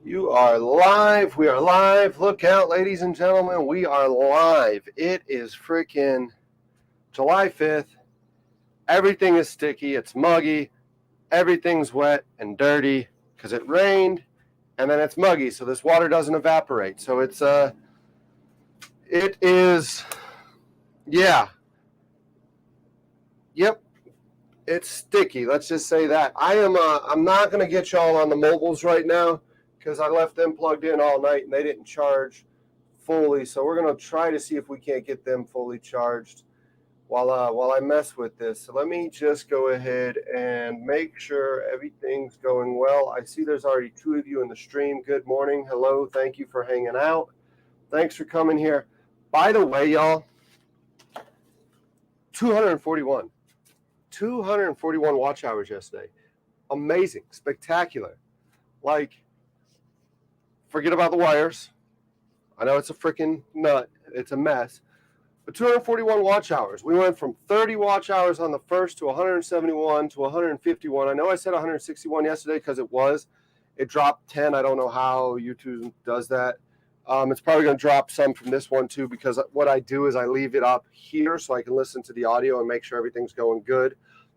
You are live. We are live. Look out, ladies and gentlemen. We are live. It is freaking July 5th. Everything is sticky. It's muggy. Everything's wet and dirty because it rained and then it's muggy. So this water doesn't evaporate. So it is, yeah. Yep. It's sticky. Let's just say that. I'm not going to get y'all on the mobiles right now, because I left them plugged in all night and they didn't charge fully. So we're going to try to see if we can't get them fully charged while I mess with this. So let me just go ahead and make sure everything's going well. I see there's already 2 of you in the stream. Good morning. Hello. Thank you for hanging out. Thanks for coming here. By the way, y'all, 241 watch hours yesterday. Amazing. Spectacular. Like, forget about the wires. I know it's a freaking nut. It's a mess. But 241 watch hours. We went from 30 watch hours on the first to 171 to 151. I know I said 161 yesterday because it dropped 10. I don't know how YouTube does that. It's probably going to drop some from this one too, because what I do is I leave it up here so I can listen to the audio and make sure everything's going good.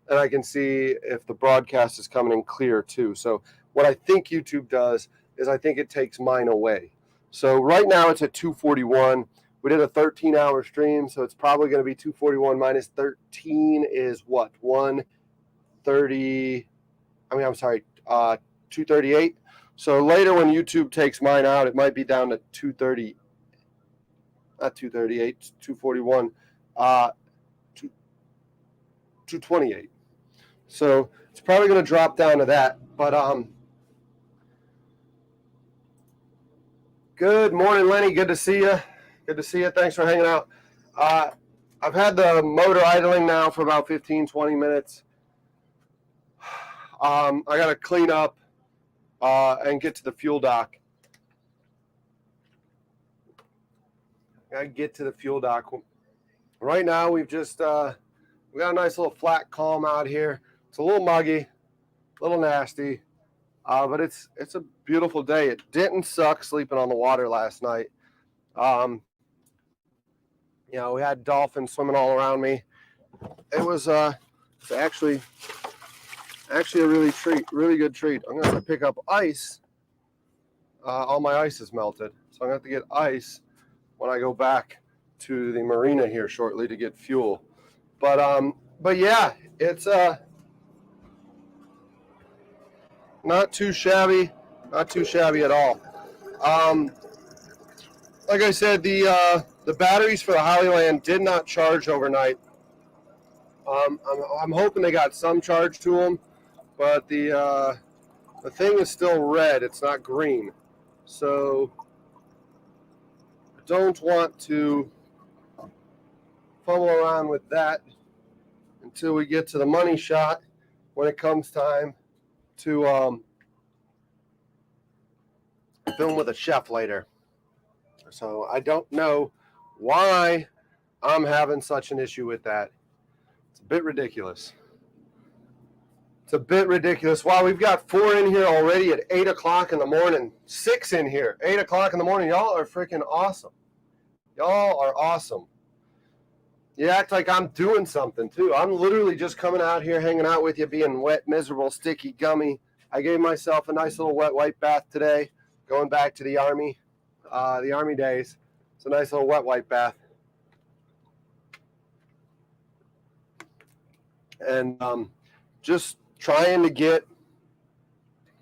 And I can see if the broadcast is coming in clear too. So what I think YouTube does is I think it takes mine away. So right now it's at 241. We did a 13-hour stream, so it's probably going to be 241 minus 13 is what? 130. I mean, I'm sorry, 238. So later when YouTube takes mine out, it might be down to 230. Not 238, 241, 228. So it's probably going to drop down to that. But good morning, Lenny. Good to see you. Good to see you. Thanks for hanging out. I've had the motor idling now for about 15, 20 minutes. I got to clean up and get to the fuel dock. Right now, we got a nice little flat calm out here. It's a little muggy, a little nasty, but it's a beautiful day. It didn't suck sleeping on the water last night. We had dolphins swimming all around me. It was actually a really good treat. I'm gonna have to pick up ice. All my ice is melted, so I'm gonna have to get ice when I go back to the marina here shortly to get fuel. But yeah, it's not too shabby at all. Like I said, the batteries for the Hollyland did not charge overnight. I'm hoping they got some charge to them, but the thing is still red. It's not green, so I don't want to fumble around with that until we get to the money shot when it comes time to film with a chef later. So I don't know why I'm having such an issue with that. It's a bit ridiculous. Wow, we've got 4 in here already at 8 o'clock in the morning. 6 in here, 8 o'clock in the morning. Y'all are freaking awesome. Y'all are awesome. You act like I'm doing something too. I'm literally just coming out here, hanging out with you, being wet, miserable, sticky, gummy. I gave myself a nice little wet wipe bath today, going back to the Army days. It's a nice little wet wipe bath. And just trying to get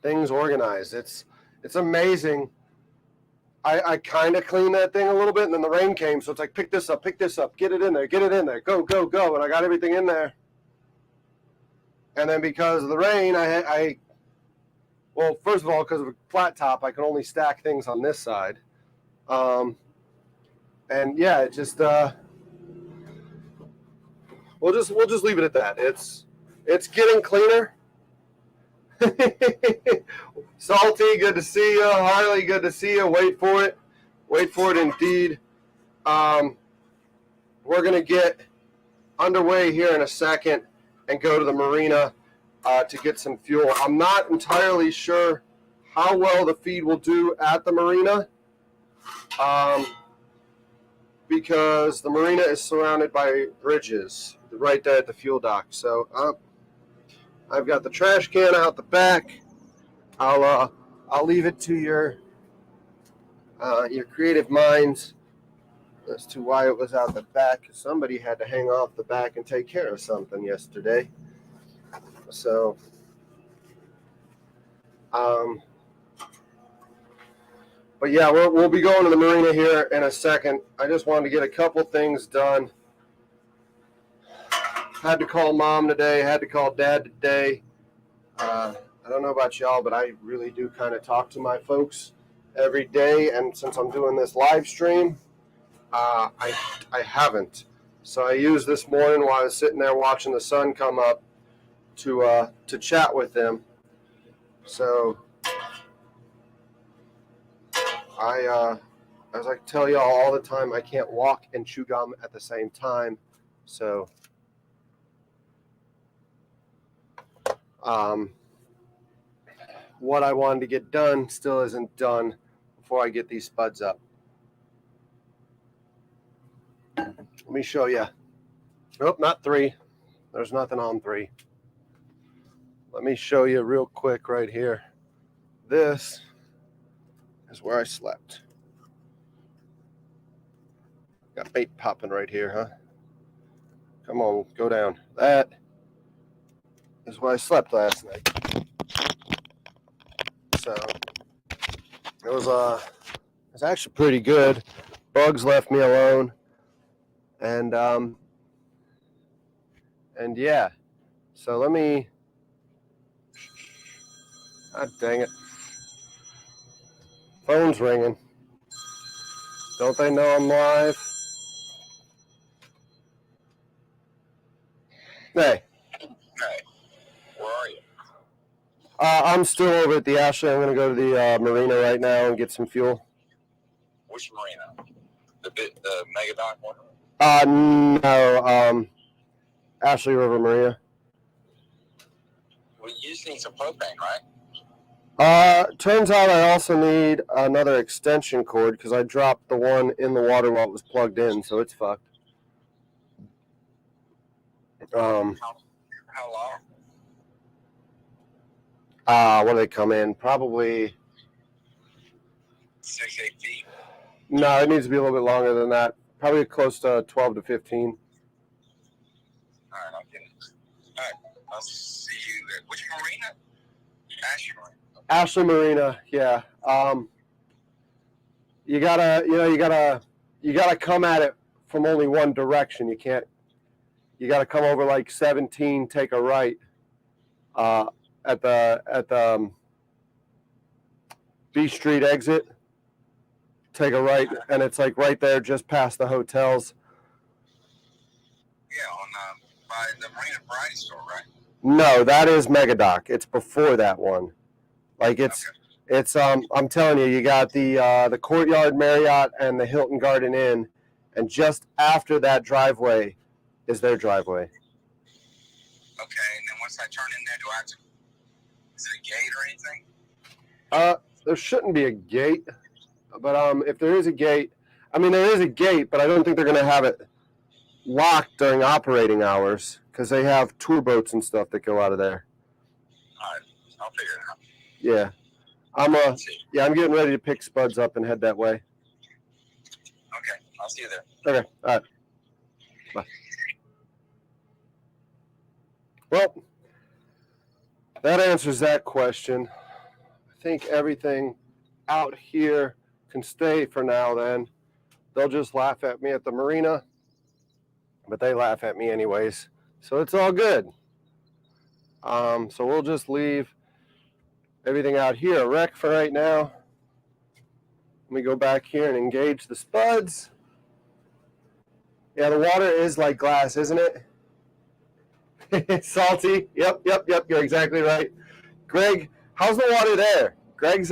things organized. It's amazing. I kind of cleaned that thing a little bit, and then the rain came, so it's like, pick this up, get it in there, go, and I got everything in there. And then because of the rain, well, first of all, because of a flat top, I can only stack things on this side. And yeah, it just we'll just leave it at that. It's getting cleaner. Salty, good to see you. Harley, good to see you. Wait for it indeed. We're going to get underway here in a second and go to the marina to get some fuel. I'm not entirely sure how well the feed will do at the marina, because the marina is surrounded by bridges right there at the fuel dock. So I've got the trash can out the back. I'll leave it to your creative minds as to why it was out the back. Somebody had to hang off the back and take care of something yesterday. So, but yeah, we'll be going to the marina here in a second. I just wanted to get a couple things done. Had to call mom today, had to call dad today. I don't know about y'all, but I really do kind of talk to my folks every day. And since I'm doing this live stream, I haven't. So I used this morning while I was sitting there watching the sun come up to chat with them. So as I tell y'all all the time, I can't walk and chew gum at the same time. So what I wanted to get done still isn't done before I get these spuds up. Let me show you. Nope, not 3. There's nothing on 3. Let me show you real quick right here. This is where I slept. Got bait popping right here, huh? Come on, go down. That is where I slept last night. So it was actually pretty good. Bugs left me alone, and yeah. So let me. God dang it! Phone's ringing. Don't they know I'm live? Hey. Hey, where are you? I'm still over at the Ashley. I'm going to go to the marina right now and get some fuel. Which marina? The Mega Dock one? No, Ashley River Marina. Well, you just need some propane, right? Turns out I also need another extension cord because I dropped the one in the water while it was plugged in, so it's fucked. How long? What do they come in? Probably 6, 8 feet. No, it needs to be a little bit longer than that. Probably close to 12 to 15. All right, I'll get it. All right, I'll see you there. Which marina? Ashley Marina. Ashley Marina, yeah. You gotta come at it from only one direction. You gotta come over like 17, take a right at the B Street exit. Take a right, and it's like right there, just past the hotels. Yeah, on by the Marina Variety Store, right? No, that is Megadoc. It's before that one. Like it's I'm telling you, you got the Courtyard Marriott and the Hilton Garden Inn, and just after that driveway is their driveway. Okay, and then once I turn in there, do I have to? Is it a gate or anything? There shouldn't be a gate, but if there is a gate, I mean there is a gate, but I don't think they're gonna have it locked during operating hours because they have tour boats and stuff that go out of there. All right, I'll figure it out. Yeah. I'm getting ready to pick spuds up and head that way. Okay, I'll see you there. Okay, all right. Bye. Well, that answers that question. I think everything out here can stay for now then. They'll just laugh at me at the marina, but they laugh at me anyways. So it's all good. So we'll just leave everything out here a wreck for right now. Let me go back here and engage the spuds. Yeah, the water is like glass, isn't it? It's salty. Yep. You're exactly right. Greg, how's the water there? Greg's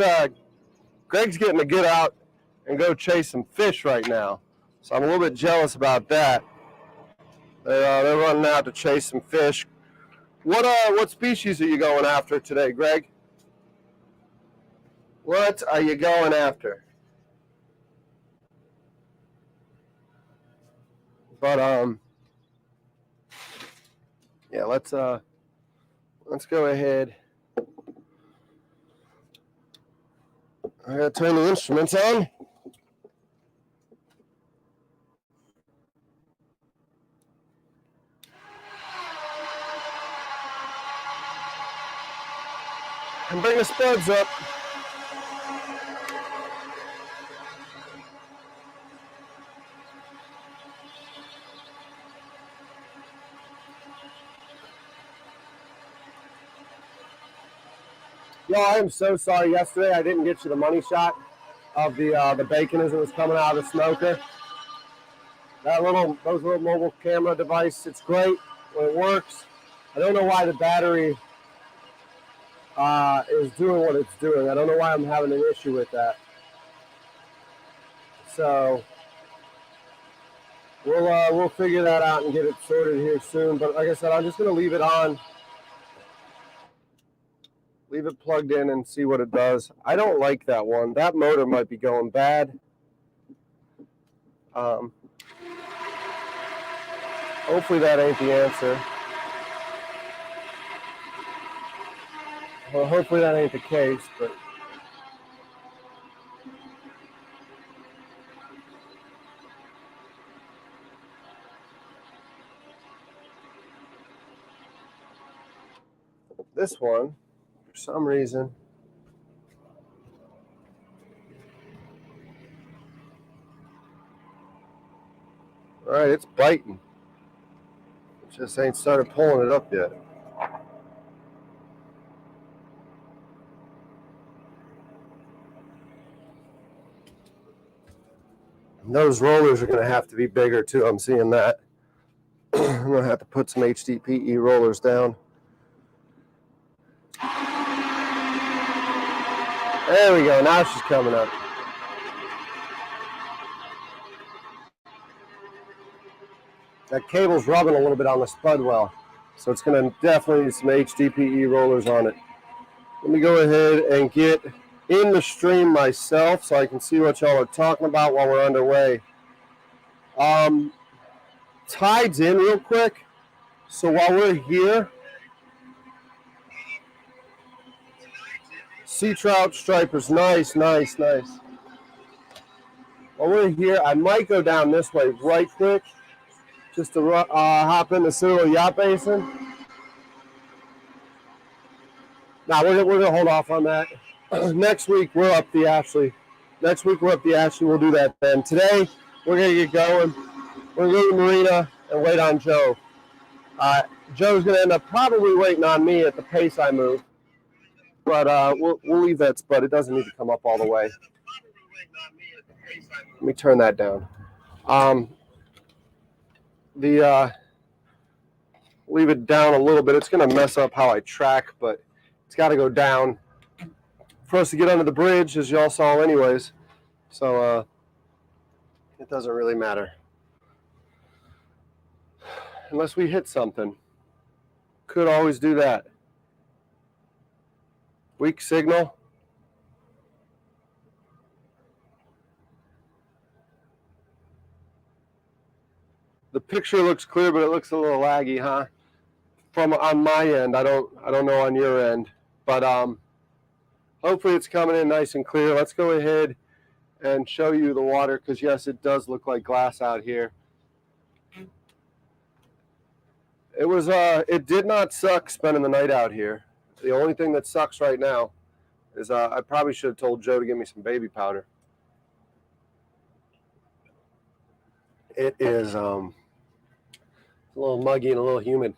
getting to get out and go chase some fish right now. So I'm a little bit jealous about that. They're running out to chase some fish. What species are you going after today, Greg? What are you going after? But yeah, let's go ahead. I gotta turn the instruments on. And bring the spuds up. Yo, I am so sorry. Yesterday I didn't get you the money shot of the bacon as it was coming out of the smoker. Those little mobile camera device, it's great when it works. I don't know why the battery is doing what it's doing. I don't know why I'm having an issue with that. So we'll figure that out and get it sorted here soon. But like I said, I'm just gonna leave it on, leave it plugged in, and see what it does. I don't like that one. That motor might be going bad. Hopefully that ain't the answer. Well, hopefully that ain't the case, but this one, for some reason, all right, it's biting. It just ain't started pulling it up yet. And those rollers are going to have to be bigger too. I'm seeing that. I'm going to have to put some HDPE rollers down. There we go. Now she's coming up. That cable's rubbing a little bit on the spud well, so it's going to definitely need some HDPE rollers on it. Let me go ahead and get in the stream myself so I can see what y'all are talking about while we're underway. Tide's in real quick, so while we're here, sea trout stripers, nice. While we're here, I might go down this way right quick, just to hop in the Citadel Yacht Basin. Now we're gonna hold off on that. Next week we're up the Ashley. We'll do that then. Today we're gonna get going. We're gonna go to the marina and wait on Joe. Joe's gonna end up probably waiting on me at the pace I move, but we'll leave that spud. It doesn't need to come up all the way. Let me turn that down. Leave it down a little bit. It's going to mess up how I track, but it's got to go down for us to get under the bridge, as y'all saw anyways. So it doesn't really matter. Unless we hit something. Could always do that. Weak signal. The picture looks clear, but it looks a little laggy, huh? From on my end, I don't know on your end, but hopefully it's coming in nice and clear. Let's go ahead and show you the water, because yes, it does look like glass out here. It did not suck spending the night out here. The only thing that sucks right now is I probably should have told Joe to give me some baby powder. It is a little muggy and a little humid.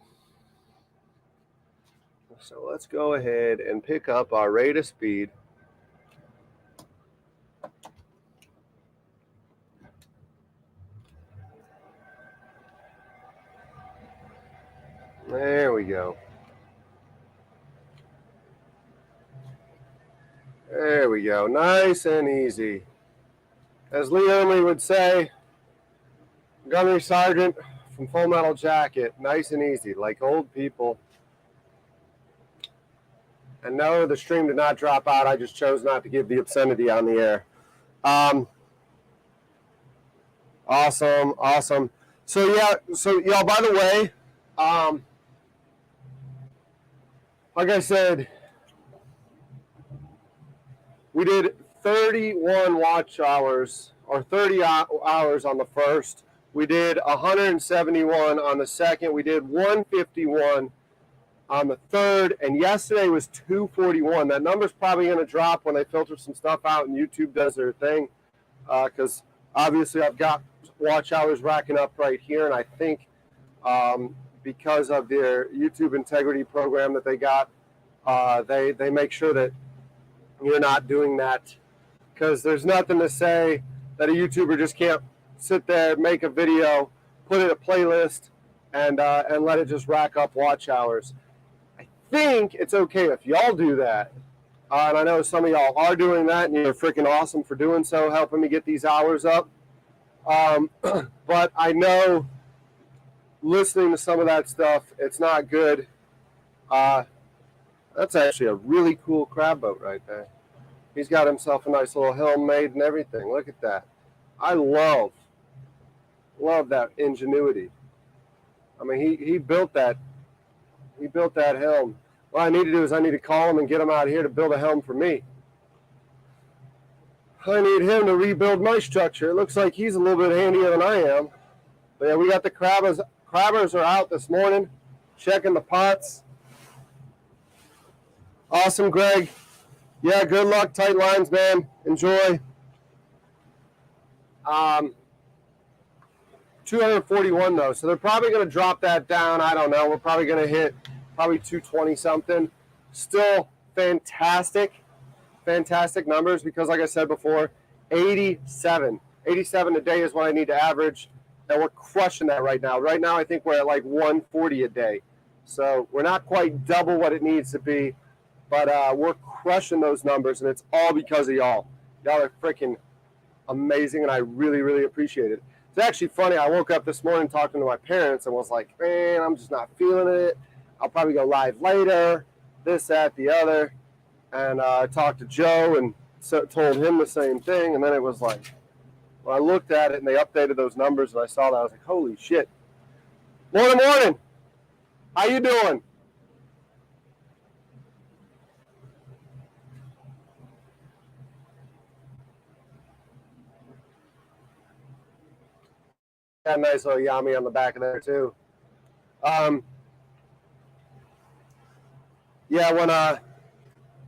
So let's go ahead and pick up our rate of speed. There we go. There we go. Nice and easy. As Lee Ermey would say, Gunnery Sergeant from Full Metal Jacket, nice and easy, like old people. And no, the stream did not drop out. I just chose not to give the obscenity on the air. Awesome. So yeah, y'all, by the way, like I said, we did 31 watch hours, or 30 hours on the first. We did 171 on the second. We did 151 on the third, and yesterday was 241. That number's probably going to drop when they filter some stuff out and YouTube does their thing, because obviously I've got watch hours racking up right here, and I think because of their YouTube integrity program that they got, they make sure that you're not doing that, because there's nothing to say that a YouTuber just can't sit there, make a video, put it in a playlist, and let it just rack up watch hours. I think it's okay if y'all do that. And I know some of y'all are doing that, and you're freaking awesome for doing so, helping me get these hours up. But I know listening to some of that stuff, it's not good. That's actually a really cool crab boat right there. He's got himself a nice little helm made and everything. Look at that. I love that ingenuity. I mean, he built that. He built that helm. What I need to do is I need to call him and get him out here to build a helm for me. I need him to rebuild my structure. It looks like he's a little bit handier than I am. But yeah, we got the crabbers. Crabbers are out this morning, checking the pots. Awesome, Greg. Yeah, good luck, tight lines, man. Enjoy. 241 though, so they're probably going to drop that down. I don't know. We're probably going to hit probably 220 something. Still fantastic numbers, because like I said before, 87 a day is what I need to average, and we're crushing that right now. Right now I think we're at like 140 a day, so we're not quite double what it needs to be, but we're crushing those numbers, and it's all because of y'all. Y'all are freaking amazing, and I really appreciate it. It's actually funny. I woke up this morning talking to my parents and was like, man, I'm just not feeling it. I'll probably go live later, this, that, the other. And I talked to Joe and told him the same thing. And then it was like, when I looked at it and they updated those numbers and I saw that, I was like, holy shit. Morning. How you doing? Got a nice little yummy on the back of there too. Yeah, when I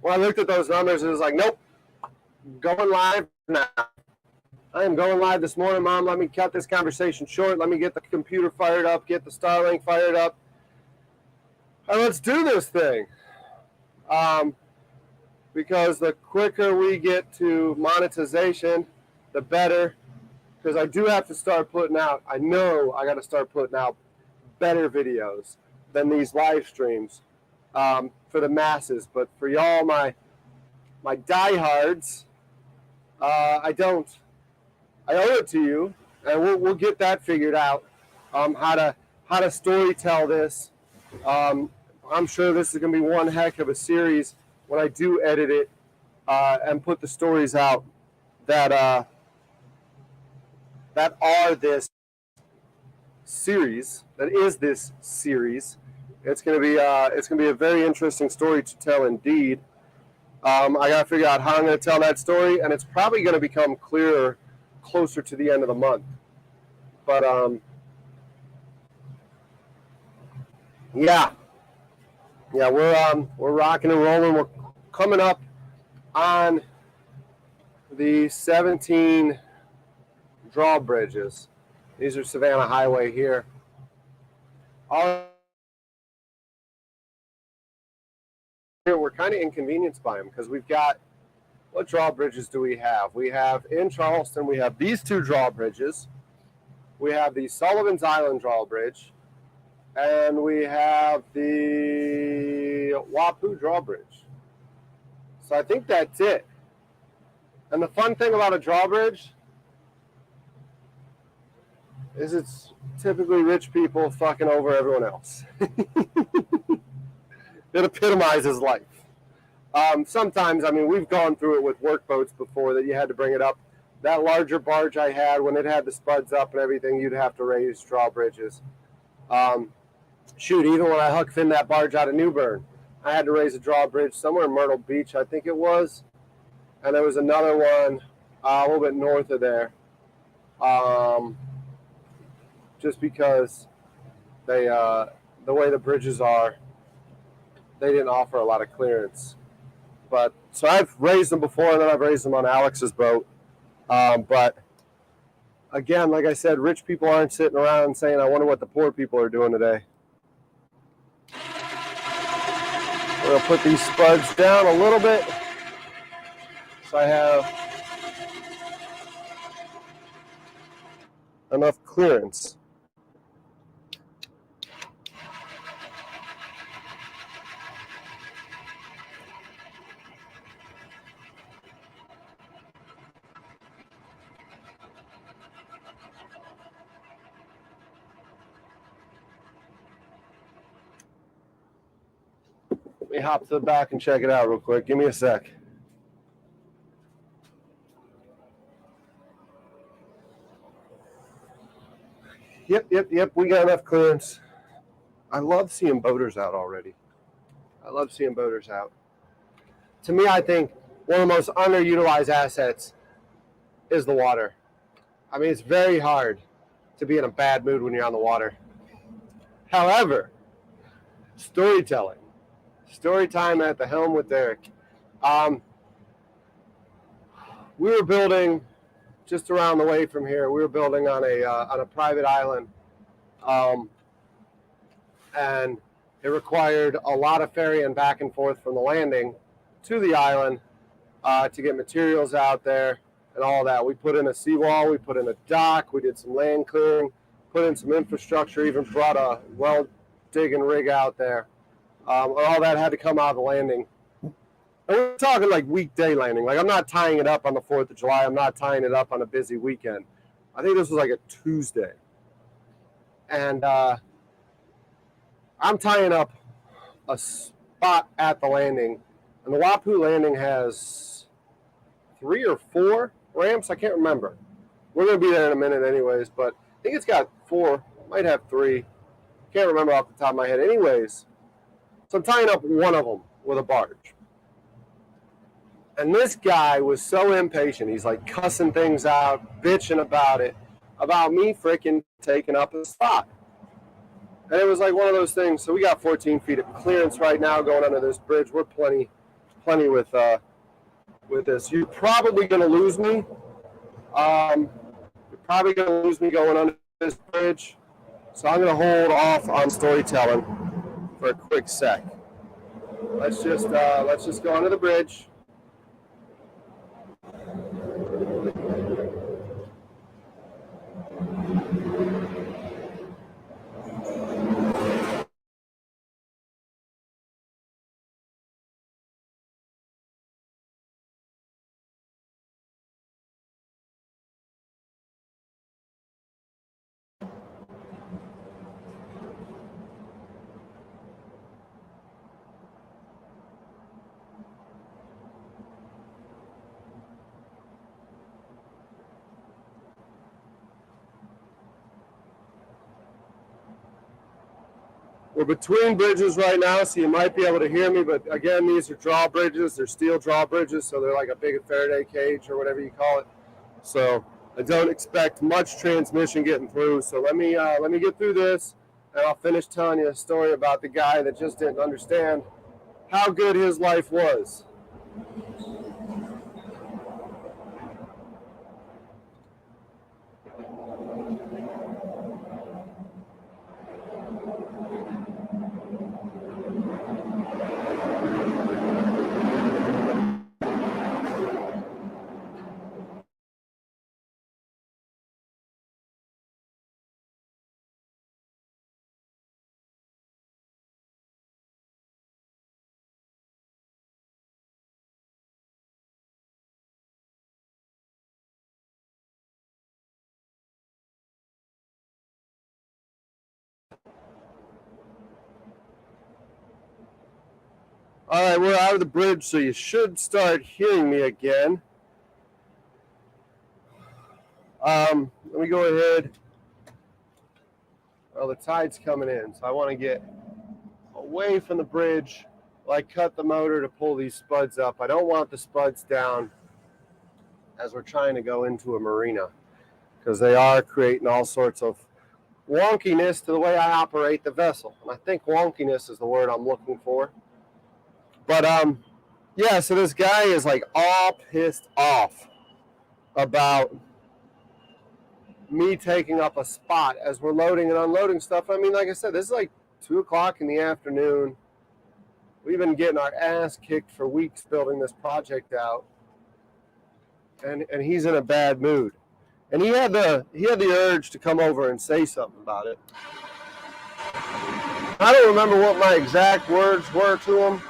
looked at those numbers, it was like, nope, going live now. I am going live this morning, Mom. Let me cut this conversation short. Let me get the computer fired up, get the Starlink fired up, and let's do this thing. Because the quicker we get to monetization, the better. Because I do have to start putting out, I know I got to start putting out better videos than these live streams for the masses. But for y'all, my diehards, I don't. I owe it to you, and we'll get that figured out. How to story tell this. I'm sure this is going to be one heck of a series when I do edit it and put the stories out that are this series. That is this series. It's going to be a very interesting story to tell indeed. I got to figure out how I'm going to tell that story, and it's probably going to become clearer closer to the end of the month. But yeah, we're rocking and rolling. We're coming up on the 17 drawbridges. These are Savannah Highway here. We're kind of inconvenienced by them because we've got, what drawbridges do we have? We have in Charleston, we have these two drawbridges. We have the Sullivan's Island drawbridge, and we have the Wapu drawbridge. So I think that's it. And the fun thing about a drawbridge is it's typically rich people fucking over everyone else. It epitomizes life. Sometimes, I mean, we've gone through it with work boats before that you had to bring it up. That larger barge I had, when it had the spuds up and everything, you'd have to raise drawbridges. Shoot, even when I huck finned that barge out of New Bern, I had to raise a drawbridge somewhere in Myrtle Beach, I think it was. And there was another one a little bit north of there. Just because they, the way the bridges are, they didn't offer a lot of clearance. But so I've raised them before, and then I've raised them on Alex's boat. But again, like I said, rich people aren't sitting around saying, I wonder what the poor people are doing today. We're going to put these spuds down a little bit so I have enough clearance. Let me hop to the back and check it out real quick. Give me a sec. Yep. We got enough clearance. I love seeing boaters out already. I love seeing boaters out. To me, I think one of the most underutilized assets is the water. I mean, it's very hard to be in a bad mood when you're on the water. However, storytelling. Story time at the helm with Derek. We were building just around the way from here. We were building on a private island, and it required a lot of ferrying back and forth from the landing to the island to get materials out there and all that. We put in a seawall, we put in a dock, we did some land clearing, put in some infrastructure, even brought a well digging rig out there. All that had to come out of the landing. And we're talking like weekday landing. Like, I'm not tying it up on the 4th of July. I'm not tying it up on a busy weekend. I think this was like a Tuesday. And I'm tying up a spot at the landing. And the Wapu landing has 3 or 4 ramps. I can't remember. We're going to be there in a minute anyways. But I think it's got 4. Might have 3. Can't remember off the top of my head. Anyways, so I'm tying up one of them with a barge. And this guy was so impatient. He's like cussing things out, bitching about it, about me freaking taking up a spot. And it was like one of those things. So we got 14 feet of clearance right now going under this bridge. We're plenty with this. You're probably going to lose me. You're probably going to lose me going under this bridge. So I'm going to hold off on storytelling for a quick sec. Let's just go under the bridge. We're between bridges right now, so you might be able to hear me, but again, these are drawbridges. They're steel drawbridges, so they're like a big Faraday cage or whatever you call it. So I don't expect much transmission getting through. So let me get through this, and I'll finish telling you a story about the guy that just didn't understand how good his life was. All right, we're out of the bridge, so you should start hearing me again. Let me go ahead. Well, the tide's coming in, so I want to get away from the bridge. Well, I cut the motor to pull these spuds up. I don't want the spuds down as we're trying to go into a marina, because they are creating all sorts of wonkiness to the way I operate the vessel. And I think wonkiness is the word I'm looking for. But yeah, so this guy is like all pissed off about me taking up a spot as we're loading and unloading stuff. I mean, like I said, this is like 2 o'clock in the afternoon. We've been getting our ass kicked for weeks building this project out. And he's in a bad mood. And he had the urge to come over and say something about it. I don't remember what my exact words were to him,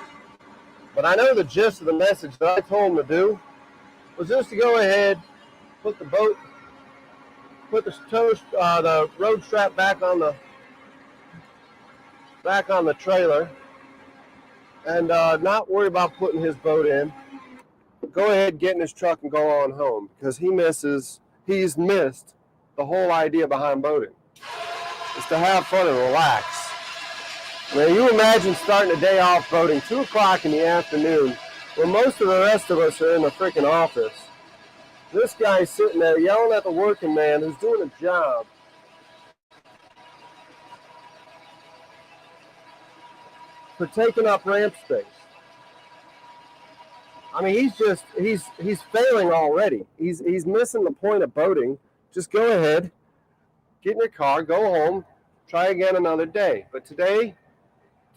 but I know the gist of the message that I told him to do was just to go ahead, put the road strap back on the trailer, and not worry about putting his boat in. Go ahead, get in his truck and go on home, because he's missed the whole idea behind boating. It's to have fun and relax. Now, you imagine starting a day off boating 2 o'clock in the afternoon, where most of the rest of us are in the freaking office. This guy's sitting there yelling at the working man who's doing a job. For taking up ramp space. I mean, he's failing already. He's missing the point of boating. Just go ahead, get in your car, go home, try again another day. But today's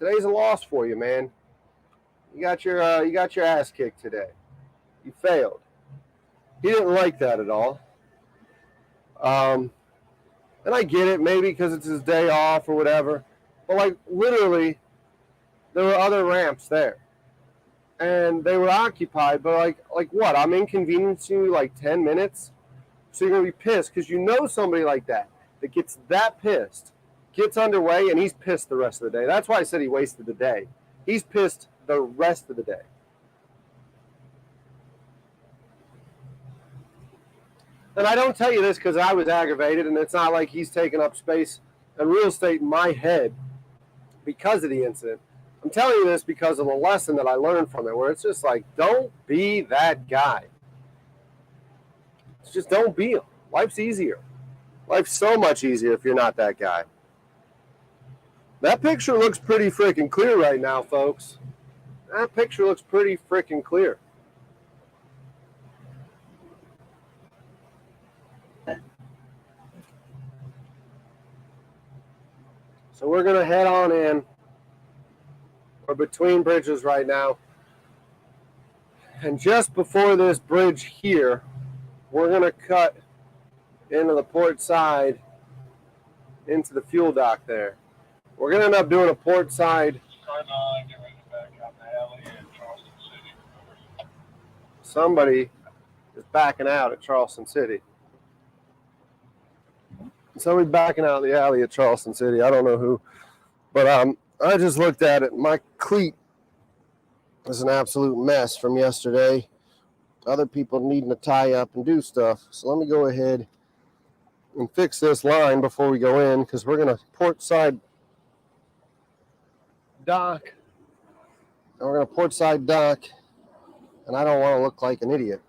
a loss for you, man. You got your ass kicked today. You failed. He didn't like that at all. And I get it, maybe because it's his day off or whatever. But like literally, there were other ramps there, and they were occupied. But like what? I'm inconveniencing you like 10 minutes, so you're gonna be pissed because you know somebody like that gets that pissed, gets underway, and he's pissed the rest of the day. That's why I said he wasted the day. He's pissed the rest of the day. And I don't tell you this because I was aggravated, and it's not like he's taking up space and real estate in my head because of the incident. I'm telling you this because of the lesson that I learned from it, where it's just like, don't be that guy. Just don't be him. Life's easier. Life's so much easier if you're not that guy. That picture looks pretty freaking clear right now, folks. That picture looks pretty freaking clear. So we're going to head on in. We're between bridges right now. And just before this bridge here, we're going to cut into the port side, into the fuel dock there. We're going to end up doing a port side. Somebody is backing out at Charleston City. Somebody backing out the alley at Charleston City. I don't know who. But I just looked at it. My cleat is an absolute mess from yesterday. Other people needing to tie up and do stuff. So let me go ahead and fix this line before we go in, because we're going to port side dock. And we're going to port side dock, and I don't want to look like an idiot.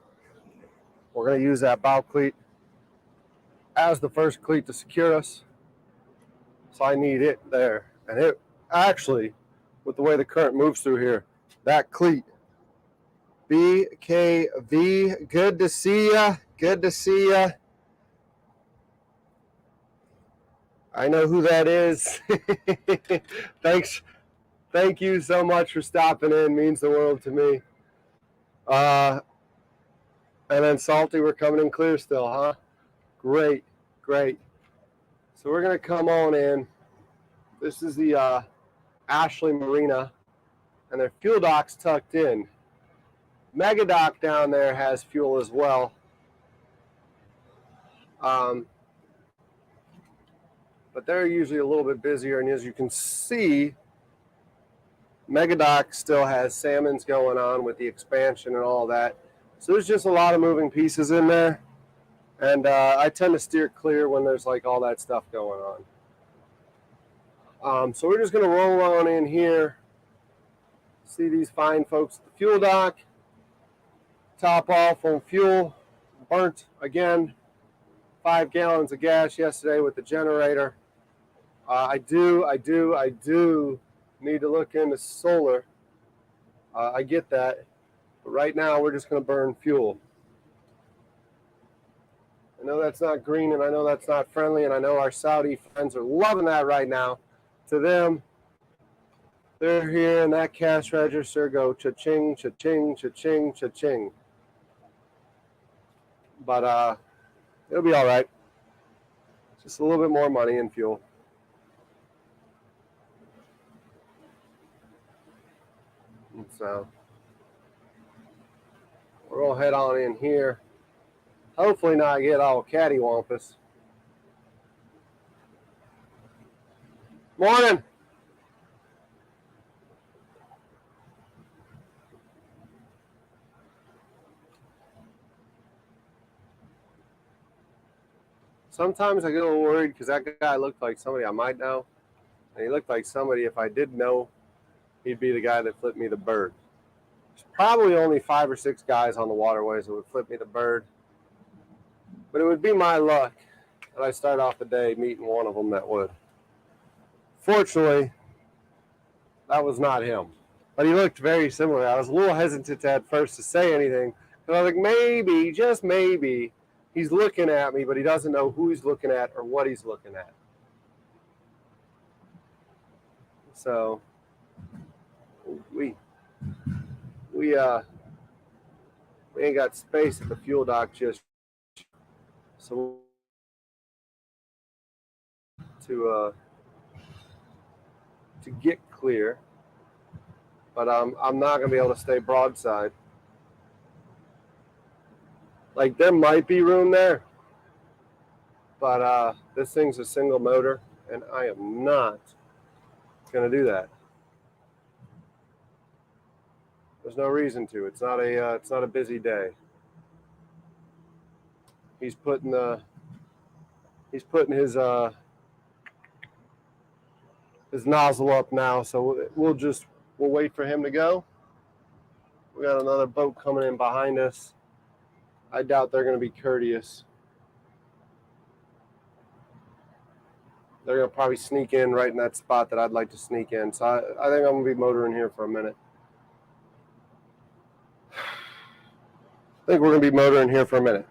We're going to use that bow cleat as the first cleat to secure us. So I need it there. And it actually, with the way the current moves through here, that cleat, BKV, good to see ya. Good to see ya. I know who that is. Thanks. Thank you so much for stopping in. Means the world to me. And then Salty, we're coming in clear still, huh? Great, great. So we're going to come on in. This is the Ashley Marina, and their fuel dock's tucked in. Mega Dock down there has fuel as well. But they're usually a little bit busier, and as you can see, Megadock still has salmons going on with the expansion and all that. So there's just a lot of moving pieces in there. And I tend to steer clear when there's like all that stuff going on. So we're just going to roll on in here. See these fine folks at the fuel dock. Top off on fuel. Burnt again. 5 gallons of gas yesterday with the generator. I do need to look into solar. I get that. But right now we're just going to burn fuel. I know that's not green, and I know that's not friendly, and I know our Saudi friends are loving that right now. To them, they're here, and that cash register go cha-ching, cha-ching, cha-ching, cha-ching. But it'll be all right. Just a little bit more money in fuel. And so we're going to head on in here. Hopefully not get all cattywampus. Morning. Sometimes I get a little worried because that guy looked like somebody I might know. And he looked like somebody, if I did know, he'd be the guy that flipped me the bird. There's probably only 5 or 6 guys on the waterways that would flip me the bird. But it would be my luck that I start off the day meeting one of them that would. Fortunately, that was not him. But he looked very similar. I was a little hesitant at first to say anything. Because I was like, maybe, just maybe, he's looking at me, but he doesn't know who he's looking at or what he's looking at. So we ain't got space at the fuel dock just so to get clear. But I'm not gonna be able to stay broadside. Like there might be room there, but this thing's a single motor, and I am not gonna do that. There's no reason to. It's not a busy day. He's putting his nozzle up now, so we'll wait for him to go. We got another boat coming in behind us. I doubt they're going to be courteous. They're going to probably sneak in right in that spot that I'd like to sneak in. So I think I'm going to be motoring here for a minute. I think we're going to be motoring here for a minute.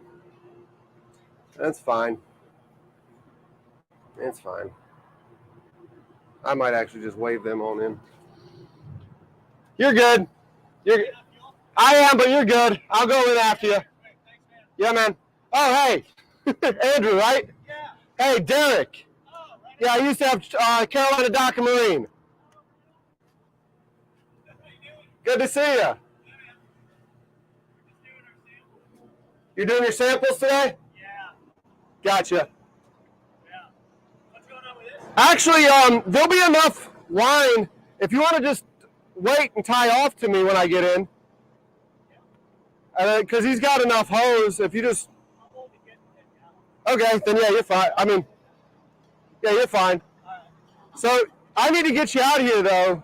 That's fine. It's fine. I might actually just wave them on in. You're good. I am, but you're good. I'll go in after you. Yeah, man. Oh, hey. Andrew, right? Yeah. Hey, Derek. Oh, right. Yeah, I used to have Carolina Dock and Marine. Good to see you. You're doing your samples today? Yeah. Gotcha. Yeah. What's going on with this? Actually, there'll be enough line if you want to just wait and tie off to me when I get in. Because he's got enough hose. If you just... Okay, then yeah, you're fine. I mean, yeah, you're fine. So I need to get you out here, though.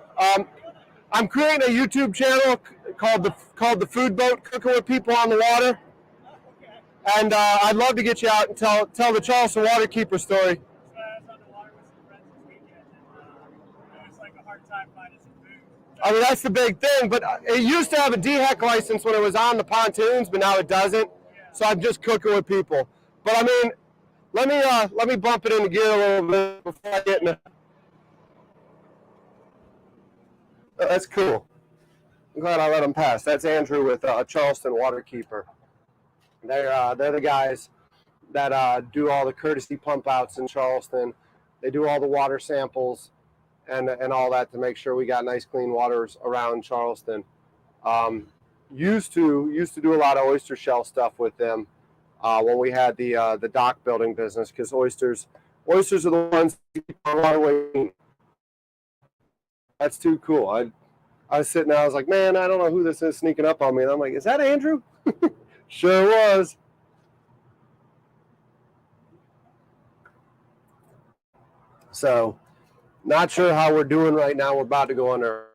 I'm creating a YouTube channel called the Food Boat, cooking with people on the water. And I'd love to get you out and tell the Charleston Waterkeeper story. So I was on the water with some friends this weekend, and it was like a hard time finding some food. I mean, that's the big thing. But it used to have a DHEC license when it was on the pontoons, but now it doesn't. Yeah. So I'm just cooking with people. But I mean, let me bump it into gear a little bit before I get in the... Oh, that's cool. I'm glad I let him pass. That's Andrew with Charleston Waterkeeper. They're the guys that do all the courtesy pump outs in Charleston. They do all the water samples and all that to make sure we got nice clean waters around Charleston. Used to do a lot of oyster shell stuff with them when we had the dock building business, because oysters are the ones that keep our waterway clean. That's too cool. I was sitting there, I was like, man, I don't know who this is sneaking up on me. And I'm like, is that Andrew? Sure was. So, not sure how we're doing right now. We're about to go under.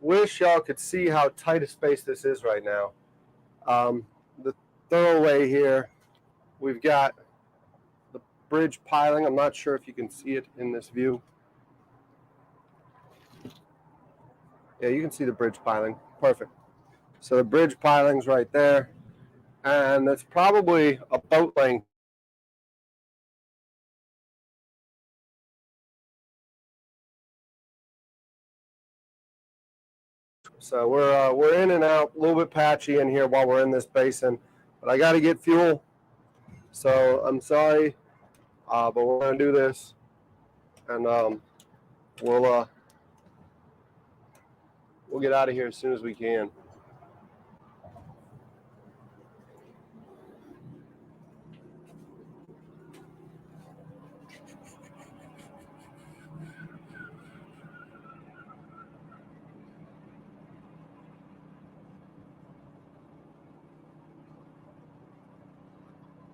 Wish y'all could see how tight a space this is right now. The throwaway here, we've got the bridge piling. I'm not sure if you can see it in this view. Yeah, you can see the bridge piling. Perfect. So the bridge piling's right there. And that's probably a boat length. So we're in and out, a little bit patchy in here while we're in this basin, but I got to get fuel. So I'm sorry, but we're gonna do this, and we'll get out of here as soon as we can.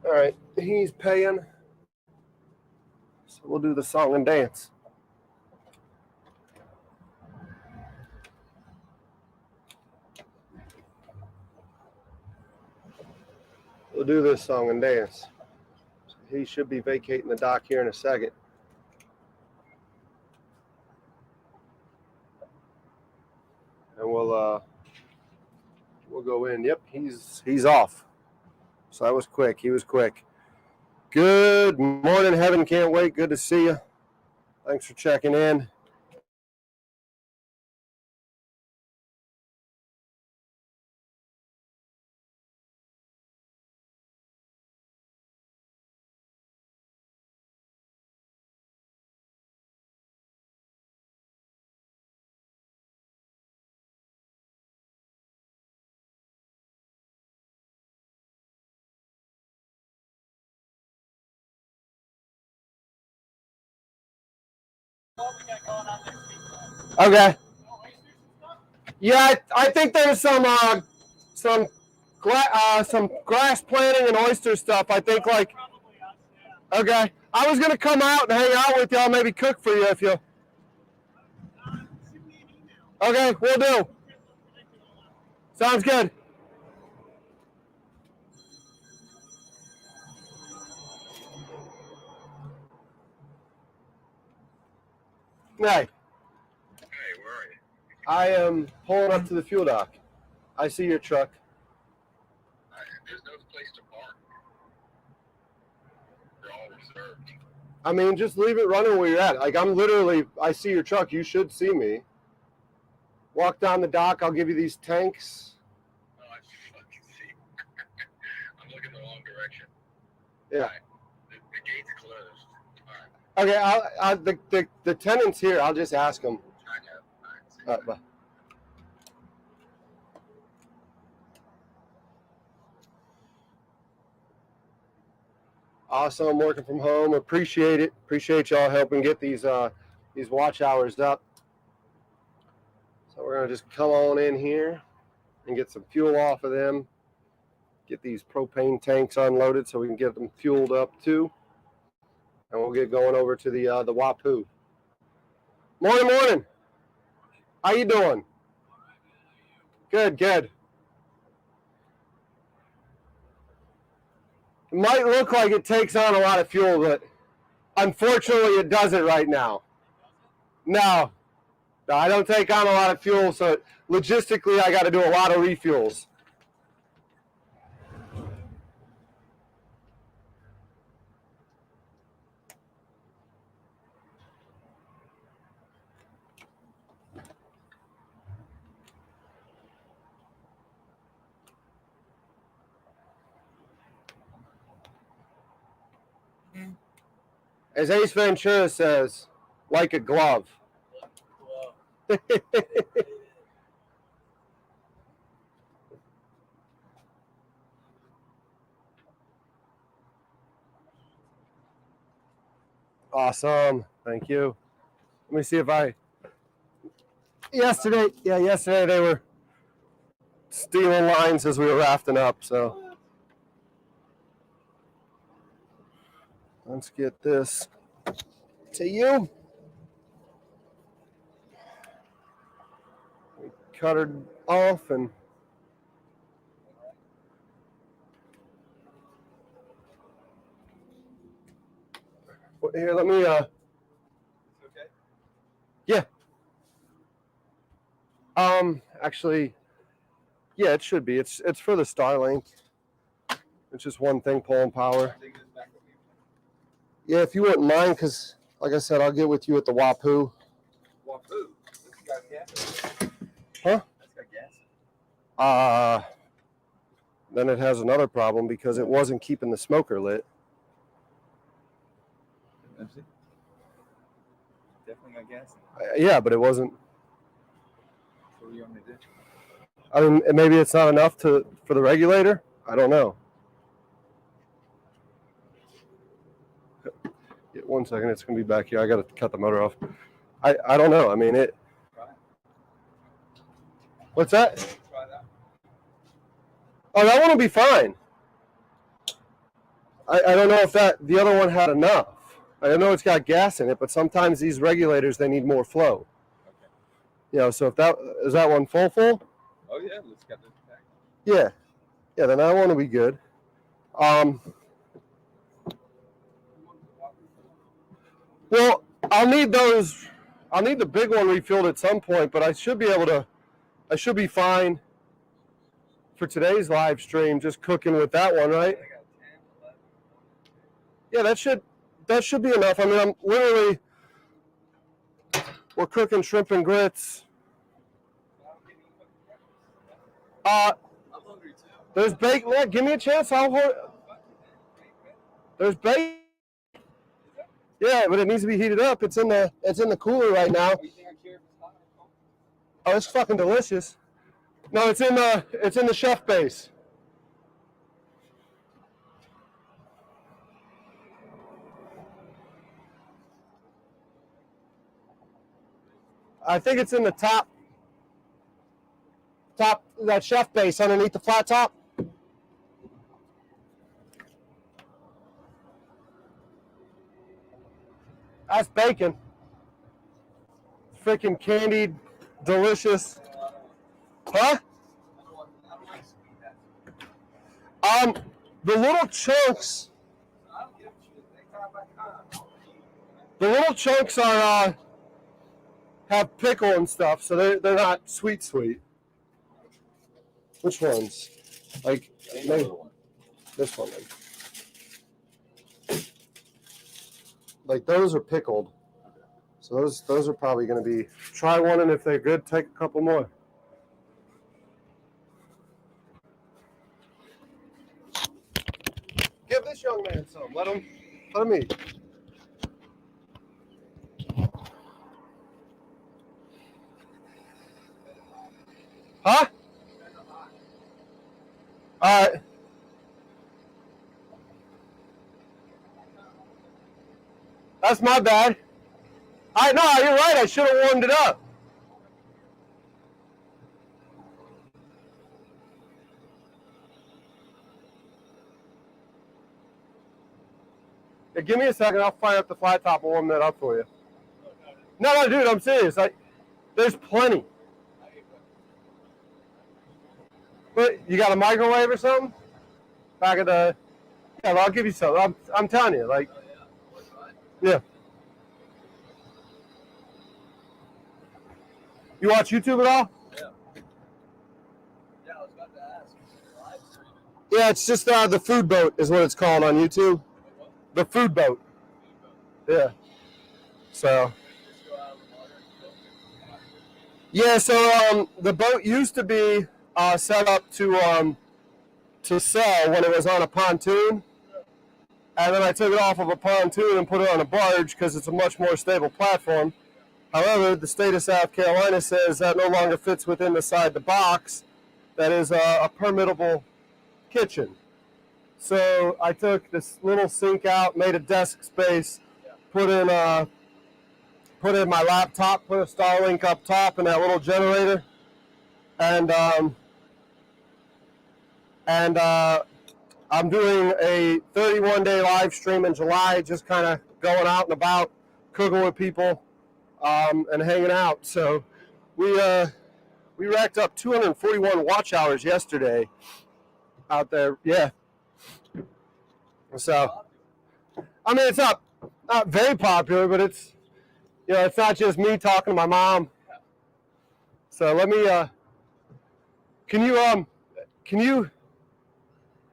All right, he's paying, so we'll do the song and dance. We'll do this song and dance. He should be vacating the dock here in a second. And we'll go in. Yep, he's off. So that was quick. He was quick. Good morning, Heaven. Can't wait. Good to see you. Thanks for checking in. Okay. Yeah, I think there's some grass planting and oyster stuff. I think like. Okay. I was gonna come out and hang out with y'all, maybe cook for you if you. Okay, we'll do. Sounds good. Hey, Hey, where are you? I am pulling up to the fuel dock. I see your truck. There's no place to park. They're all reserved. I mean, just leave it running where you're at. Like, I'm literally, I see your truck. You should see me. Walk down the dock. I'll give you these tanks. Oh, I fucking see. I'm looking the wrong direction. Yeah. All right. The gate's closed. All right. Okay, the tenant's here. I'll just ask them. I know. All right. See you. Bye. Awesome, working from home. Appreciate it. Appreciate y'all helping get these watch hours up. So we're gonna just come on in here and get some fuel off of them. Get these propane tanks unloaded so we can get them fueled up too. And we'll get going over to the Wapoo. Morning. How you doing? Good. It might look like it takes on a lot of fuel, but unfortunately it doesn't right now. No, I don't take on a lot of fuel, so logistically I got to do a lot of refuels. As Ace Ventura says, like a glove. Awesome. Thank you. Let me see if yesterday they were stealing lines as we were rafting up, so let's get this to you. We cut her off and here, let me Okay. yeah. Actually, yeah, it should be. It's for the Starlink. It's just one thing pulling power. Yeah, if you wouldn't mind, because like I said, I'll get with you at the Wapoo. Wapoo. That's got gas. Huh? That's got gas. Then it has another problem because it wasn't keeping the smoker lit. Definitely got gas. Yeah, but it wasn't. So what do you want me to do? I mean, maybe it's not enough for the regulator. I don't know. Yeah, 1 second, it's gonna be back here. I gotta cut the motor off. I don't know. I mean it. Try it. What's that? Try that. Oh, that one will be fine. I don't know if the other one had enough. I know it's got gas in it, but sometimes these regulators they need more flow. Okay. You know, so if that is that one full? Oh yeah, let's get this back. Yeah, then that one will be good. Well, I'll need those. I'll need the big one refilled at some point, but I should be fine for today's live stream. Just cooking with that one, right? I got 10, 11. Yeah, that should be enough. I mean, we're cooking shrimp and grits. I'm hungry too. There's bacon. Yeah, give me a chance. There's bacon. Yeah, but it needs to be heated up. It's in the cooler right now. You think I care if it's hot or cold? Oh, it's fucking delicious. No, it's in the chef base. I think it's in the top that chef base underneath the flat top. That's bacon. Freaking candied delicious. Huh? The little chunks. The little chunks are have pickle and stuff, so they're not sweet. Which ones? Like maybe this one. Like those are pickled, so those are probably going to be. Try one, and if they're good, take a couple more. Give this young man some. Let him eat. Huh? All right. That's my bad. No, you're right. I should have warmed it up. Yeah, give me a second. I'll fire up the flat top and warm that up for you. No, dude, I'm serious. There's plenty. But you got a microwave or something? Back at the. Yeah, well, I'll give you some. I'm telling you, like. Yeah. You watch YouTube at all? Yeah. Yeah, I was about to ask. Live streaming. Yeah, it's just the Food Boat is what it's called on YouTube. What? The Food Boat. Yeah. So. Just go out of the water and Yeah, so the boat used to be set up to sell when it was on a pontoon. And then I took it off of a pontoon and put it on a barge because it's a much more stable platform. However, the state of South Carolina says that no longer fits within the box that is a permittable kitchen. So I took this little sink out, made a desk space, put in my laptop, put a Starlink up top and that little generator, and I'm doing a 31-day live stream in July, just kind of going out and about, cooking with people, and hanging out. So we racked up 241 watch hours yesterday out there. Yeah. So, I mean, it's not very popular, but it's, it's not just me talking to my mom. So let me, can you, I'm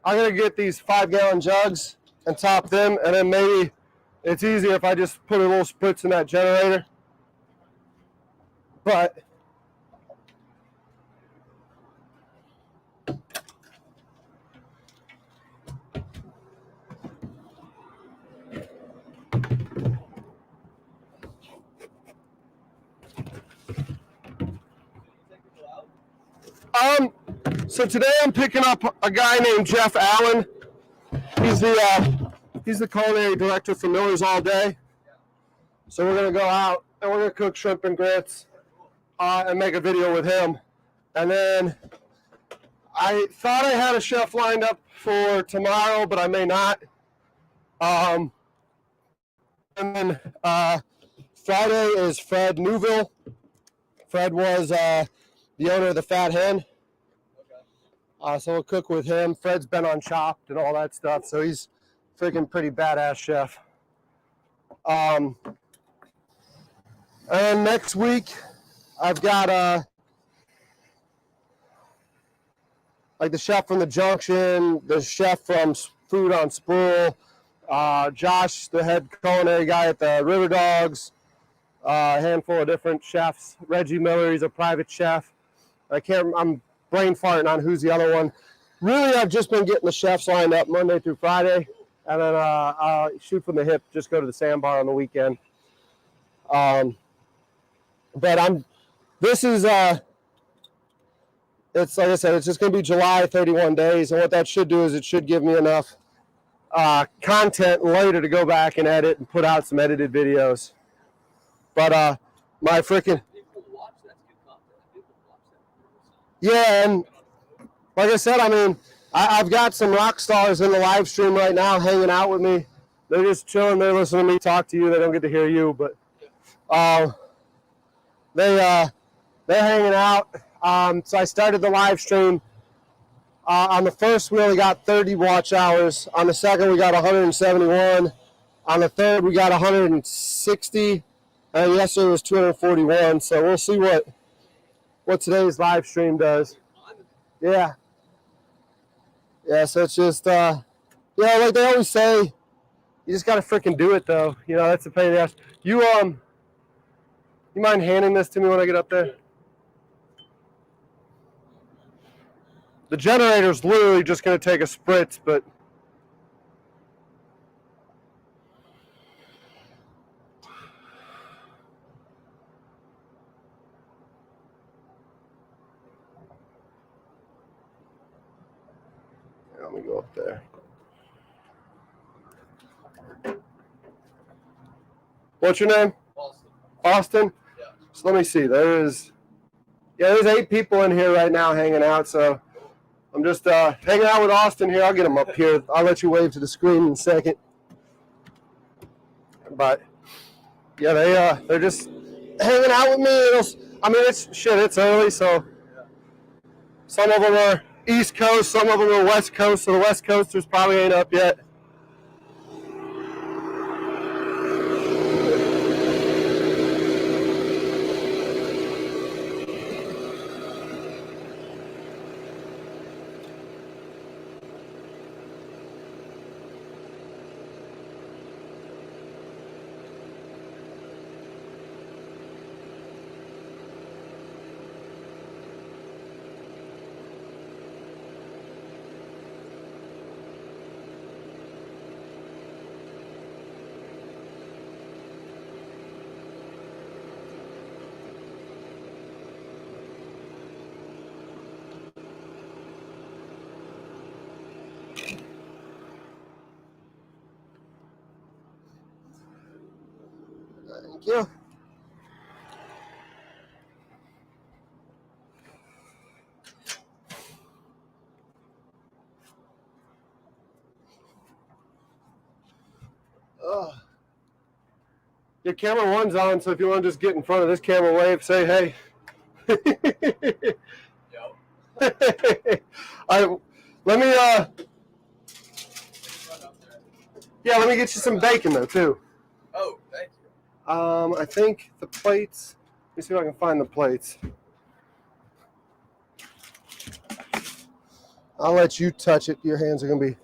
going to get these 5-gallon jugs and top them, and then maybe it's easier if I just put a little spritz in that generator. But so today I'm picking up a guy named Jeff Allen. He's the culinary director for Miller's All Day. So we're gonna go out and we're gonna cook shrimp and grits and make a video with him. And then I thought I had a chef lined up for tomorrow, but I may not. And then Friday is Fred Newville. Fred was the owner of the Fat Hen. So we'll cook with him. Fred's been on Chopped and all that stuff, so he's freaking pretty badass chef. And next week, I've got like the chef from the Junction, the chef from Food on Spool, Josh, the head culinary guy at the River Dogs, a handful of different chefs. Reggie Miller, he's a private chef. I'm brain farting on who's the other one. Really, I've just been getting the chefs lined up Monday through Friday, and then shoot from the hip, just go to the sandbar on the weekend. But this is, it's like I said, it's just going to be July, 31 days, and what that should do is it should give me enough content later to go back and edit and put out some edited videos. But my freaking... Yeah, and like I said, I mean, I've got some rock stars in the live stream right now hanging out with me. They're just chilling. They're listening to me talk to you. They don't get to hear you, but They're hanging out. So I started the live stream. On the first, we only got 30 watch hours. On the second, we got 171. On the third, we got 160. And yesterday was 241. So we'll see what today's live stream does. Yeah. Yeah, so it's just, like they always say, you just got to freaking do it, though. You know, that's a pain in the ass. You mind handing this to me when I get up there? The generator's literally just going to take a spritz, but let me go up there. What's your name? Austin. Austin? Yeah. So let me see. There's 8 people in here right now hanging out, so I'm just hanging out with Austin here. I'll get him up here. I'll let you wave to the screen in a second. But yeah, they're just hanging out with me. It's early, so some of them are East Coast, some of them are West Coast, so the West Coasters probably ain't up yet. Thank you. Your camera 1's on, so if you want to just get in front of this camera, wave, say hey. All right, let me let me get you some bacon though too. Oh, thank you. I think the plates. Let me see if I can find the plates. I'll let you touch it. Your hands are gonna be.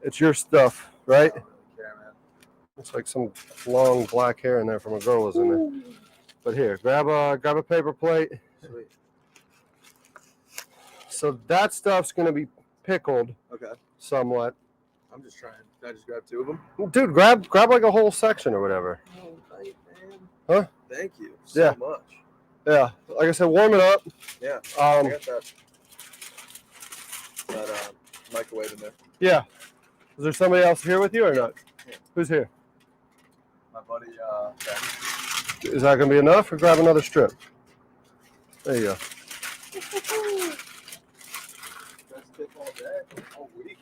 It's your stuff, right? I don't really care, man. Looks like some long black hair in there from a girl was in there. But here, grab a paper plate. Sweet. So that stuff's gonna be pickled Okay. somewhat. I'm just trying. Can I just grab 2 of them? Dude, grab like a whole section or whatever. Oh, thank man. Huh? Thank you Yeah. so much. Yeah, like I said, warm it up. Yeah. I Um, got that microwave in there. yeah. Is there somebody else here with you or not? Yeah. Who's here? My buddy, Ben. Is that gonna be enough, or grab another strip? There you go. Best tip all day, all week.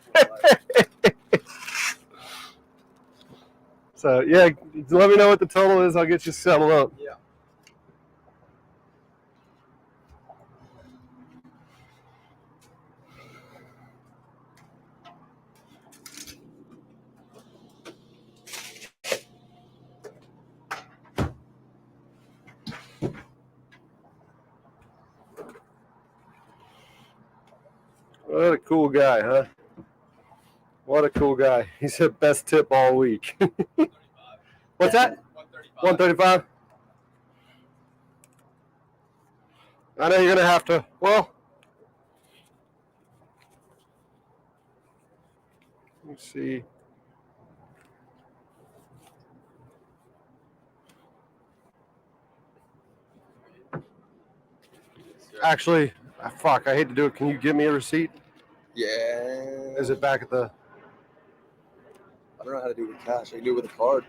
So yeah, let me know what the total is. I'll get you settled up. Yeah. What a cool guy, huh? What a cool guy. He said best tip all week. What's that? 135. I know you're gonna have to. Well, let me see. Actually, fuck, I hate to do it. Can you give me a receipt? Yeah. Is it back at the? I don't know how to do it with cash. I can do it with a card.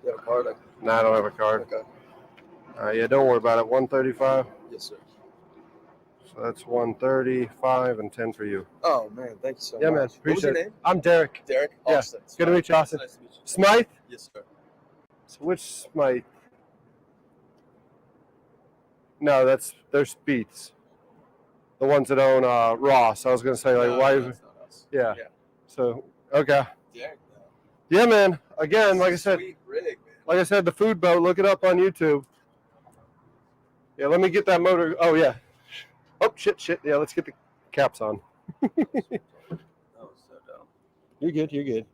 You have a card? No, I don't have a card. Okay. Yeah, don't worry about it. 135. Yes, sir. So that's 135 and 10 for you. Oh man, thank you so much. Yeah, man. What was Appreciate your it. name? I'm Derek. Derek. Yeah. Austin. Good to meet you, Austin. Nice to meet you. Smythe? Yes, sir. So which Smythe? No, they're Speeds. The ones that own Ross. I was gonna say like No, why? that's not us. Yeah. Yeah. So okay. Yeah. Yeah, man. Again, like I said, Sweet rig, man. like I said, the food boat. Look it up on YouTube. Yeah, let me get that motor. Oh yeah. Oh shit. Yeah, let's get the caps on. That was so dumb. You're good. You're good.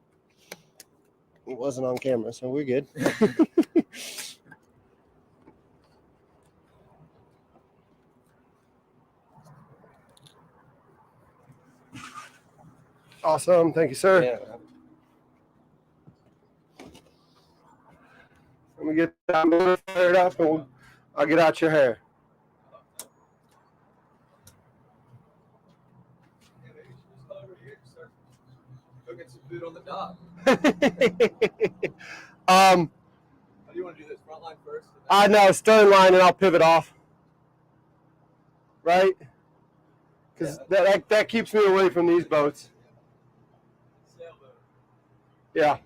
It wasn't on camera, so we're good. Awesome. Thank you, sir. Yeah. Let me get that motor fired up, and I'll get out your hair. Yeah, maybe you should just come over here and start cooking some food on the dock. How do you want to do this? Front line first? I know, stern line, and I'll pivot off. Right? Because that keeps me away from these boats. Sailboat. Yeah.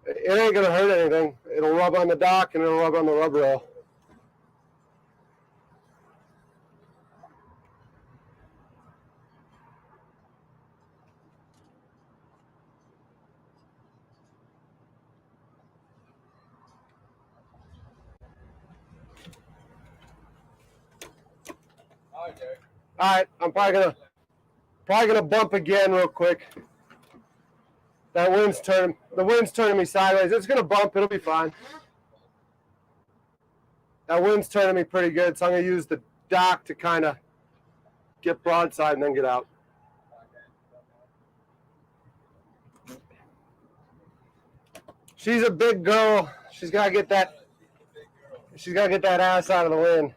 It ain't gonna hurt anything. It'll rub on the dock and it'll rub on the rub rail. All right, Derek. All right, I'm probably gonna bump again real quick. The wind's turning me sideways. It's gonna bump. It'll be fine. That wind's turning me pretty good, so I'm gonna use the dock to kind of get broadside and then get out. She's a big girl. She's gotta get that. She's gotta get that ass out of the wind.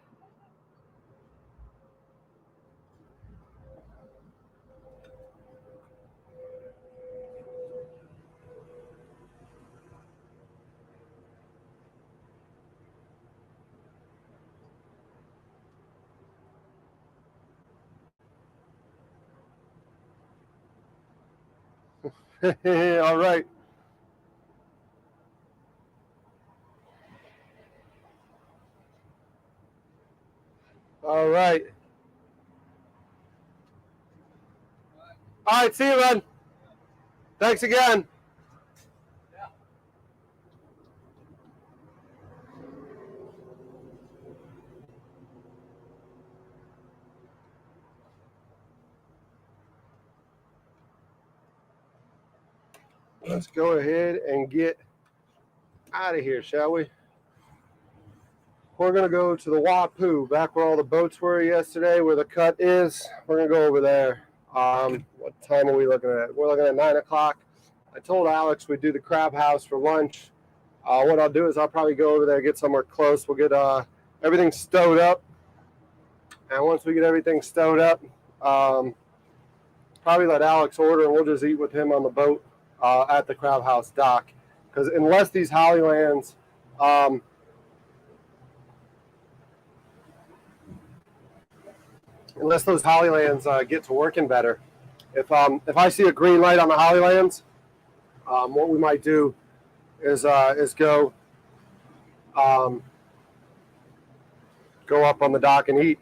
All right. All right. All right, see you, man. Thanks again. Let's go ahead and get out of here, shall we? We're going to go to the Wapoo, back where all the boats were yesterday, where the cut is. We're going to go over there. What time are we looking at? We're looking at 9 o'clock. I told Alex we'd do the crab house for lunch. What I'll do is I'll probably go over there, get somewhere close. We'll get everything stowed up. And once we get everything stowed up, probably let Alex order, and we'll just eat with him on the boat at the crab house dock. Because unless these Hollylands, unless those Hollylands get to working better, if I see a green light on the Hollylands, what we might do is go up on the dock and eat.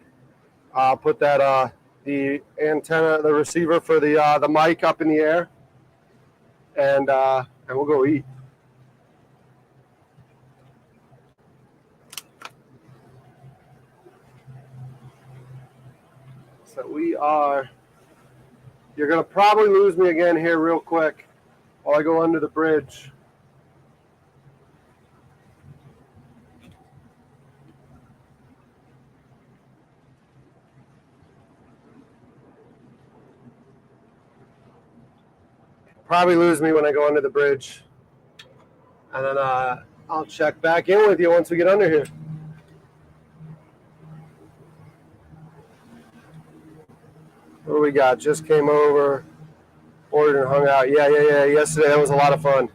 Put that the antenna, the receiver for the mic up in the air, and we'll go eat. So you're gonna probably lose me again here real quick while I go under the bridge. Probably lose me when I go under the bridge. And then I'll check back in with you once we get under here. What do we got? Just came over. Ordered and hung out. Yeah. Yesterday, that was a lot of fun.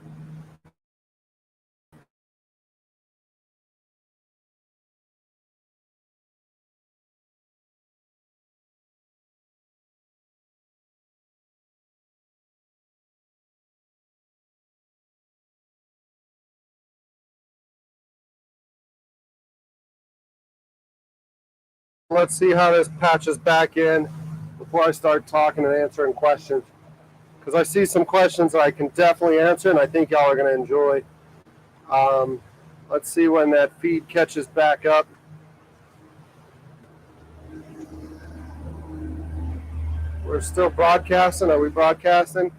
Let's see how this patches back in before I start talking and answering questions. Because I see some questions that I can definitely answer, and I think y'all are going to enjoy. Let's see when that feed catches back up. We're still broadcasting. Are we broadcasting?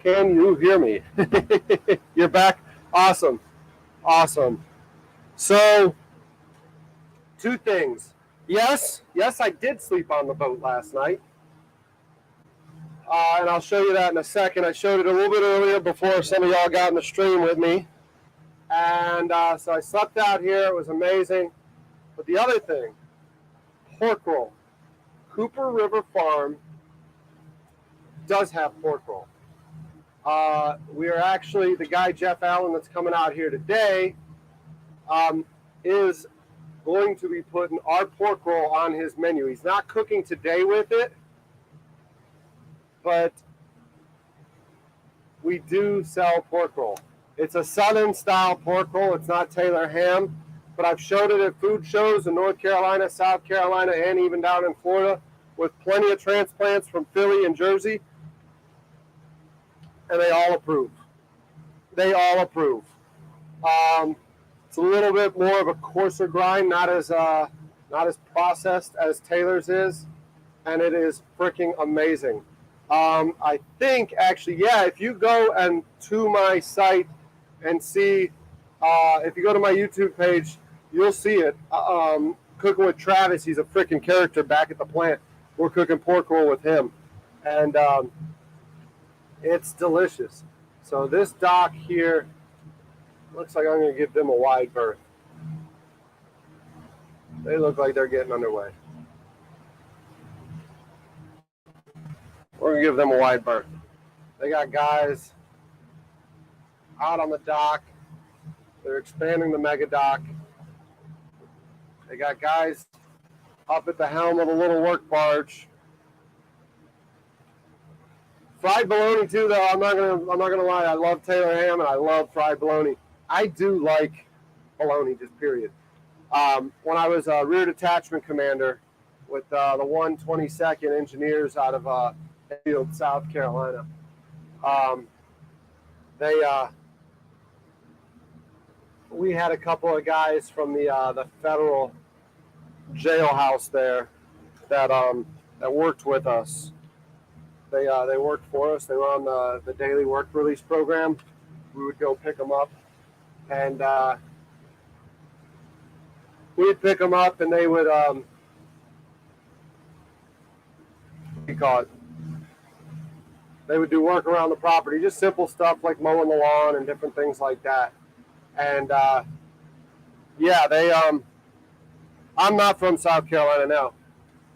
Can you hear me? You're back? Awesome. So, two things. Yes, I did sleep on the boat last night. And I'll show you that in a second. I showed it a little bit earlier before some of y'all got in the stream with me. And so I slept out here. It was amazing. But the other thing, pork roll. Cooper River Farm does have pork roll. We are actually, the guy Jeff Allen that's coming out here today is going to be putting our pork roll on his menu. He's not cooking today with it, but we do sell pork roll. It's a Southern style pork roll. It's not Taylor ham, but I've showed it at food shows in North Carolina, South Carolina, and even down in Florida with plenty of transplants from Philly and Jersey, and they all approve. It's a little bit more of a coarser grind, not as processed as Taylor's is, and it is freaking amazing. I think actually, yeah, if you go and to my site and see, if you go to my YouTube page, you'll see it. Cooking with Travis, he's a freaking character back at the plant. We're cooking pork roll with him, and it's delicious. So this dock here looks like I'm going to give them a wide berth. They look like they're getting underway. We're going to give them a wide berth. They got guys out on the dock. They're expanding the mega dock. They got guys up at the helm of the little work barge. Fried bologna too, though. I'm not gonna lie. I love Taylor ham and I love fried bologna. I do like bologna, just period. When I was a rear detachment commander with the 122nd Engineers out of Field, South Carolina, we had a couple of guys from the federal jailhouse there that worked with us. They worked for us. They were on the daily work release program. We would go pick them up, and we'd pick them up, and they would what do you call it? They would do work around the property, just simple stuff like mowing the lawn and different things like that. And yeah, they I'm not from South Carolina now,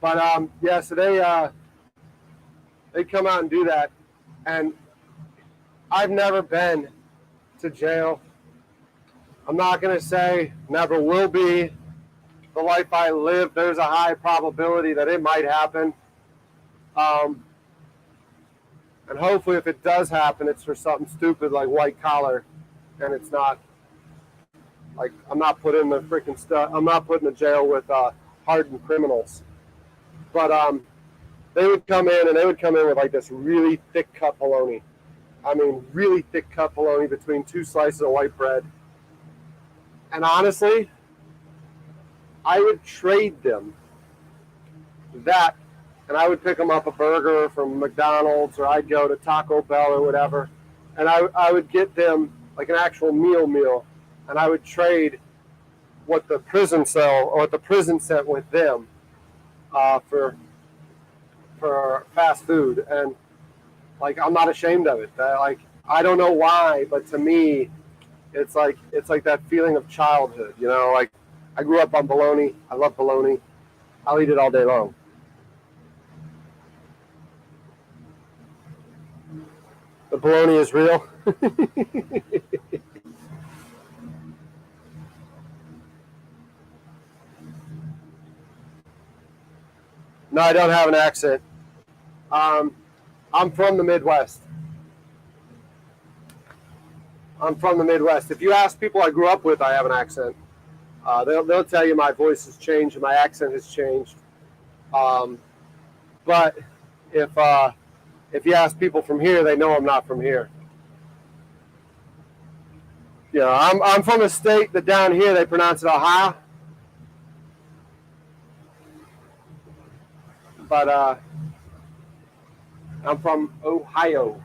but yeah, so they'd come out and do that. And I've never been to jail. I'm not going to say never will be. The life I live, there's a high probability that it might happen. And hopefully if it does happen, it's for something stupid like white collar, and it's not like I'm not put in the freaking stuff. I'm not put in the jail with hardened criminals. But they would come in, and they would come in with like this really thick cut bologna. I mean, really thick cut bologna between two slices of white bread. And honestly, I would trade them that, and I would pick them up a burger from McDonald's, or I'd go to Taco Bell or whatever, and I would get them like an actual meal, and I would trade what the prison cell or what the prison sent with them for fast food. And like, I'm not ashamed of it. Like, I don't know why, but to me, it's like that feeling of childhood, you know. Like, I grew up on bologna. I love bologna. I'll eat it all day long. The bologna is real. No, I don't have an accent. I'm from the Midwest. I'm from the Midwest. If you ask people I grew up with, I have an accent. They'll tell you my voice has changed and my accent has changed. But if you ask people from here, they know I'm not from here. You know, I'm from a state that down here they pronounce it Ohio. But I'm from Ohio.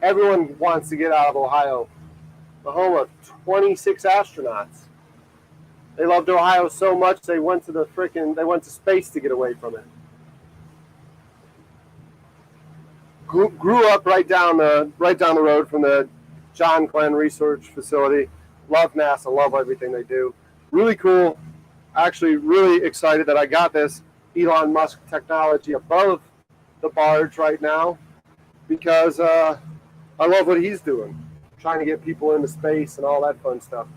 Everyone wants to get out of Ohio, the home of 26 astronauts. They loved Ohio so much they went to space to get away from it. Grew up right down the road from the John Glenn Research Facility. Love NASA, love everything they do. Really cool. Actually, really excited that I got this Elon Musk technology above the barge right now because I love what he's doing, trying to get people into space and all that fun stuff.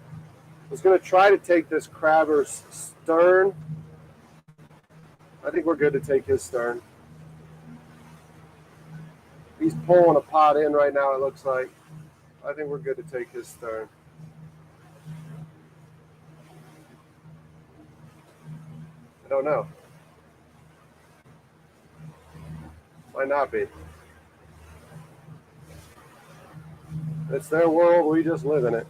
I was going to try to take this crabber's stern. I think we're good to take his stern. He's pulling a pot in right now, it looks like. I think we're good to take his stern. I don't know. Might not be. It's their world, we just live in it.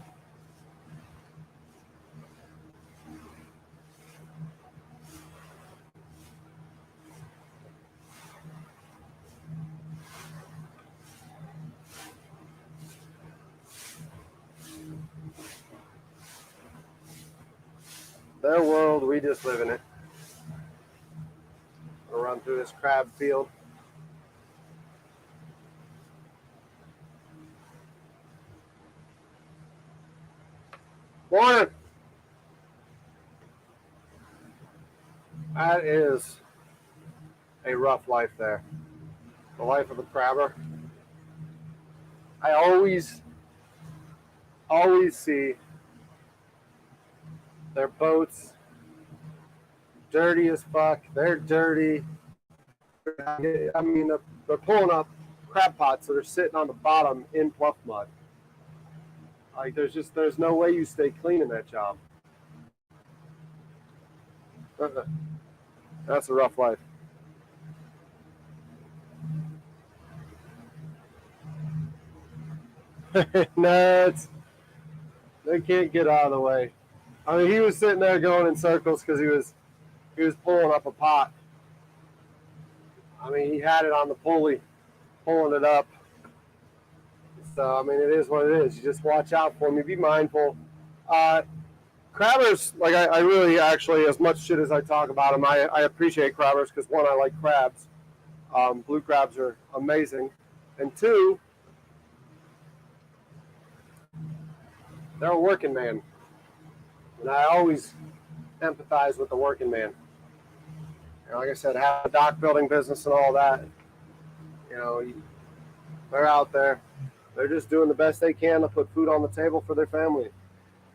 Their world, we just live in it. We'll run through this crab field. Morning. That is a rough life there. The life of a crabber. I always see their boats dirty as fuck. They're dirty. I mean, they're pulling up crab pots that are sitting on the bottom in pluff mud. Like, there's no way you stay clean in that job. That's a rough life. Nuts. They can't get out of the way. I mean, he was sitting there going in circles because he was pulling up a pot. I mean, he had it on the pulley, pulling it up. So, I mean, it is what it is. You just watch out for them. You be mindful. Crabbers, like I really actually, as much shit as I talk about them, I appreciate crabbers because, one, I like crabs. Blue crabs are amazing. And two, they're a working man. And I always empathize with the working man. You know, like I said, have a dock building business and all that. You know, they're out there. They're just doing the best they can to put food on the table for their family.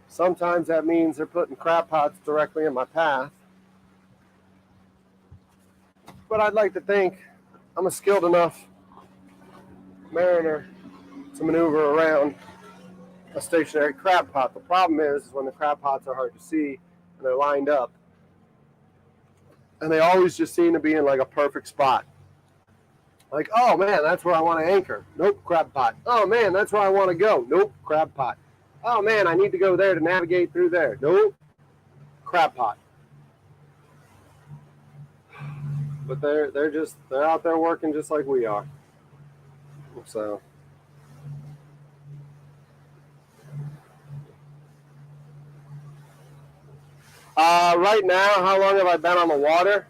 Sometimes that means they're putting crab pots directly in my path. But I'd like to think I'm a skilled enough mariner to maneuver around a stationary crab pot. The problem is when the crab pots are hard to see and they're lined up. And they always just seem to be in like a perfect spot. Like, oh man, that's where I want to anchor. Nope, crab pot. Oh man, that's where I want to go. Nope, crab pot. Oh man, I need to go there to navigate through there. Nope, crab pot. But they're out there working just like we are. So right now, how long have I been on the water?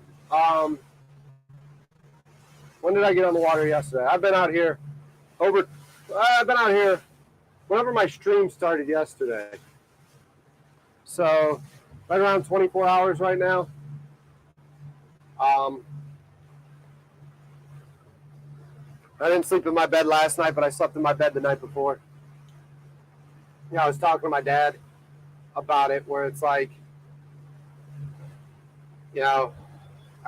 When did I get on the water yesterday? I've been out here whenever my stream started yesterday. So right around 24 hours right now. I didn't sleep in my bed last night, but I slept in my bed the night before. I was talking to my dad about it, where it's like, I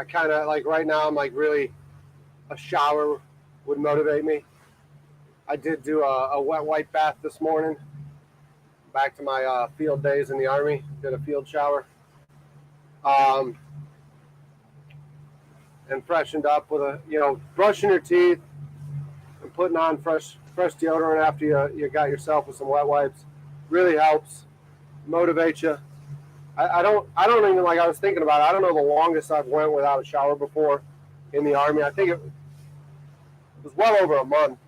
kind of like right now, I'm like really, a shower would motivate me. I did do a wet wipe bath this morning. Back to my field days in the Army, did a field shower. And freshened up with brushing your teeth and putting on fresh deodorant after you got yourself with some wet wipes really helps, motivate you. I don't even, like I was thinking about it, I don't know the longest I've went without a shower before in the Army. I think it was well over a month.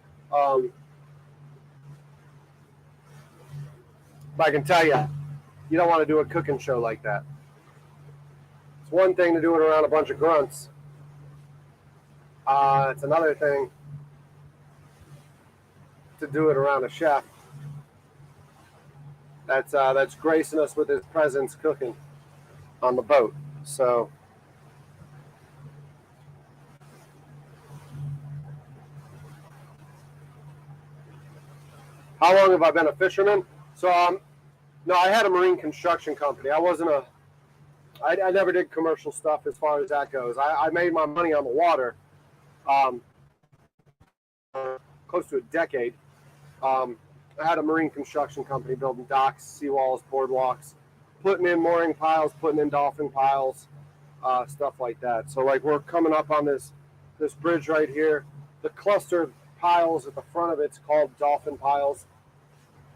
But I can tell you, you don't want to do a cooking show like that. It's one thing to do it around a bunch of grunts. It's another thing to do it around a chef that's gracing us with his presence cooking on the boat. So how long have I been a fisherman? So no, I had a marine construction company. I never did commercial stuff as far as that goes. I made my money on the water. Close to a decade. I had a marine construction company building docks, seawalls, boardwalks, putting in mooring piles, putting in dolphin piles, stuff like that. So like we're coming up on this bridge right here. The cluster of piles at the front of it's called dolphin piles.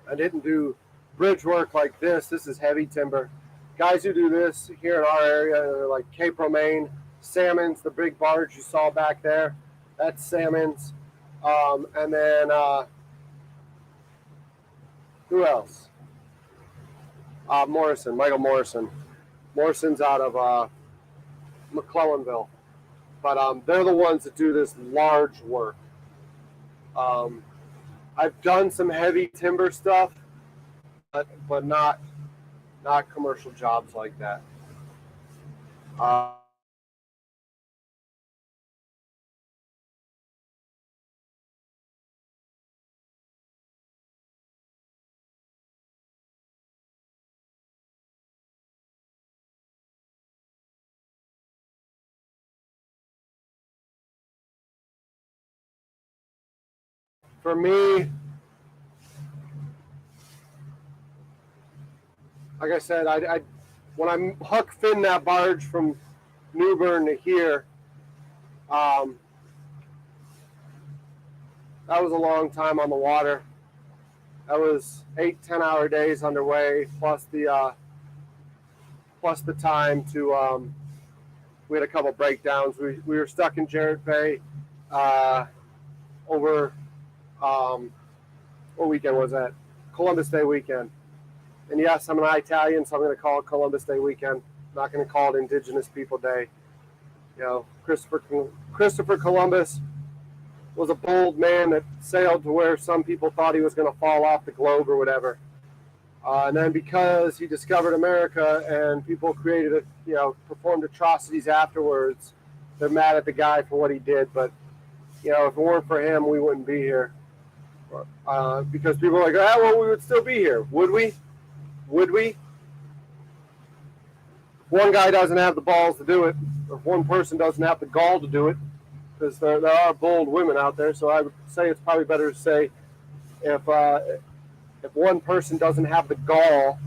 I didn't do bridge work like this. This is heavy timber. Guys who do this here in our area are like Cape Romaine, Salmons, the big barge you saw back there. That's Salmons. And then who else? Morrison, Michael Morrison. Morrison's out of McClellanville. But they're the ones that do this large work. I've done some heavy timber stuff, but not commercial jobs like that. For me, like I said, I when I hook fin that barge from New Bern to here, that was a long time on the water. That was 8-10 hour days underway, plus the time to we had a couple breakdowns. We were stuck in Jarrett Bay over what weekend was that? Columbus Day weekend. And yes, I'm an Italian, so I'm going to call it Columbus Day weekend. I'm not going to call it Indigenous People Day. Christopher Columbus was a bold man that sailed to where some people thought he was going to fall off the globe or whatever. And then because he discovered America and people performed atrocities afterwards, they're mad at the guy for what he did. But, if it weren't for him, we wouldn't be here. Because people are like, we would still be here. Would we? Would we? If one guy doesn't have the balls to do it, or if one person doesn't have the gall to do it, because there are bold women out there, so I would say it's probably better to say if one person doesn't have the gall,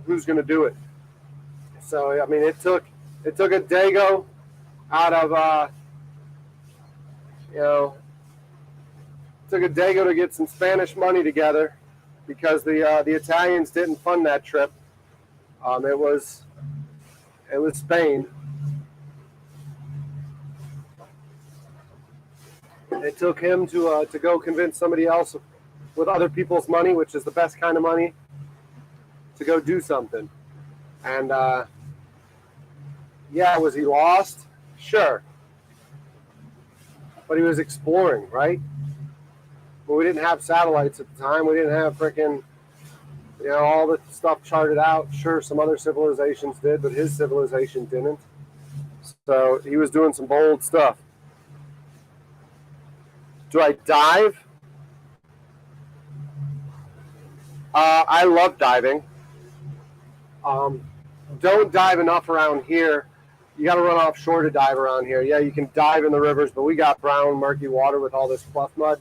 who's going to do it? So I mean, it took a Dago out of took a Dago to get some Spanish money together, because the Italians didn't fund that trip. It was Spain. It took him to go convince somebody else with other people's money, which is the best kind of money, to go do something. And was he lost? Sure. But he was exploring, right? But we didn't have satellites at the time. We didn't have freaking, all the stuff charted out. Sure, some other civilizations did, but his civilization didn't. So he was doing some bold stuff. Do I dive? I love diving. Don't dive enough around here. You got to run offshore to dive around here. Yeah, you can dive in the rivers, but we got brown, murky water with all this fluff mud.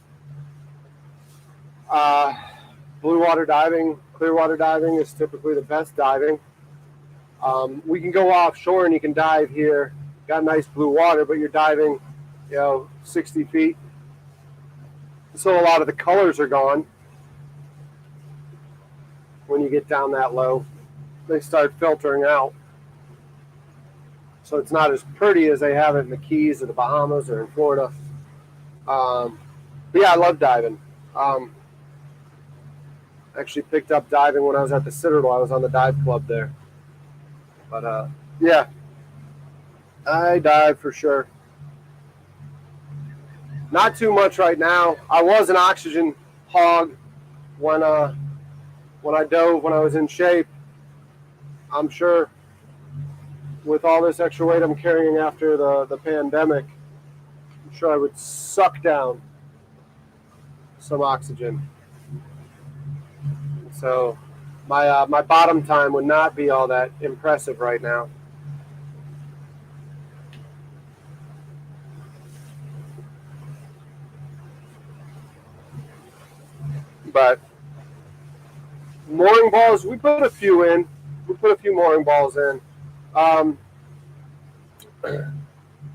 Blue water diving, clear water diving is typically the best diving. We can go offshore and you can dive here. Got nice blue water, but you're diving, 60 feet. So a lot of the colors are gone when you get down that low. They start filtering out. So it's not as pretty as they have it in the Keys or the Bahamas or in Florida. But yeah, I love diving. Actually picked up diving when I was at the Citadel. I was on the dive club there. But yeah, I dive for sure. Not too much right now. I was an oxygen hog when I dove, when I was in shape. I'm sure with all this extra weight I'm carrying after the pandemic, I'm sure I would suck down some oxygen. So my bottom time would not be all that impressive right now. But mooring balls, we put a few in. We put a few mooring balls in. A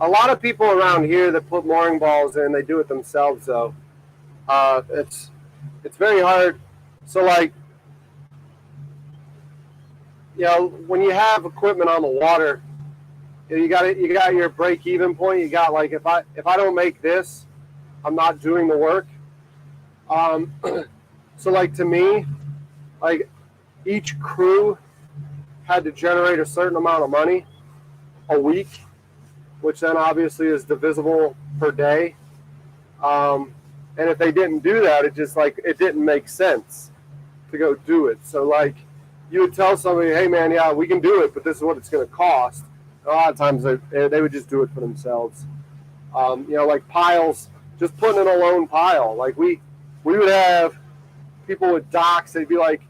lot of people around here that put mooring balls in, they do it themselves though. It's very hard. So like, when you have equipment on the water, you got your break-even point. You got like, if I don't make this, I'm not doing the work. So like to me, like each crew had to generate a certain amount of money a week, which then obviously is divisible per day. And if they didn't do that, it just like, it didn't make sense to go do it. So like you would tell somebody, hey man, yeah, we can do it, but this is what it's going to cost. A lot of times they would just do it for themselves. Like piles, just putting in a lone pile. Like we would have people with docks. They'd be like,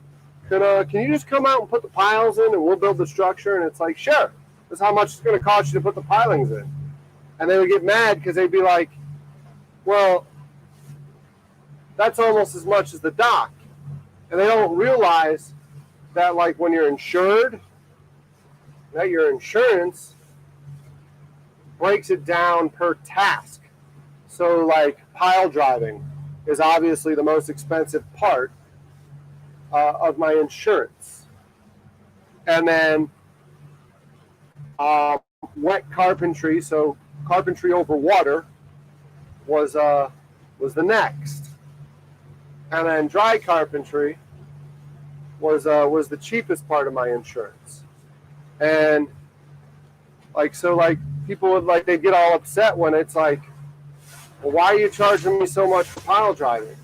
can you just come out and put the piles in and we'll build the structure? And it's like, sure. That's how much it's going to cost you to put the pilings in. And they would get mad because they'd be like, well, that's almost as much as the dock. And they don't realize that like when you're insured, that your insurance breaks it down per task. So like pile driving is obviously the most expensive part of my insurance. And then wet carpentry, so carpentry over water was the next. And then dry carpentry was the cheapest part of my insurance. And like, so like people would like, they'd get all upset when it's like, well, why are you charging me so much for pile driving?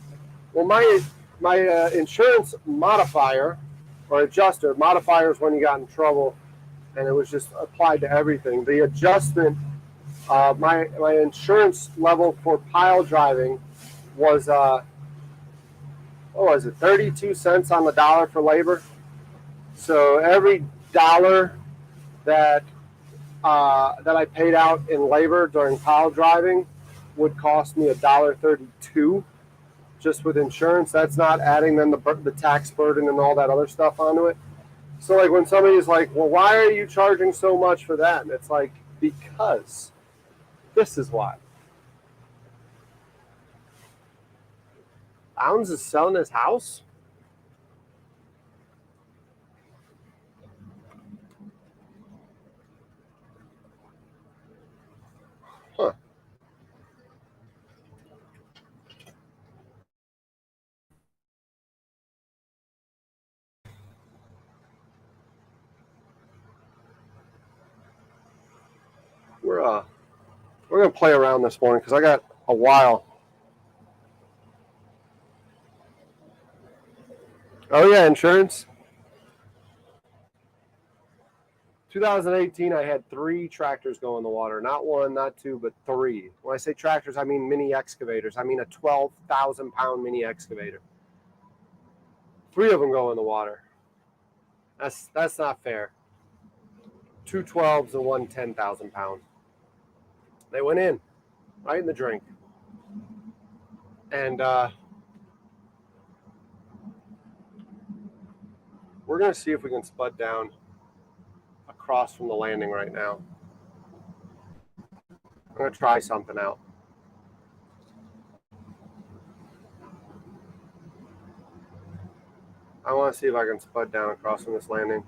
Well, my insurance modifier or adjuster, modifier is when you got in trouble and it was just applied to everything. The adjustment, my insurance level for pile driving was, what was it, 32 cents on the dollar for labor. So every dollar that I paid out in labor during pile driving would cost me $1.32 just with insurance. That's not adding then the tax burden and all that other stuff onto it. So like when somebody's like, well, why are you charging so much for that? And it's like, because this is why. Bounds is selling his house? Huh. We're gonna play around this morning because I got a while. Oh yeah, insurance. 2018, I had 3 tractors go in the water. Not 1, not 2, but 3. When I say tractors, I mean mini excavators. I mean a 12,000-pound mini excavator. 3 of them go in the water. That's not fair. 2 12s and 1 10,000-pound. They went in, right in the drink. And we're going to see if we can spud down across from the landing right now. I'm going to try something out. I want to see if I can spud down across from this landing.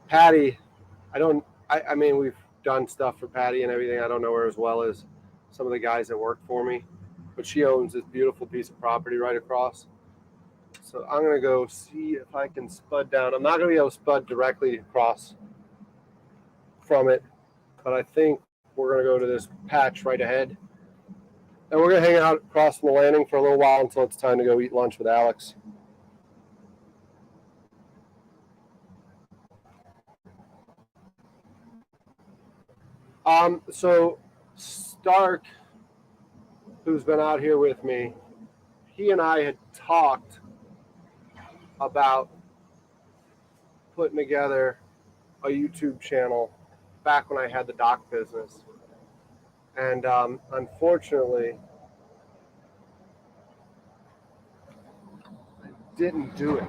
Patty, I mean, we've done stuff for Patty and everything. I don't know her as well as some of the guys that work for me, but she owns this beautiful piece of property right across. So I'm going to go see if I can spud down. I'm not going to be able to spud directly across from it, but I think we're going to go to this patch right ahead. And we're going to hang out across from the landing for a little while until it's time to go eat lunch with Alex. So Stark, who's been out here with me, he and I had talked about putting together a YouTube channel back when I had the dock business. And unfortunately, I didn't do it.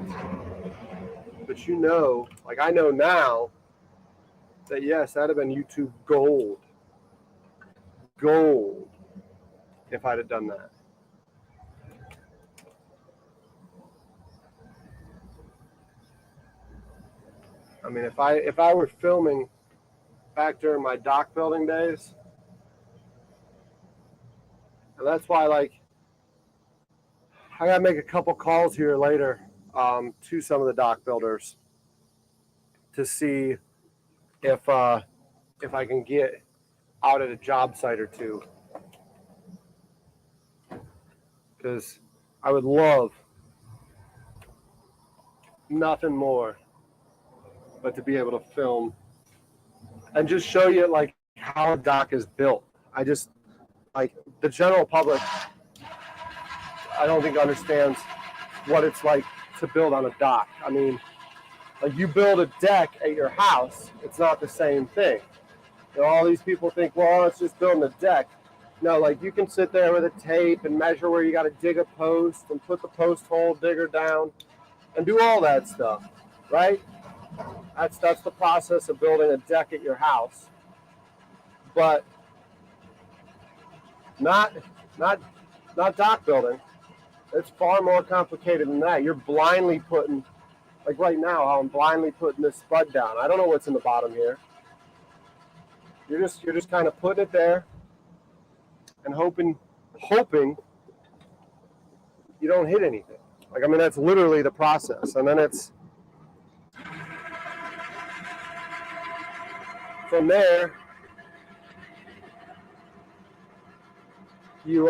But you know, like I know now that yes, that'd have been YouTube gold. Gold if I'd have done that. I mean, if I were filming back during my dock building days, and that's why, like, I gotta make a couple calls here later to some of the dock builders to see if I can get out at a job site or two, because I would love nothing more but to be able to film and just show you like how a dock is built. I just, like, the general public, I don't think understands what it's like to build on a dock. I mean, like, you build a deck at your house, it's not the same thing. You know, all these people think, well, it's just building a deck. No, like, you can sit there with a tape and measure where you got to dig a post and put the post hole digger down and do all that stuff, right? That's the process of building a deck at your house. But not dock building. It's far more complicated than that. You're blindly putting, like right now, I'm blindly putting this spud down. I don't know what's in the bottom here. You're just kind of putting it there and hoping you don't hit anything. Like, I mean, that's literally the process. And then it's from there, you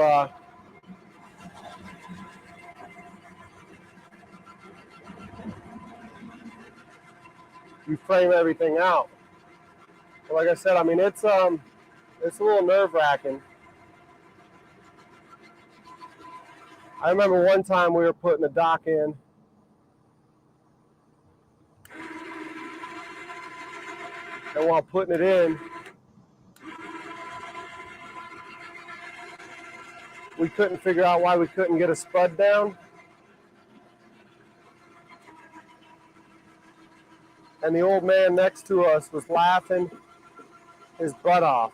frame everything out. But like I said, I mean, it's a little nerve-wracking. I remember one time we were putting a dock in, and while putting it in, we couldn't figure out why we couldn't get a spud down. And the old man next to us was laughing his butt off.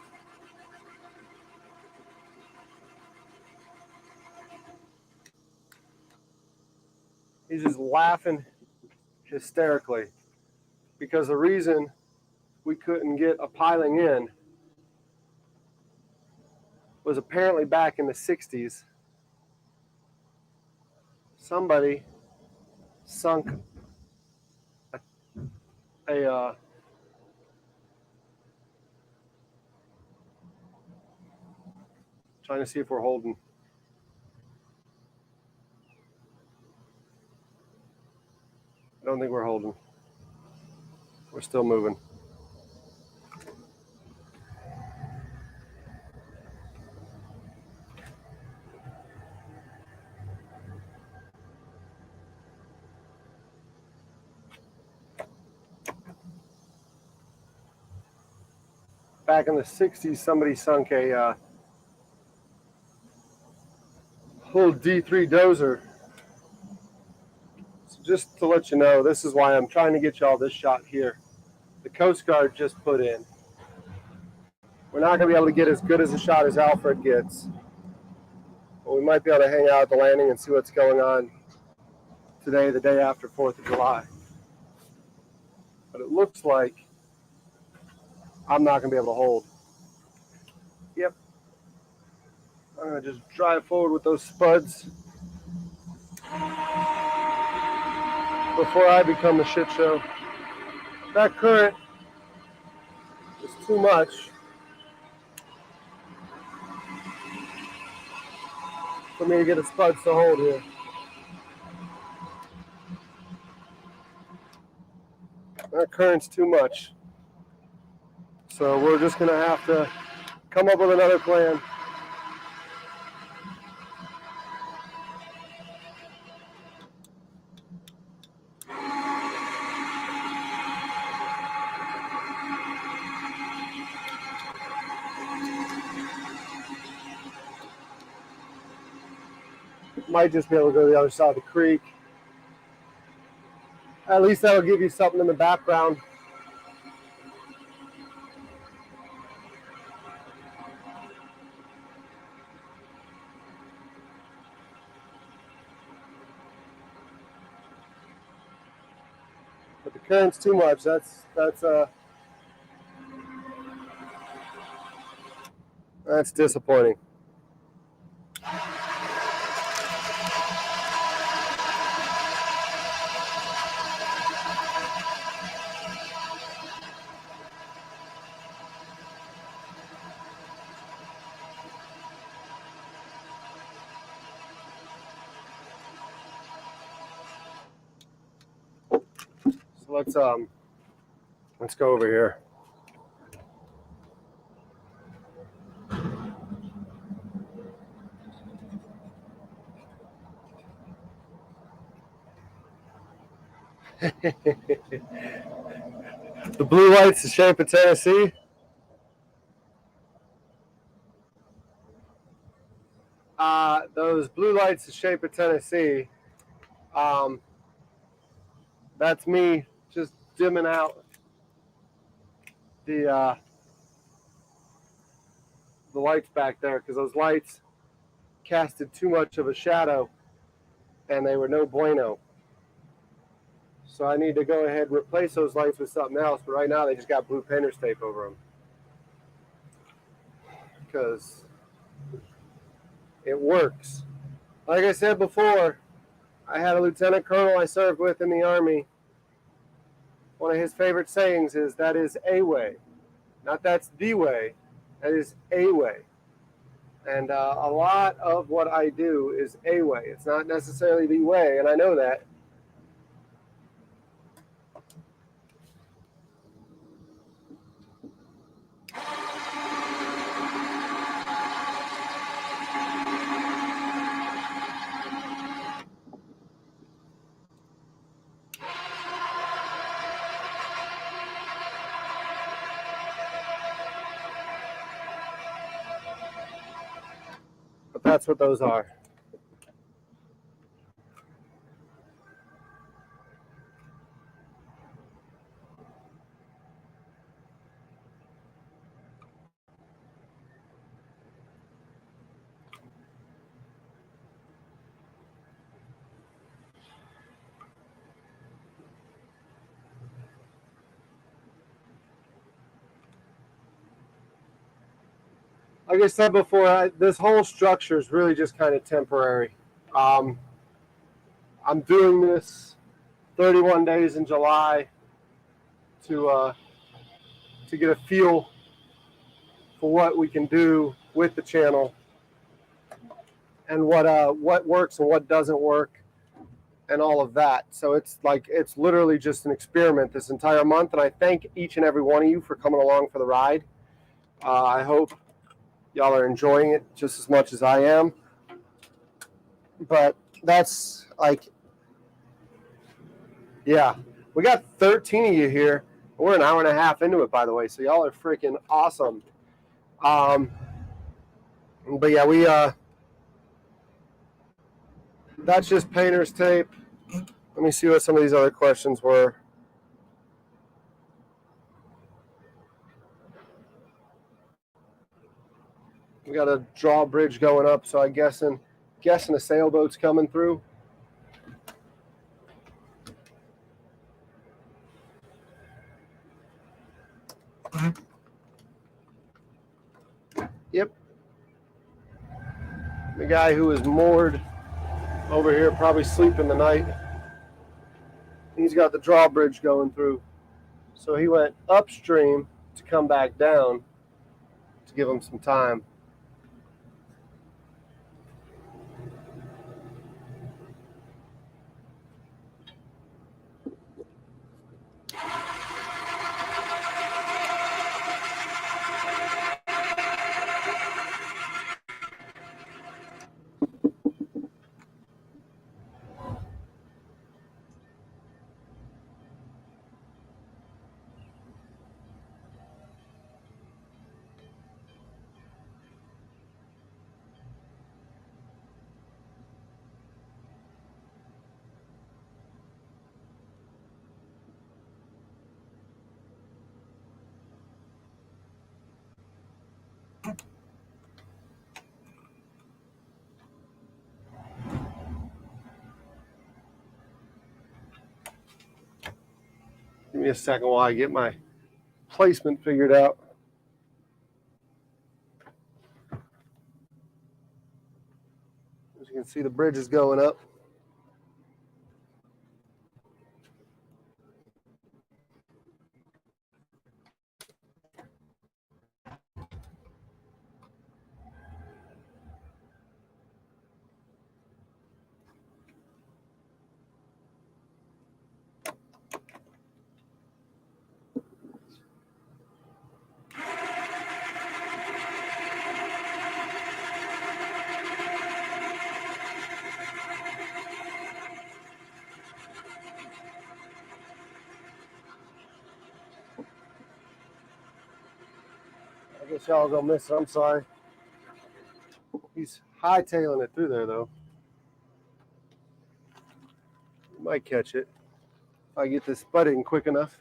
He's just laughing hysterically because the reason we couldn't get a piling in was apparently back in the 60s. Somebody sunk a trying to see if we're holding. I don't think we're holding. We're still moving. Back in the 60s, somebody sunk a whole D3 dozer. So just to let you know, this is why I'm trying to get y'all this shot here. The Coast Guard just put in. We're not going to be able to get as good as a shot as Alfred gets. But we might be able to hang out at the landing and see what's going on today, the day after 4th of July. But it looks like I'm not going to be able to hold. Yep. I'm going to just drive forward with those spuds before I become the shit show. That current is too much for me to get the spuds to hold here. That current's too much. So we're just going to have to come up with another plan. Might just be able to go to the other side of the creek. At least that'll give you something in the background. But the current's too much. That's disappointing. So let's go over here. The blue light's the shape of Tennessee. Those blue lights the shape of Tennessee. That's me just dimming out the lights back there because those lights casted too much of a shadow and they were no bueno. So I need to go ahead and replace those lights with something else, but right now they just got blue painter's tape over them because it works. Like I said before, I had a lieutenant colonel I served with in the Army. One of his favorite sayings is, that is a way. Not that's the way, that is a way. And a lot of what I do is a way. It's not necessarily the way, and I know that. But that's what those are. Like I said before, this whole structure is really just kind of temporary. I'm doing this 31 days in July to get a feel for what we can do with the channel and what works and what doesn't work. and all of that. So it's literally just an experiment this entire month, and I thank each and every one of you for coming along for the ride. I hope y'all are enjoying it just as much as I am. But that's yeah, we got 13 of you here. We're an hour and a half into it, by the way, so y'all are freaking awesome. But yeah, we that's just painter's tape. Let me see what some of these other questions were. We got a drawbridge going up, so I'm guessing a sailboat's coming through. Yep. The guy who is moored over here probably sleeping the night. He's got the drawbridge going through. So he went upstream to come back down to give him some time. Give me a second while I get my placement figured out. As you can see, the bridge is going up. I guess y'all gonna miss it. I'm sorry. He's hightailing it through there, though. You might catch it if I get this budding quick enough.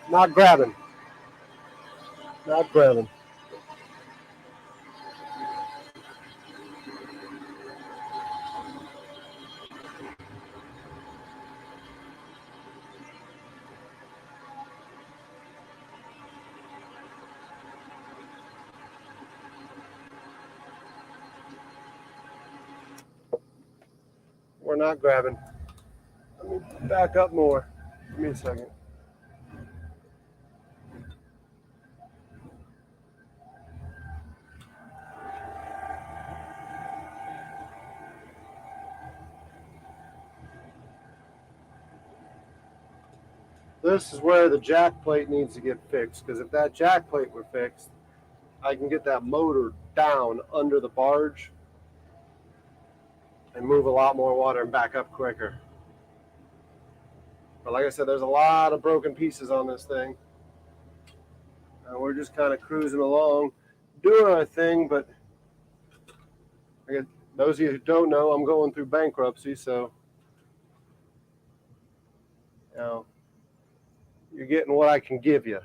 Not grabbing. Not grabbing. We're not grabbing. Let me back up more. Give me a second. This is where the jack plate needs to get fixed, because if that jack plate were fixed, I can get that motor down under the barge and move a lot more water and back up quicker. But like I said, there's a lot of broken pieces on this thing. And we're just kind of cruising along, doing our thing, but I guess those of you who don't know, I'm going through bankruptcy, so you know, you're getting what I can give you.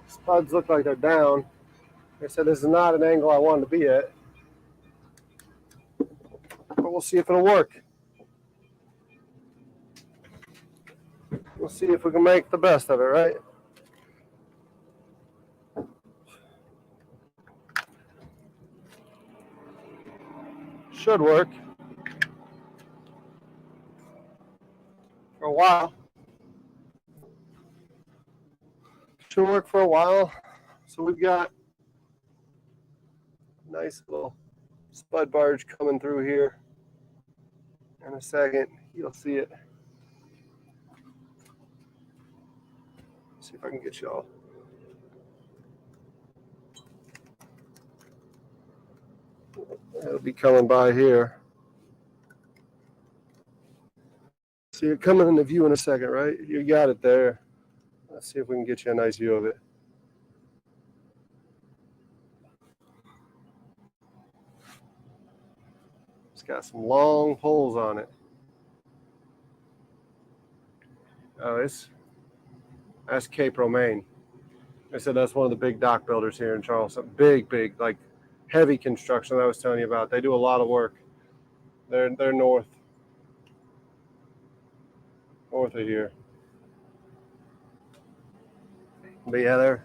Spuds look like they're down. Like I said, this is not an angle I wanted to be at, but we'll see if it'll work. We'll see if we can make the best of it, right? Should work for a while. Should work for a while. So we've got a nice little spud barge coming through here in a second. You'll see it. See if I can get y'all. It'll be coming by here. See it coming into view in a second, right? You got it there. Let's see if we can get you a nice view of it. It's got some long poles on it. Oh, that's Cape Romaine. I said that's one of the big dock builders here in Charleston. Big, like heavy construction that I was telling you about. They do a lot of work. They're north of here. But yeah,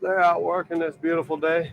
they're out working this beautiful day.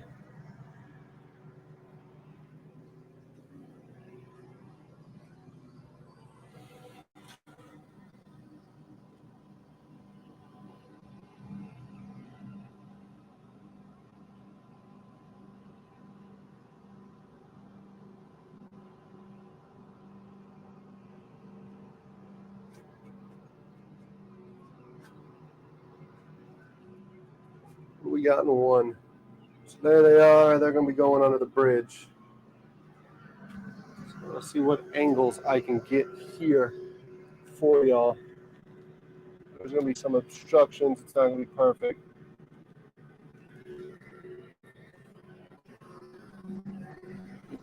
We got in one. So there they are. They're going to be going under the bridge. So let's see what angles I can get here for y'all. There's going to be some obstructions. It's not going to be perfect.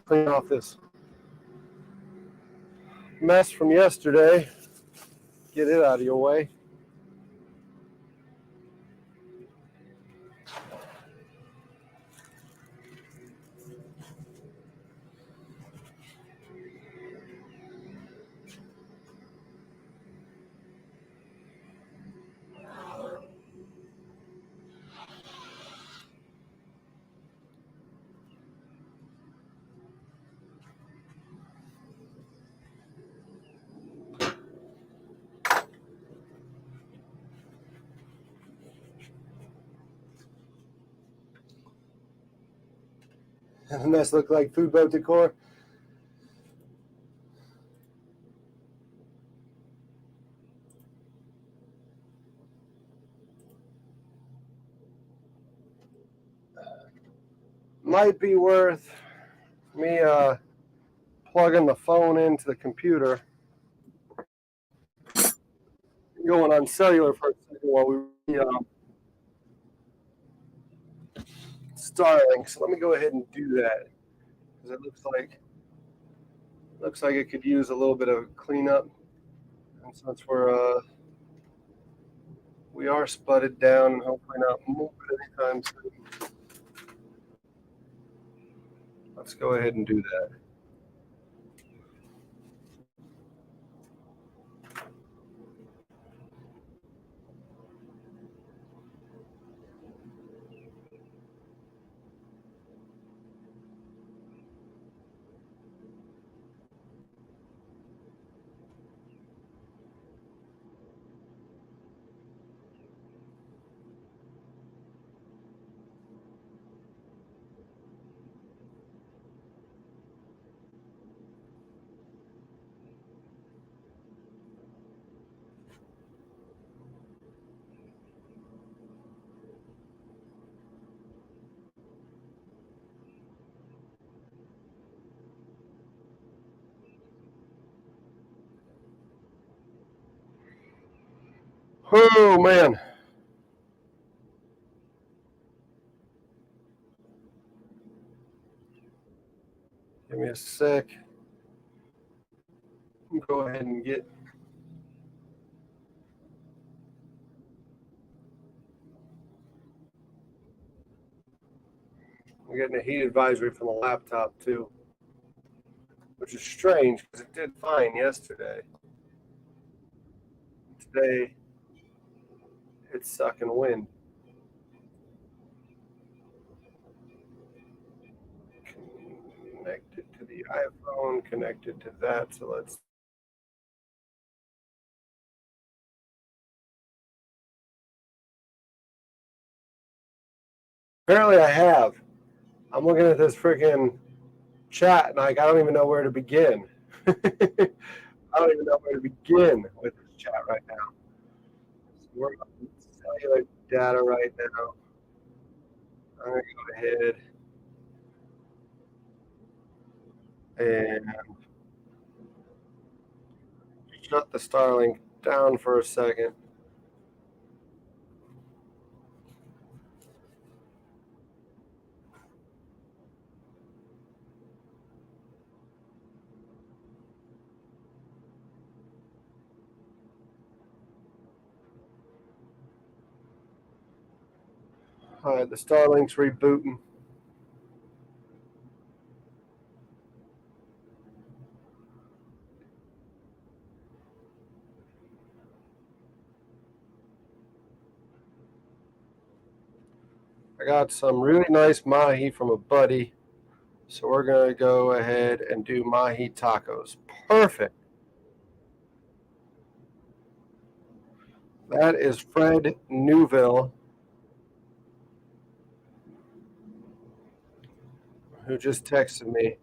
Clean off this mess from yesterday. Get it out of your way. Doesn't this look like food boat decor? might be worth me plugging the phone into the computer, going on cellular for a second while we Starlink. So let me go ahead and do that because it looks like it could use a little bit of cleanup. And since we are sputted down and hopefully not moving anytime soon, let's go ahead and do that. Oh man. Give me a sec. Go ahead and get I'm getting a heat advisory from the laptop too, which is strange because it did fine yesterday. Today it's sucking wind. Connected to the iPhone, connected to that. So let's. Apparently I have. I'm looking at this freaking chat and I don't even know where to begin. I don't even know where to begin with this chat right now. So we're on cellular data right now. I'm gonna go ahead and shut the Starlink down for a second. All right, the Starlink's rebooting. I got some really nice mahi from a buddy. So we're going to go ahead and do mahi tacos. Perfect. That is Fred Newville, who just texted me.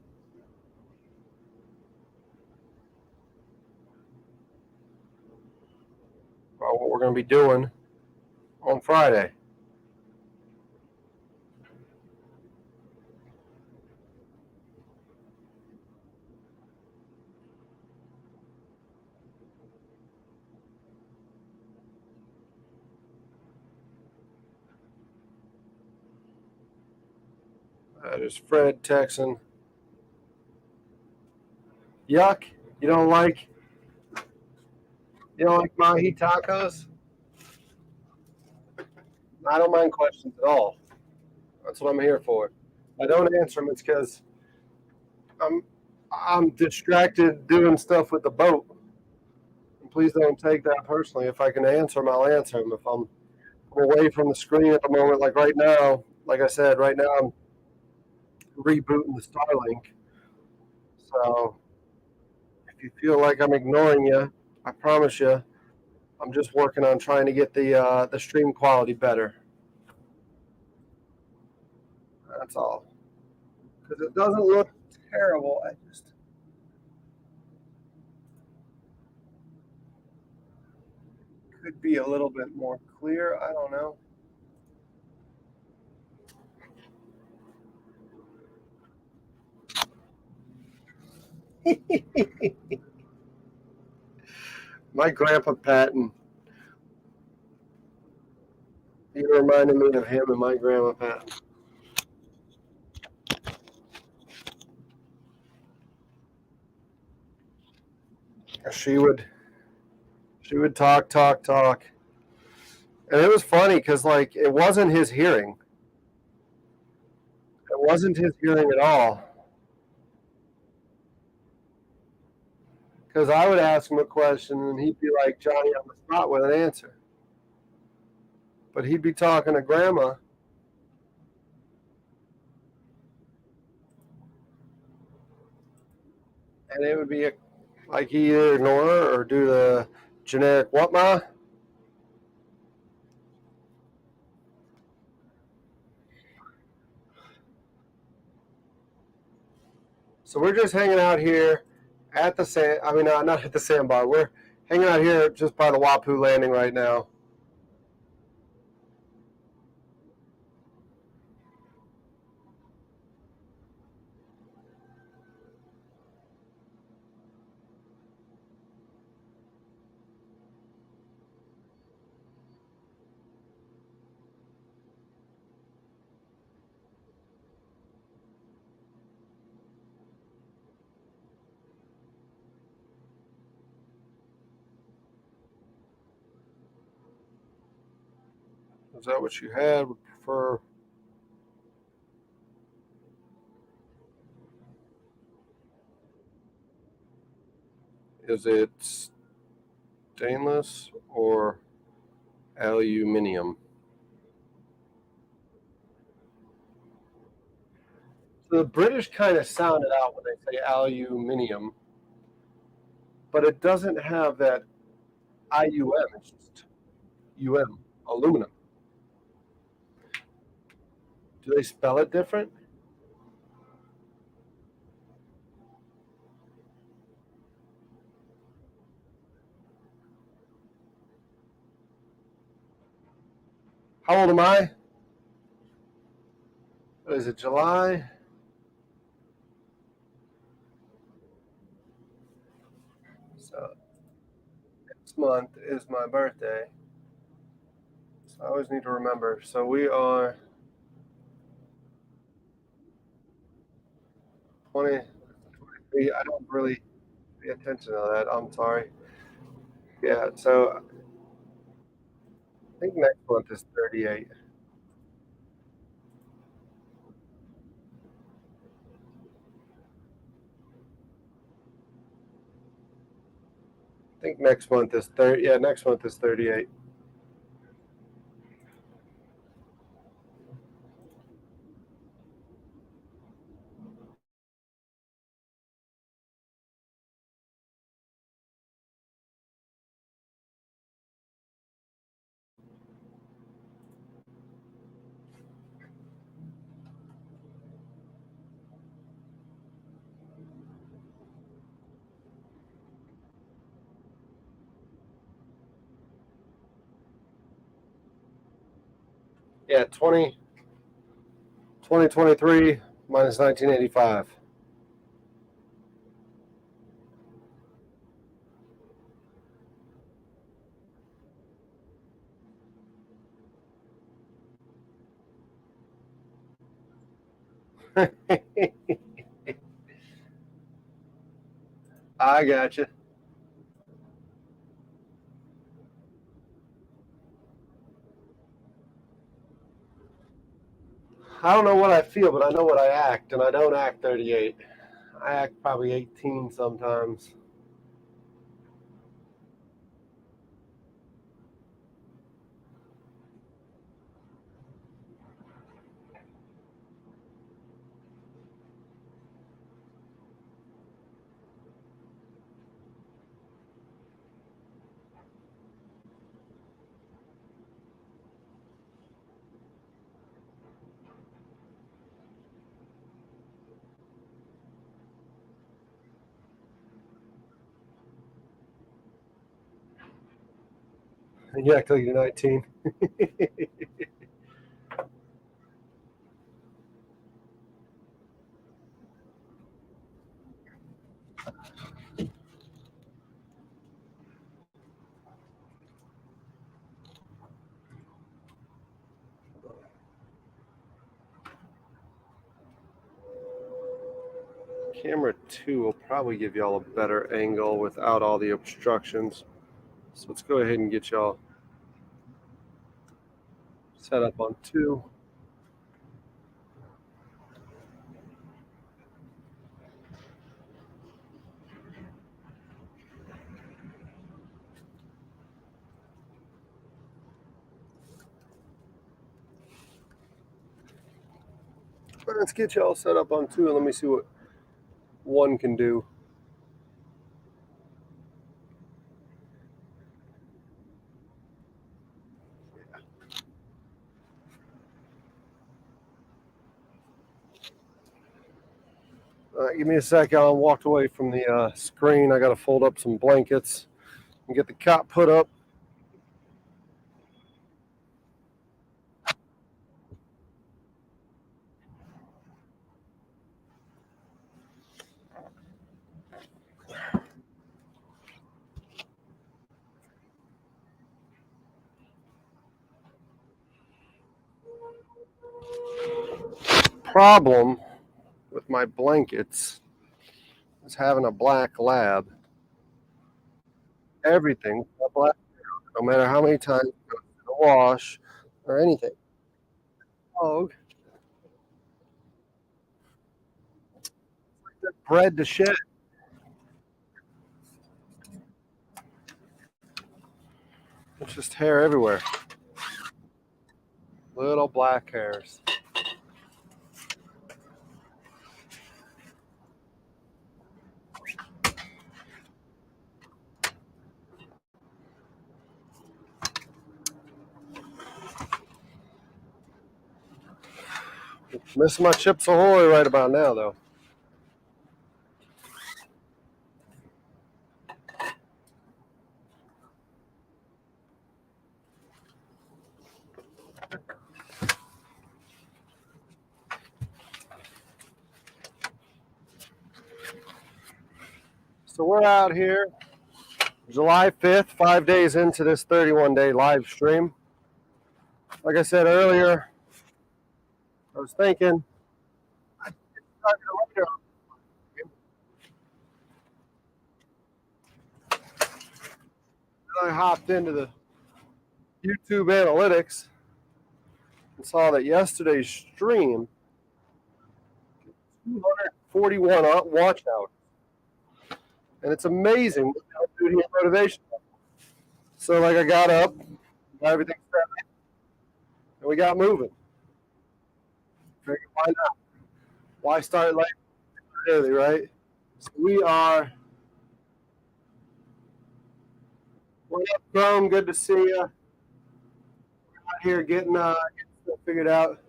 About what we're going to be doing on Friday. That is Fred texting. Yuck! You don't like mahi tacos? I don't mind questions at all. That's what I'm here for. I don't answer them. It's because I'm distracted doing stuff with the boat. And please don't take that personally. If I can answer them, I'll answer them. If I'm away from the screen at the moment, like right now, like I said, right now I'm rebooting the Starlink. So if you feel like I'm ignoring you, I promise you, I'm just working on trying to get the stream quality better. That's all. Because it doesn't look terrible. I just could be a little bit more clear. I don't know. My grandpa Patton. He reminded me of him and my grandma Patton. She would talk. And it was funny because like it wasn't his hearing. It wasn't his hearing at all. Because I would ask him a question and he'd be like Johnny on the spot with an answer. But he'd be talking to grandma. And it would be like he either ignore her or do the generic what ma? So we're just hanging out here at the sand. I mean, not at the sandbar. We're hanging out here just by the Wapu landing right now. Is that what you had? Would prefer? Is it stainless or aluminium? So the British kind of sound it out when they say aluminium, but it doesn't have that IUM. It's just UM, aluminum. Do they spell it different? How old am I? What is it, July? So next month is my birthday. So I always need to remember. So we are 20, 23. I don't really pay attention to that. I'm sorry. Yeah, so I think next month is 38. I think next month is 30. Yeah, next month is 38. Yeah, 2023 minus 1985. I got you. I don't know what I feel, but I know what I act, and I don't act 38. I act probably 18 sometimes. And you act like you're 19. Camera 2 will probably give y'all a better angle without all the obstructions. So let's go ahead and get y'all set up on 2. Let's get y'all set up on 2 and let me see what 1 can do. All right, give me a sec. I walked away from the screen. I got to fold up some blankets and get the cot put up. Problem with my blankets is having a black lab. Everything black, no matter how many times it goes to the wash or anything. Dog, bred to shed. It's just hair everywhere. Little black hairs. Missing my Chips Ahoy right about now, though. So we're out here July 5th, 5 days into this 31-day live stream. Like I said earlier, I was thinking, I hopped into the YouTube analytics and saw that yesterday's stream 241 watch hours. And it's amazing what duty and motivation. So like I got up, got everything set, and we got moving. Figured, why not? Why start late early, right? So we're up, Chrome. Good to see you. We're out here getting stuff figured out.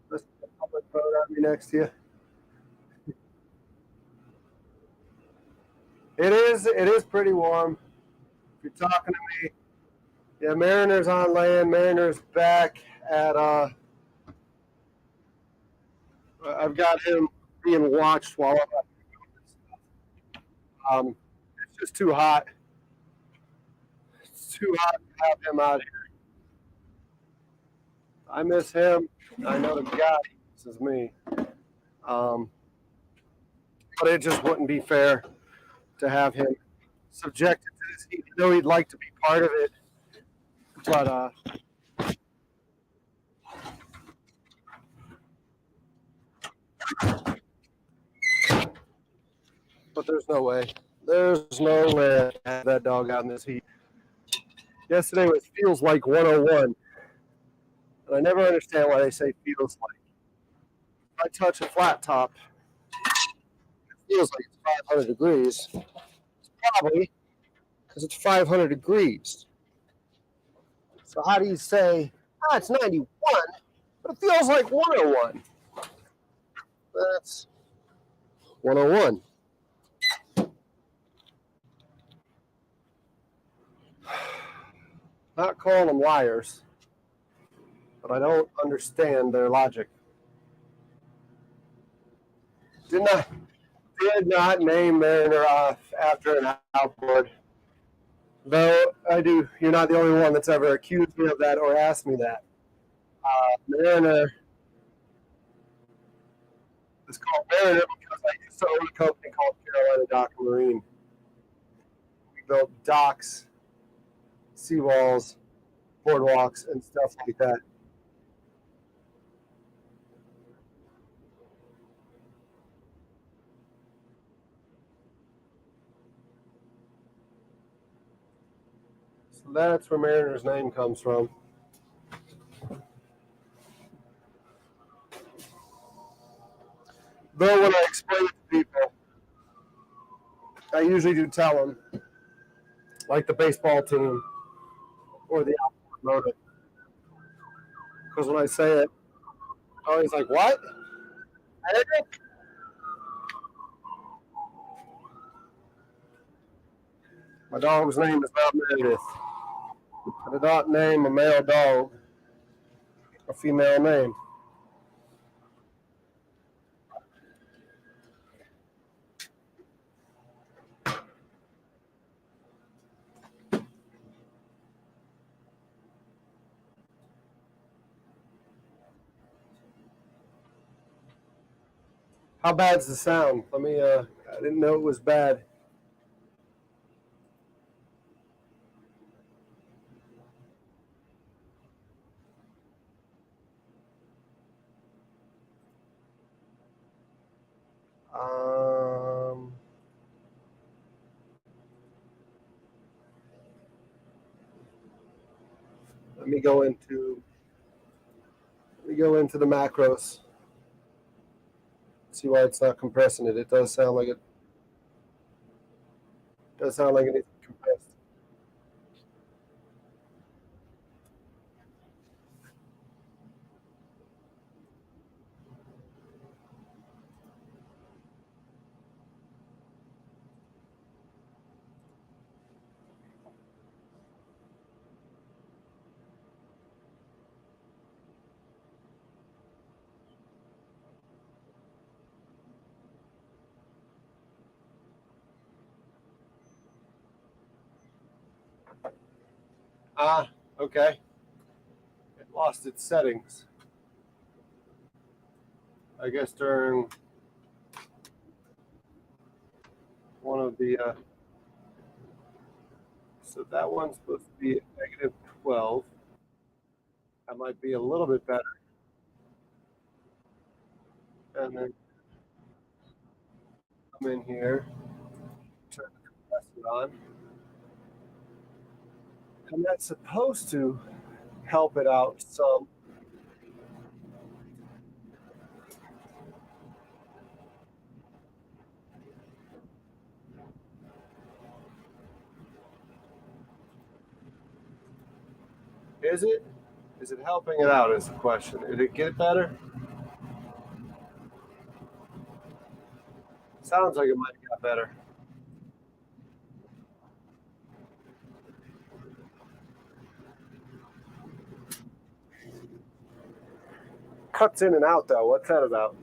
Let's put a public photo of me next to you. It is pretty warm. If you're talking to me, yeah, Mariner's on land. Mariner's back at I've got him being watched while I'm it's just too hot. It's too hot to have him out here. I miss him. I know the guy misses me. But it just wouldn't be fair to have him subjected to this heat. I know he'd like to be part of it, but there's no way. There's no way to have that dog out in this heat. Yesterday it feels like 101. And I never understand why they say feels like. If I touch a flat top, it feels like it's 500 degrees. It's probably because it's 500 degrees. So how do you say, it's 91, but it feels like 101? That's 101. Not calling them liars, but I don't understand their logic. Did not name Mariner after an outboard. Though I do, you're not the only one that's ever accused me of that or asked me that. Mariner is called Mariner because I used to own a company called Carolina Dock and Marine. We built docks, seawalls, boardwalks, and stuff like that. So that's where Mariner's name comes from. Though when I explain it to people, I usually do tell them, like the baseball team or the outboard motor. Because when I say it, oh, he's like, what? My dog's name is not Meredith. I did not name a male dog a female name. How bad's the sound? I didn't know it was bad. Um, let me go into the macros. See why it's not compressing it. It does sound like it needs to be compressed. Ah, okay. It lost its settings. I guess during one of the so that one's supposed to be at -12. That might be a little bit better. And then come in here, turn the compressor on. And that's supposed to help it out some. Is it? Is it helping it out is the question. Did it get better? Sounds like it might have got better. Cuts in and out though. What's that about?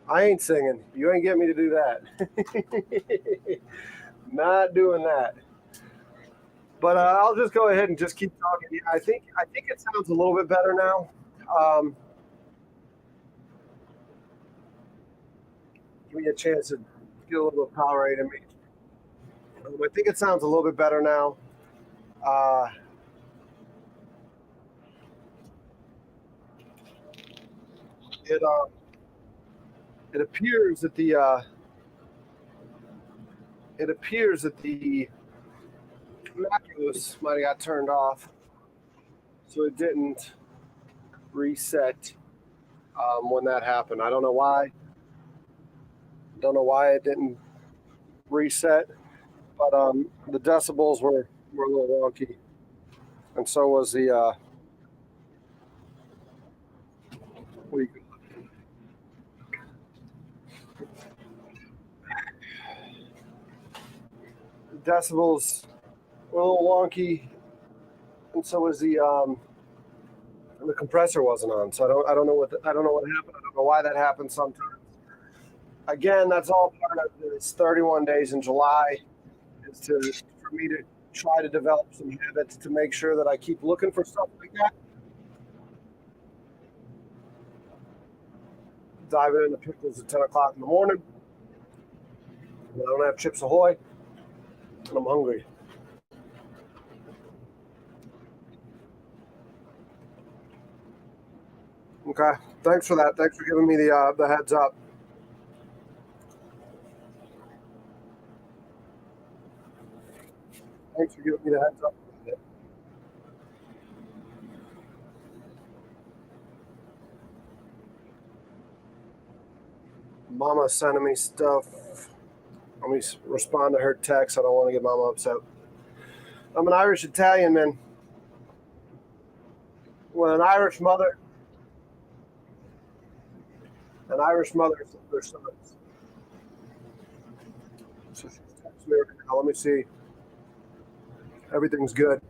I ain't singing. You ain't get me to do that. Not doing that. But I'll just go ahead and just keep talking. Yeah, I think it sounds a little bit better now. Give me a chance to get a little bit of power into me. I think it sounds a little bit better now. Uh, it it appears that the macros might have got turned off, so it didn't reset when that happened. I don't know why. Don't know why it didn't reset, but the decibels were a little wonky, and so was the what do you decibels were a little wonky, and so was the compressor wasn't on. So I don't know what happened. I don't know why that happens sometimes. Again, that's all part of this 31 days in July, is for me to try to develop some habits to make sure that I keep looking for stuff like that. Diving into pickles at 10 o'clock in the morning. I don't have Chips Ahoy, and I'm hungry. Okay, thanks for that. Thanks for giving me the heads up. Thanks for giving me the heads up. Mama sending me stuff. Let me respond to her text. I don't want to get Mama upset. I'm an Irish Italian, man. When an Irish mother sends their sons. So she's texting me right now. Let me see. Everything's good.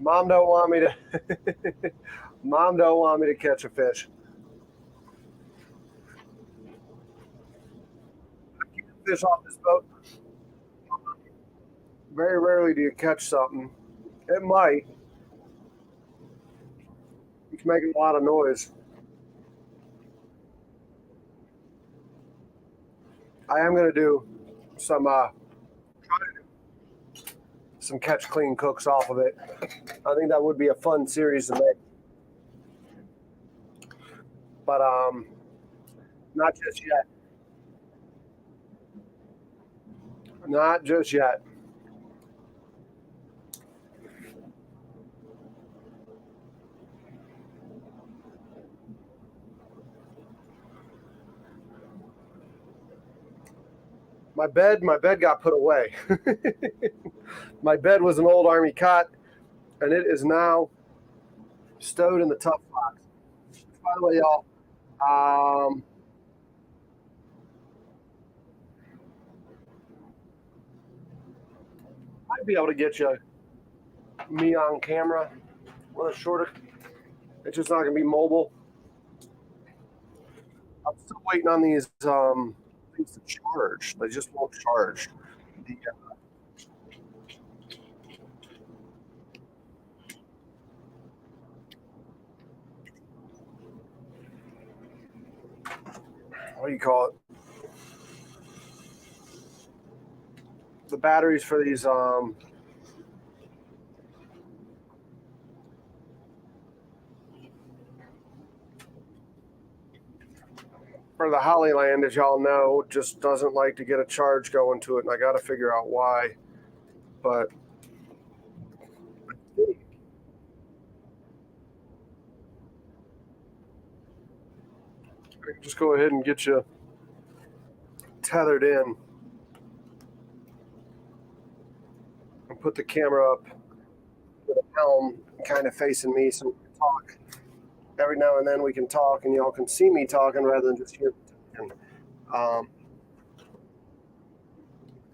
Mom don't want me to. Mom don't want me to catch a fish. I keep the fish off this boat. Very rarely do you catch something. It might. It's making a lot of noise. I am gonna do some catch clean cooks off of it. I think that would be a fun series to make. But not just yet. Not just yet. My bed got put away. My bed was an old army cot, and it is now stowed in the tough box. By the way, y'all, I'd be able to get me on camera with a shorter. It's just not going to be mobile. I'm still waiting on these things to charge. They just won't charge. The, what do you call it? The batteries for these for the Hollyland, as y'all know, just doesn't like to get a charge going to it, and I got to figure out why. But I can just go ahead and get you tethered in and put the camera up with a helm kind of facing me so we can talk. Every now and then we can talk and y'all can see me talking rather than just hear me talking. I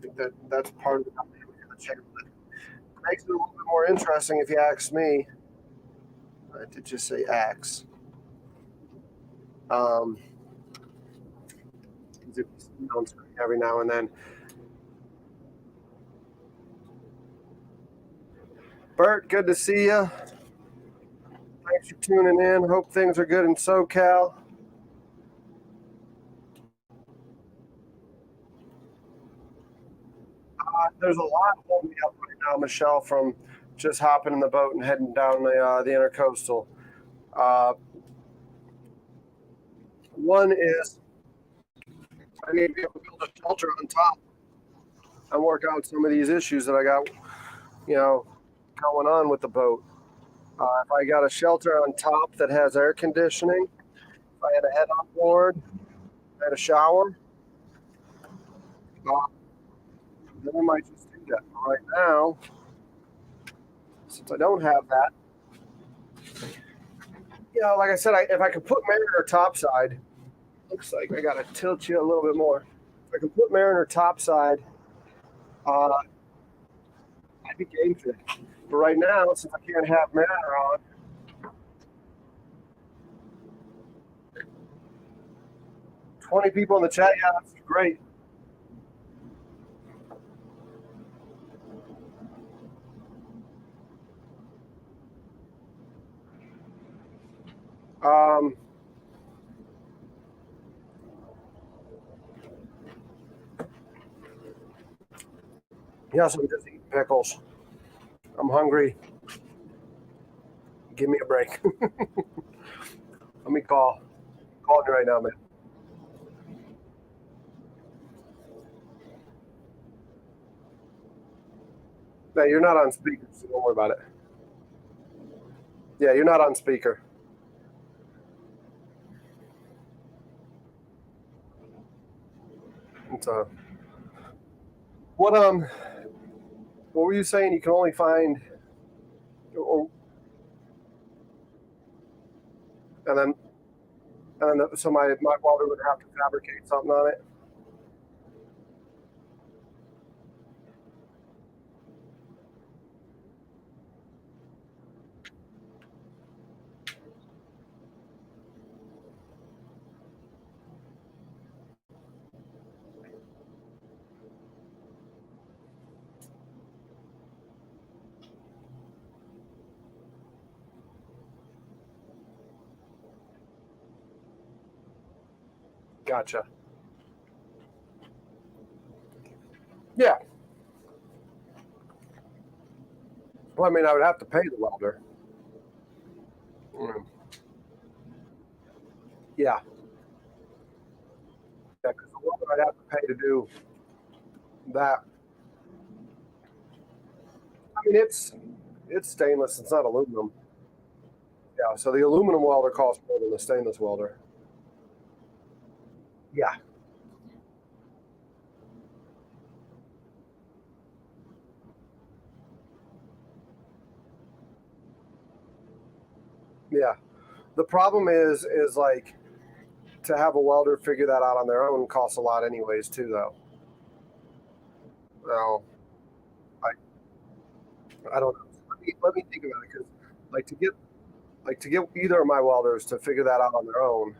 think that's part of the dynamic of the channel. It makes it a little bit more interesting if you ask me. I did just say axe. Every now and then. Bert, good to see you. Thanks for tuning in. Hope things are good in SoCal. There's a lot holding me up right now, Michelle, from just hopping in the boat and heading down the intercoastal. One is I need to be able to build a shelter on top and work out some of these issues that I got, going on with the boat. If I got a shelter on top that has air conditioning, if I had a head on board, I had a shower, then I might just do that. Right now, since I don't have that, like I said, if I could put Mariner topside, looks like I got to tilt you a little bit more. If I could put Mariner topside, I'd be game for it. But right now, since I can't have Mariner on, 20 people in the chat, yeah, that's great. Yes, I'm just eating pickles. I'm hungry. Give me a break. Let me call you right now, man. No, you're not on speaker, so don't worry about it. Yeah, you're not on speaker. It's what were you saying? You can only find, and then so my welder would have to fabricate something on it. Gotcha. Yeah. Well, I mean, I would have to pay the welder. Yeah. Yeah, because the welder I'd have to pay to do that. I mean, it's stainless. It's not aluminum. Yeah. So the aluminum welder costs more than the stainless welder. Yeah. Yeah. The problem is like to have a welder figure that out on their own costs a lot anyways too though. Now I don't know. Let me think about it because like to get either of my welders to figure that out on their own,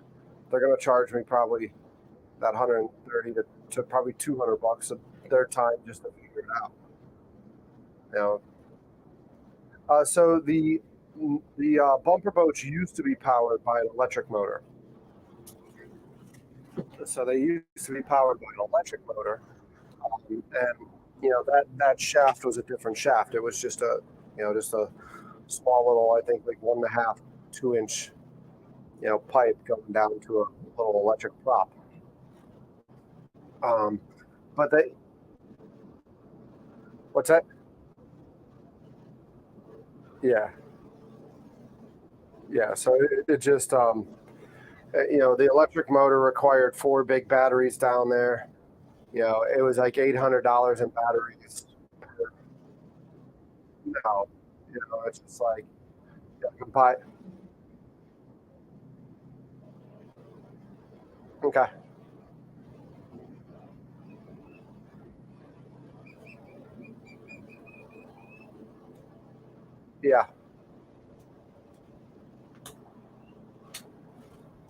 they're gonna charge me probably that 130 to probably $200 of their time just to figure it out. You know. So the bumper boats used to be powered by an electric motor. So they used to be powered by an electric motor, and that shaft was a different shaft. It was just a small little, I think like 1.5, 2 inch pipe going down to a little electric prop. But what's that? Yeah, yeah. So it just the electric motor required 4 big batteries down there. It was like $800 in batteries. No, it's just like you can buy. Okay. Yeah.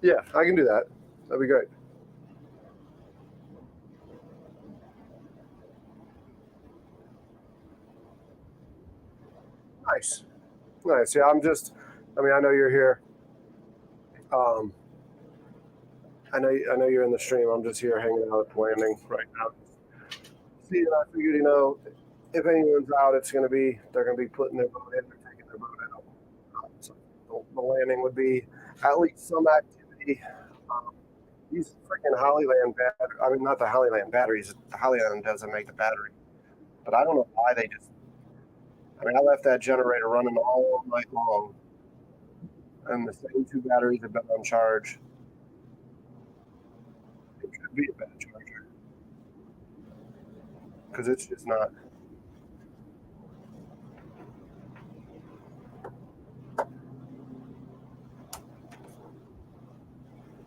Yeah, I can do that. That'd be great. Nice. Nice. Yeah, I know you're here. Um, I know you're in the stream. I'm just here hanging out at the landing right now. See, and I figured, if anyone's out, they're going to be putting their boat in, they're taking their boat out. So the landing would be at least some activity. Um, These freaking Hollyland batteries. I mean, not the Hollyland batteries. The Hollyland doesn't make the battery, but I don't know why they just. I mean, I left that generator running all night long, and the same two batteries have been on charge. It could be a bad charger because it's just not.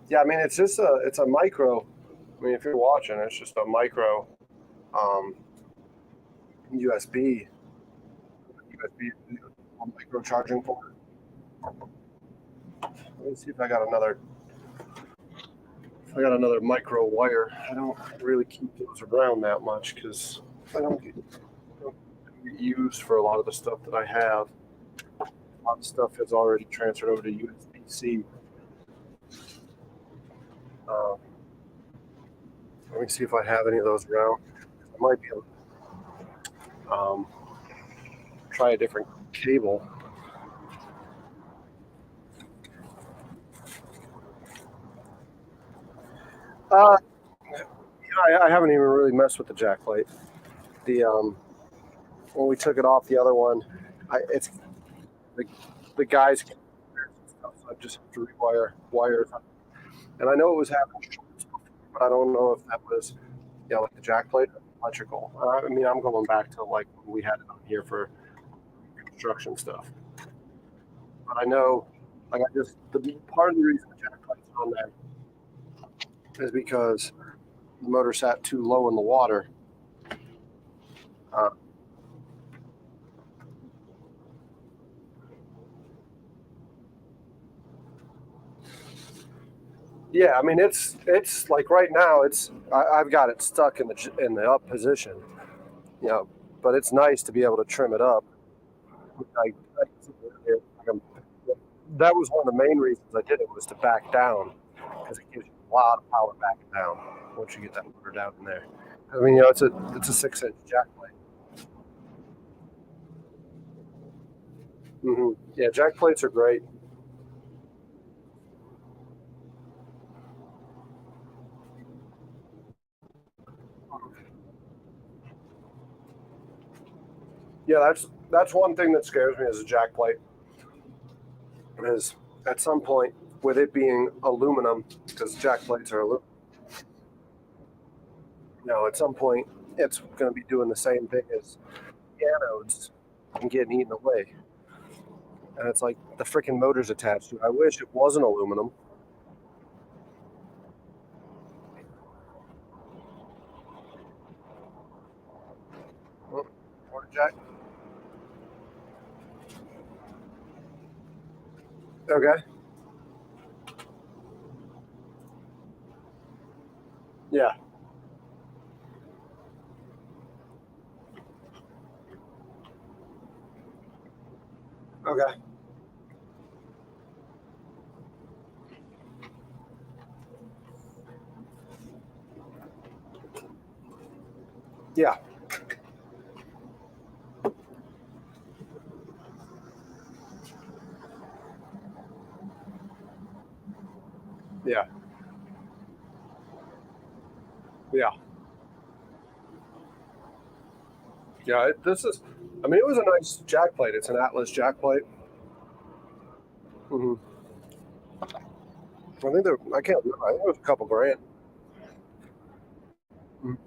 Yeah, I mean, it's just it's a micro. I mean, if you're watching, it's just a micro um, USB micro charging port. Let me see if I got another. If I got another micro wire. I don't really keep those around that much because I don't get used for a lot of the stuff that I have. A lot of stuff has already transferred over to USB-C. Let me see if I have any of those around. I might be able to try a different cable. I haven't even really messed with the jack plate. The when we took it off the other one, it's the guys. So I just have to rewire wires, and I know it was having shorts before, but I don't know if that was like the jack plate or electrical. I mean, I'm going back to like when we had it on here for construction stuff. But I know, like, the part of the reason the jack plate's on there is because the motor sat too low in the water. Yeah, I mean it's like right now I've got it stuck in the up position, but it's nice to be able to trim it up. That was one of the main reasons I did it was to back down because it gives you a lot of power backing down once you get that motor down in there. I mean, it's a 6-inch jack plate. Yeah, jack plates are great. Yeah, that's one thing that scares me as a jack plate is at some point with it being aluminum because jack plates are aluminum. At some point it's going to be doing the same thing as anodes and getting eaten away. And it's like the freaking motor's attached to it. I wish it wasn't aluminum. Oh, water jack. Okay. Yeah. Okay. Yeah. Yeah. Yeah. Yeah. I mean, it was a nice jack plate. It's an Atlas jack plate. Mm-hmm. I can't remember. I think it was a couple grand. Mhm.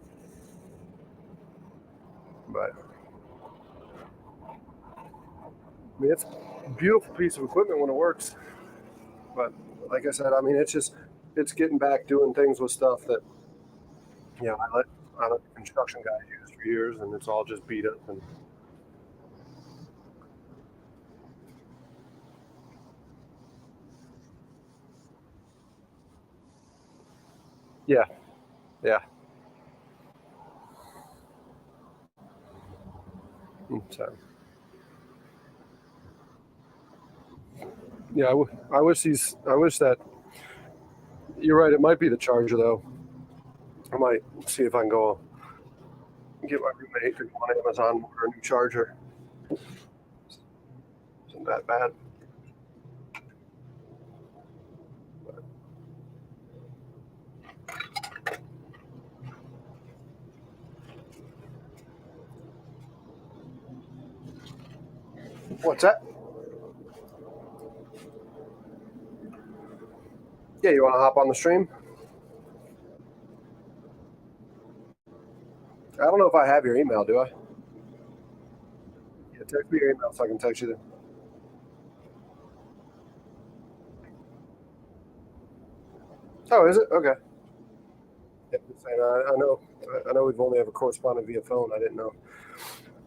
But I mean, it's a beautiful piece of equipment when it works. But like I said, I mean, it's getting back doing things with stuff that I let the construction guys use for years, and it's all just beat up. And yeah, yeah. So yeah, I wish that you're right. It might be the charger though. I might see if I can go get my roommate to go on Amazon and order a new charger. Isn't that bad? What's that? Yeah, you want to hop on the stream? I don't know if I have your email, do I? Yeah, text me your email so I can text you then. Oh, is it? Okay. Yeah, just saying, I know we've only ever corresponded via phone. I didn't know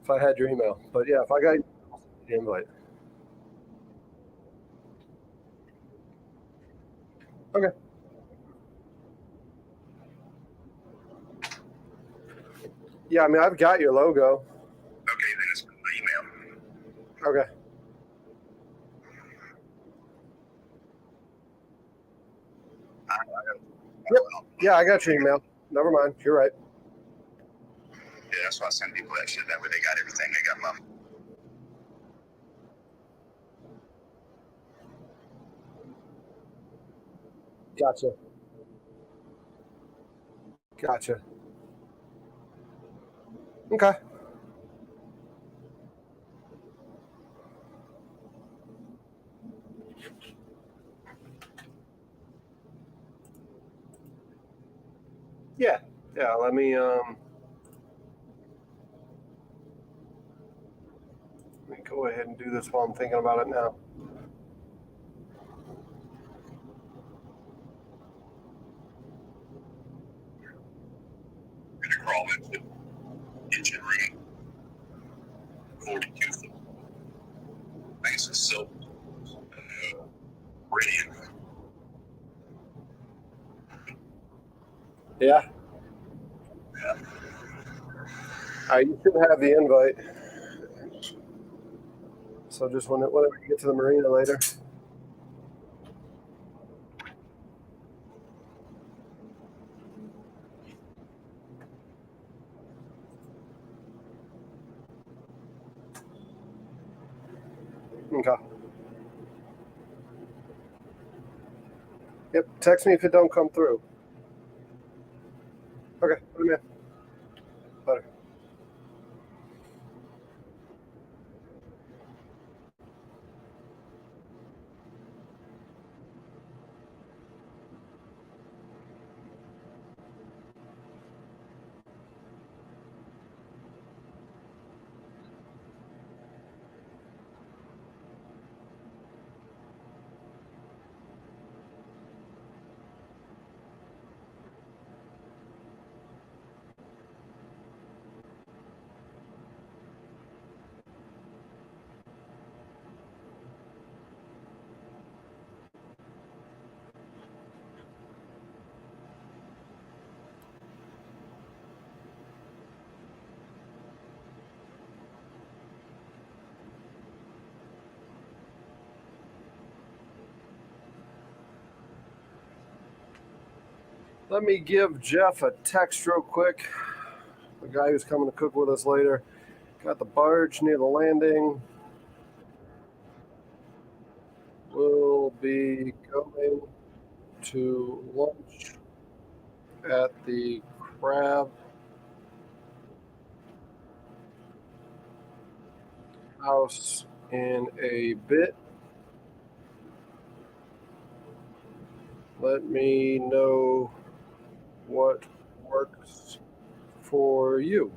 if I had your email. But yeah, if I got the invite. Okay. Yeah, I mean, I've got your logo. Okay, then it's the email. Okay. Yep. Yeah, I got your email. Never mind. You're right. Yeah, that's why I send people that shit. That way they got everything. They got my. Gotcha. Gotcha. Okay. Yeah. Yeah. Let me go ahead and do this while I'm thinking about it now. Gonna crawl into engine room 42 foot. Nice and silk. Radiant. Yeah. Yeah. You should have the invite. So just whenever you get to the marina later. Okay. Yep. Text me if it don't come through. Okay. Put 'em in. Later. Let me give Jeff a text real quick. The guy who's coming to cook with us later. Got the barge near the landing. We'll be going to lunch at the Crab House in a bit. Let me know what works for you.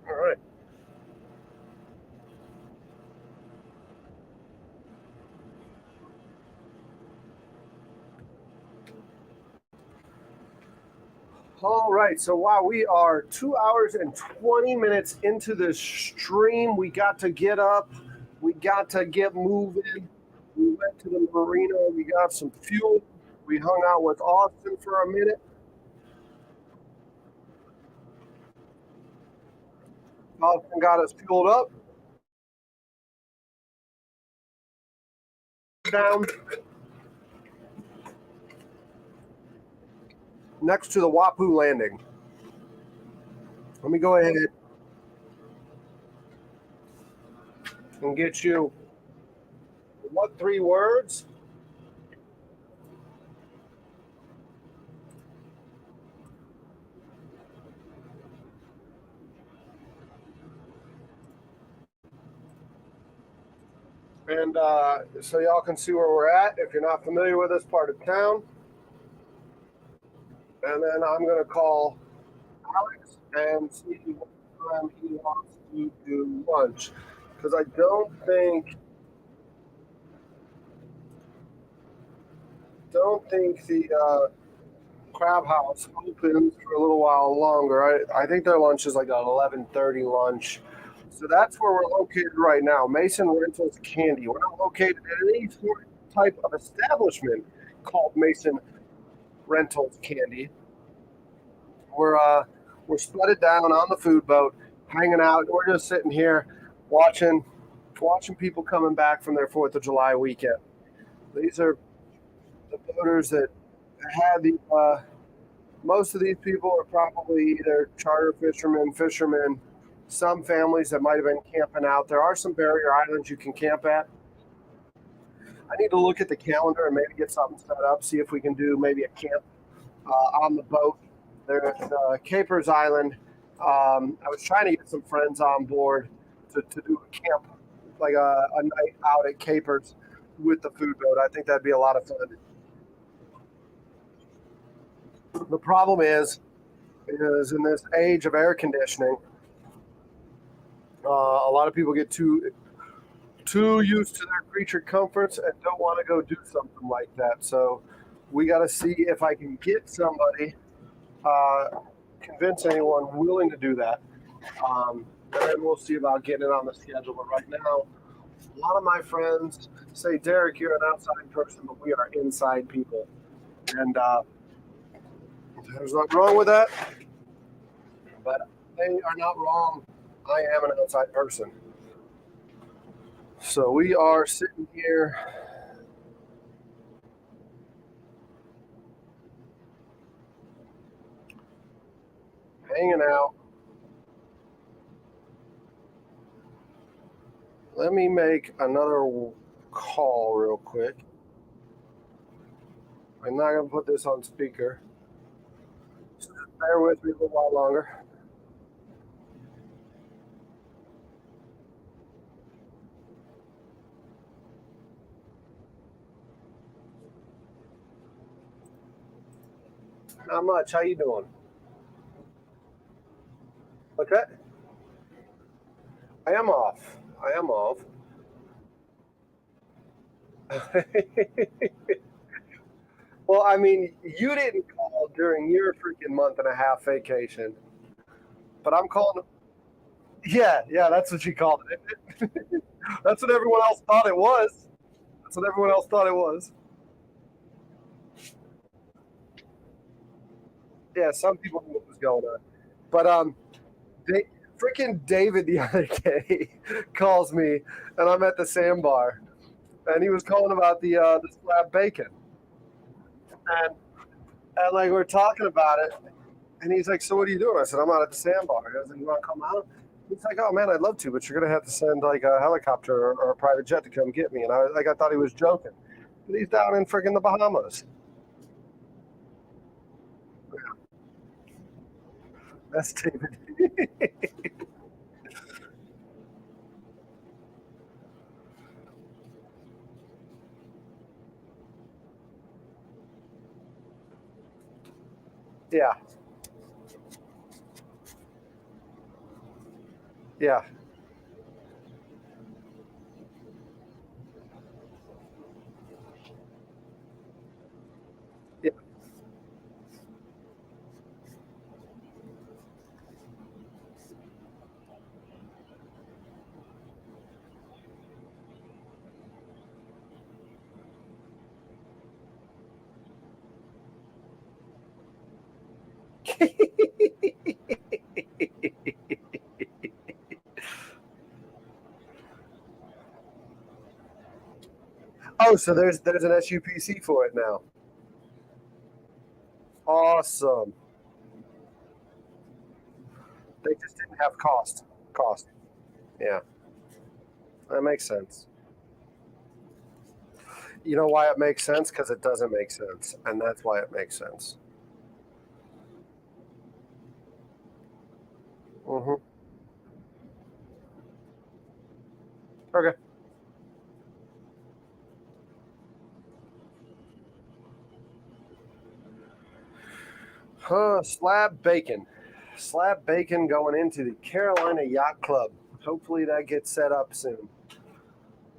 All right. All right. So wow, we are 2 hours and 20 minutes into this stream. We got to get up. We got to get moving. We went to the marina. We got some fuel. We hung out with Austin for a minute. Austin got us fueled up. Down next to the Wapu landing. Let me go ahead and get you what 3 words? And so y'all can see where we're at if you're not familiar with this part of town. And then I'm going to call Alex and see what time he wants to do lunch. Because I don't think the Crab House opens for a little while longer. I think their lunch is like an 11:30 lunch. So that's where we're located right now. Mason Rentals Candy. We're not located at any sort type of establishment called Mason Rentals Candy. We're spread down on the food boat, hanging out. We're just sitting here watching people coming back from their 4th of July weekend. These are the boaters that had the most of these people are probably either charter fishermen, some families that might have been camping out. There are some barrier islands you can camp at. I need to look at the calendar and maybe get something set up, see if we can do maybe a camp on the boat. There's Capers Island. I was trying to get some friends on board to do a camp, like a night out at Capers with the food boat. I think that'd be a lot of fun. The problem is in this age of air conditioning, a lot of people get too used to their creature comforts and don't want to go do something like that. So we got to see if I can get somebody, convince anyone willing to do that. And then we'll see about getting it on the schedule. But right now, a lot of my friends say, Derek, you're an outside person, but we are inside people. And there's nothing wrong with that. But they are not wrong. I am an outside person. So we are sitting here hanging out. Let me make another call real quick. I'm not going to put this on speaker. So just bear with me a little while longer. Not much. How you doing? Okay. I am off. Well, I mean, you didn't call during your freaking month and a half vacation, but I'm calling. Yeah, that's what you called it. That's what everyone else thought it was. Yeah, some people knew what was going on, but freaking David the other day calls me, and I'm at the sandbar, and he was calling about the slab bacon, and like we're talking about it, and he's like, "So what are you doing?" I said, "I'm out at the sandbar." I was like, "You want to come out?" He's like, "Oh man, I'd love to, but you're gonna have to send like a helicopter or a private jet to come get me." And I thought he was joking, but he's down in freaking the Bahamas. That's David. Yeah, yeah, yeah. Oh, so there's an SUPC for it now. Awesome. They just didn't have cost. Cost. Yeah, that makes sense. You know why it makes sense? Because it doesn't make sense, and that's why it makes sense. Mm-hmm. Okay. Slab bacon. Slab bacon going into the Carolina Yacht Club. Hopefully that gets set up soon.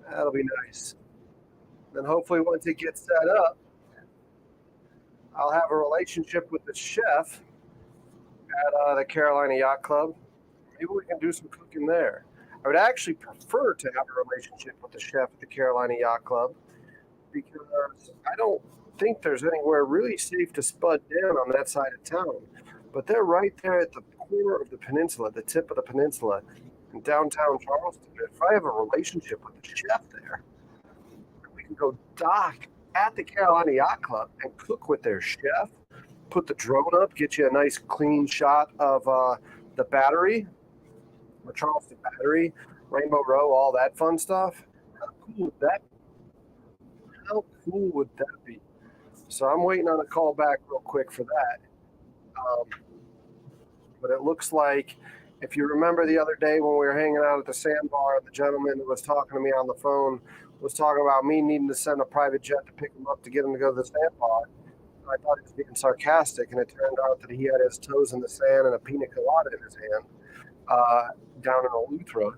That'll be nice. Then hopefully once it gets set up, I'll have a relationship with the chef at the Carolina Yacht Club. Maybe we can do some cooking there. I would actually prefer to have a relationship with the chef at the Carolina Yacht Club because I don't think there's anywhere really safe to spud down on that side of town. But they're right there at the corner of the peninsula, the tip of the peninsula in downtown Charleston. If I have a relationship with the chef there, we can go dock at the Carolina Yacht Club and cook with their chef, put the drone up, get you a nice clean shot of the battery, the Charleston Battery, Rainbow Row, all that fun stuff. How cool would that be? How cool would that be? So I'm waiting on a call back real quick for that. But it looks like, if you remember the other day when we were hanging out at the sandbar, the gentleman that was talking to me on the phone was talking about me needing to send a private jet to pick him up to get him to go to the sandbar. I thought he was being sarcastic, and it turned out that he had his toes in the sand and a pina colada in his hand down in Eleuthera.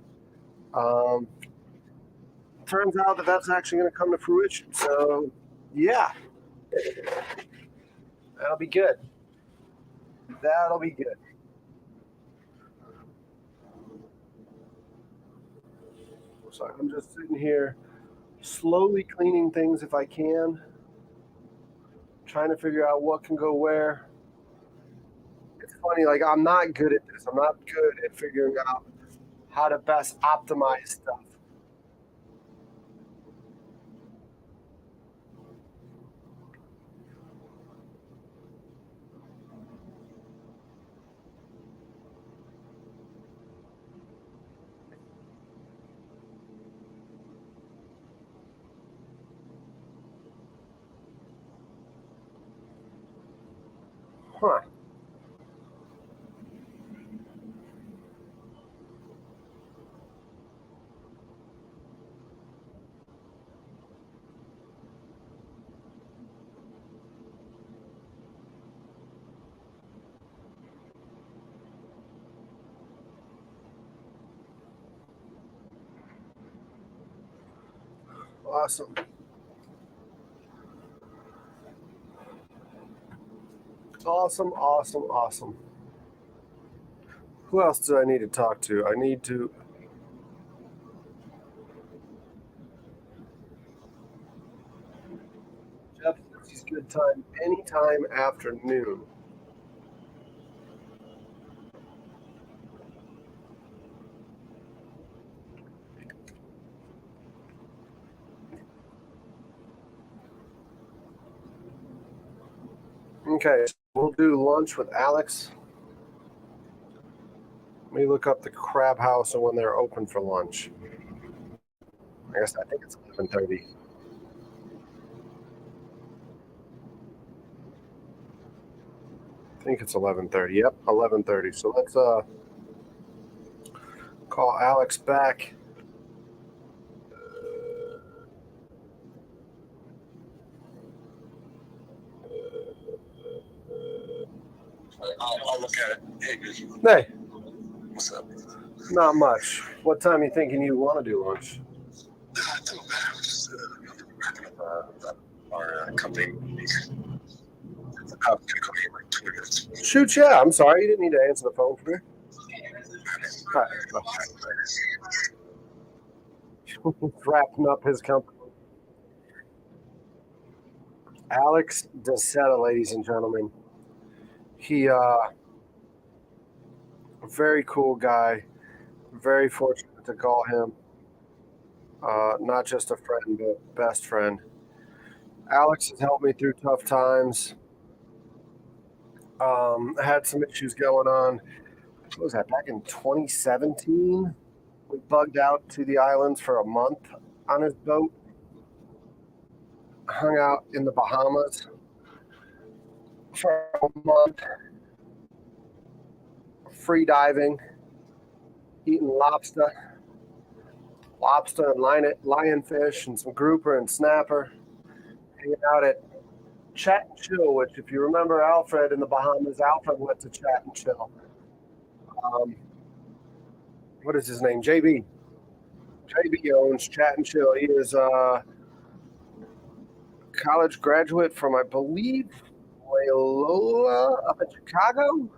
Turns out that that's actually going to come to fruition. So, yeah, that'll be good. That'll be good. So I'm just sitting here slowly cleaning things if I can, trying to figure out what can go where. It's funny, like I'm not good at this. I'm not good at figuring out how to best optimize stuff. Huh. Awesome. Awesome, awesome, awesome. Who else do I need to talk to? I need to. Jeff says he's good time anytime after noon. Okay, so we'll do lunch with Alex. Let me look up the Crab House and when they're open for lunch. I think it's 11:30. I think it's 11:30. Yep, 11:30. So let's call Alex back. I'll look at it. Hey, What's up? not much. What time are you thinking you want to do lunch? Not too bad. We're just wrapping up our company. I'll come here in like 2 minutes. Shoot, yeah. I'm sorry. You didn't need to answer the phone for me. All right. Wrapping up his company. Alex DeSeta, ladies and gentlemen. He, a very cool guy. Very fortunate to call him. Not just a friend, but best friend. Alex has helped me through tough times. I had some issues going on. What was that, back in 2017? We bugged out to the islands for a month on his boat. Hung out in the Bahamas for a month. Free diving, eating lobster and lionfish and some grouper and snapper. Hanging out at Chat and Chill, which if you remember Alfred in the Bahamas, Alfred went to Chat and Chill. What is his name? JB. JB owns Chat and Chill. He is a college graduate from, I believe, Loyola up in Chicago.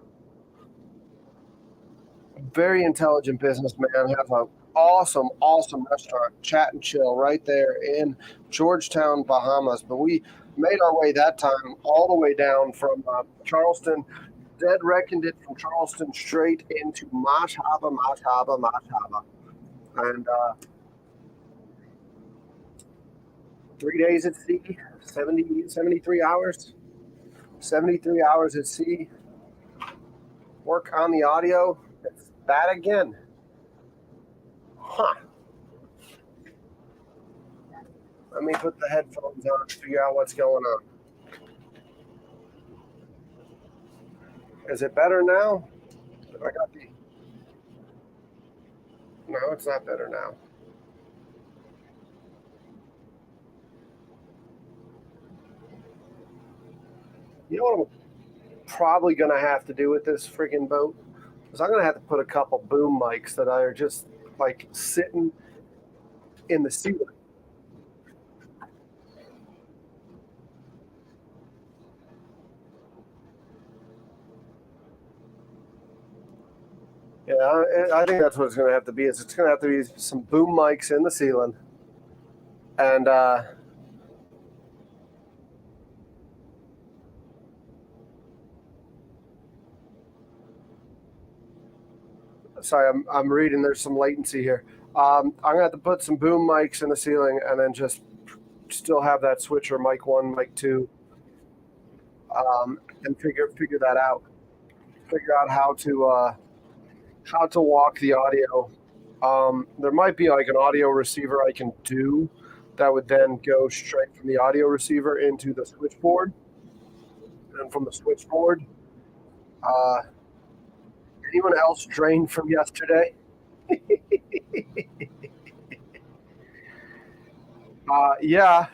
Very intelligent businessman. Has an awesome restaurant, Chat and Chill, right there in Georgetown, Bahamas. But we made our way that time all the way down from Charleston. Dead reckoned it from Charleston straight into Mashaba. And 3 days at sea, 73 hours. 73 hours at sea. Work on the audio. It's that again. Huh. Let me put the headphones on and figure out what's going on. Is it better now? I got the... No, it's not better now. You know what I'm probably going to have to do with this friggin' boat? Is I'm going to have to put a couple boom mics that are just like sitting in the ceiling. Yeah, I think that's what it's going to have to be. It's going to have to be some boom mics in the ceiling. And sorry, I'm reading. There's some latency here. I'm going to have to put some boom mics in the ceiling and then just still have that switcher, mic 1, mic 2, and figure that out. Figure out how to walk the audio. There might be like an audio receiver I can do that would then go straight from the audio receiver into the switchboard. And from the switchboard, anyone else drained from yesterday? Yeah.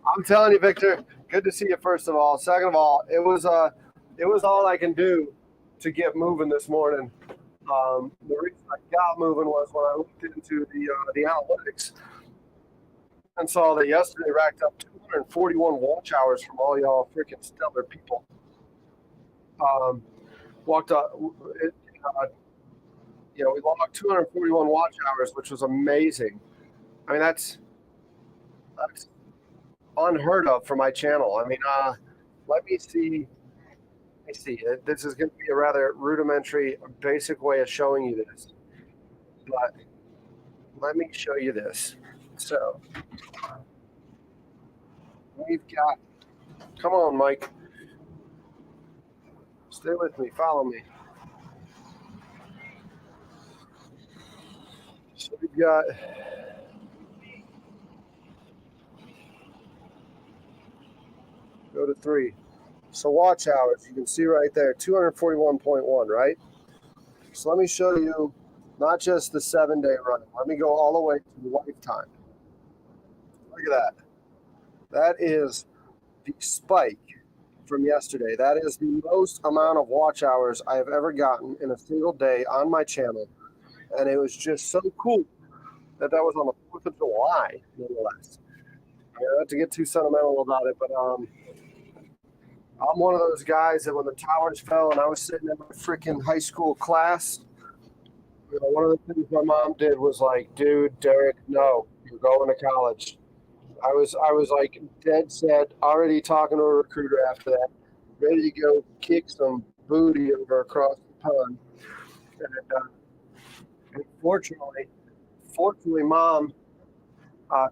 I'm telling you, Victor, good to see you, first of all. Second of all, it was all I can do to get moving this morning. The reason I got moving was when I looked into the analytics and saw that yesterday racked up 241 watch hours from all y'all freaking stellar people. Walked up, we logged 241 watch hours, which was amazing. I mean, that's unheard of for my channel. I mean, let me see. This is going to be a rather rudimentary, basic way of showing you this. But let me show you this. So we've got, come on, Mike. Stay with me. Follow me. So we've got, go to 3. So watch hours, you can see right there, 241.1, right? So let me show you not just the 7-day run. Let me go all the way to lifetime. Look at that. That is the spike from yesterday. That is the most amount of watch hours I have ever gotten in a single day on my channel. And it was just so cool that was on the 4th of July, nonetheless. Not to get too sentimental about it, but I'm one of those guys that when the towers fell and I was sitting in my freaking high school class, one of the things my mom did was like, dude, Derek, no, you're going to college. I was like dead set, already talking to a recruiter after that, ready to go kick some booty over across the pond. And fortunately, Mom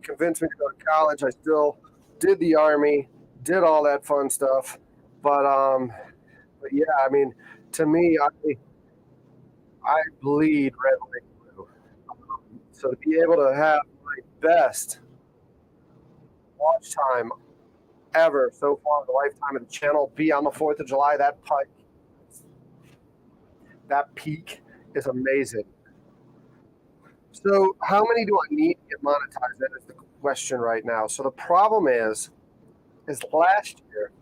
convinced me to go to college. I still did the Army, did all that fun stuff. But yeah, I mean, to me, I bleed red, white, blue. So to be able to have my best watch time ever so far in the lifetime of the channel be on the 4th of July, that peak is amazing. So how many do I need to get monetized? That is the question right now. So the problem is is last year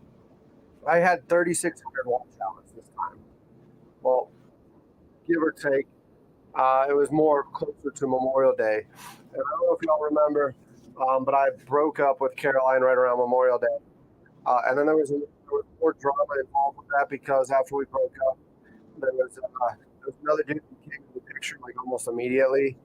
I had 3,600 watch hours this time. Well, give or take, it was more closer to Memorial Day. And I don't know if y'all remember, but I broke up with Caroline right around Memorial Day. And then there was more drama involved with that because after we broke up, there was another dude who came in the picture like almost immediately.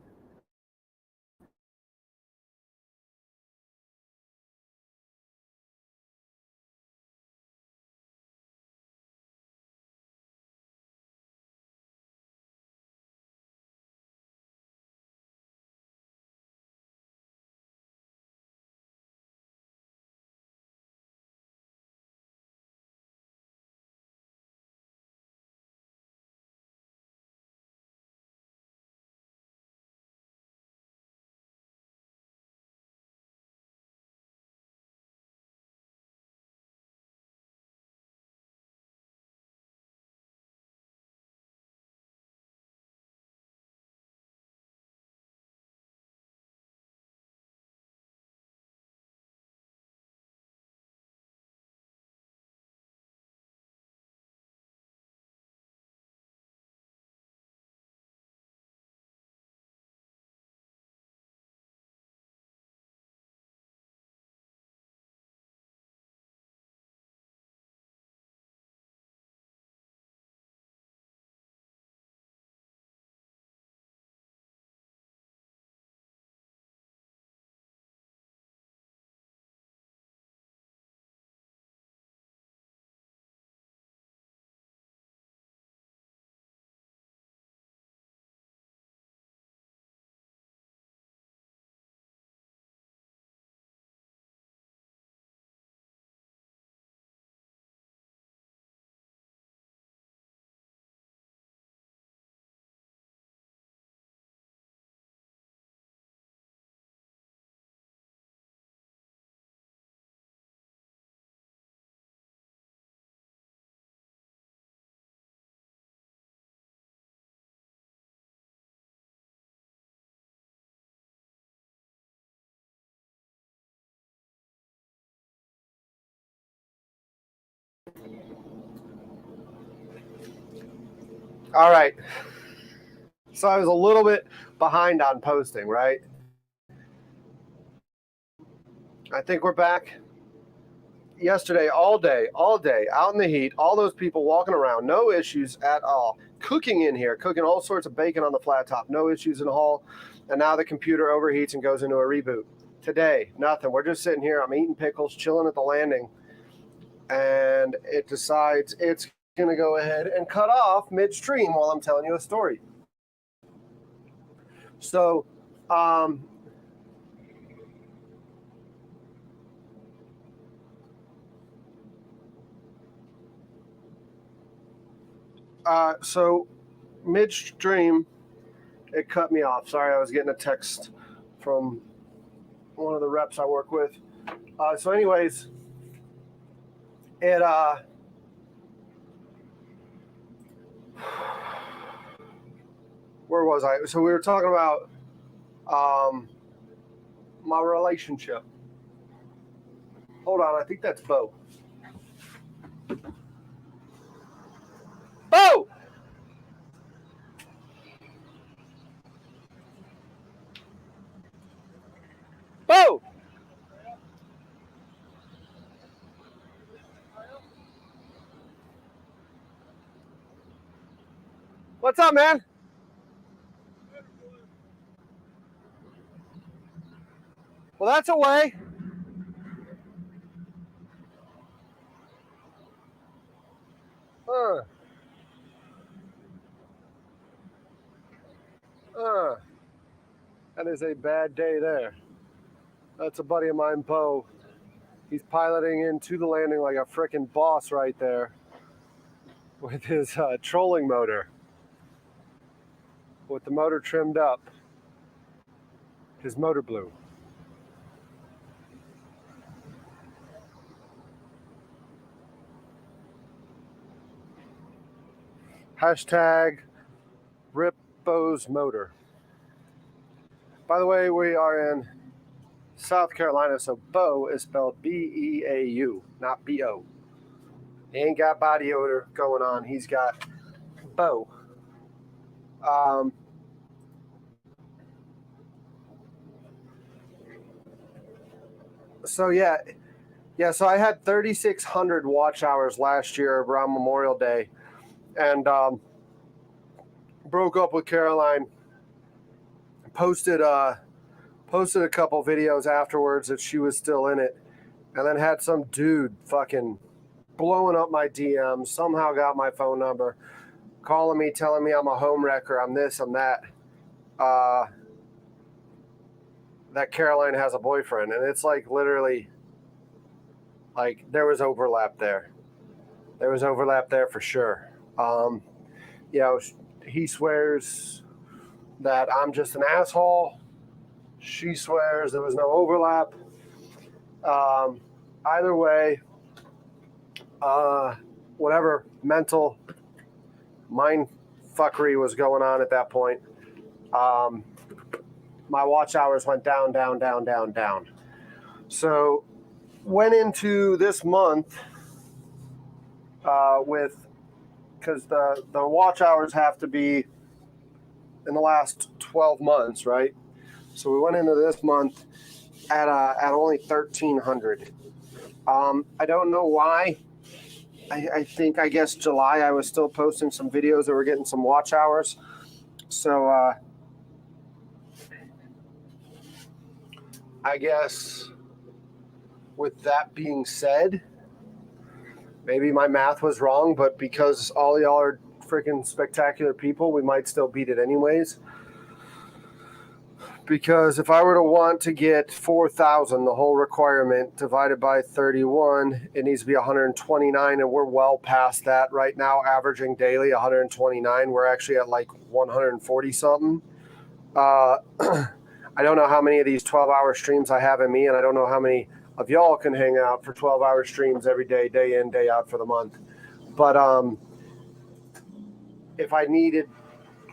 All right. So I was a little bit behind on posting, right? I think we're back. Yesterday, all day, out in the heat, all those people walking around, no issues at all. Cooking in here, cooking all sorts of bacon on the flat top, no issues in the hall. And now the computer overheats and goes into a reboot. Today, nothing. We're just sitting here. I'm eating pickles, chilling at the landing. And it decides it's going to go ahead and cut off midstream while I'm telling you a story. So, so midstream, it cut me off. Sorry, I was getting a text from one of the reps I work with. So, anyways, it where was I? So we were talking about my relationship. Hold on, I think that's Bo. Bo! Bo! What's up, man? Well, that's a way. That is a bad day there. That's a buddy of mine, Bo. He's piloting into the landing like a frickin' boss right there with his trolling motor. With the motor trimmed up, his motor blew. Hashtag rip Bo's motor. By the way, we are in South Carolina. So Beau is spelled B-E-A-U, not B-O. He ain't got body odor going on. He's got Beau. So yeah. So I had 3,600 watch hours last year around Memorial Day, and broke up with Caroline. Posted a couple videos afterwards that she was still in it, and then had some dude fucking blowing up my DMs. Somehow got my phone number, calling me, telling me I'm a home wrecker, I'm this, I'm that. That Caroline has a boyfriend, and it's like literally, like there was overlap there. There was overlap there for sure. You know, he swears that I'm just an asshole. She swears there was no overlap. Either way, whatever mental mind fuckery was going on at that point, my watch hours went down, down, down, down, down. So went into this month because the watch hours have to be in the last 12 months, right? So we went into this month at only 1,300. I don't know why. I guess July I was still posting some videos that were getting some watch hours. So I guess with that being said, maybe my math was wrong, but because all y'all are freaking spectacular people, we might still beat it anyways. Because if I were to want to get 4,000, the whole requirement divided by 31, it needs to be 129, and we're well past that right now, averaging daily 129. We're actually at like 140 something. I don't know how many of these 12-hour streams I have in me, and I don't know how many of y'all can hang out for 12-hour streams every day, day in, day out for the month. But if I needed,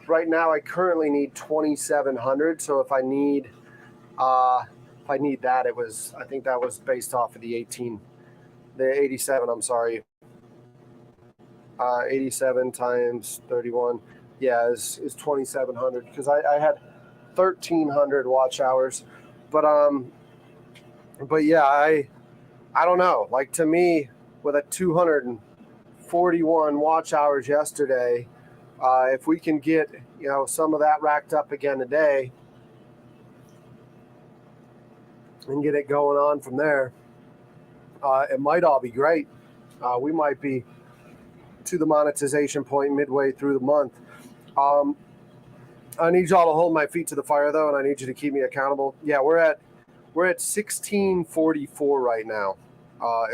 right now I currently need 2,700. So if I need that, I think that was based off of the 87. I'm sorry. 87 times 31, yeah, is 2,700 because I had 1,300 watch hours, but yeah, I don't know. Like to me, with a 241 watch hours yesterday, if we can get some of that racked up again today and get it going on from there, it might all be great. We might be to the monetization point midway through the month. I need y'all to hold my feet to the fire though, and I need you to keep me accountable. Yeah, we're at 1644 right now,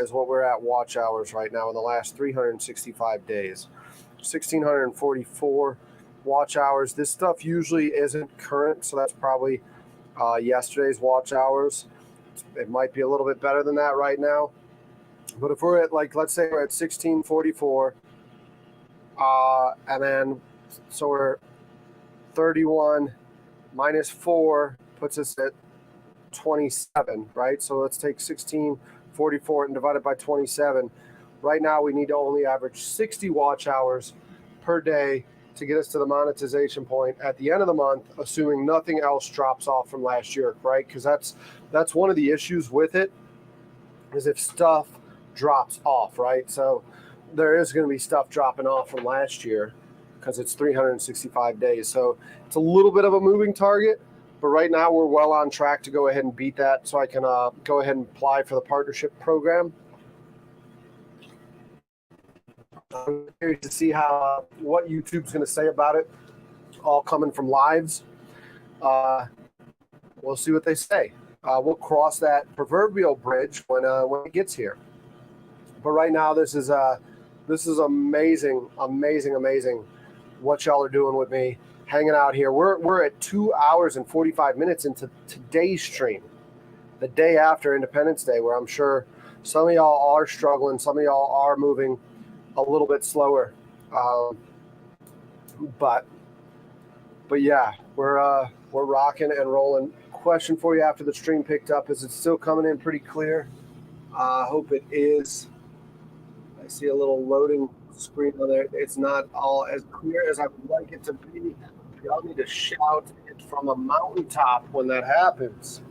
is what we're at watch hours right now in the last 365 days. 1,644 watch hours. This stuff usually isn't current, so that's probably yesterday's watch hours. It might be a little bit better than that right now. But if we're at, like, let's say we're at 1644, and then so we're 31 minus 4 puts us at 27, right? So let's take 1644 and divide it by 27. Right now we need to only average 60 watch hours per day to get us to the monetization point at the end of the month, assuming nothing else drops off from last year, right? Because that's one of the issues with it, is if stuff drops off, right? So there is going to be stuff dropping off from last year because it's 365 days. So it's a little bit of a moving target, but right now we're well on track to go ahead and beat that, so I can go ahead and apply for the partnership program. I'm curious to see what YouTube's going to say about it, all coming from lives. We'll see what they say. We'll cross that proverbial bridge when it gets here. But right now, this is amazing, amazing, amazing what y'all are doing with me, hanging out here. We're at 2 hours and 45 minutes into today's stream, the day after Independence Day, where I'm sure some of y'all are struggling, some of y'all are moving a little bit slower, but yeah, we're rocking and rolling question for you after the stream picked up. Is it still coming in pretty clear? I hope it is. I see a little loading screen on there. It's not all as clear as I would like it to be. Y'all need to shout it from a mountaintop when that happens.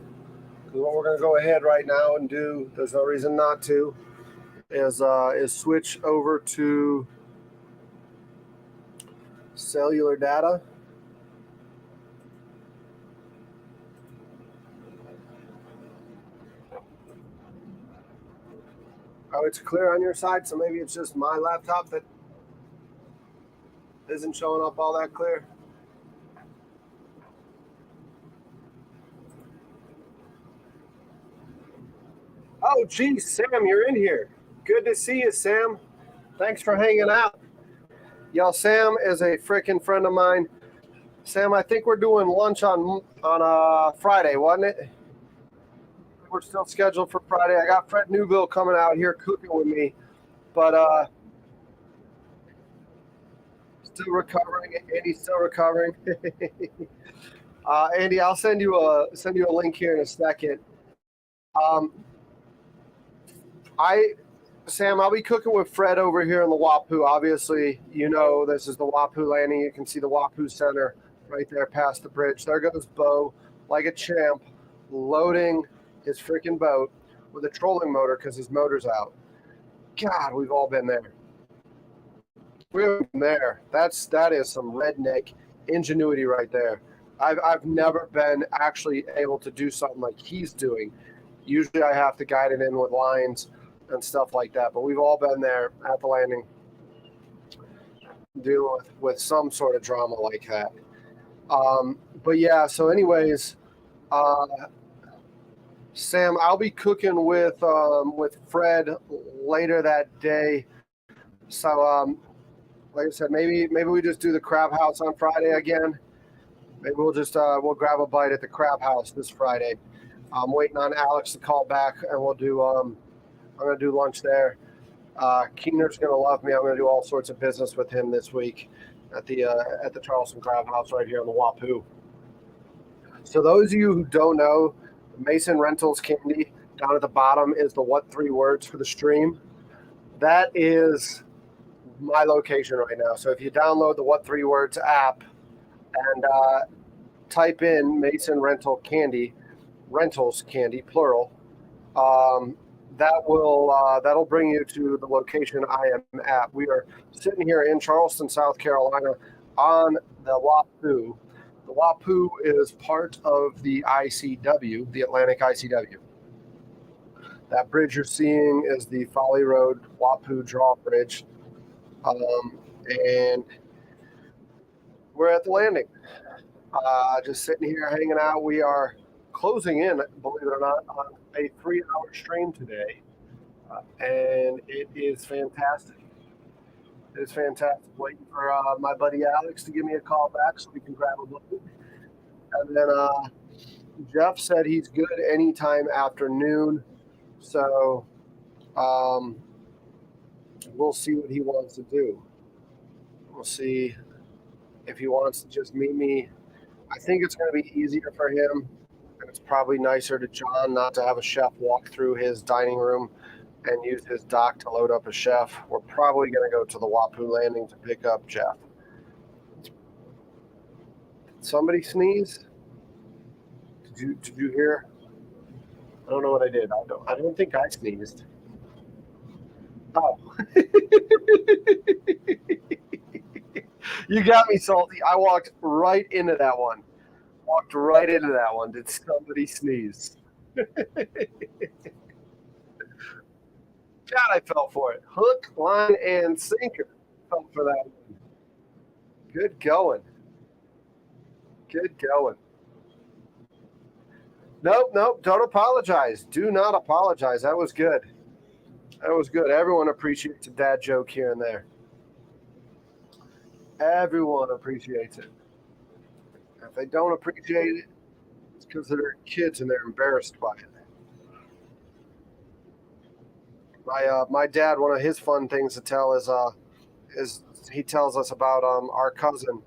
Because what we're going to go ahead right now and do, there's no reason not to, is switch over to cellular data. Oh, it's clear on your side, so maybe it's just my laptop that isn't showing up all that clear. Oh, geez, Sam, you're in here. Good to see you, Sam. Thanks for hanging out. Y'all, Sam is a freaking friend of mine. Sam, I think we're doing lunch on Friday, wasn't it? We're still scheduled for Friday. I got Fred Newville coming out here cooking with me, but still recovering. Andy's still recovering. Andy, I'll send you a link here in a second. Sam, I'll be cooking with Fred over here in the Wapoo. Obviously, you know this is the Wapoo landing. You can see the Wapoo Center right there past the bridge. There goes Bo, like a champ, loading his freaking boat with a trolling motor because his motor's out. God, we've all been there. We've been there. That is some redneck ingenuity right there. I've never been actually able to do something like he's doing. Usually I have to guide it in with lines and stuff like that, but we've all been there at the landing dealing with some sort of drama like that. But yeah, so anyways, Sam, I'll be cooking with Fred later that day. So like I said, maybe we just do the Crab House on Friday again. Maybe we'll just we'll grab a bite at the Crab House this Friday. I'm waiting on Alex to call back, and we'll do. I'm gonna do lunch there. Keener's gonna love me. I'm gonna do all sorts of business with him this week at the Charleston Crab House right here on the Wapoo. So those of you who don't know, Mason Rentals Candy down at the bottom is the what 3 words for the stream. That is my location right now. So if you download the what 3 words app and type in Mason Rentals Candy, plural, that'll bring you to the location I am at. We are sitting here in Charleston, South Carolina, on the Wapoo. The Wapoo is part of the ICW, the Atlantic ICW. That bridge you're seeing is the Folly Road Wapoo Drawbridge, and we're at the landing. Just sitting here hanging out. We are closing in, believe it or not, on a 3-hour stream today, and it is fantastic. It is fantastic. Waiting for my buddy Alex to give me a call back so we can grab a book. And then Jeff said he's good anytime after noon, so we'll see what he wants to do. We'll see if he wants to just meet me. I think it's going to be easier for him. It's probably nicer to John not to have a chef walk through his dining room and use his dock to load up a chef. We're probably going to go to the Wapoo landing to pick up Jeff. Did somebody sneeze? Did you hear? I don't know what I did. I don't think I sneezed. Oh. You got me, Salty. I walked right into that one. Did somebody sneeze? God, I fell for it. Hook, line, and sinker. Fell for that one. Good going. Nope. Don't apologize. Do not apologize. That was good. Everyone appreciates a dad joke here and there. Everyone appreciates it. If they don't appreciate it, it's because they're kids and they're embarrassed by it. My dad, one of his fun things to tell is he tells us about our cousin.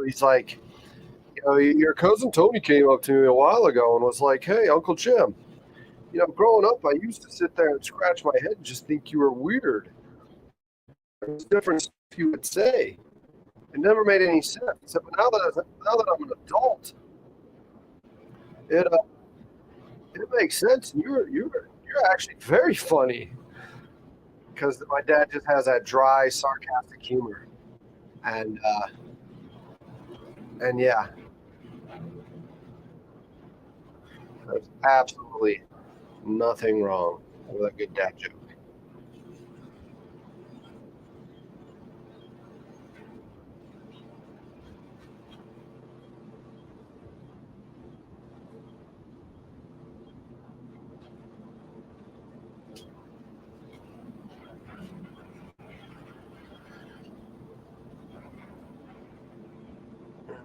He's like, Your cousin Tony came up to me a while ago and was like, "Hey, Uncle Jim, growing up, I used to sit there and scratch my head and just think you were weird. There's different stuff you would say. It never made any sense. He said, but now that I'm an adult, it it makes sense. And you're actually very funny." Because my dad just has that dry, sarcastic humor, and yeah, there's absolutely nothing wrong with a good dad joke.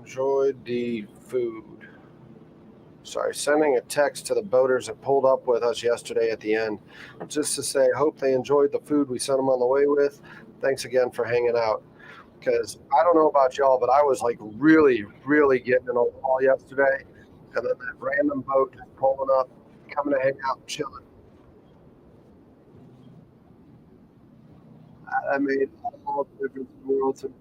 Enjoyed the food. Sorry, sending a text to the boaters that pulled up with us yesterday at the end, just to say, hope they enjoyed the food we sent them on the way with. Thanks again for hanging out. Because I don't know about y'all, but I was like really, really getting in a wall yesterday. And then that random boat just pulling up, coming to hang out and chilling. I made all the difference in the world to me.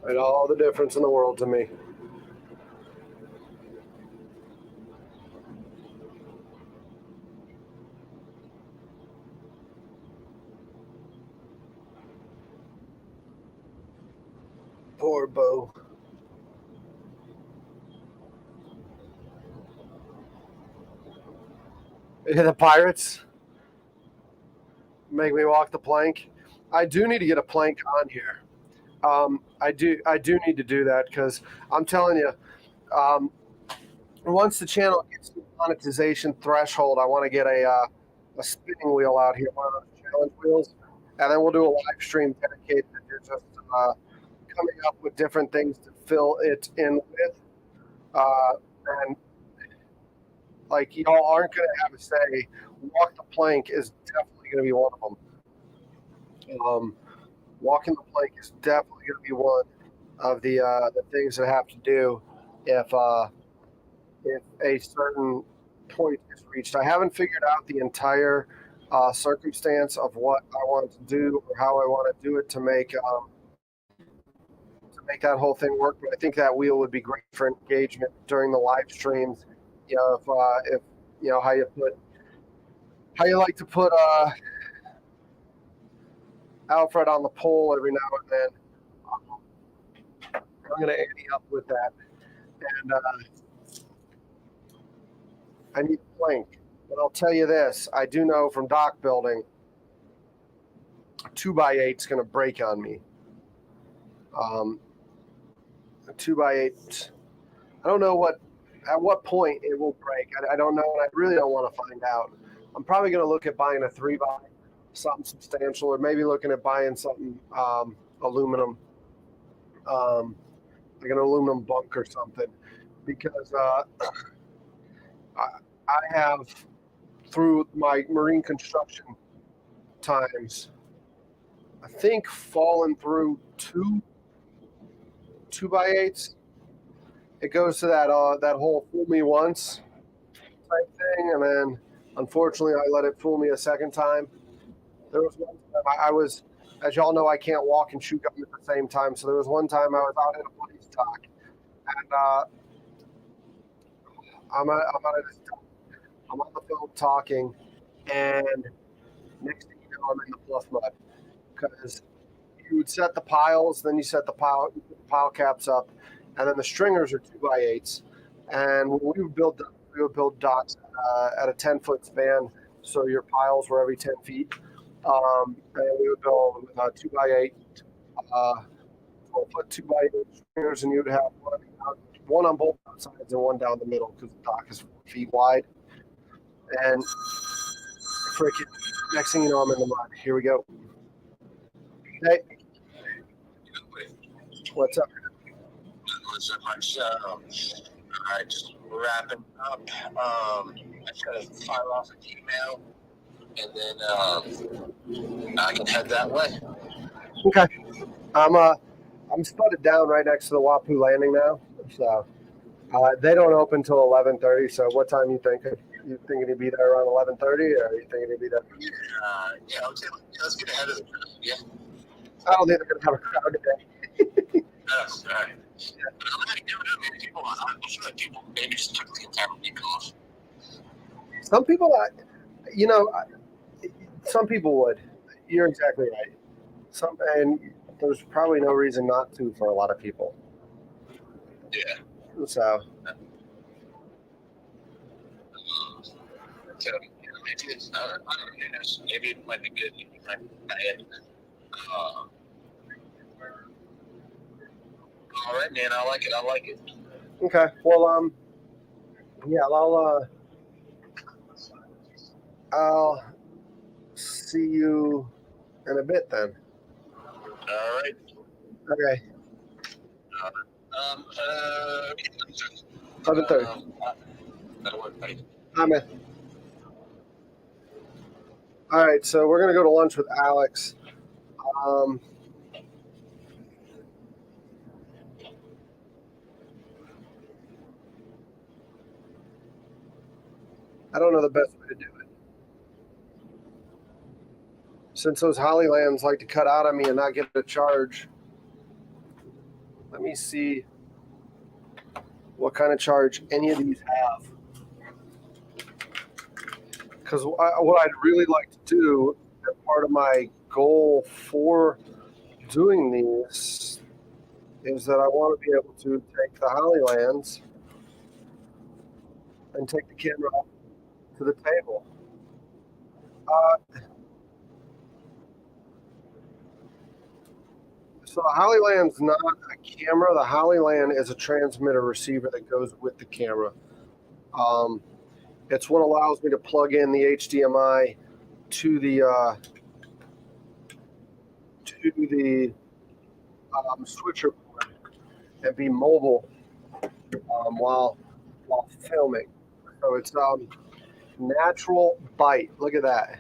Made all the difference in the world to me. Poor Bo. The Pirates make me walk the plank. I do need to get a plank on here. I do need to do that because I'm telling you, once the channel gets to the monetization threshold, I want to get a spinning wheel out here, one of those challenge wheels, and then we'll do a live stream dedicated to just coming up with different things to fill it in with. Uh, and like y'all aren't going to have a say. Walk the plank is definitely going to be one of them. Walking the plank is definitely going to be one of the things that have to do if a certain point is reached. I haven't figured out the entire circumstance of what I want to do or how I want to do it to make that whole thing work. But I think that wheel would be great for engagement during the live streams. If how you like to put Alfred on the pole every now and then. I'm going to ante up with that, and I need a plank. But I'll tell you this: I do know from dock building, a 2x8 is going to break on me. A 2x8. I don't know at what point it will break. I don't know, and I really don't want to find out. I'm probably going to look at buying a 3x, something substantial, or maybe looking at buying something aluminum, like an aluminum bunk or something, because I have, through my marine construction times, I think fallen through two 2x8s. It goes to that whole fool me once type thing, and then unfortunately I let it fool me a second time. There was one time I was, as y'all know, I can't walk and chew gum at the same time. So there was one time I was out in a police dock, and I'm on the phone talking, and next thing you know, I'm in the bluff mud because you would set the piles, then you set the pile caps up, and then the stringers are 2x8s. And when we would build docks at a 10-foot span, so your piles were every 10 feet. And we would build 2x8, 12-foot 2x8 stringers, and you would have one on both sides and one down the middle because the dock is 4 feet wide. And freaking, next thing you know, I'm in the mud. Here we go. Hey, what's up? Not much. All right, just wrapping up. I just gotta fire off an email, and then I can head that way. Okay. I'm sputted down right next to the Wapu landing now, so they don't open till 11:30. So what time you thinking? You thinking you'd be there around 11:30, or you thinking you'd be there? Yeah, I would say let's get ahead of the curve. Yeah. I don't think they're gonna have a crowd today. Yes, all right. Maybe people, I'm sure that people maybe just took the entire week off. Some people, some people would. You're exactly right. And there's probably no reason not to for a lot of people. Yeah. So. So, maybe it's I don't know, maybe it might be good, maybe it might be bad. All right, man. I like it. Okay. Well, yeah, I'll see you in a bit then. All right. Okay. 11:30. That'll work, buddy. I'm in. All right, so we're gonna go to lunch with Alex. I don't know the best way to do it. Since those Hollylands like to cut out on me and not get a charge, let me see what kind of charge any of these have. Because what I'd really like to do, as part of my goal for doing these, is that I want to be able to take the Hollylands and take the camera up to the table. So the Hollyland's not a camera. The Hollyland is a transmitter receiver that goes with the camera. It's what allows me to plug in the HDMI to the switcher board and be mobile while filming. So it's natural bite. Look at that.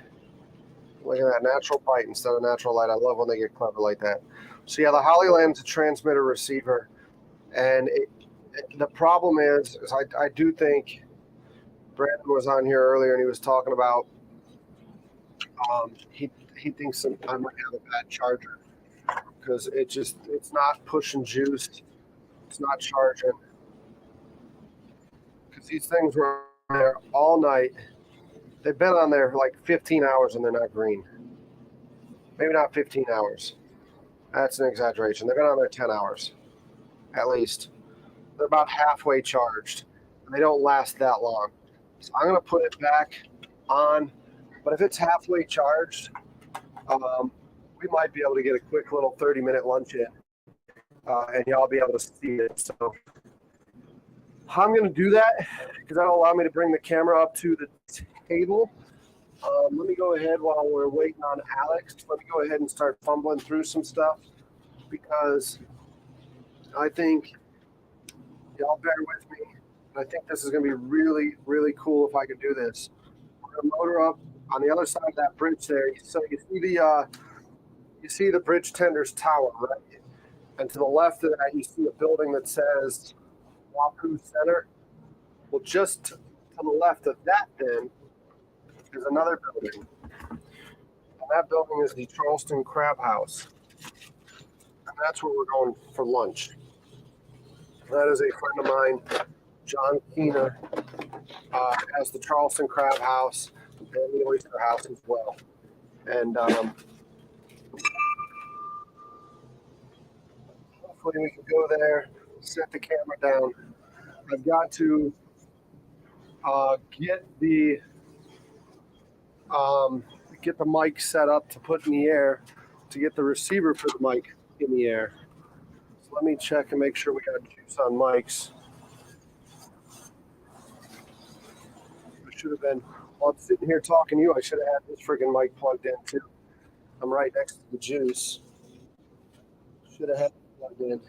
Look at that, natural bite instead of natural light. I love when they get clever like that. So yeah, the Hollyland's a transmitter receiver, and the problem is I do think Brandon was on here earlier and he was talking about he thinks I might have a bad charger because it's not pushing juice, it's not charging, because these things were on there all night. They've been on there for like 15 hours and they're not green. Maybe not 15 hours. That's an exaggeration. They've been on there 10 hours, at least. They're about halfway charged, and they don't last that long. So I'm going to put it back on, but if it's halfway charged, we might be able to get a quick little 30-minute lunch in, and y'all be able to see it. So I'm going to do that because that'll allow me to bring the camera up to the table. Let me go ahead while we're waiting on Alex. Let me go ahead and start fumbling through some stuff because I think y'all bear with me. I think this is going to be really, really cool if I could do this. We're going to motor up on the other side of that bridge there. So you see the bridge tender's tower, right? And to the left of that, you see a building that says Wapu Center. Well, just to the left of that, then, is another building. And that building is the Charleston Crab House. And that's where we're going for lunch. That is a friend of mine, John Keener, has the Charleston Crab House and the Oyster House as well. And hopefully we can go there, set the camera down. I've got to get the mic set up to put in the air, to get the receiver for the mic in the air. So let me check and make sure we got juice on mics. I should have been, while I'm sitting here talking to you, I should have had this freaking mic plugged in too. I'm right next to the juice. Should have had it plugged in.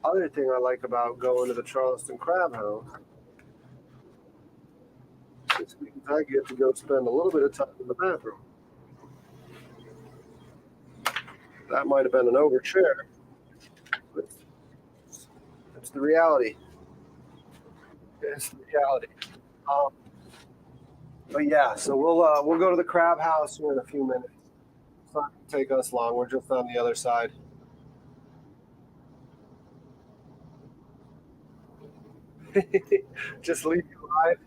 other thing I like about going to the Charleston Crab House is because I get to go spend a little bit of time in the bathroom. That might have been an overshare, but it's the reality. It's the reality. But yeah, so we'll go to the Crab House here in a few minutes. It's not going to take us long. We're just on the other side. Just leave you live.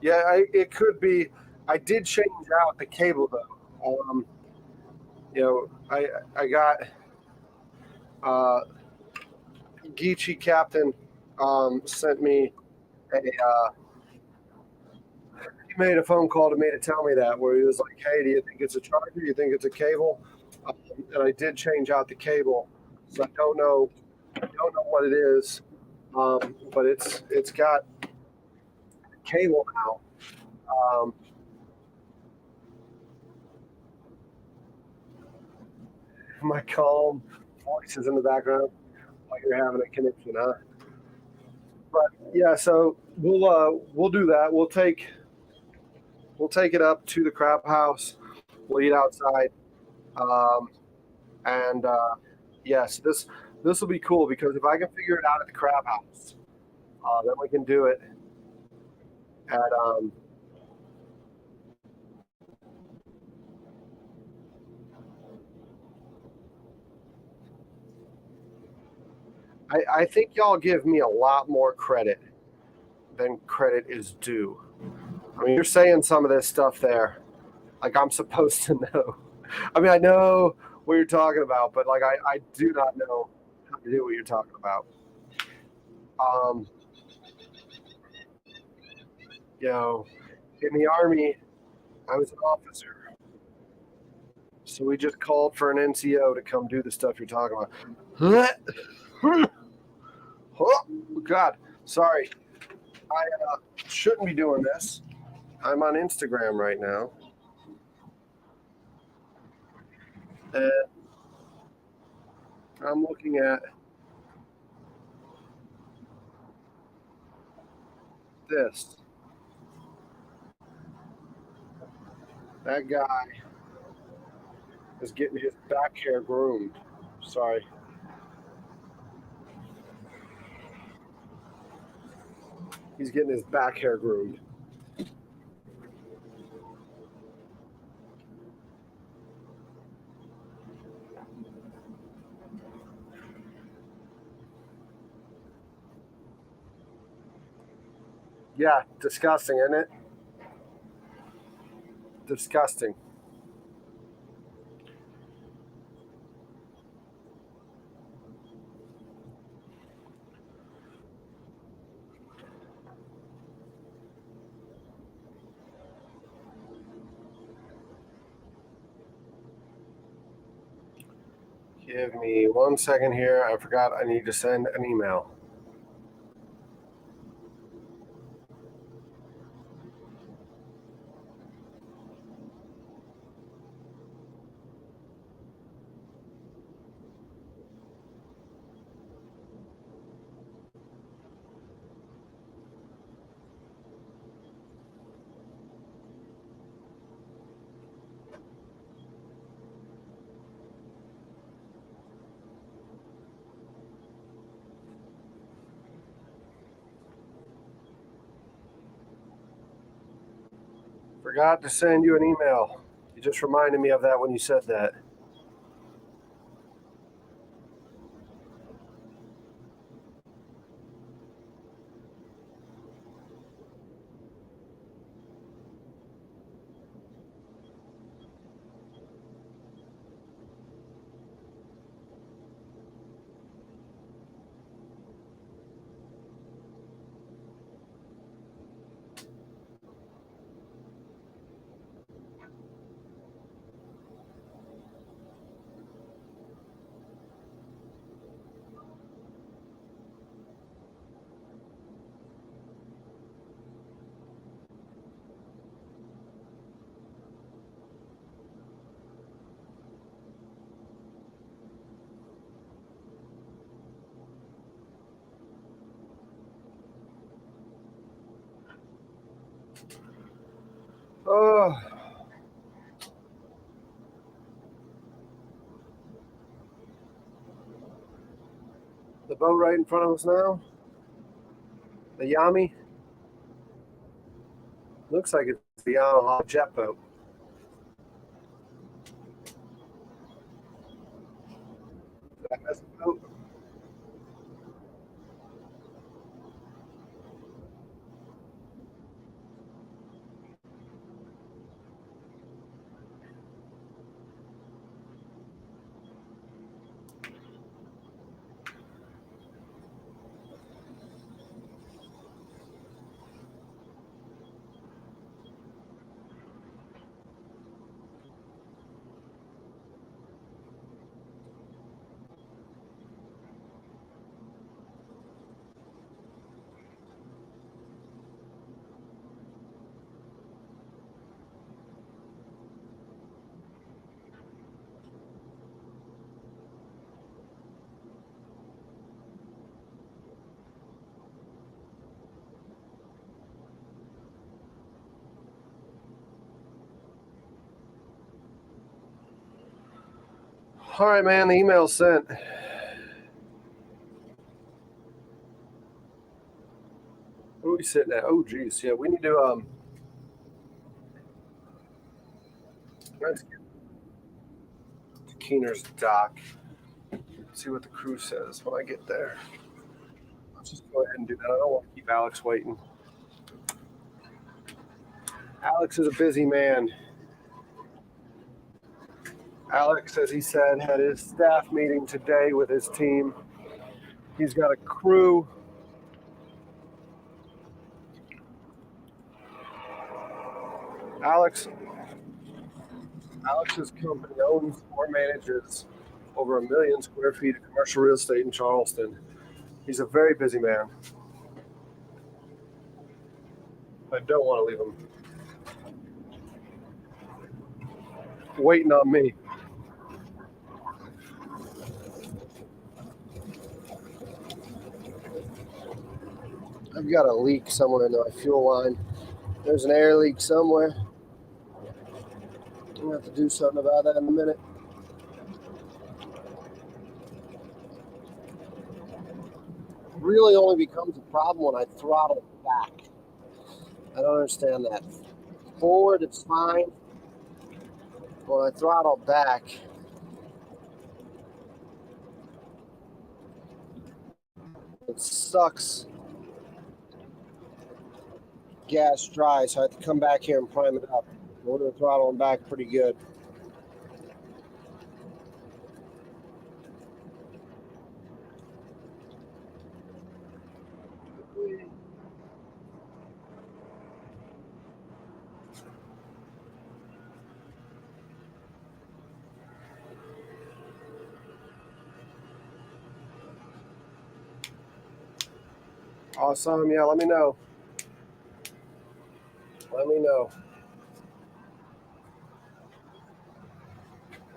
Yeah, it could be. I did change out the cable though. I got Geechee Captain sent me a. He made a phone call to me to tell me that, where he was like, "Hey, do you think it's a charger? Do you think it's a cable?" And I did change out the cable, so I don't know what it is, but it's got cable now. My calm voices in the background while you're having a connection, huh? But yeah, so we'll do that. We'll take it up to the Crab House. We'll eat outside, um, and yes, this will be cool because if I can figure it out at the Crab House, then we can do it at I think y'all give me a lot more credit than credit is due. I mean, you're saying some of this stuff there, like I'm supposed to know. I mean, I know what you're talking about, but like I do not know how to do what you're talking about. Um, you know, in the Army, I was an officer. So we just called for an NCO to come do the stuff you're talking about. Oh, God, sorry. I shouldn't be doing this. I'm on Instagram right now. And I'm looking at this. That guy is getting his back hair groomed. Sorry. He's getting his back hair groomed. Yeah, disgusting, isn't it? Disgusting. Give me 1 second here. I forgot I need to send an email. Forgot to send you an email. You just reminded me of that when you said that. Oh. The boat right in front of us now. The Yami. Looks like it's the Yamaha jet boat. That's the boat. All right, man. The email's sent. What are we sitting at? Oh, geez. Yeah, we need to let's get to Keener's dock. See what the crew says when I get there. Let's just go ahead and do that. I don't want to keep Alex waiting. Alex is a busy man. Alex, as he said, had his staff meeting today with his team. He's got a crew. Alex's company owns or manages over 1 million square feet of commercial real estate in Charleston. He's a very busy man. I don't want to leave him waiting on me. I've got a leak somewhere in my fuel line. There's an air leak somewhere. I'm going to have to do something about that in a minute. Really only becomes a problem when I throttle back. I don't understand that. Forward, it's fine. When I throttle back, it sucks gas dry, so I have to come back here and prime it up. We're going to throttle them back pretty good. Awesome. Yeah, let me know. Let me know.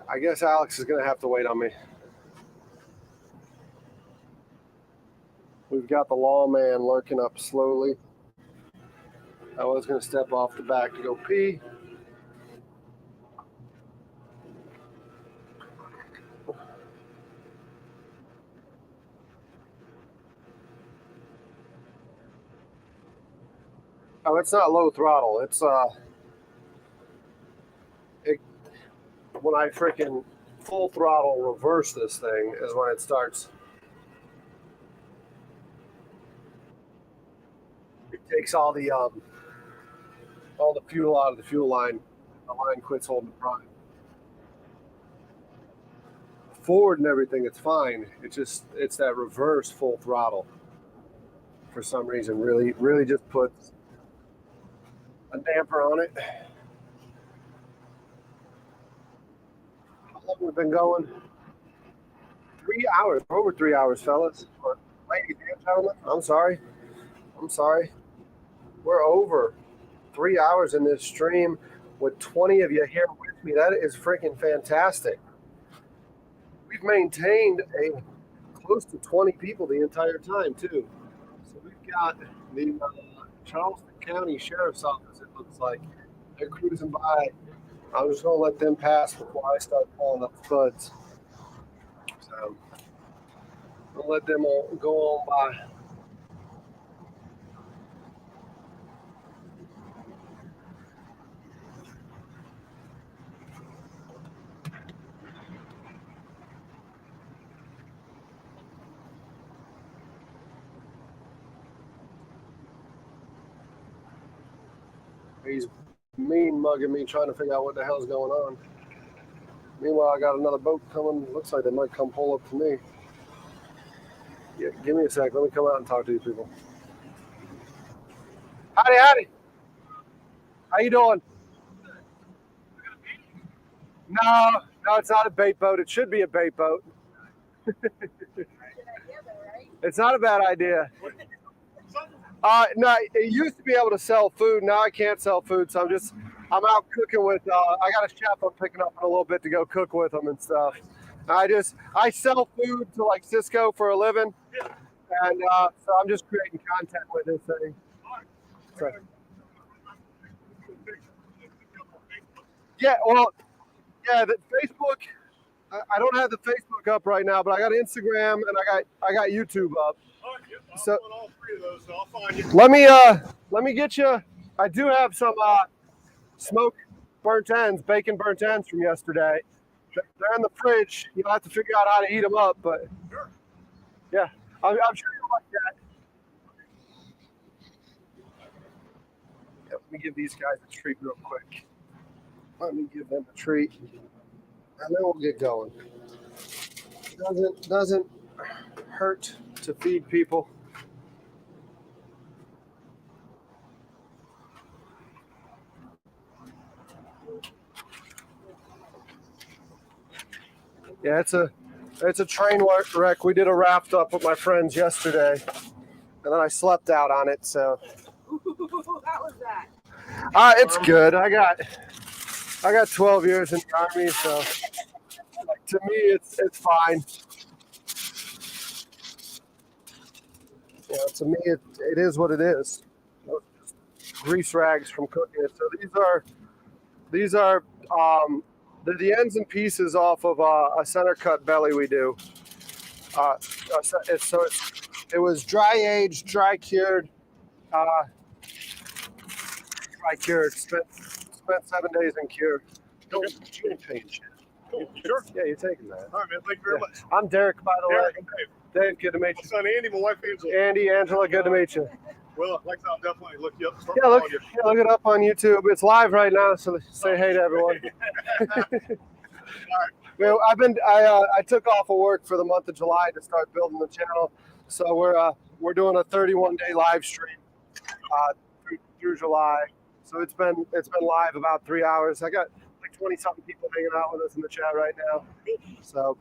I guess Alex is going to have to wait on me. We've got the lawman lurking up slowly. I was going to step off the back to go pee. Oh, it's not low throttle. It's when I freaking full throttle reverse this thing is when it starts. It takes all the fuel out of the fuel line. The line quits holding the prime. Forward and everything, it's fine. It's that reverse full throttle. For some reason, really just puts a damper on it. How long we've been going? 3 hours, over 3 hours, fellas. Or ladies and gentlemen, I'm sorry. We're over 3 hours in this stream with 20 of you here with me. That is freaking fantastic. We've maintained a close to 20 people the entire time, too. So we've got the Charleston County Sheriff's Office, it looks like, They're cruising by. I'm just gonna let them pass before I start pulling up spuds. So I'll let them all go on by. He's mean mugging me, trying to figure out what the hell's going on. Meanwhile, I got another boat coming. Looks like they might come pull up to me. Yeah, give me a sec. Let me come out and talk to these people. Howdy, howdy. How you doing? No, it's not a bait boat. It should be a bait boat. It's not a bad idea. No, it used to be able to sell food. Now I can't sell food, so I'm out cooking with. I got a chef I'm picking up in a little bit to go cook with them and stuff. I sell food to like Cisco for a living, and so I'm just creating content with this thing. So. Yeah, well, yeah, the Facebook. I don't have the Facebook up right now, but I got Instagram and I got YouTube up. So all three of those, so I'll find you. Let me get you. I do have some smoked burnt ends, bacon burnt ends from yesterday. They're in the fridge. You'll have to figure out how to heat them up, but yeah, I'm sure you'll like that. Yeah, let me give these guys a treat real quick. Let me give them a treat, and then we'll get going. Doesn't hurt to feed people. Yeah, it's a train wreck. We did a raft up with my friends yesterday, and then I slept out on it. So How was that? It's good. I got 12 years in the Army, so to me it's fine. Yeah, to me it is what it is. Grease rags from cooking it. So these are the ends and pieces off of a center cut belly we do. It was dry aged, dry cured. Spent 7 days in cure. You ain't paying shit. Cool. Sure. Yeah, you're taking that. All right, man. Thank you very much. I'm Derek, by the Derek, way. okay. Dave, good to meet My you. son Andy, my wife Angela. Andy, Angela, good to meet you. Well, like I'll definitely look you up. Yeah, look it up on YouTube. It's live right now, so say hey to everyone. Well, I took off of work for the month of July to start building the channel, so we're doing a 31-day live stream through July. So it's been live about 3 hours. I got like 20-something people hanging out with us in the chat right now. So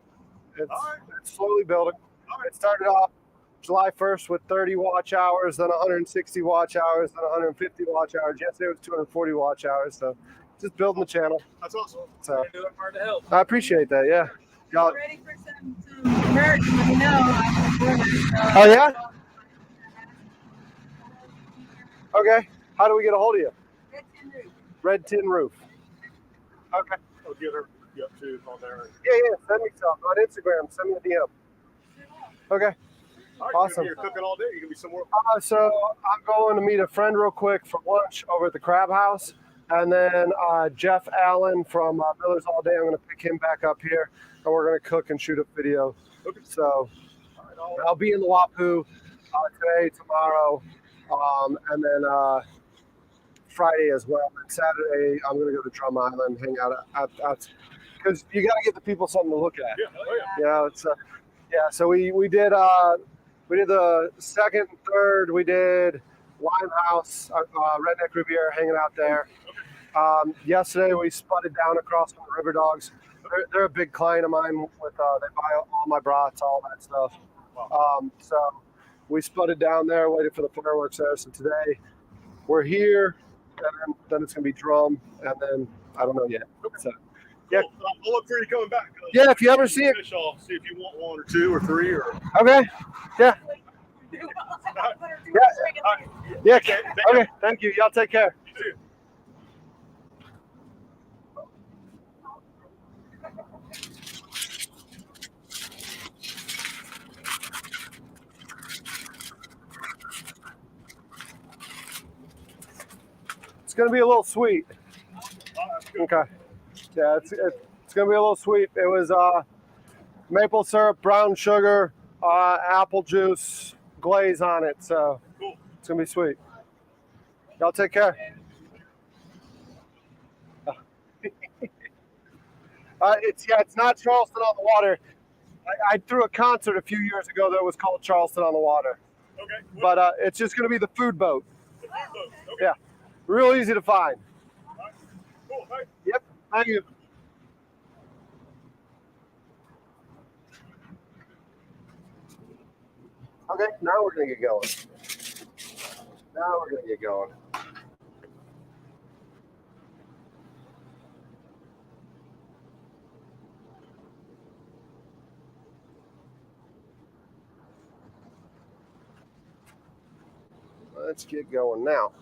it's slowly building. It started off July 1st with 30 watch hours, then 160 watch hours, then 150 watch hours. Yesterday was 240 watch hours. So just building the channel. That's awesome. So Doing hard to help. I appreciate that. Yeah. Y'all. Ready for some merch? Let me know. Oh yeah. Okay. How do we get a hold of you? Red Tin Roof. Okay. I'll get her up too on there. Yeah. Send me some on Instagram. Send me a DM. Okay. All right, Awesome. You're cooking all day. You're gonna be somewhere. So I'm going to meet a friend real quick for lunch over at the Crab House, and then Jeff Allen from Miller's All Day. I'm going to pick him back up here, and we're going to cook and shoot a video. Okay. So I'll be in the Wapoo today, tomorrow, and then Friday as well. And Saturday I'm going to go to Drum Island, hang out because you got to give the people something to look at. Yeah. Oh, yeah. Yeah, it's So we did the second and third. We did Limehouse, Redneck Riviera, hanging out there. Yesterday we sputted down across from the River Dogs. They're a big client of mine. With they buy all my brats, all that stuff. So we sputted down there, waited for the fireworks there. So today we're here, and then it's gonna be Drum, and then I don't know yet. So, yeah. I'll look for you coming back. Yeah, if you ever see it. I'll see if you want one or two or three or. Okay. Yeah. Yeah. Okay. Okay. Thank you. Y'all take care. You too. It's going to be a little sweet. Oh, that's good. Okay. Yeah, it's going to be a little sweet. It was maple syrup, brown sugar, apple juice, glaze on it. So Cool. it's going to be sweet. Y'all take care. It's not Charleston on the Water. I threw a concert a few years ago that was called Charleston on the Water. Okay. But it's just going to be the food boat. The food boat. Okay. Yeah. Real easy to find. All right. Cool. Thanks. Yep. Thank you. Okay, now we're going to get going. Let's get going now.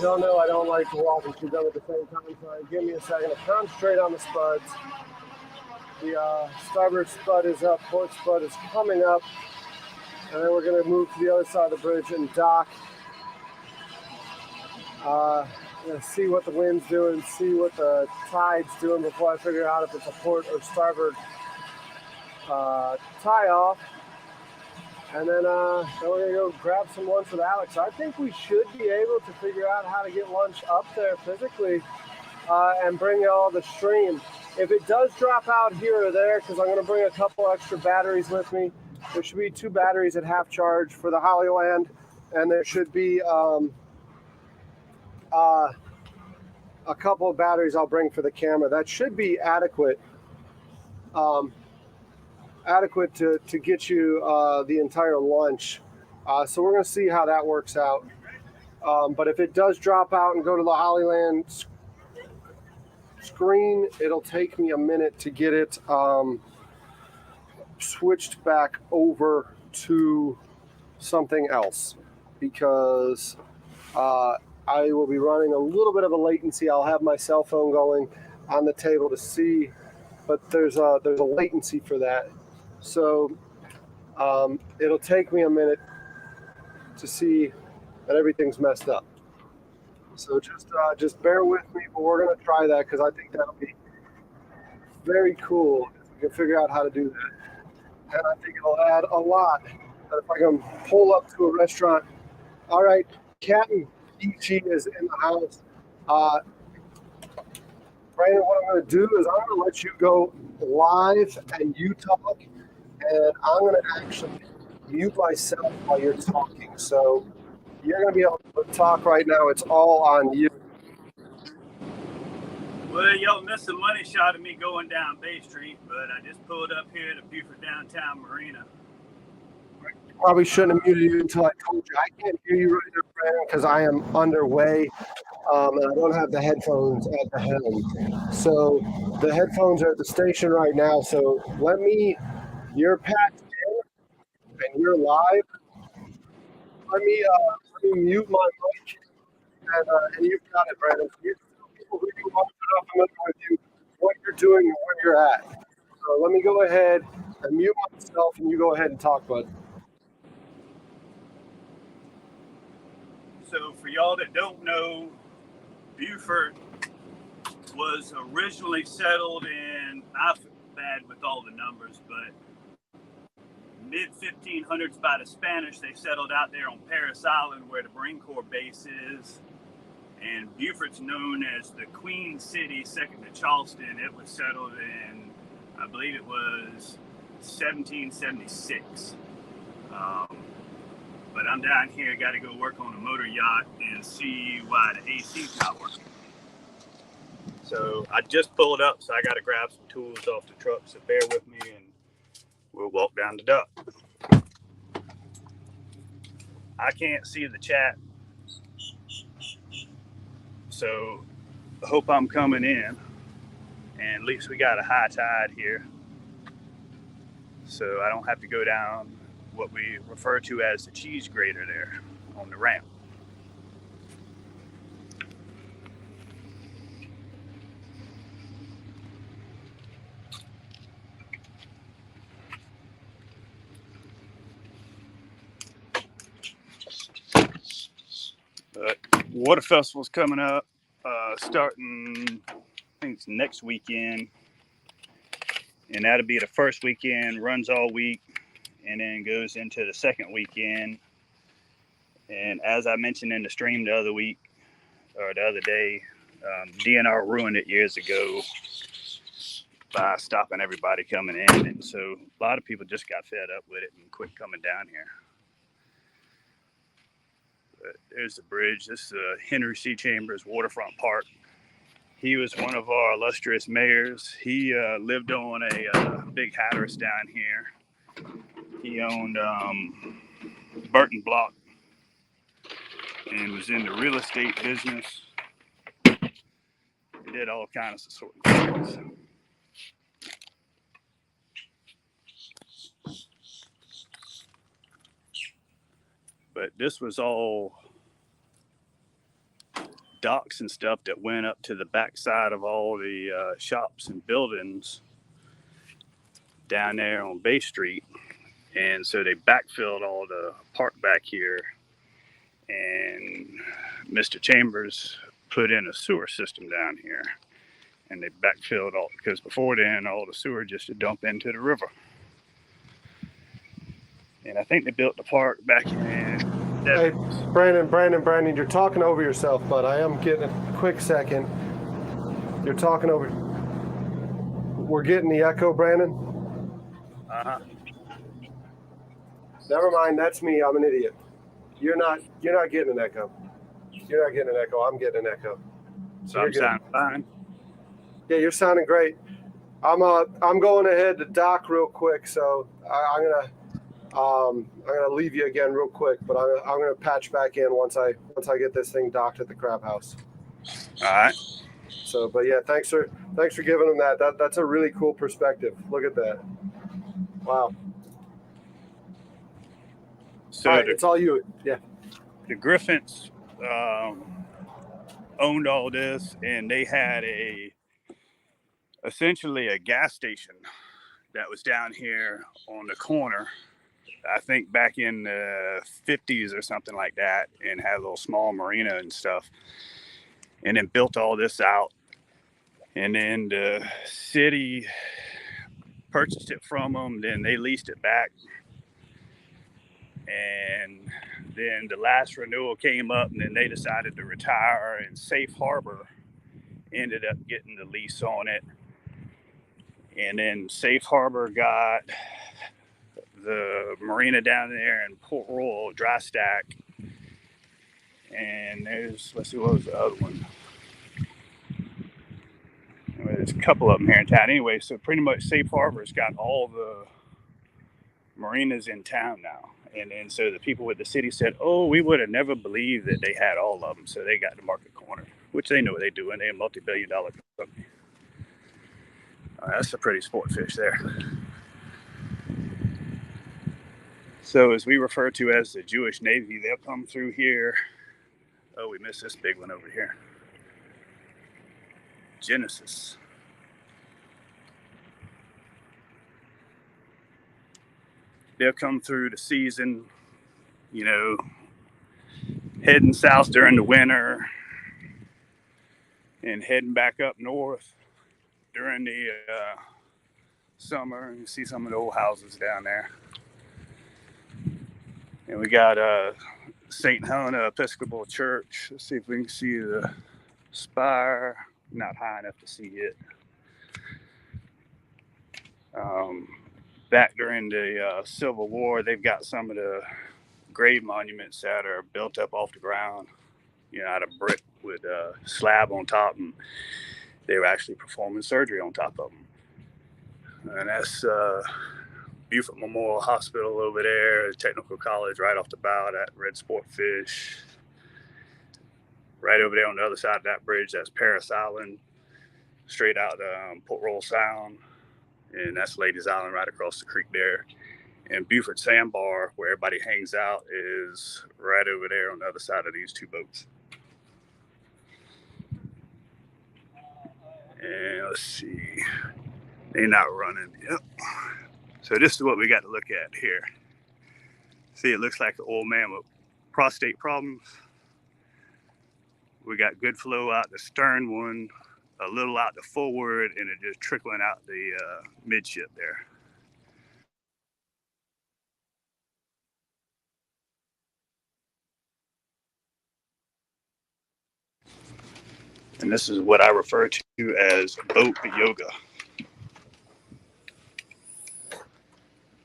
Y'all know I don't like to walk and chew gum at the same time, so give me a second to concentrate on the spuds. The starboard spud is up, port spud is coming up, and then we're going to move to the other side of the bridge and dock. See what the wind's doing, see what the tide's doing before I figure out if it's a port or starboard tie off. And then we're going to go grab some lunch with Alex. I think we should be able to figure out how to get lunch up there physically and bring y'all the stream. If it does drop out here or there, because I'm going to bring a couple extra batteries with me, there should be 2 batteries at half charge for the Hollyland, and there should be a couple of batteries I'll bring for the camera. That should be adequate. Adequate to get you the entire lunch. So we're going to see how that works out. But if it does drop out and go to the Hollyland screen, it'll take me a minute to get it switched back over to something else, because I will be running a little bit of a latency. I'll have my cell phone going on the table to see, but there's a latency for that. So it'll take me a minute to see that everything's messed up. So just bear with me, but we're going to try that because I think that'll be very cool if we can figure out how to do that. And I think it'll add a lot. That if I can pull up to a restaurant. All right, Captain Ichi is in the house. Brandon, what I'm going to do is I'm going to let you go live and you talk, and I'm going to actually mute myself while you're talking. So you're going to be able to talk right now. It's all on you. Well, y'all missed the money shot of me going down Bay Street, but I just pulled up here to Buford Downtown Marina. Probably shouldn't have muted you until I told you. I can't hear you right now, Brandon, because I am underway, and I don't have the headphones at the helm. So the headphones are at the station right now. So you're patched in and you're live. Let me mute my mic, and you've got it, Brandon. People who are not familiar with you, what you're doing and where you're at. So let me go ahead and mute myself, and you go ahead and talk, bud. So for y'all that don't know, Beaufort was originally settled in, I'm bad with all the numbers, but mid 1500s by the Spanish. They settled out there on Paris Island where the Marine Corps base is. And Beaufort's known as the Queen City, second to Charleston. It was settled in, I believe it was 1776. But I'm down here, got to go work on a motor yacht and see why the AC's not working. So I just pulled up, so I got to grab some tools off the truck, so bear with me and we'll walk down the dock. I can't see the chat, so I hope I'm coming in. And at least we got a high tide here, so I don't have to go down what we refer to as the cheese grater there on the ramp. But Water Festival's coming up, starting, I think it's next weekend. And that'll be the first weekend, runs all week, and then goes into the second weekend. And as I mentioned in the stream the other week, or the other day, DNR ruined it years ago by stopping everybody coming in. And so a lot of people just got fed up with it and quit coming down here. But there's the bridge. This is Henry C. Chambers Waterfront Park. He was one of our illustrious mayors. He lived on a big Hatteras down here. He owned Burton Block and was in the real estate business. He did all kinds of sort of things. But this was all docks and stuff that went up to the backside of all the shops and buildings down there on Bay Street. And so they backfilled all the park back here. And Mr. Chambers put in a sewer system down here. And they backfilled all, because before then, all the sewer just to dump into the river. And I think they built the park back in... Hey, Brandon, you're talking over yourself, but I am getting a quick second. You're talking over... We're getting the echo, Brandon? Uh-huh. Never mind, that's me. I'm an idiot. You're not getting an echo. You're not getting an echo. I'm getting an echo. So I'm sounding fine. Yeah, you're sounding great. I'm going ahead to dock real quick, so I'm gonna leave you again real quick, but I'm gonna patch back in once I get this thing docked at the crab house. All right. So, but yeah, thanks for giving them that. That's a really cool perspective. Look at that. Wow. So all right, it's all you. Yeah. The Griffins owned all this, and they had essentially a gas station that was down here on the corner. I think back in the 50s or something like that, and had a little small marina and stuff, and then built all this out. And then the city purchased it from them, then they leased it back. And then the last renewal came up, and then they decided to retire, and Safe Harbor ended up getting the lease on it. And then Safe Harbor got the marina down there in Port Royal, Dry Stack. And let's see, what was the other one? Anyway, there's a couple of them here in town. Anyway, so pretty much Safe Harbor's got all the marinas in town now. And so the people with the city said, oh, we would have never believed that they had all of them. So they got the market corner, which they know what they do, and they're a multi-billion-dollar company. That's a pretty sport fish there. So as we refer to as the Jewish Navy, they'll come through here. Oh, we missed this big one over here. Genesis. They'll come through the season, heading south during the winter and heading back up north during the summer. You see some of the old houses down there. And we got St. Helena Episcopal Church. Let's see if we can see the spire. Not high enough to see it. Back during the Civil War, they've got some of the grave monuments that are built up off the ground, out of brick with a slab on top, and they were actually performing surgery on top of them. And that's Beaufort Memorial Hospital over there, Technical College right off the bow, that Red Sport Fish. Right over there on the other side of that bridge, that's Paris Island, straight out to Port Royal Sound. And that's Ladies Island right across the creek there. And Beaufort Sandbar, where everybody hangs out, is right over there on the other side of these two boats. And let's see, they're not running. Yep. So this is what we got to look at here. See, it looks like an old man with prostate problems. We got good flow out the stern one, a little out the forward, and it just trickling out the midship there. And this is what I refer to as boat yoga.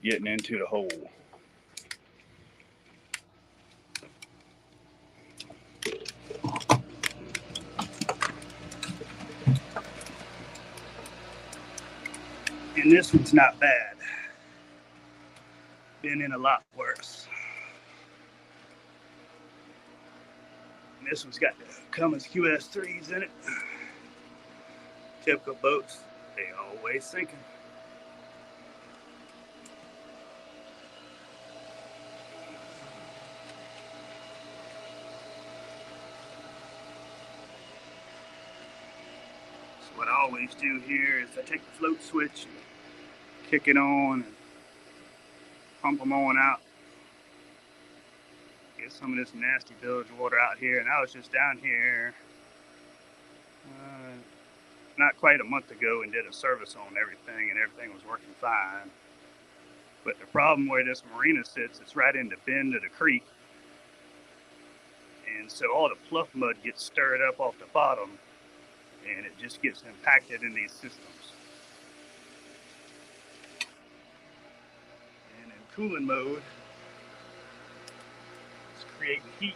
Getting into the hole. And this one's not bad. Been in a lot worse. And this one's got the Cummins QS3s in it. Typical boats, they always sinking. So what I always do here is I take the float switch and kick it on and pump them on out. Get some of this nasty bilge water out here. And I was just down here not quite a month ago and did a service on everything, and everything was working fine. But the problem where this marina sits, it's right in the bend of the creek. And so all the fluff mud gets stirred up off the bottom, and it just gets impacted in these systems. And in cooling mode, it's creating heat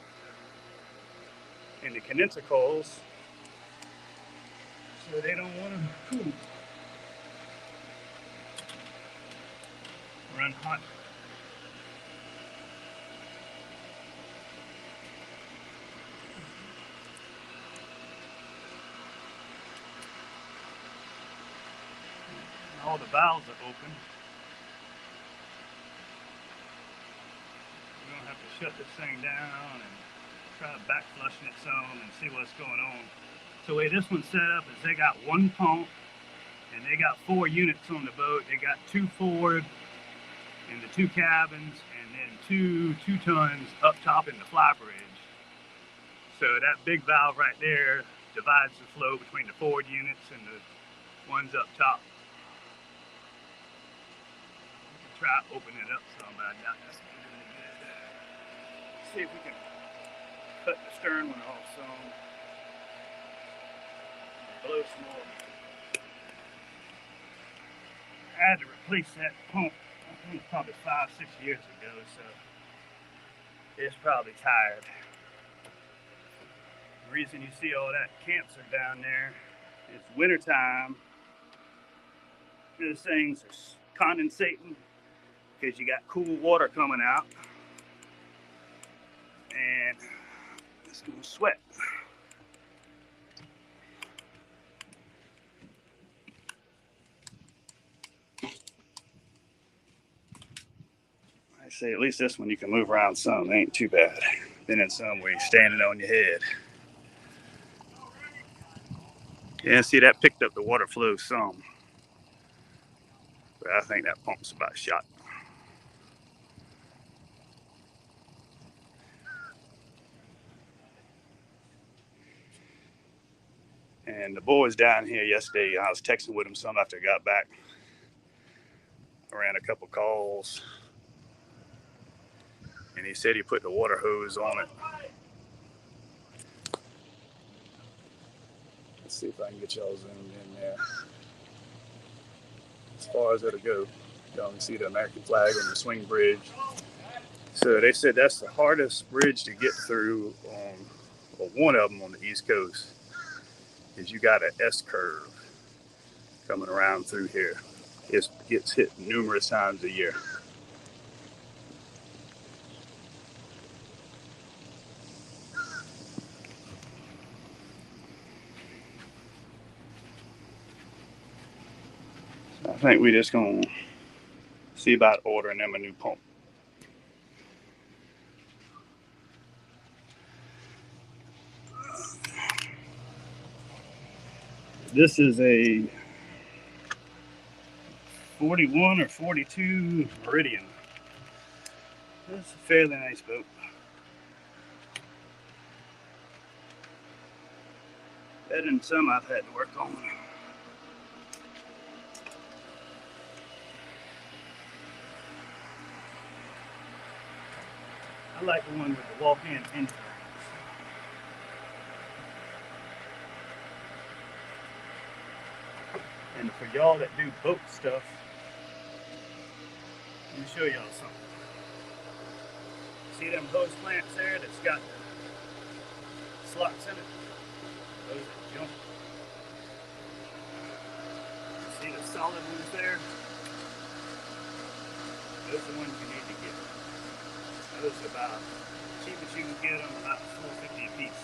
in the condenser coils, so they don't want to cool. Run hot. All the valves are open. We're gonna have to shut this thing down and try back flushing it some and see what's going on. So the way this one's set up is they got one pump and they got 4 units on the boat. They got 2 forward in the 2 cabins and then 2 tons up top in the fly bridge. So that big valve right there divides the flow between the forward units and the ones up top. We can try opening it up some, but I doubt that's gonna do any good. See if we can cut the stern one off some. Blow some more. I had to replace that pump, I think probably 5-6 years ago, so it's probably tired. The reason you see all that cancer down there, it's wintertime. Those things are condensating because you got cool water coming out, and it's gonna sweat. I say at least this one you can move around some. It ain't too bad. Been in some where you're standing on your head. Yeah, see, that picked up the water flow some. But I think that pump's about shot. And the boy was down here yesterday. I was texting with him some after I got back. I ran a couple calls. And he said he put the water hose on it. Let's see if I can get y'all zoomed in there. As far as it'll go. Y'all can see the American flag on the swing bridge. So they said that's the hardest bridge to get through on, or one of them on the East Coast, is you got an S curve coming around through here. It gets hit numerous times a year. So I think we're just gonna see about ordering them a new pump. This is a 41 or 42 Meridian. This is a fairly nice boat. Better than some I've had to work on. I like the one with the walk-in engine. And for y'all that do boat stuff, let me show y'all something. See them hose clamps there that's got the slots in it? Those are junk. See the solid ones there? Those are the ones you need to get. Those are about, cheapest you can get them, about $4.50 a piece.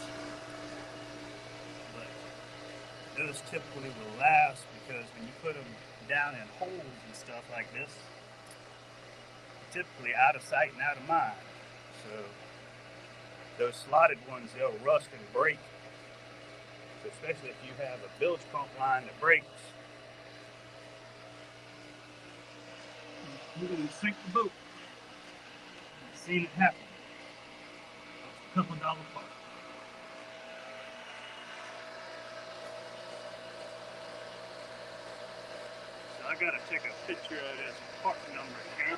But those typically will last because when you put them down in holes and stuff like this, typically out of sight and out of mind. So those slotted ones, they'll rust and break. So especially if you have a bilge pump line that breaks, you're going to sink the boat. I've seen it happen. A couple $1 part. So I gotta take a picture of this part number here.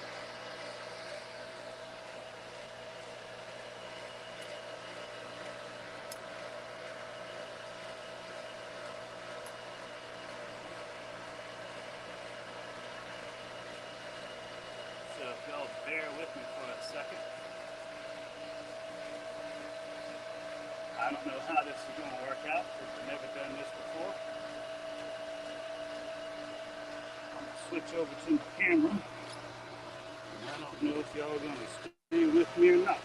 So if y'all bear with me for a second. I don't know how this is going to work out because I've never done this before. I'm going to switch over to the camera. And I don't know if y'all are going to stay with me or not.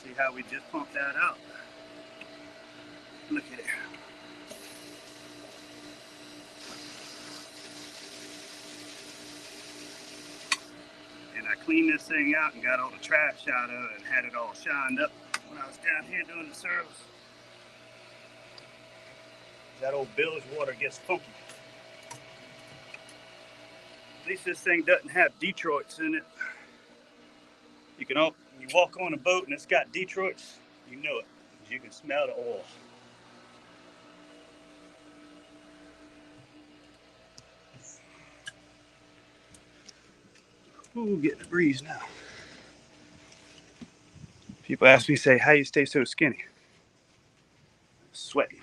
See how we just pumped that out? Look at it. And I cleaned this thing out and got all the trash out of it and had it all shined up when I was down here doing the service. That old bilge water gets funky. At least this thing doesn't have Detroits in it. You walk on a boat and it's got Detroits. You know it. You can smell the oil. Ooh, getting the breeze now. People ask me, say, how you stay so skinny? Sweating.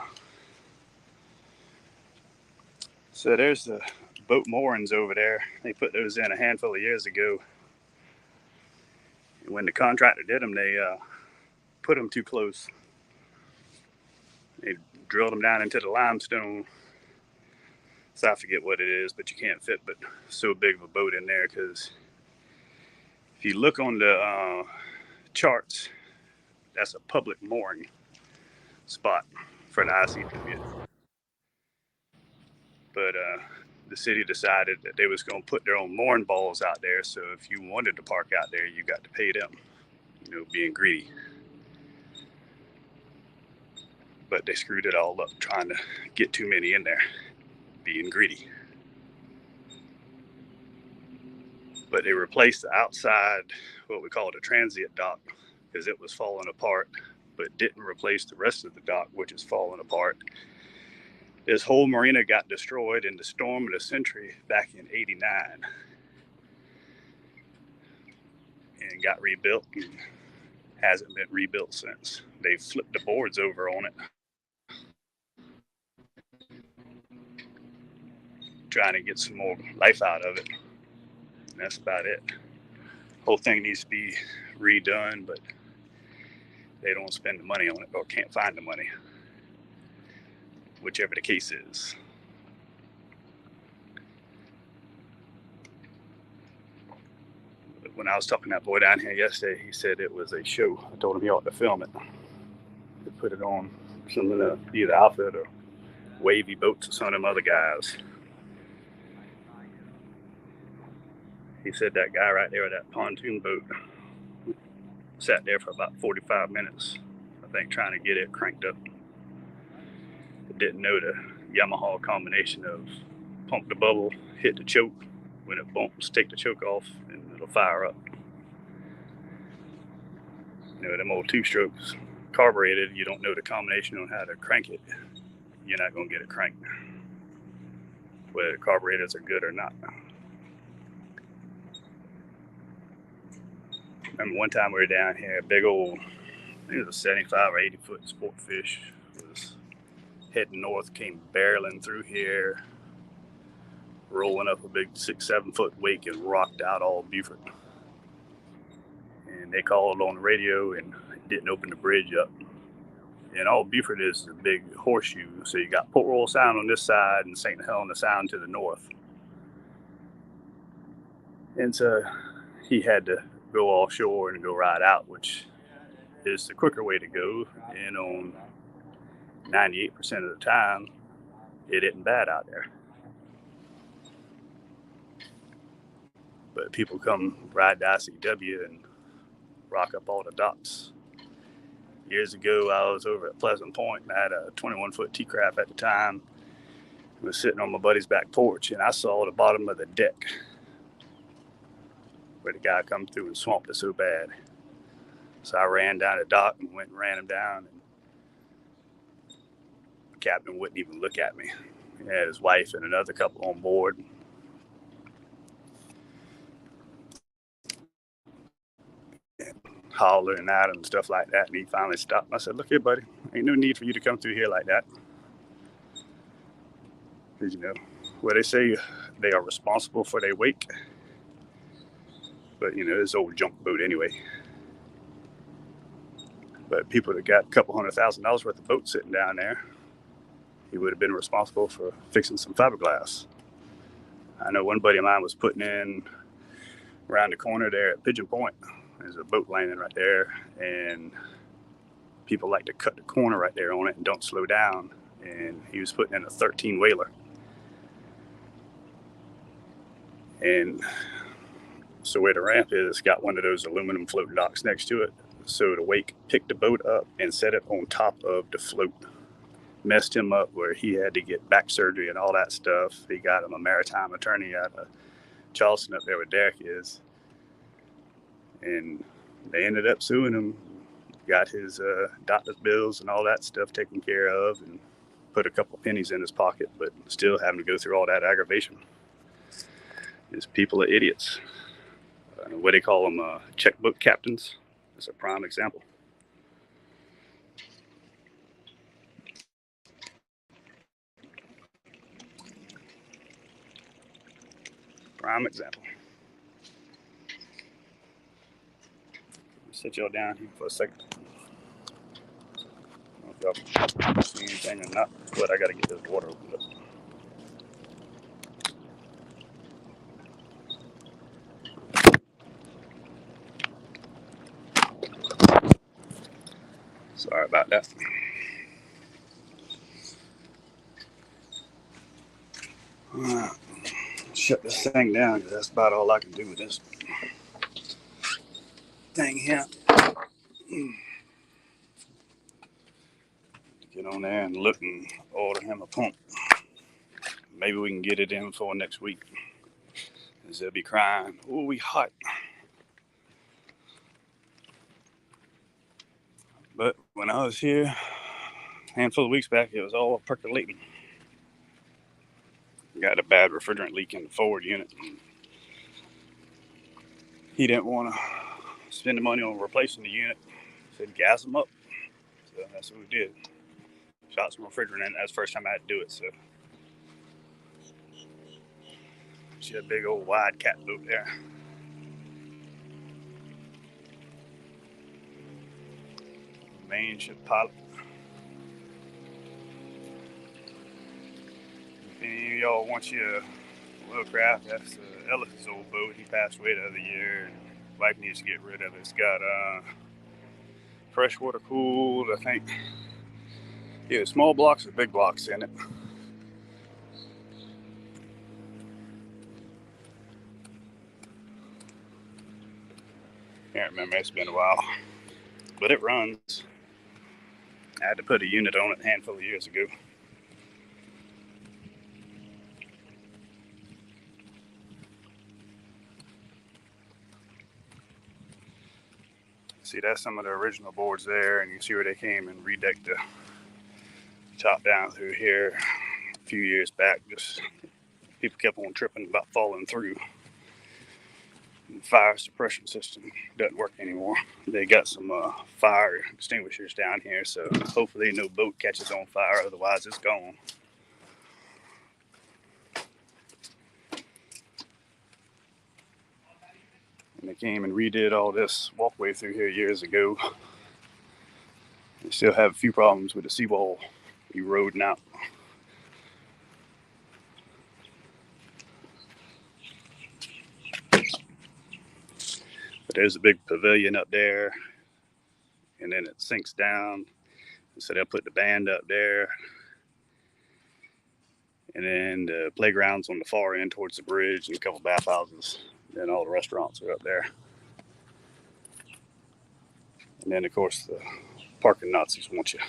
So there's the boat moorings over there. They put those in a handful of years ago. And when the contractor did them, they put them too close. They drilled them down into the limestone. So I forget what it is, but you can't fit but so big of a boat in there, because if you look on the charts, that's a public mooring spot for the ICW. But the city decided that they was going to put their own mooring balls out there. So if you wanted to park out there, you got to pay them, being greedy. But they screwed it all up trying to get too many in there, being greedy. But they replaced the outside, what we call the transient dock, because it was falling apart, but didn't replace the rest of the dock, which is falling apart. This whole marina got destroyed in the storm of the century back in '89 and got rebuilt, and hasn't been rebuilt since. They flipped the boards over on it, trying to get some more life out of it. And that's about it. Whole thing needs to be redone, but they don't spend the money on it or can't find the money, whichever the case is. When I was talking to that boy down here yesterday, he said it was a show. I told him he ought to film it. They put it on some of the either outfit or wavy boats or some of them other guys. He said that guy right there with that pontoon boat sat there for about 45 minutes, I think, trying to get it cranked up. Didn't know the Yamaha combination of pump the bubble, hit the choke. When it bumps, take the choke off, and it'll fire up. Them old two-strokes carbureted, you don't know the combination on how to crank it, you're not going to get it cranked, whether the carburetors are good or not. Remember one time we were down here, a big old, I think it was a 75 or 80 foot sport fish, was heading north, came barreling through here, rolling up a big 6-7 foot wake and rocked out all Beaufort. And they called on the radio and didn't open the bridge up. And all Beaufort is a big horseshoe. So you got Port Royal Sound on this side and St. Helena Sound to the north. And so he had to go offshore and go right out, which is the quicker way to go. And on 98% of the time, it isn't bad out there. But people come ride the ICW and rock up all the docks. Years ago, I was over at Pleasant Point, and I had a 21-foot T-Craft at the time. I was sitting on my buddy's back porch, and I saw the bottom of the deck where the guy come through and swamped it so bad. So I ran down the dock and went and ran him down. And the captain wouldn't even look at me. He had his wife and another couple on board. Hollering at him and stuff like that, and he finally stopped. I said, "Look here, buddy, ain't no need for you to come through here like that." Because where they say they are responsible for their wake, but this old junk boat anyway. But people that got a couple $100,000 worth of boat sitting down there, he would have been responsible for fixing some fiberglass. I know one buddy of mine was putting in around the corner there at Pigeon Point. There's a boat landing right there, and people like to cut the corner right there on it and don't slow down. And he was putting in a 13 whaler. And so where the ramp is, it's got one of those aluminum floating docks next to it. So the wake picked the boat up and set it on top of the float. Messed him up where he had to get back surgery and all that stuff. He got him a maritime attorney out of Charleston up there where Derek is. And they ended up suing him got his doctor's bills and all that stuff taken care of, and put a couple of pennies in his pocket, but still having to go through all that aggravation. These people are idiots. What they call them, checkbook captains. That's a prime example. Prime example. Sit y'all down here for a second. I don't know if y'all see anything or not, but I gotta get this water opened up. Sorry about that. Shut this thing down because that's about all I can do with this thing here. Get on there and look and order him a pump. Maybe we can get it in for next week. Because they'll be crying, oh, we hot. But when I was here a handful of weeks back, it was all percolating. Got a bad refrigerant leak in the forward unit. He didn't want to spend the money on replacing the unit. Said gas them up. So that's what we did. Shot some refrigerant in. That's the first time I had to do it. So she had a big old wide cat boat there. Main ship pilot. If any of y'all want you a little craft, that's Ellis's old boat. He passed away the other year. And wife needs to get rid of it. It's got freshwater cooled, I think. Yeah, small blocks or big blocks in it. Can't remember, it's been a while. But it runs. I had to put a unit on it a handful of years ago. See, that's some of the original boards there, and you see where they came and redecked the top down through here a few years back. Just people kept on tripping about falling through. The fire suppression system doesn't work anymore. They got some fire extinguishers down here, so hopefully no boat catches on fire, otherwise it's gone. And they came and redid all this walkway through here years ago. They still have a few problems with the seawall eroding out. But there's a big pavilion up there, and then it sinks down. So they'll put the band up there. And then the playground's on the far end towards the bridge, and a couple bathhouses. Then all the restaurants are up there. And then, of course, the parking Nazis want you.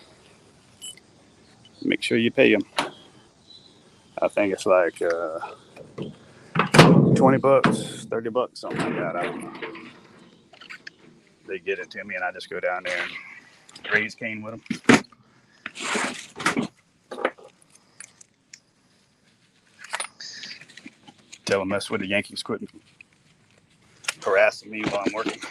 Make sure you pay them. I think it's like $20, $30, something like that. I don't know. They get it to me, and I just go down there and raise cane with them. Tell them that's where the Yankees quit harassing me while I'm working.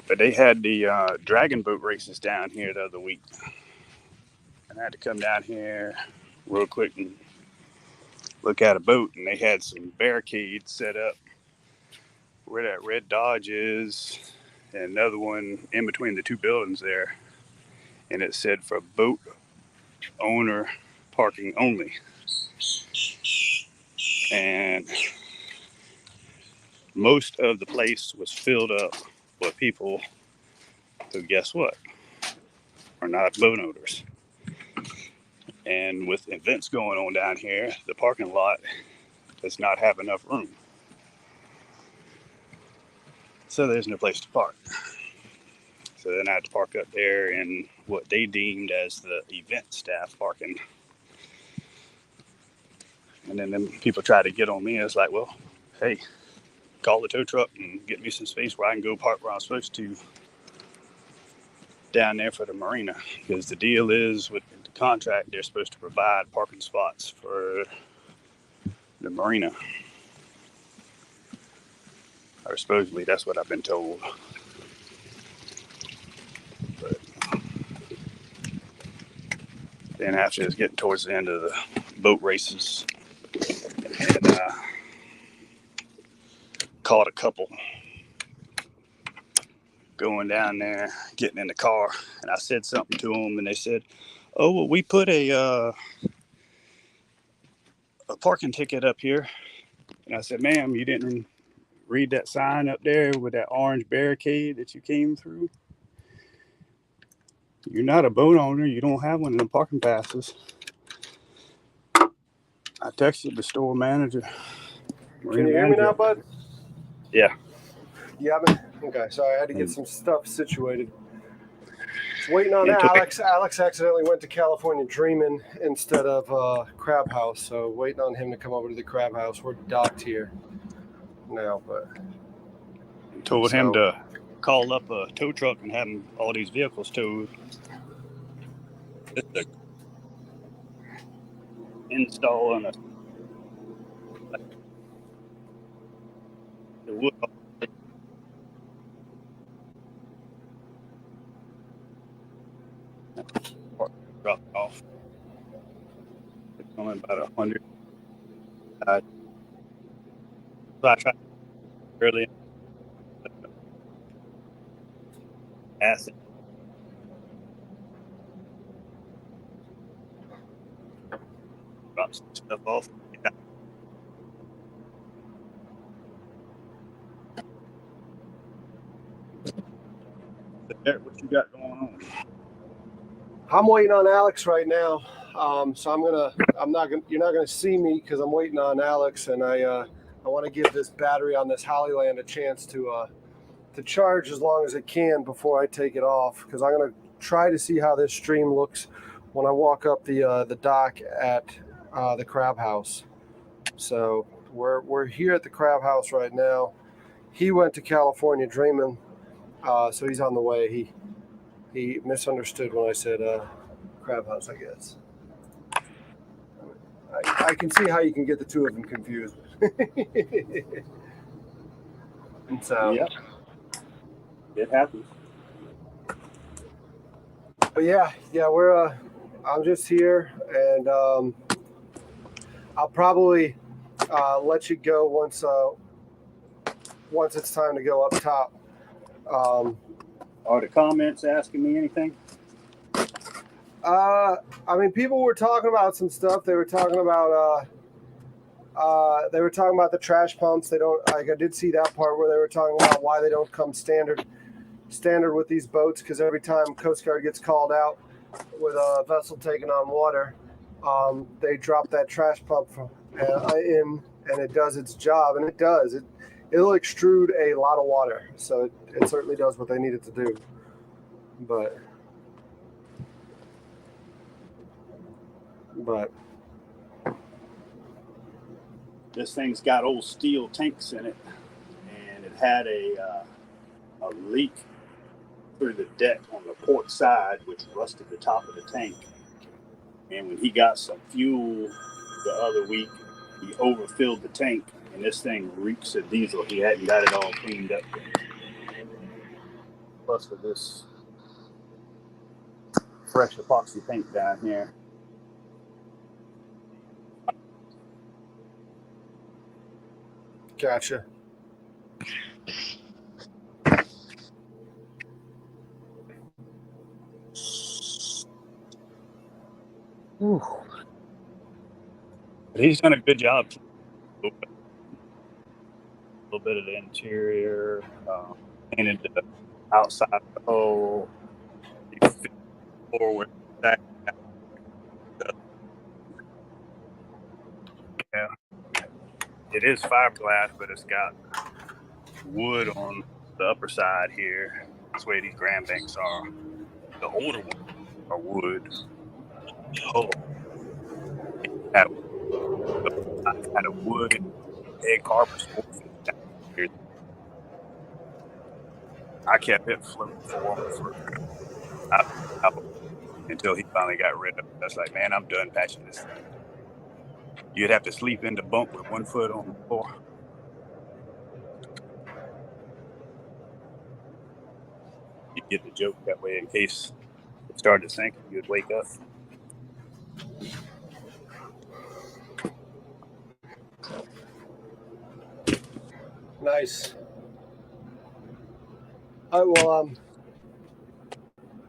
But they had the dragon boat races down here the other week. And I had to come down here real quick and look at a boat. And they had some barricades set up where that red Dodge is, and another one in between the two buildings there. And it said for boat owner parking only. And most of the place was filled up with people who, guess what, are not boat owners. And with events going on down here, the parking lot does not have enough room. So there's no place to park. So then I had to park up there in what they deemed as the event staff parking. And then them people tried to get on me. I was like, well, hey, call the tow truck and get me some space where I can go park where I'm supposed to down there for the marina. Because the deal is with the contract, they're supposed to provide parking spots for the marina. Or supposedly that's what I've been told. But then after it's getting towards the end of the boat races, and caught a couple going down there, getting in the car, and I said something to them, and they said, "Oh, well, we put a parking ticket up here." And I said, "Ma'am, you didn't read that sign up there with that orange barricade that you came through? You're not a boat owner. You don't have one of them parking passes." I texted the store manager. Can you hear me now, bud? Yeah. Yeah, okay. Sorry, I had to get some stuff situated. Just waiting on Yeah, Alex. Alex accidentally went to California Dreaming instead of Crab House, so waiting on him to come over to the Crab House. We're docked here now, but told him to call up a tow truck and have all these vehicles towed. Just install on the wood drop off. It's only about 100. So I tried early acid. Drop some stuff off. Derek, what you got going on? I'm waiting on Alex right now. So you're not gonna see me because I'm waiting on Alex, and I want to give this battery on this Hollyland a chance to charge as long as it can before I take it off, because I'm gonna try to see how this stream looks when I walk up the dock at the Crab House. So we're here at the Crab House right now. He went to California Dreaming, so he's on the way. He misunderstood when I said Crab House, I guess. I can see how you can get the two of them confused. And so, Yep. It happens. but yeah, we're. I'm just here, and I'll probably let you go once it's time to go up top. Are the comments asking me anything? I mean, people were talking about some stuff. They were talking about the trash pumps. They don't. Like, I did see that part where they were talking about why they don't come standard with these boats, because every time Coast Guard gets called out with a vessel taking on water, they drop that trash pump in, and it does its job, and it does. It'll extrude a lot of water, so it certainly does what they need it to do. But This thing's got old steel tanks in it, and it had a leak through the deck on the port side, which rusted the top of the tank. And when he got some fuel the other week, he overfilled the tank, and this thing reeks of diesel. He hadn't got it all cleaned up yet. Plus with this fresh epoxy paint down here. gotcha. But he's done a good job. A little bit of the interior, painted the outside of the hole, forward. Yeah, it is fiberglass, but it's got wood on the upper side here. That's where these ground banks are. The older ones are wood. Oh, had had a wood egg harbor school. I kept it floating for him until he finally got rid of it. I was like, man, I'm done patching this thing. You'd have to sleep in the bunk with one foot on the floor. You get the joke that way in case it started sinking, you'd wake up. Nice. All right, well,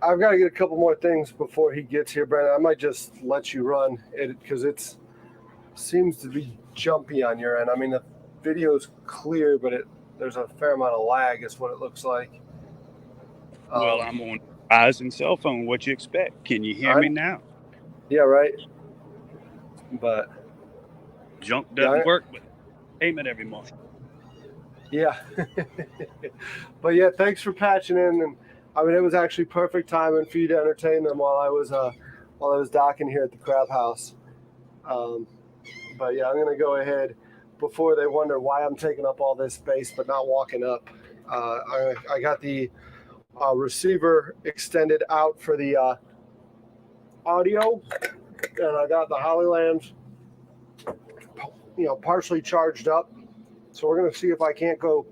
I've got to get a couple more things before he gets here, Brandon. I might just let you run it because it seems to be jumpy on your end. I mean, the video's clear, but there's a fair amount of lag is what it looks like. Well, I'm on Verizon cell phone. What you expect? Can you hear me now? Yeah, right. But junk doesn't work, but payment every month. Yeah. But yeah, thanks for patching in. And I mean, it was actually perfect timing for you to entertain them while I was docking here at the crab house. But yeah, I'm gonna go ahead before they wonder why I'm taking up all this space but not walking up. I got the receiver extended out for the audio, and I got the Hollylands, partially charged up. So we're gonna see if I can't go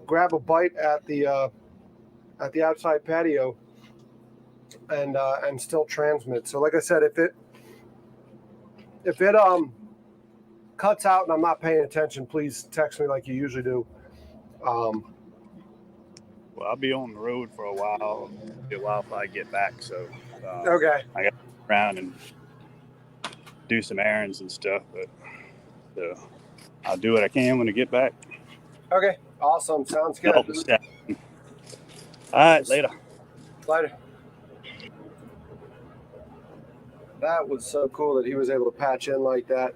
grab a bite at the outside patio and still transmit. So like I said, if it cuts out and I'm not paying attention, please text me like you usually do. Well, I'll be on the road for a while. It'll be a while if I get back. So okay, I got to go around and do some errands and stuff. But I'll do what I can when I get back. Okay, awesome. Sounds good. All right, later. Later. That was so cool that he was able to patch in like that.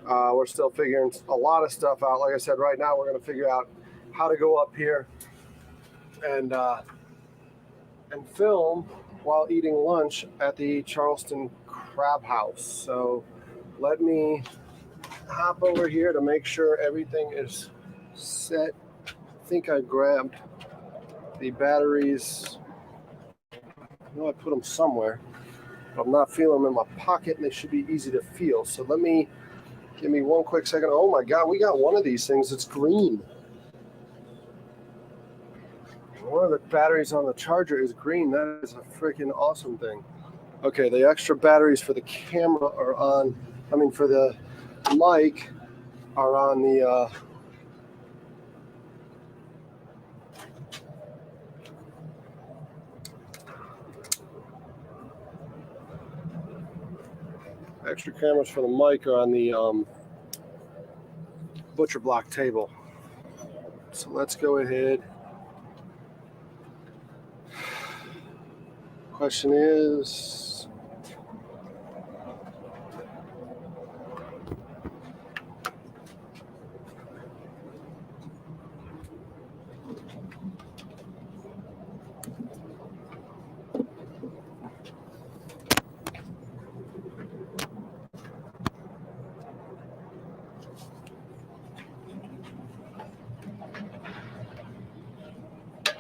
We're still figuring a lot of stuff out. Like I said, right now we're going to figure out how to go up here and film while eating lunch at the Charleston Crab House. So let me hop over here to make sure everything is set. I think I grabbed the batteries. I know I put them somewhere. I'm not feeling them in my pocket, and they should be easy to feel. So give me one quick second. Oh my God, we got one of these things that's green. One of the batteries on the charger is green. That is a freaking awesome thing. Okay, the extra batteries for the camera are on, for the mic are on the, extra cameras for the mic are on the butcher block table. So let's go ahead. Question is,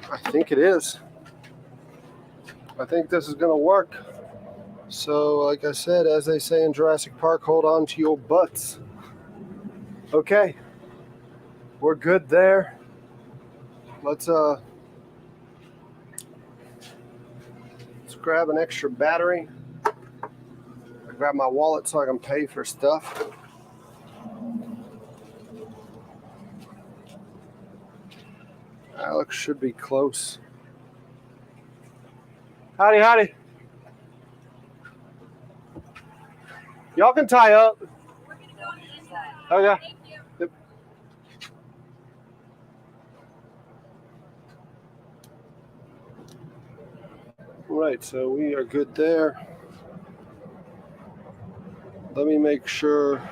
I think it is. I think this is going to work. So, like I said, as they say in Jurassic Park, hold on to your butts. Okay, we're good there. Let's grab an extra battery. I grab my wallet so I can pay for stuff. Alex should be close. Howdy, howdy. Y'all can tie up. We're going to go on the inside. Okay. Thank you. Yep. Right, so we are good there. Let me make sure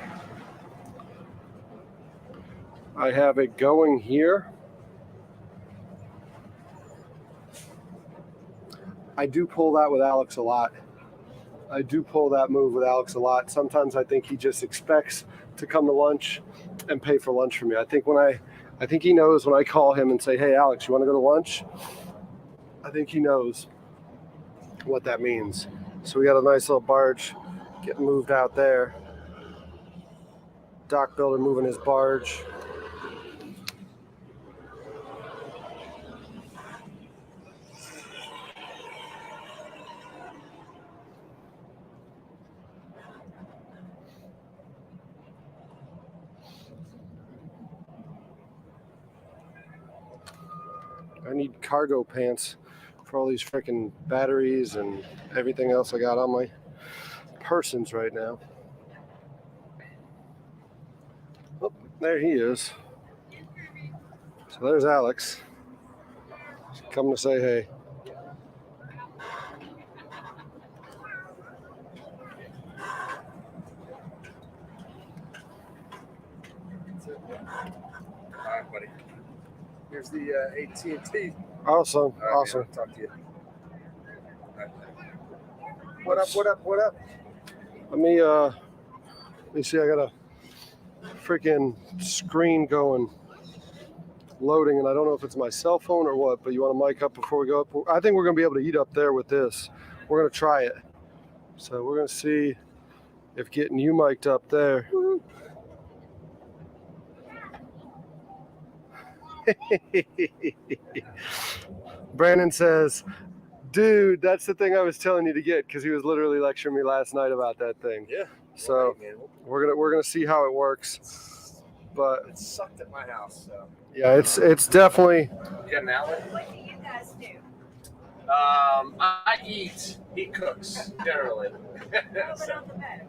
I have it going here. I do pull that with Alex a lot. I do pull that move with Alex a lot. Sometimes I think he just expects to come to lunch and pay for lunch for me. I think he knows when I call him and say, "Hey, Alex, you want to go to lunch?" I think he knows what that means. So we got a nice little barge getting moved out there. Dock builder moving his barge. I need cargo pants for all these freaking batteries and everything else I got on my persons right now. Oh, there he is. So there's Alex. Come to say hey. All right, buddy. Here's the AT&T. Awesome, All right, awesome. man, I'll talk to you. All right. What up? What up? What up? Let me see. I got a freaking screen going, loading, and I don't know if it's my cell phone or what. But you want to mic up before we go up? I think we're gonna be able to eat up there with this. We're gonna try it. So we're gonna see if getting you mic'd up there. Brandon says, "Dude, that's the thing I was telling you to get," because he was literally lecturing me last night about that thing. Yeah. So All right, man. we're gonna see how it works. But It sucked at my house. So. yeah, it's definitely. You got an outlet? What do you guys do? I eat. He cooks generally. A little bit on the bed.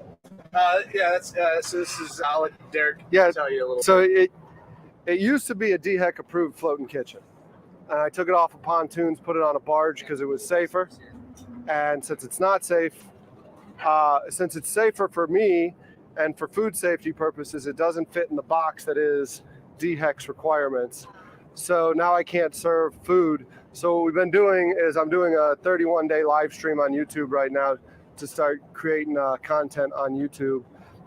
Yeah, that's so. This is. I'll let Derek Yeah, tell you a little. So it used to be a DHEC approved floating kitchen. And I took it off of pontoons, put it on a barge because it was safer. And since it's not safe, since it's safer for me and for food safety purposes, it doesn't fit in the box that is DHEC's requirements. So now I can't serve food. So what we've been doing is I'm doing a 31-day live stream on YouTube right now to start creating content on YouTube.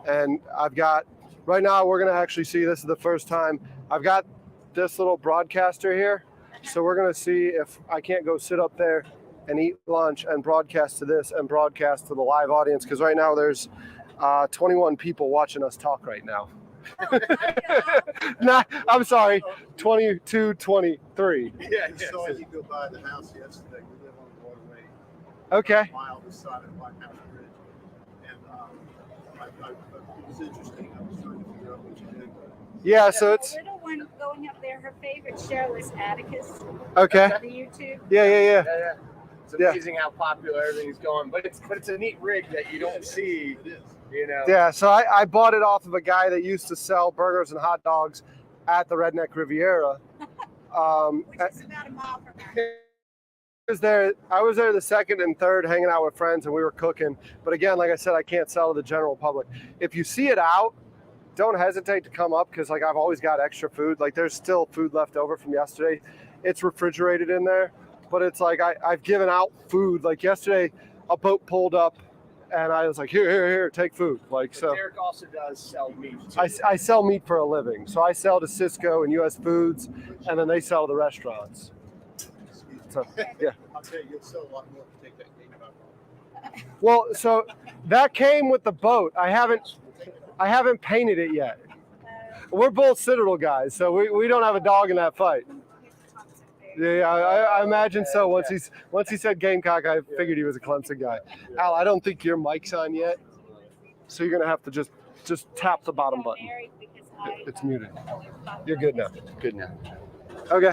And I've got, right now we're gonna actually see, this is the first time, I've got this little broadcaster here. So we're gonna see if I can't go sit up there and eat lunch and broadcast to this and broadcast to the live audience. Because right now there's 21 people watching us talk right now. Nah, I'm sorry, 22, 23. Yeah. I saw you go by the house yesterday. We live on the waterway. Okay. A mile this side of White House Bridge. And it was interesting. I was trying to figure out what you did. Yeah, so it's The little one going up there, her favorite show is Atticus okay. on the YouTube. Yeah. Yeah. It's Yeah. amazing how popular everything's going, but it's a neat rig that you don't see. It is. You know. Yeah, so I bought it off of a guy that used to sell burgers and hot dogs at the Redneck Riviera. Which is about a mile from our I was there the second and third hanging out with friends and we were cooking. But again, like I said, I can't sell to the general public. If you see it out, don't hesitate to come up because like I've always got extra food. Like there's still food left over from yesterday. It's refrigerated in there, but it's like I've given out food. Like yesterday, a boat pulled up and I was like, here, take food. Like, But so Derek also does sell meat. Too. I sell meat for a living. So I sell to Cisco and US Foods and then they sell to the restaurants. So, yeah. I'll tell you, you'll sell a lot more if you take that game out. Well, so that came with the boat. I haven't painted it yet. We're both Citadel guys, so we don't have a dog in that fight. Yeah, I imagine so. Once he said Gamecock, I figured he was a Clemson guy. Al, I don't think your mic's on yet, so you're gonna have to just tap the bottom button. It's muted. You're good now. Good now. Okay.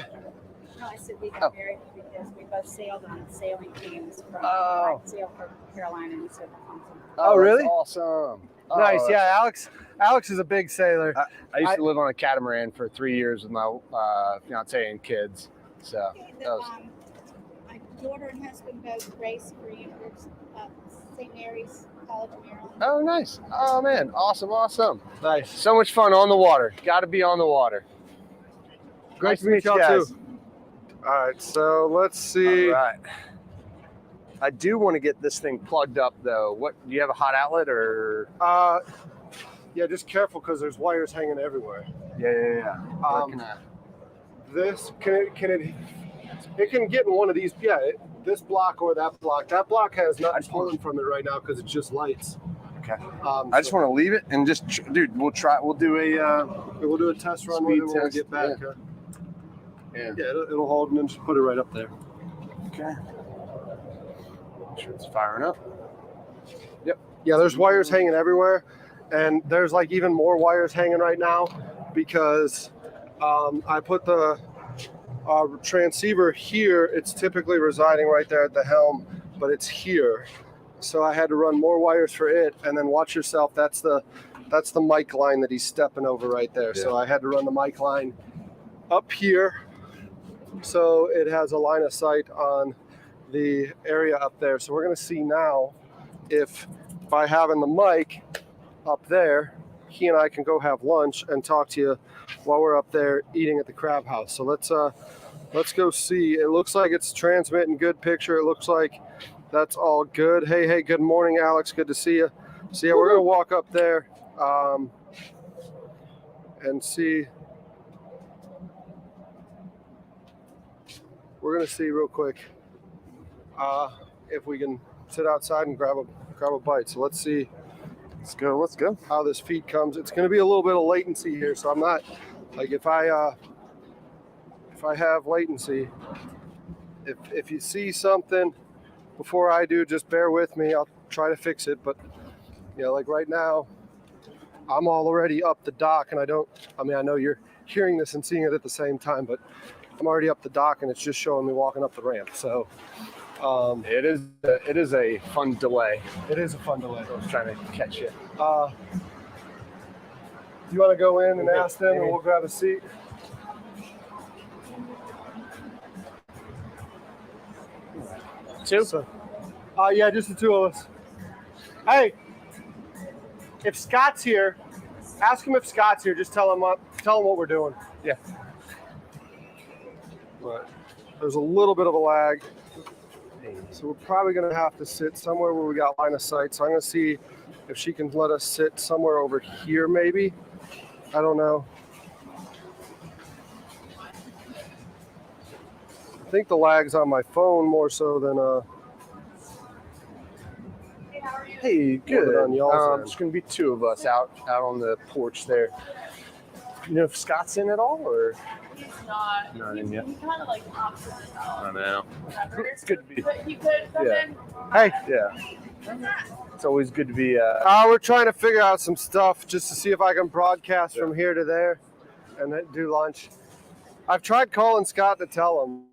No, I said we got married because we both sailed on sailing teams from Oh. sailed from Carolina and sailed from Oh, really? That's awesome. Nice. Oh, Yeah, Alex is a big sailor. I used to live on a catamaran for 3 years with my fiance and kids. So that was my daughter and husband both race for St. Mary's College of Maryland. oh nice. Oh man, awesome. Nice. So much fun on the water. Got to be on the water. Great Nice to meet y'all guys. too. All right, so let's see. All right. I do want to get this thing plugged up though. What do you have, a hot outlet or? Yeah, just careful because there's wires hanging everywhere. Yeah. This can it can get in one of these. Yeah, this block or that block. That block has nothing pulling from it right now because it's just lights. Okay. I just want to leave it and just, dude. We'll do a. We'll do a test run with it when we get back. Yeah. It'll hold and then just put it right up there. Okay. Make sure it's firing up. Yep. Yeah, there's wires hanging everywhere, and there's like even more wires hanging right now because I put the transceiver here. It's typically residing right there at the helm, but it's here. So I had to run more wires for it, and then watch yourself. That's the mic line that he's stepping over right there. Yeah. So I had to run the mic line up here, so it has a line of sight on the area up there. So we're going to see now if by having the mic up there, he and I can go have lunch and talk to you while we're up there eating at the crab house. So let's go see. It looks like it's transmitting good picture. It looks like that's all good. Hey, good morning, Alex. Good to see you. So yeah, we're gonna walk up there and see. We're gonna see real quick if we can sit outside and grab a bite. So let's see. Let's go. How this feed comes. It's gonna be a little bit of latency here, so I'm not like if I have latency. If you see something before I do, just bear with me. I'll try to fix it. But like right now, I'm already up the dock, and I know you're hearing this and seeing it at the same time, but I'm already up the dock, and it's just showing me walking up the ramp. So it is a fun delay. It is a fun delay. I was trying to catch you. Do you want to go in and ask them, and we'll grab a seat? Two? So, yeah, just the two of us. Hey, if Scott's here, ask him if Scott's here. Just tell him what we're doing. Yeah. But there's a little bit of a lag, so we're probably going to have to sit somewhere where we got line of sight. So I'm going to see if she can let us sit somewhere over here, maybe. I don't know. I think the lag's on my phone more so than Hey, good. On y'all's There's going to be two of us out on the porch there. You know if Scott's in at all, or? He's not. Not in yet. He kind of like opts in and out. I know. Whatever. It's good to be. But he could come in. Hey. Yeah. It's always good to be. We're trying to figure out some stuff just to see if I can broadcast from here to there and then do lunch. I've tried calling Scott to tell him.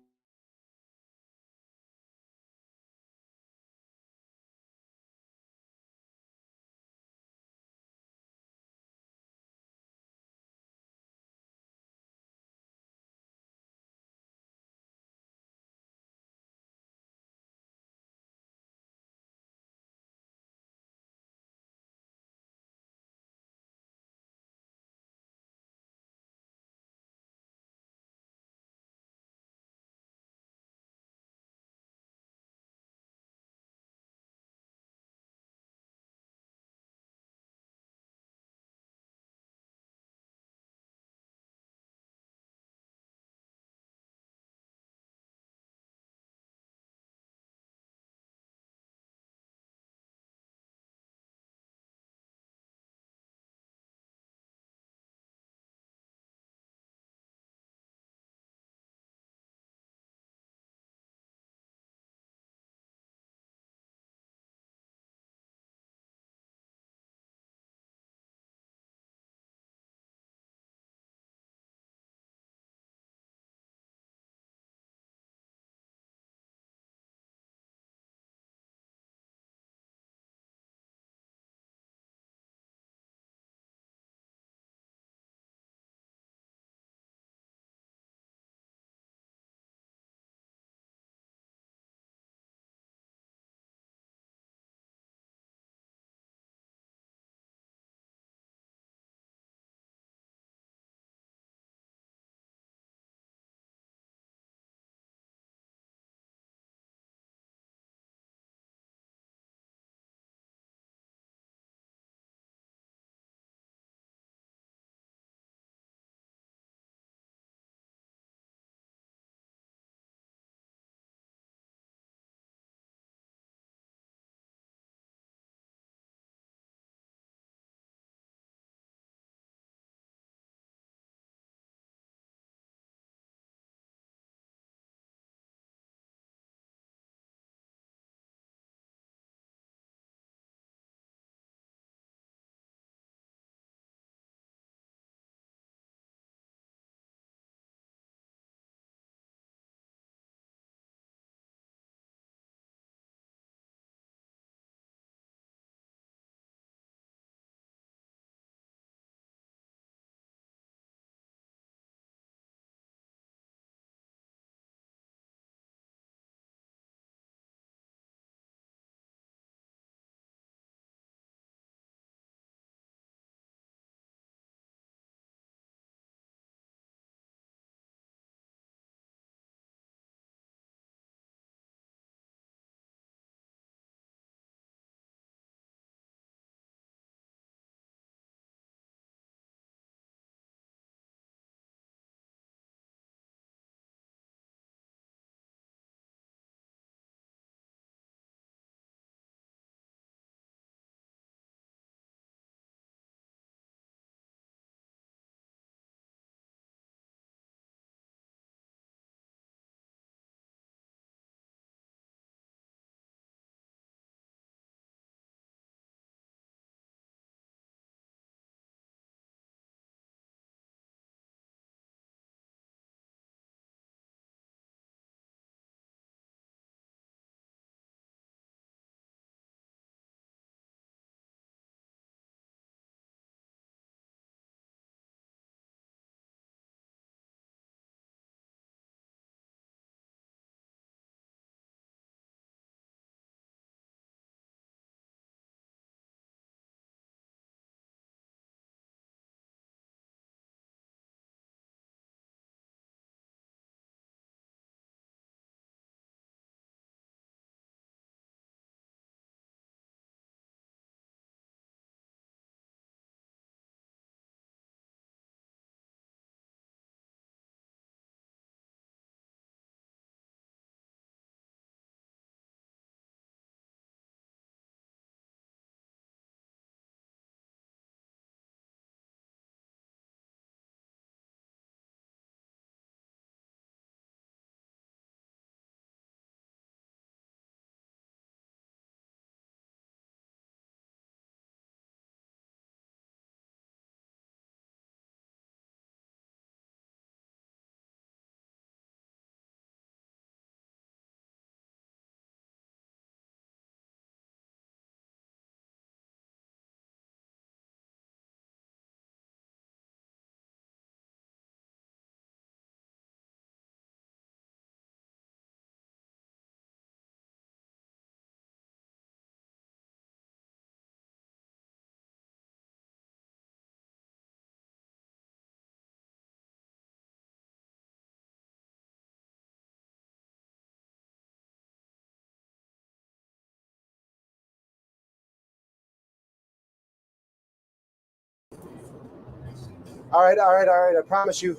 All right. I promise you.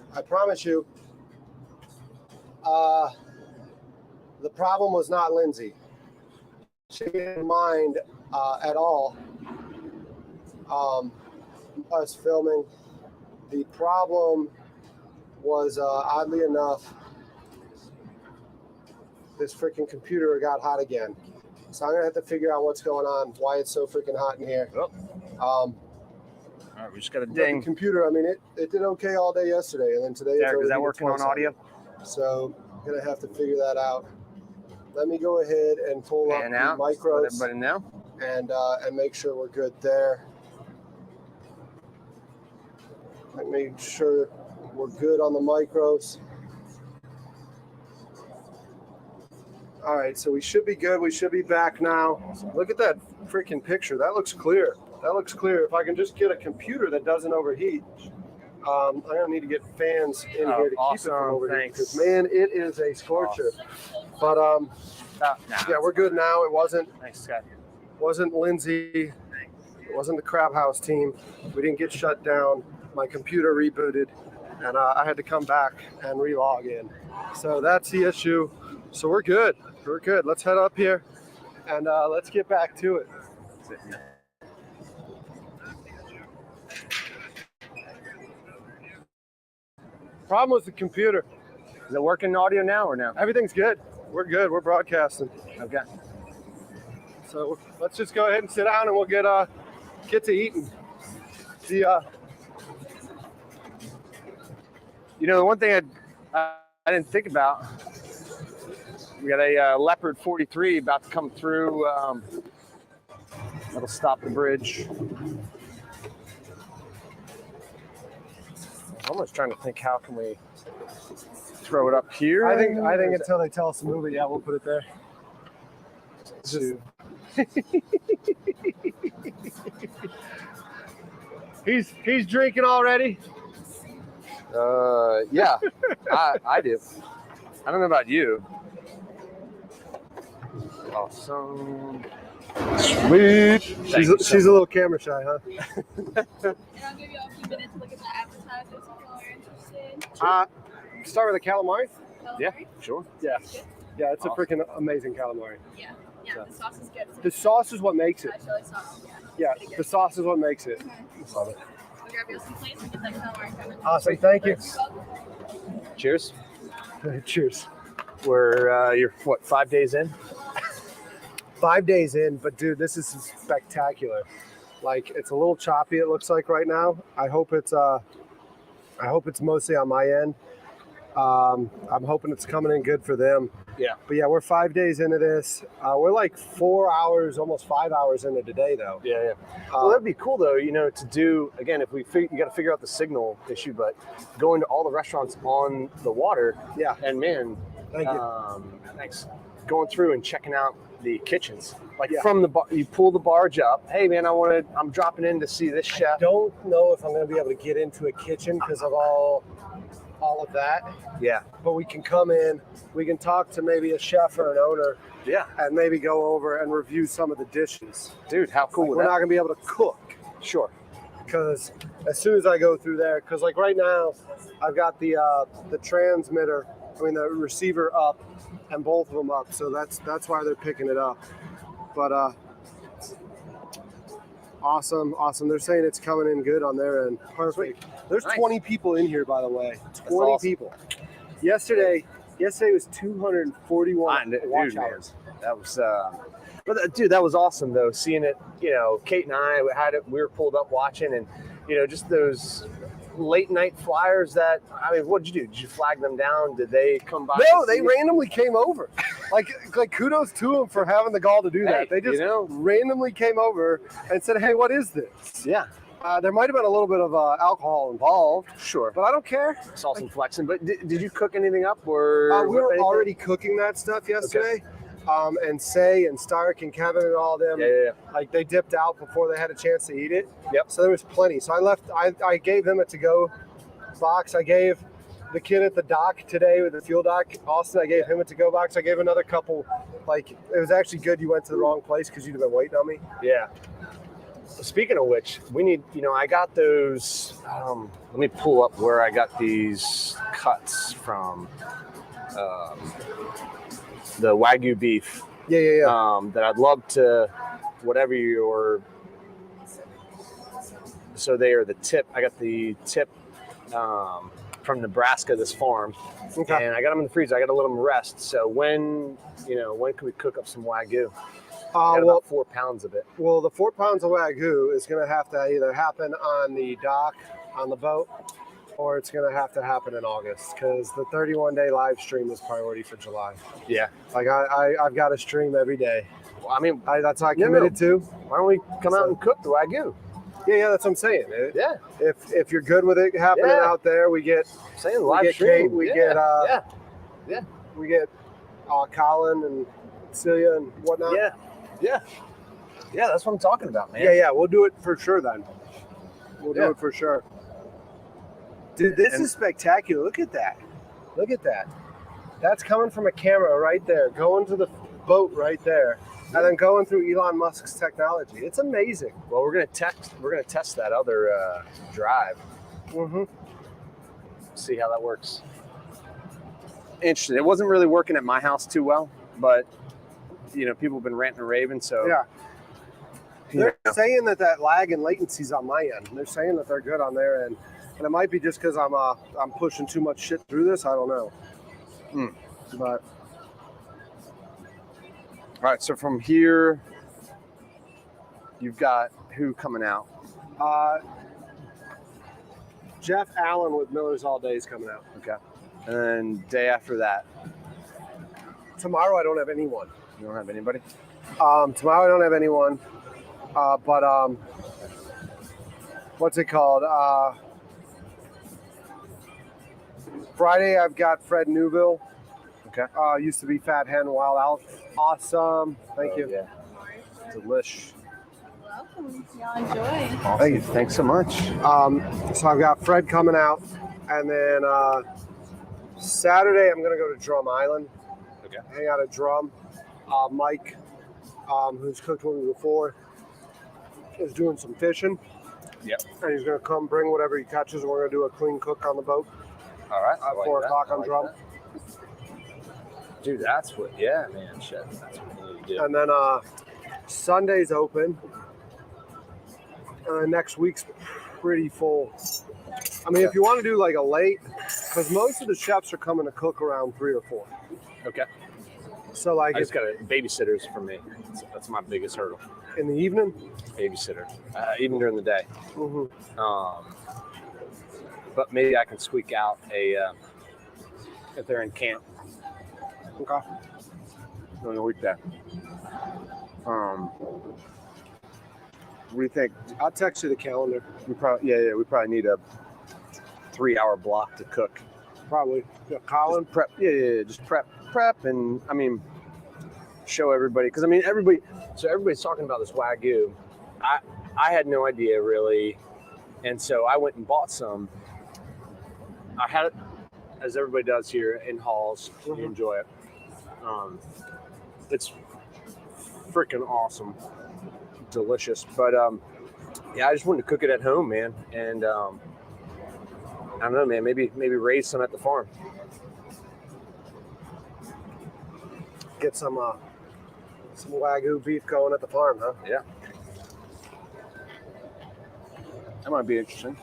The problem was not Lindsay. She didn't mind at all us filming. The problem was, oddly enough, this freaking computer got hot again. So I'm gonna have to figure out what's going on, why it's so freaking hot in here. All right, we just got a The ding. computer, I mean, it did okay all day yesterday, and then today Derek, is that overheated working on twice. audio? So I'm gonna have to figure that out. Let me go ahead and pull up And the out. Let micros everybody know. and make sure we're good there. And make sure we're good on the micros. All right, so we should be good. We should be back now. Look at that freaking picture. That looks clear. If I can just get a computer that doesn't overheat. I'm gonna need to get fans in here to keep it from overheating. Thanks. Because man, it is a scorcher. But yeah, we're good now. It wasn't Thanks, Scott. Lindsay. It wasn't the Crab House team. We didn't get shut down. My computer rebooted, and I had to come back and re-log in. So that's the issue. So we're good. Let's head up here, and let's get back to it. Problem was the computer. Is it working audio now or no? Everything's good. We're good. We're broadcasting. Okay. So let's just go ahead and sit down, and we'll get to eating. You know, the one thing I didn't think about, we got a Leopard 43 about to come through. That'll stop the bridge. I'm almost trying to think, how can we throw it up here? I think until they tell us to move it, yeah, we'll put it there. Just... he's drinking already. Yeah, I do. I don't know about you. Awesome. Sweet. She's a little camera shy, huh? And I'll give you a few minutes to look at the appetizers if y'all are interested. Start with the calamari. Yeah, Calamari? sure. Yeah, it's a Awesome. freaking amazing calamari. Yeah, the sauce is good. The sauce is what makes it. Chili sauce, Yeah, pretty good. the sauce is what makes it. Love it. We'll grab you some plates and get that calamari coming. Awesome, thank you. Cheers. Cheers. We're you're what, 5 days in? 5 days in, but dude, this is spectacular. Like, it's a little choppy, it looks like right now. I hope it's mostly on my end. I'm hoping it's coming in good for them. Yeah. But yeah, we're 5 days into this. We're like 4 hours, almost 5 hours into today, though. Yeah. Well, that'd be cool though, you know, to do again. If you got to figure out the signal issue, but going to all the restaurants on the water. Yeah. And man, Thank you. thanks. Going through and checking out the kitchens, like Yeah. from the bar, you pull the barge up. Hey man, I'm dropping in to see this I chef. don't know if I'm going to be able to get into a kitchen because of all of that. Yeah. But we can come in, we can talk to maybe a chef or an owner, Yeah. and maybe go over and review some of the dishes. Dude, how cool Like, would we're that? not going to be able to cook. Sure. Because as soon as I go through there, because like right now, I've got the receiver up, and both of them up, so that's why they're picking it up. But awesome. They're saying it's coming in good on their end. Perfect. There's Nice. 20 people in here, by the way. 20 awesome. people. Yesterday was 241 Dude, watch man. hours. That was, dude, that was awesome though. Seeing it, you know, Kate and I had it. We were pulled up watching, and you know, just those late night flyers. That I mean, what did you do? Did you flag them down? Did they come by? No, and they see it? randomly came over. Like kudos to them for having the gall to do that. Hey, They just you know. randomly came over and said, "Hey, what is this?" Yeah, There might have been a little bit of alcohol involved, sure. but I don't care. Saw some flexing, but did you cook anything up or? We were anything? already cooking that stuff yesterday. And Say and Stark and Kevin and all them, Yeah. like they dipped out before they had a chance to eat it. Yep. So there was plenty. So I gave him a to-go box. I gave the kid at the dock today with the fuel dock, Austin, I gave him a to-go box. I gave another couple. Like, it was actually good you went to the wrong place because you'd have been waiting on me. Yeah. Speaking of which, we need, I got those, let me pull up where I got these cuts from, the Wagyu beef. Yeah. That I'd love to, whatever so they are the tip. I got the tip from Nebraska, this farm. Okay. And I got them in the freezer. I got to let them rest. So when can we cook up some Wagyu? Got Well, about 4 pounds of it. well, the 4 pounds of Wagyu is going to have to either happen on the dock, on the boat, or it's going to have to happen in August because the 31-day live stream is priority for July. Yeah. Like I've got to stream every day. Well, I mean, That's how I committed to. why don't we come out and cook the Wagyu? Yeah, that's what I'm saying. Yeah. If you're good with it happening Yeah. out there, we get Saying we live get stream. Kate, we yeah. get we get Colin and Celia and whatnot. Yeah, that's what I'm talking about, man. Yeah, we'll do it for sure then. We'll do it for sure. Dude, this is spectacular. Look at that. Look at that. That's coming from a camera right there, going to the boat right there, and then going through Elon Musk's technology. It's amazing. Well, we're gonna test that other drive. Mm-hmm. See how that works. Interesting. It wasn't really working at my house too well, but people have been ranting and raving. So Yeah. They're saying that lag and latency's on my end. They're saying that they're good on their end, and it might be just because I'm pushing too much shit through this. I don't know. But all right. So from here, you've got who coming out? Jeff Allen with Miller's All Day is coming out. Okay. And then day after that, Tomorrow I don't have anyone. you don't have anybody. Tomorrow I don't have anyone. But what's it called? Friday I've got Fred Newville. Okay. Used to be Fat Hen Wild Out. Awesome. Thank you. Yeah. Delish. Welcome. Y'all enjoy. Awesome. Thanks so much. So I've got Fred coming out, and then Saturday I'm gonna go to Drum Island. Okay. Hang out at Drum. Mike, who's cooked with me before, is doing some fishing. Yep. And he's gonna come bring whatever he catches, and we're gonna do a clean cook on the boat All right. at 4 o'clock on Drum. Dude, that's what. Yeah, man. Shit. That's what we need to do. And then Sunday's open. And then next week's pretty full. I mean, if you want to do like a late, because most of the chefs are coming to cook around 3 or 4. Okay. So like I just got babysitters for me. That's my biggest hurdle. in the evening. Babysitter, even during the day. Mm-hmm. But maybe I can squeak out if they're in camp. Okay. During the weekday. What do you think? I'll text you the calendar. We probably need a 3-hour block to cook. Probably. Yeah, Colin. Just prep. Yeah, just prep, and I mean, show everybody because I mean everybody's talking about this Wagyu. I had no idea really, and so I went and bought some. I had it as everybody does here in Halls. Mhm. You enjoy it. It's freaking awesome, delicious. But yeah, I just wanted to cook it at home, man, and I don't know, man. Maybe raise some at the farm. Get some Wagyu beef going at the farm, huh? Yeah. That might be interesting.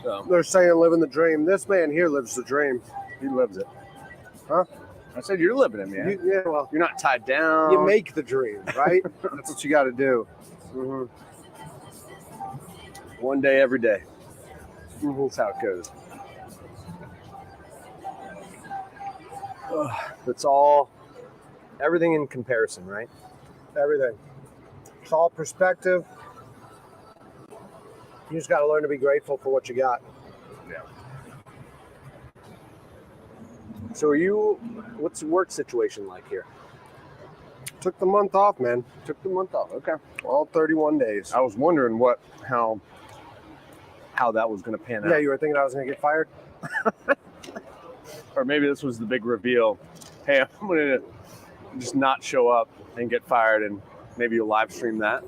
So, They're saying living the dream. This man here lives the dream. he lives it. Huh? I said you're living it, man. Yeah, well, You're not tied down. you make the dream, right? That's what you got to do. Mm-hmm. One day, every day. That's how it goes. It's all, everything in comparison, right? Everything. It's all perspective. You just got to learn to be grateful for what you got. Yeah. So what's the work situation like here? Took the month off, man. Took the month off. Okay. All 31 days. I was wondering how that was going to pan out. Yeah, you were thinking I was going to get fired? Or maybe this was the big reveal. Hey, I'm going to just not show up and get fired and Maybe you'll live stream that.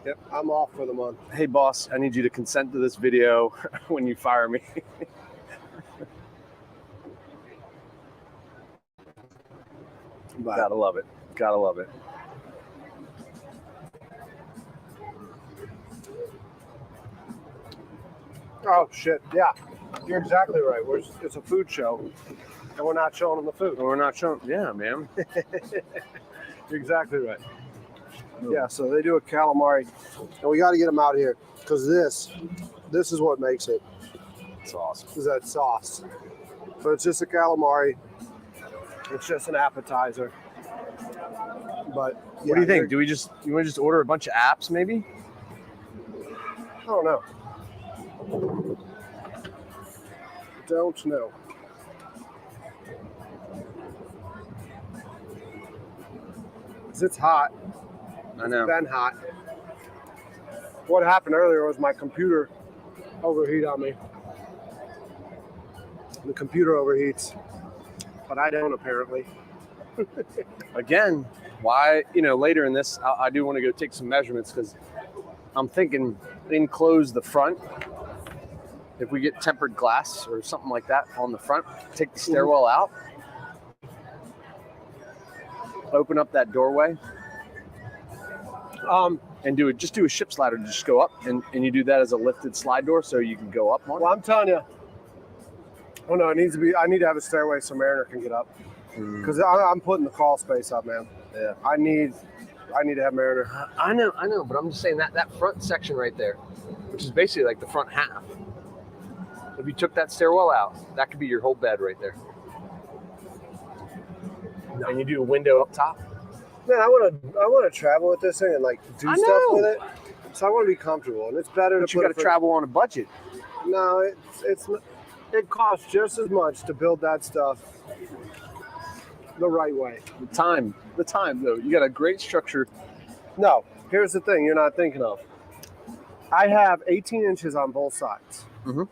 Yep, I'm off for the month. Hey, boss, I need you to consent to this video when you fire me. Gotta love it. Gotta love it. Oh shit! Yeah, you're exactly right. It's a food show, and we're not showing them the food. We're not showing. Yeah, man. You're exactly right. Yeah, so they do a calamari, and we got to get them out here because this is what makes it. It's awesome. Is that sauce? But it's just a calamari. It's just an appetizer. But What do you think? You want to just order a bunch of apps, maybe? I don't know. Don't know. It's hot. I know. It's been hot. What happened earlier was my computer overheat on me. The computer overheats, but I don't apparently. Again, why, later in this, I do want to go take some measurements because I'm thinking enclose the front. If we get tempered glass or something like that on the front, take the stairwell out, open up that doorway, and just do a ship's ladder to just go up, and you do that as a lifted slide door so you can go up on it. Well, I'm telling you. Oh no, I need to have a stairway so Mariner can get up. Because I'm putting the crawl space up, man. Yeah. I need to have Mariner. I know, but I'm just saying that front section right there, which is basically like the front half. If you took that stairwell out, that could be your whole bed right there. No. And you do a window up top. Man, I want to travel with this thing and like do stuff with it. So I want to be comfortable, and it's better But to. you got to travel on a budget. No, it costs just as much to build that stuff the right way. The time though. You got a great structure. No, here's the thing you're not thinking of. I have 18 inches on both sides. Mm-hmm.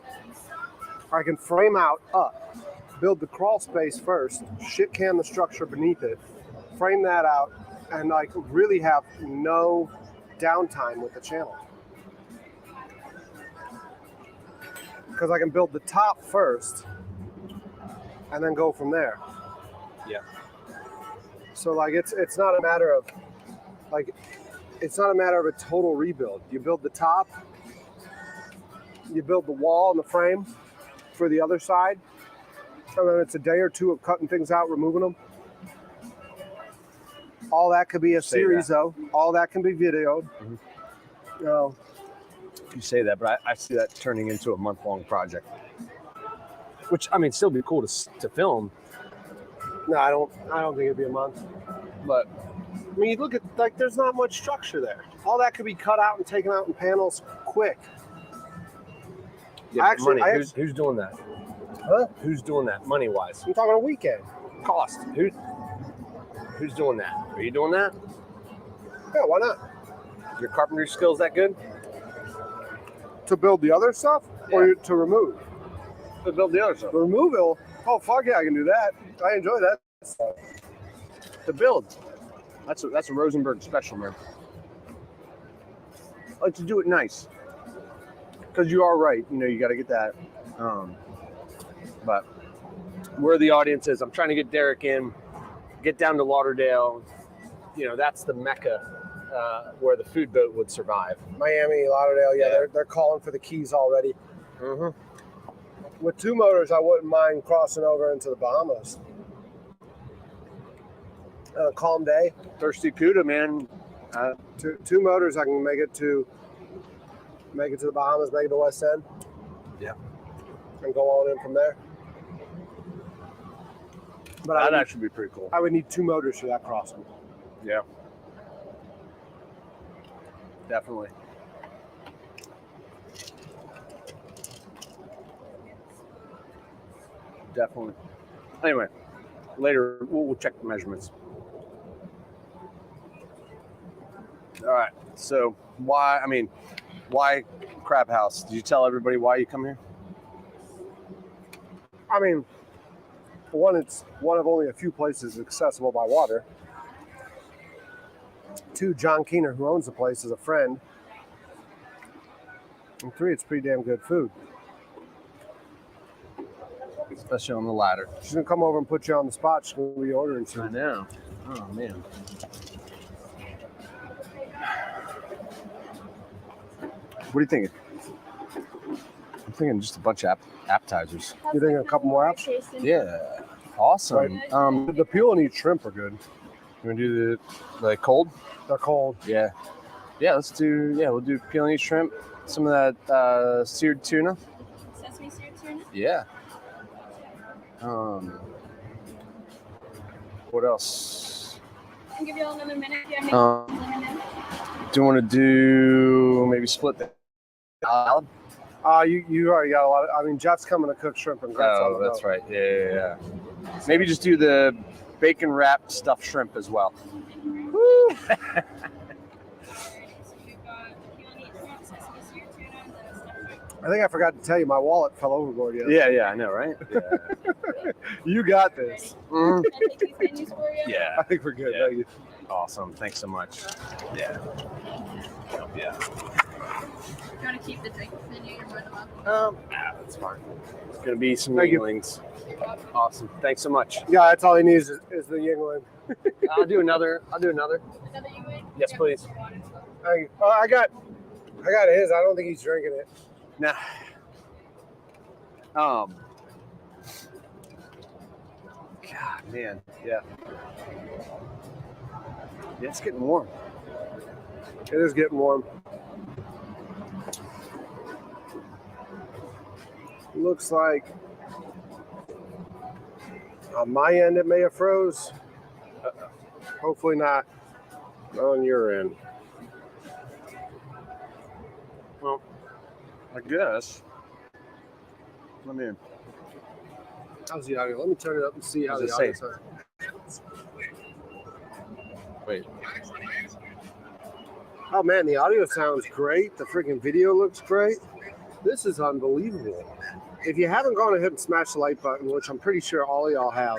I can frame out up, build the crawl space first, shit can the structure beneath it, frame that out, and like really have no downtime with the channel. Because I can build the top first and then go from there. Yeah. So like it's not a matter of a total rebuild. You build the top, you build the wall and the frame for the other side, and then it's a day or two of cutting things out, removing them. All that could be a series though. All that can be videoed. Mm-hmm. You know, You say that, but I see that turning into a month-long project. Which, I mean, still be cool to film. no, I don't think it'd be a month. But I mean, you look at like there's not much structure there. All that could be cut out and taken out in panels quick. yeah, Actually, money. Who's doing that? Huh? Who's doing that money-wise? I'm talking a weekend. Cost. Who's doing that? Are you doing that? Yeah, why not? Your carpentry skills that good? To build the other stuff or to remove? To build the other stuff. The removal. Oh fuck yeah, I can do that. I enjoy that. To build. That's a Rosenberg special, man. I like to do it nice. Because you are right. You got to get that. But where the audience is, I'm trying to get Derek in, get down to Lauderdale. That's the mecca where the food boat would survive. Miami, Lauderdale, yeah. They're calling for the keys already. Mm-hmm. With 2 motors, I wouldn't mind crossing over into the Bahamas. Calm day. Thirsty Cuda, man. 2 motors, I can make it to the Bahamas, make it to West End. Yeah. And go on in from there. But That'd actually be pretty cool. I would need 2 motors for that crossing. Yeah. Definitely. Anyway, later we'll check the measurements. All right. So why Crab House? Did you tell everybody why you come here? I mean, for one, it's one of only a few places accessible by water. 2, John Keener, who owns the place, is a friend. And 3, it's pretty damn good food. Especially on the ladder. She's gonna come over and put you on the spot. She's gonna be ordering I soon. know. Oh man. What are you thinking? I'm thinking just a bunch of appetizers. You think a couple more apps? Yeah. Awesome. The peel and eat shrimp are good. You want to do the cold? They're cold. Yeah. Yeah, we'll do peel and eat shrimp. Some of that seared tuna. Sesame seared tuna? Yeah. What else? I'll give you all another minute. If you have any Do you want to do maybe split the salad? You already got a lot. I mean, Jeff's coming to cook shrimp and grits. Oh, that's right. Yeah. Maybe just do the bacon wrapped stuffed shrimp as well. Woo! I think I forgot to tell you, my wallet fell overboard Yeah, I know, right? Yeah. You got this. Mhm. Can I take these menus for you? Yeah. I think we're good. Yeah. Thank you. Awesome. Thanks so much. Yeah. Yeah. If you want to keep the drink menu, you're more than welcome. That's fine. It's gonna be some Thank you. Yinglings. You're welcome. Awesome. Thanks so much. Yeah, that's all he needs is the Yingling. I'll do another. Another you would? Yes, Yeah, please. water as well. Thank you. I got his. I don't think he's drinking it. Nah. God, man. Yeah. Yeah, it's getting warm. It is getting warm. Looks like on my end it may have froze. Hopefully not on your end. Well, I guess. Let me. How's the audio? Let me turn it up and see how What the does it audio say? sounds. Wait. Oh man, the audio sounds great. The freaking video looks great. This is unbelievable. If you haven't gone ahead and smashed the like button, which I'm pretty sure all of y'all have,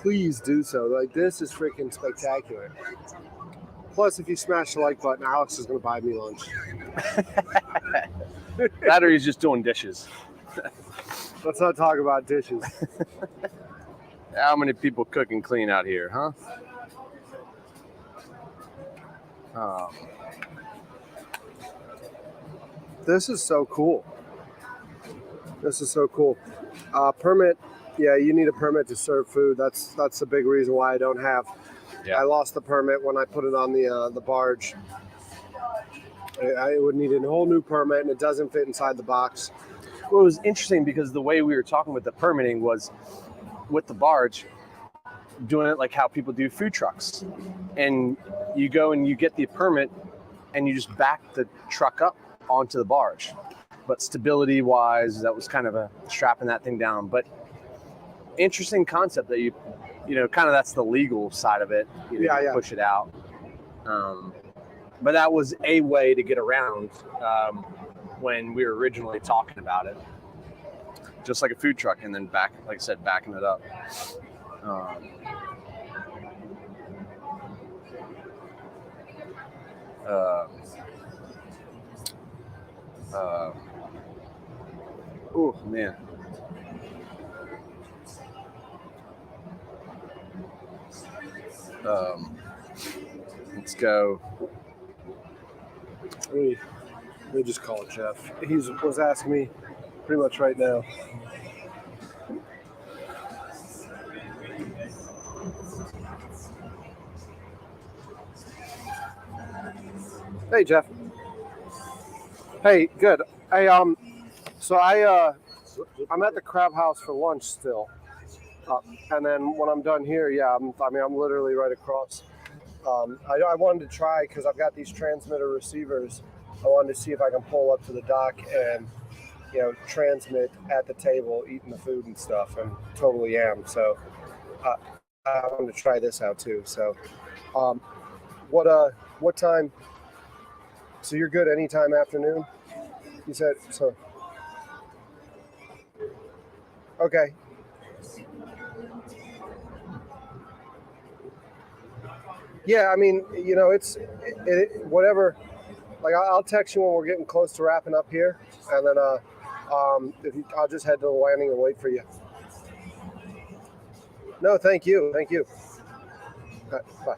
please do so. Like, this is freaking spectacular. Plus, if you smash the like button, Alex is going to buy me lunch. That or he's just doing dishes. Let's not talk about dishes. How many people cook and clean out here, huh? This is so cool. This is so cool. Permit. Yeah, you need a permit to serve food. That's the big reason why I don't have. Yeah. I lost the permit when I put it on the barge. I would need a whole new permit, and it doesn't fit inside the box. Well, it was interesting because the way we were talking with the permitting was with the barge, doing it like how people do food trucks. And you go and you get the permit and you just back the truck up onto the barge. But stability wise, that was kind of a strapping that thing down. But interesting concept that you kind of that's the legal side of it. You push it out. But that was a way to get around when we were originally talking about it. Just like a food truck, and then back, like I said, backing it up. Oh man. Let's go. Let me just call Jeff. He was asking me pretty much right now. Hey, Jeff. Hey, good. Hey, so I'm at the Crab House for lunch still, and then when I'm done here, I'm literally right across. I wanted to try because I've got these transmitter receivers. I wanted to see if I can pull up to the dock and transmit at the table, eating the food and stuff, and totally am. So I wanted to try this out too. So, what time? So you're good anytime afternoon? You said so. Okay. Yeah, I mean, you know, whatever. Like, I'll text you when we're getting close to wrapping up here, and then I'll just head to the landing and wait for you. No, thank you. Bye.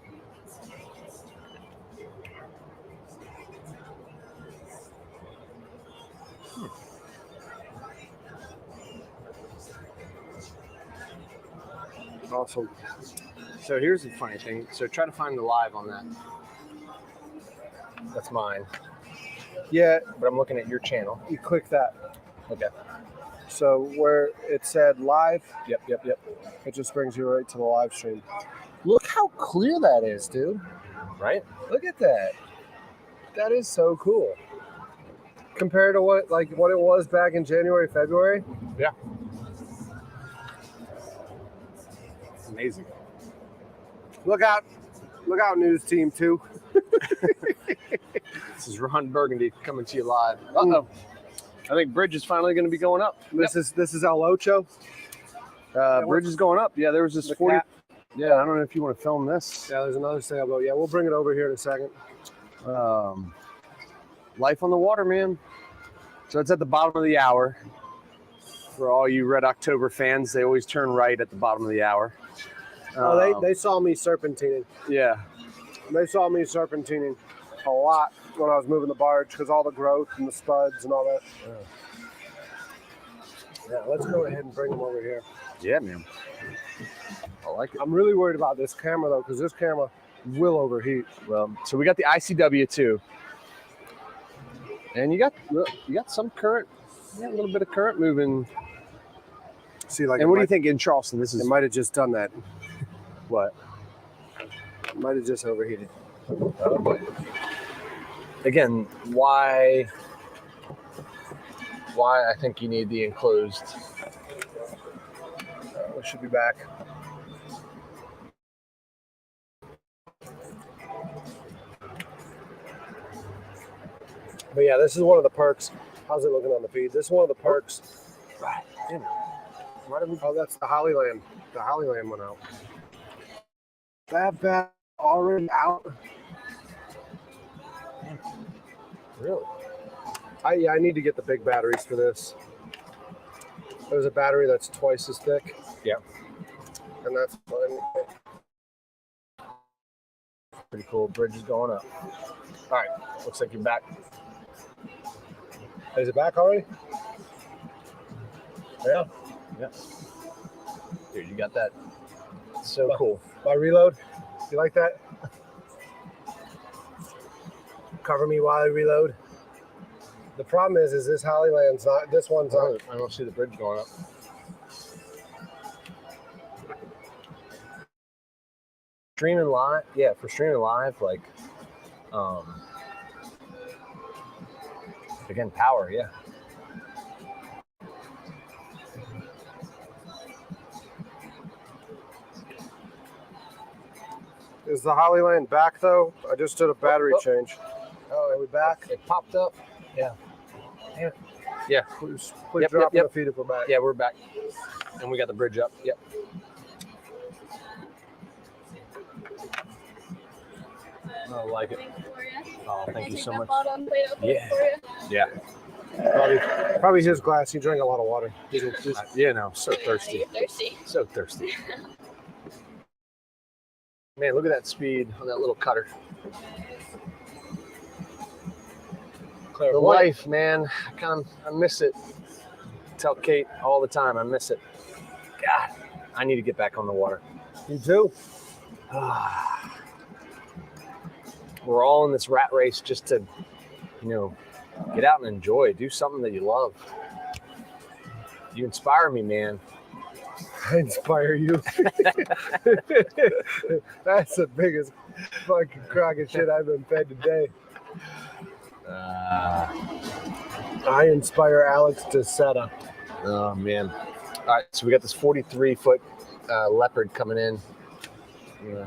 Awesome. So here's the funny thing. So try to find the live on that. That's mine. Yeah, But I'm looking at your channel. you click that. Okay. So where it said live, Yep. it just brings you right to the live stream. Look how clear that is, dude. Right? Look at that. That is so cool. Compared to what it was back in January, February. Yeah. Amazing. Look out, news team 2. This is Ron Burgundy coming to you live. Uh-oh. I think bridge is finally going to be going up. This is El Ocho. Bridge is going up. Yeah, there was this The 40. cat. Yeah, I don't know if you want to film this. Yeah, there's another sailboat. Yeah, we'll bring it over here in a second. Life on the water, man. So it's at the bottom of the hour. For all you Red October fans, they always turn right at the bottom of the hour. They saw me serpentining. Yeah. They saw me serpentining a lot when I was moving the barge because all the growth and the spuds and all that. Yeah, let's go ahead and bring them over here. Yeah, man. I like it. I'm really worried about this camera though because this camera will overheat. Well, so we got the ICW too, and you got some current, a little bit of current moving. See, like, And what do you think in Charleston? This It is might have just done that. what? It might have just overheated. Again, why I think you need the enclosed. We should be back. But yeah, this is one of the perks. How's it looking on the feed? This is one of the perks. Right. Oh, that's the Hollyland. The Hollyland went out. That bat already out. Really? I need to get the big batteries for this. There's a battery that's twice as thick. Yeah. And that's fine. Pretty cool. Bridge is going up. All right. Looks like you're back. Is it back already? Yeah. Yeah. Dude, you got that. So cool. My reload. You like that? Cover me while I reload. The problem is this Hollyland's not. This one's on. I don't see the bridge going up. Streaming live, yeah. For streaming live, like, again, power, yeah. Is the Hollyland back though? I just did a battery change. Oh, are we back? It popped up. Yeah. Damn it. Yeah. Please Yep, drop yep, the feed if we're back. Yeah, we're back. And we got the bridge up. Yep. I like it. Oh, thank you so much. Yeah. Yeah. Probably his glass. He drank a lot of water. Yeah, no, so thirsty. You're thirsty. So thirsty. Man, look at that speed on that little cutter. The life, man. I miss it. Tell Kate all the time, I miss it. God, I need to get back on the water. You too? We're all in this rat race just to, get out and enjoy. Do something that you love. You inspire me, man. I inspire you. That's the biggest fucking crock of shit I've been fed today. I inspire Alex to set up. Oh, man. All right, so we got this 43-foot leopard coming in. Yeah.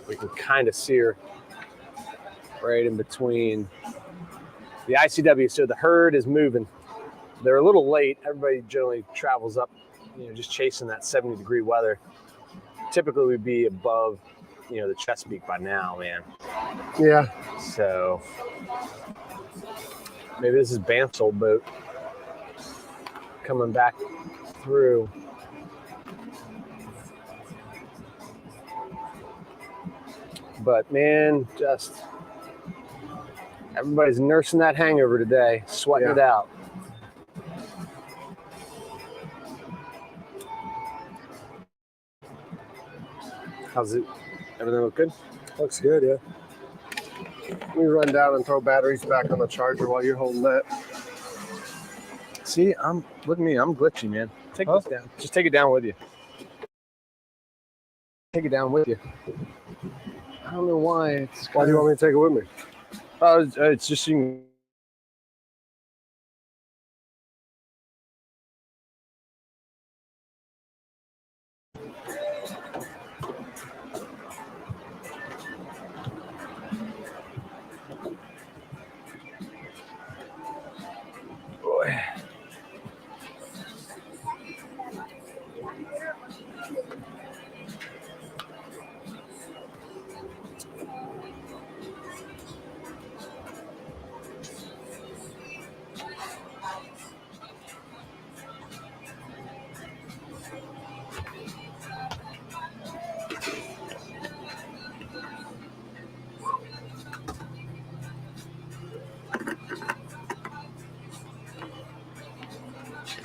We can kind of see her right in between the ICW. So the herd is moving. They're a little late. Everybody generally travels up, just chasing that 70-degree weather typically would be above, the Chesapeake by now, man. Yeah. So maybe this is Banff's old boat coming back through. But man, just everybody's nursing that hangover today, sweating it out. How's it? Everything look good? Looks good, yeah. Let me run down and throw batteries back on the charger while you're holding that. See, look at me, I'm glitchy, man. Take this down. Just take it down with you. Take it down with you. I don't know why. Why do you want me to take it with me? It's just you. Boy.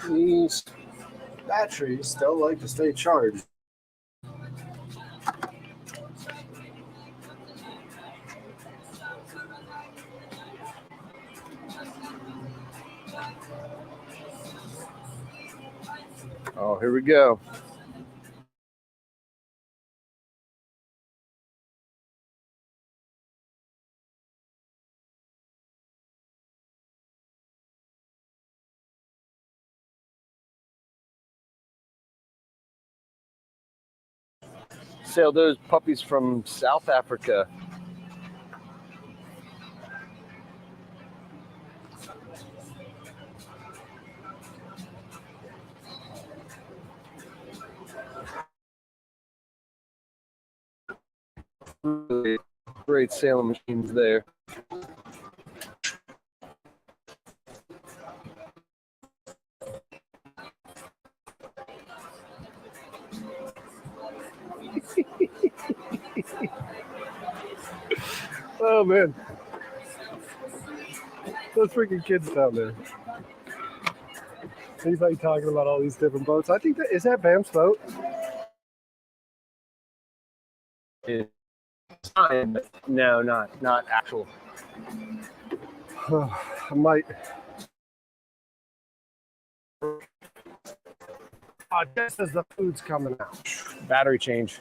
These batteries don't like to stay charged. Oh, here we go. Sailed those puppies from South Africa. Really great sailing machines there. Oh man, those freaking kids down there. He's like talking about all these different boats. I think is that Bam's boat? No, not actual. I might. Just as the food's coming out. Battery change.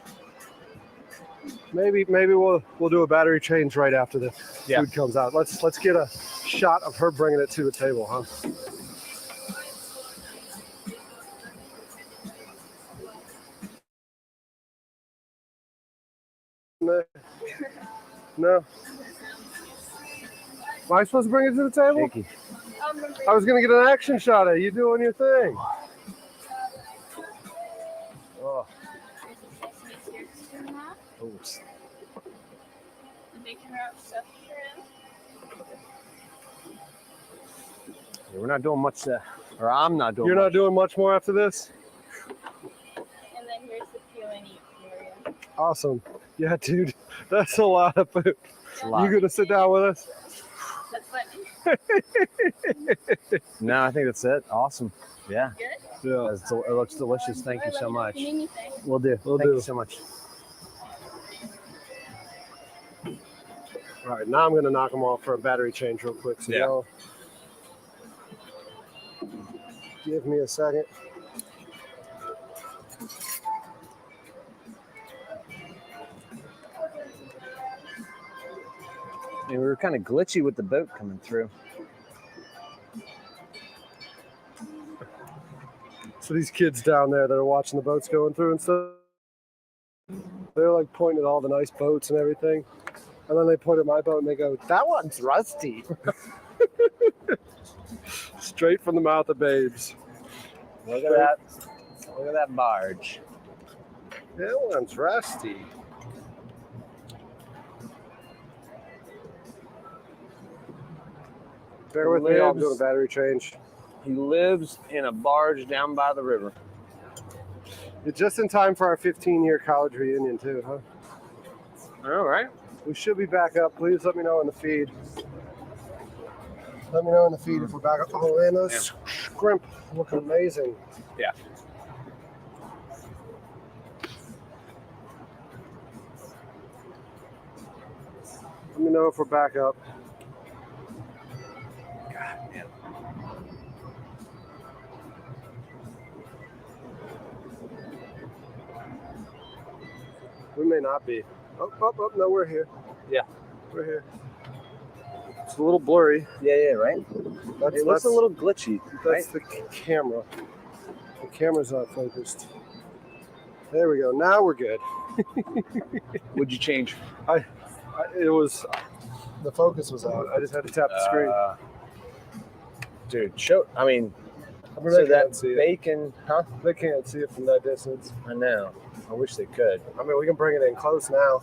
Maybe we'll do a battery change right after the food comes out. Let's get a shot of her bringing it to the table, huh? No. Am I supposed to bring it to the table? Shaky. I was gonna get an action shot of you doing your thing. Oh. Oops. Yeah, we're not doing much, or I'm not doing. You're much. not doing much more after this? And then here's the Culinary area. Awesome. Yeah, dude, that's a lot of food. It's a lot. You gonna sit down with us? That's funny. No, I think that's it. Awesome. Yeah. Good? Yeah. It looks delicious. Thank you so much. Anything. We'll do. Thank you so much. All right, now I'm gonna knock them off for a battery change real quick. So y'all give me a second. And we were kind of glitchy with the boat coming through. So these kids down there that are watching the boats going through and stuff, they're like pointing at all the nice boats and everything. And then they point at my boat and they go, "That one's rusty." Straight from the mouth of babes. Look at that. Look at that barge. That one's rusty. Bear with me, I'm doing a battery change. He lives in a barge down by the river. It's just in time for our 15-year college reunion, too, huh? All right. We should be back up. Please let me know in the feed. Let me know in the feed if we're back up. Oh, man, those shrimp look amazing. Yeah. Let me know if we're back up. God, man. We may not be. Oh, no, we're here. Yeah. We're here. It's a little blurry. Yeah, right? It looks a little glitchy, That's right? the camera. The camera's not focused. There we go. Now we're good. Would you change? It was, the focus was out. I just had to tap the screen. Dude, I mean, I mean, so they that can't see it. bacon, huh? They can't see it from that distance. I know. I wish they could. I mean, we can bring it in close now.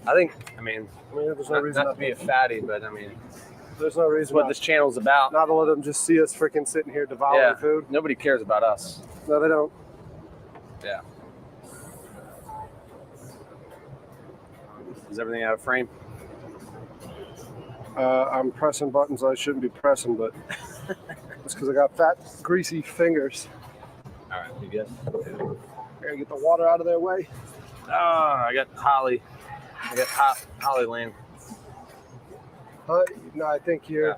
I mean, There's no reason not to be a fatty, but I mean, There's no that's reason what not, this channel's about. not to let them just see us freaking sitting here devouring Yeah. food. Nobody cares about us. No, they don't. Yeah. Is everything out of frame? I'm pressing buttons I shouldn't be pressing, but it's because I got fat, greasy fingers. All right, you good? I gotta get the water out of their way. Oh, I got Holly. I got Holly Land. No, I think you're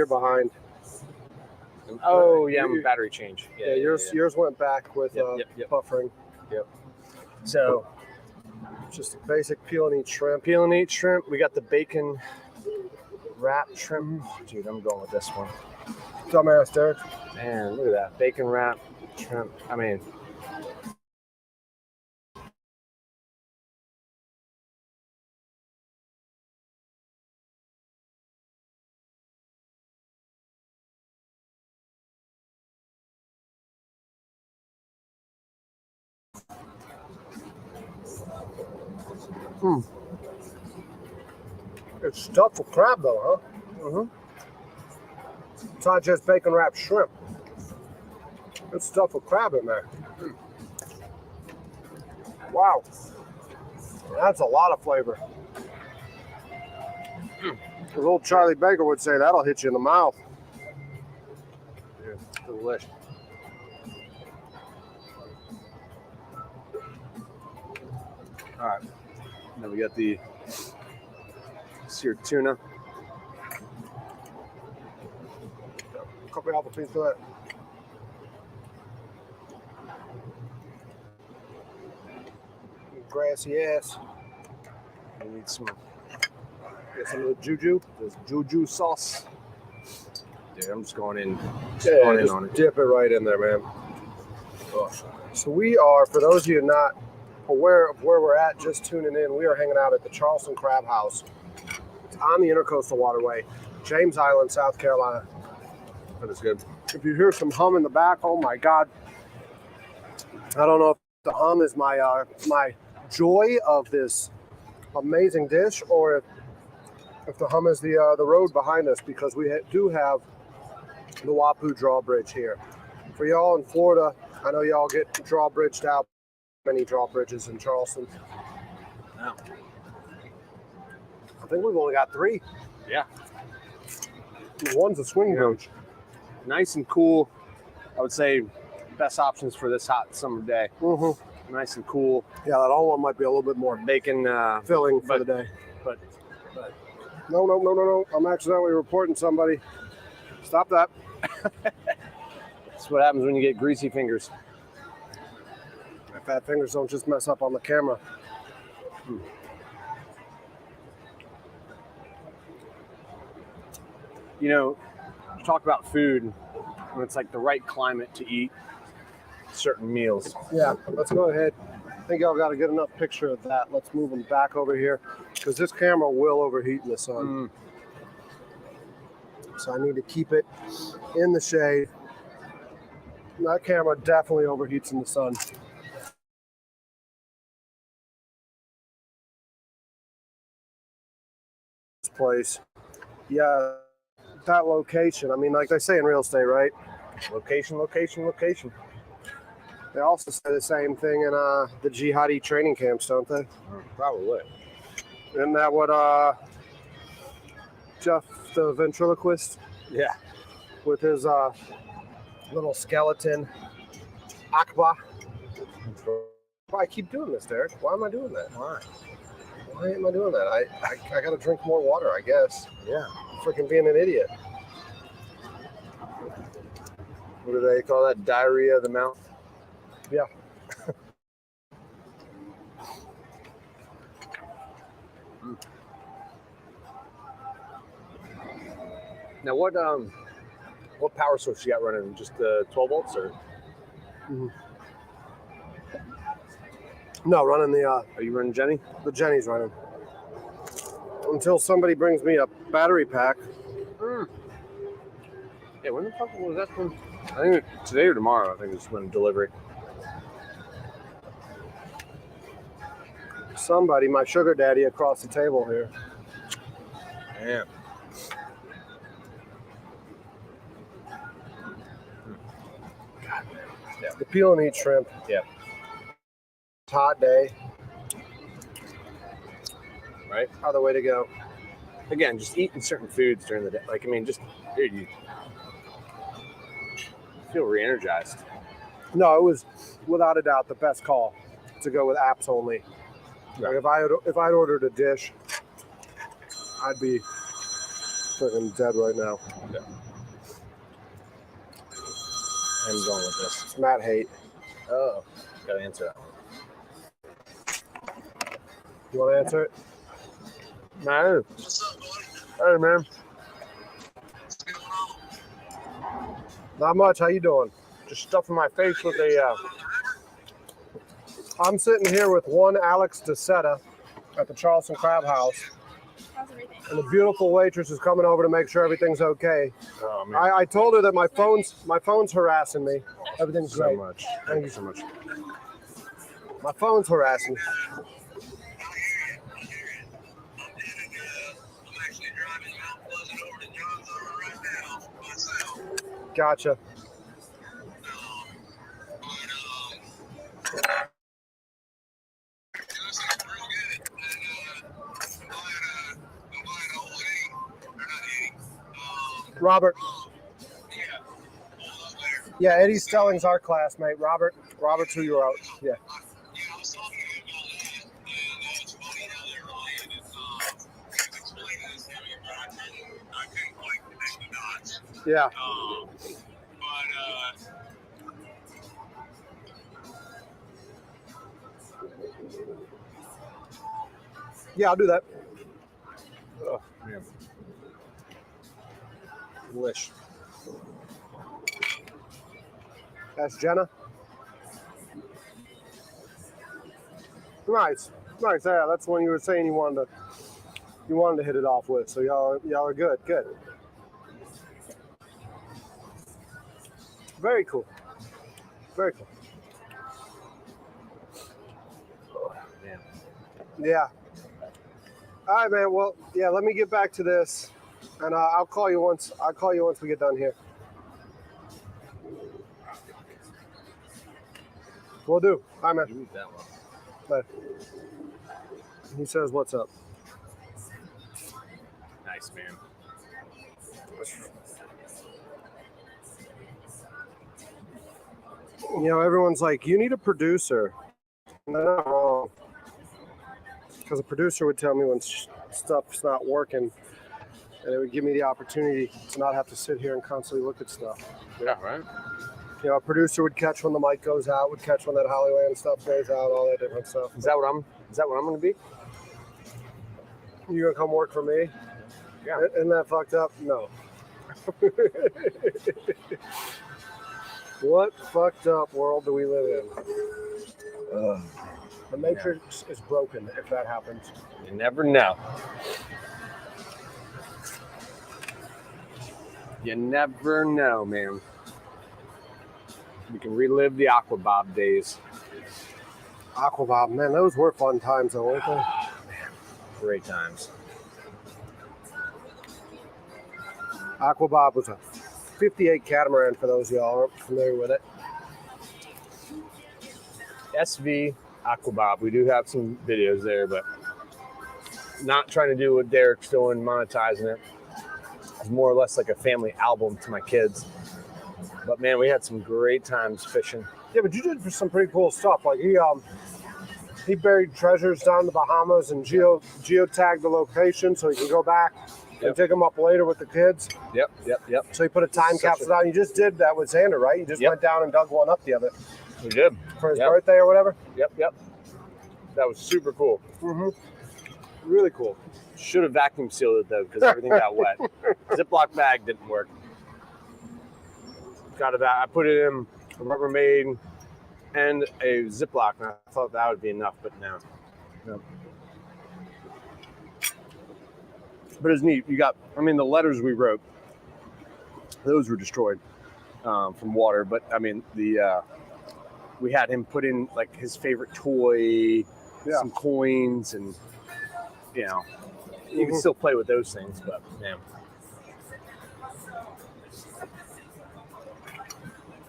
behind. Oh, yeah, I'm a battery change. Yeah, yours went back with Yep. buffering. So, Just a basic peel and eat shrimp. peel and eat shrimp. We got the bacon wrap shrimp. Dude, I'm going with this one. Dumbass, Derek. Man, look at that. Bacon wrap shrimp. I mean, It's stuffed with crab, though, huh? Mm-hmm. It's not just bacon wrapped shrimp. It's stuffed with crab in there. Wow. That's a lot of flavor. As old Charlie Baker would say, that'll hit you in the mouth. dude, delish. All right. Then we got the seared tuna. Cut me off a piece of that. Grassy ass. We need some Get some of the juju. this juju sauce. Dude, I'm just going in, Just on it. dip it right in there, man. So we are, for those of you not aware of where we're at, just tuning in, we are hanging out at the Charleston Crab House. It's on the Intercoastal Waterway, James Island, South Carolina. That is good. If you hear some hum in the back, oh my God. I don't know if the hum is my my joy of this amazing dish, or if the hum is the road behind us, because we do have the Wapu Drawbridge here. For y'all in Florida, I know y'all get drawbridged out. Many drawbridges in Charleston. Wow. I think we've only got 3. Yeah. One's a swing bridge. Nice and cool. I would say best options for this hot summer day. Mm-hmm. Nice and cool. Yeah, that all one might be a little bit more Bacon. filling for but- the day. but No. I'm accidentally reporting somebody. Stop that. That's what happens when you get greasy fingers. My fat fingers don't just mess up on the camera. You know, talk about food when it's like the right climate to eat certain meals. Yeah, let's go ahead. I think y'all got a good enough picture of that. Let's move them back over here, because this camera will overheat in the sun. So I need to keep it in the shade. That camera definitely overheats in the sun. place. Yeah, that location. I mean, like they say in real estate, right? Location, location, location. They also say the same thing in the jihadi training camps, don't they? Probably. Isn't that what Jeff the ventriloquist Yeah. with his little skeleton Akbar? Why I keep doing this, Derek? Why am I doing that? Why? Why am I doing that? I gotta drink more water, I guess. Yeah. Freaking being an idiot. What do they call that? Diarrhea of the mouth? Yeah. Now, what power source you got running? Just 12 volts or? No, running the Are you running Jenny? Jenny's running. Until somebody brings me a battery pack. Yeah, when the fuck was that from? I think today or tomorrow. I think it's when delivery. Somebody, my sugar daddy across the table here. Damn. Yeah. The peel and eat shrimp. Yeah. Hot day. Right? Other way to go. Again, just eating certain foods during the day. Like, I mean, just, dude, you feel re-energized. No, it was without a doubt the best call to go with apps only. Right. Like if I'd ordered a dish, I'd be freaking dead right now. Yeah. I'm going with this. It's Matt hate. Oh, gotta answer that one. You want to answer it? No. What's up, buddy? Hey, man. What's going on? Not much. How you doing? Just stuffing my face with a. I'm sitting here with one Alex DeSeta at the Charleston Crab House, How's everything? and the beautiful waitress is coming over to make sure everything's okay. Oh man. I told her that my phone's harassing me. Everything's so great. much. Thank you so much. My phone's harassing me. I'm actually driving Mount Pleasant over to John's right now myself. Gotcha. Robert. Yeah, Eddie Stelling's our classmate. Robert's who you're out. Yeah. Yeah. Yeah, I'll do that. Oh man. Delish. That's Jenna. Nice. Yeah, that's the one you were saying you wanted to hit it off with. So y'all are good. Good. Very cool. Very cool. Oh, man. Yeah. All right, man. Well, yeah. Let me get back to this, and I'll call you once we get done here. Will do. All right, man. You need that one. Bye. He says, "What's up?" Nice, man. You know, everyone's like, "You need a producer." And they're not wrong. Because a producer would tell me when stuff's not working, and it would give me the opportunity to not have to sit here and constantly look at stuff. Yeah, right? You know, a producer would catch when the mic goes out, would catch when that Hollyland stuff goes out, all that different stuff. Is that what I'm gonna be? You gonna come work for me? Yeah. Isn't that fucked up? No. What fucked up world do we live in? The Matrix is broken if that happens. You never know. You never know, man. We can relive the Aquabob days. Aquabob, man, those were fun times though, weren't they? Great times. Aquabob was a 58 catamaran for those of y'all who aren't familiar with it. SV Aquabob. We do have some videos there, but not trying to do what Derek's doing, monetizing it. It's more or less like a family album to my kids. But man, we had some great times fishing. Yeah, but you did some pretty cool stuff. Like he buried treasures down in the Bahamas and geotagged the location so he can go back and dig them up later with the kids. Yep. So he put a time capsule down. You just did that with Xander, right? You just went down and dug one up the other We did. for his birthday or whatever. Yep. That was super cool. Mm-hmm. Really cool. Should have vacuum sealed it though because everything got wet. Ziploc bag didn't work. I put it in a Rubbermaid and a Ziploc, and I thought that would be enough, but no. But it's neat. The letters we wrote, those were destroyed from water. But I mean, we had him put in like his favorite toy, some coins, and you can still play with those things. But man,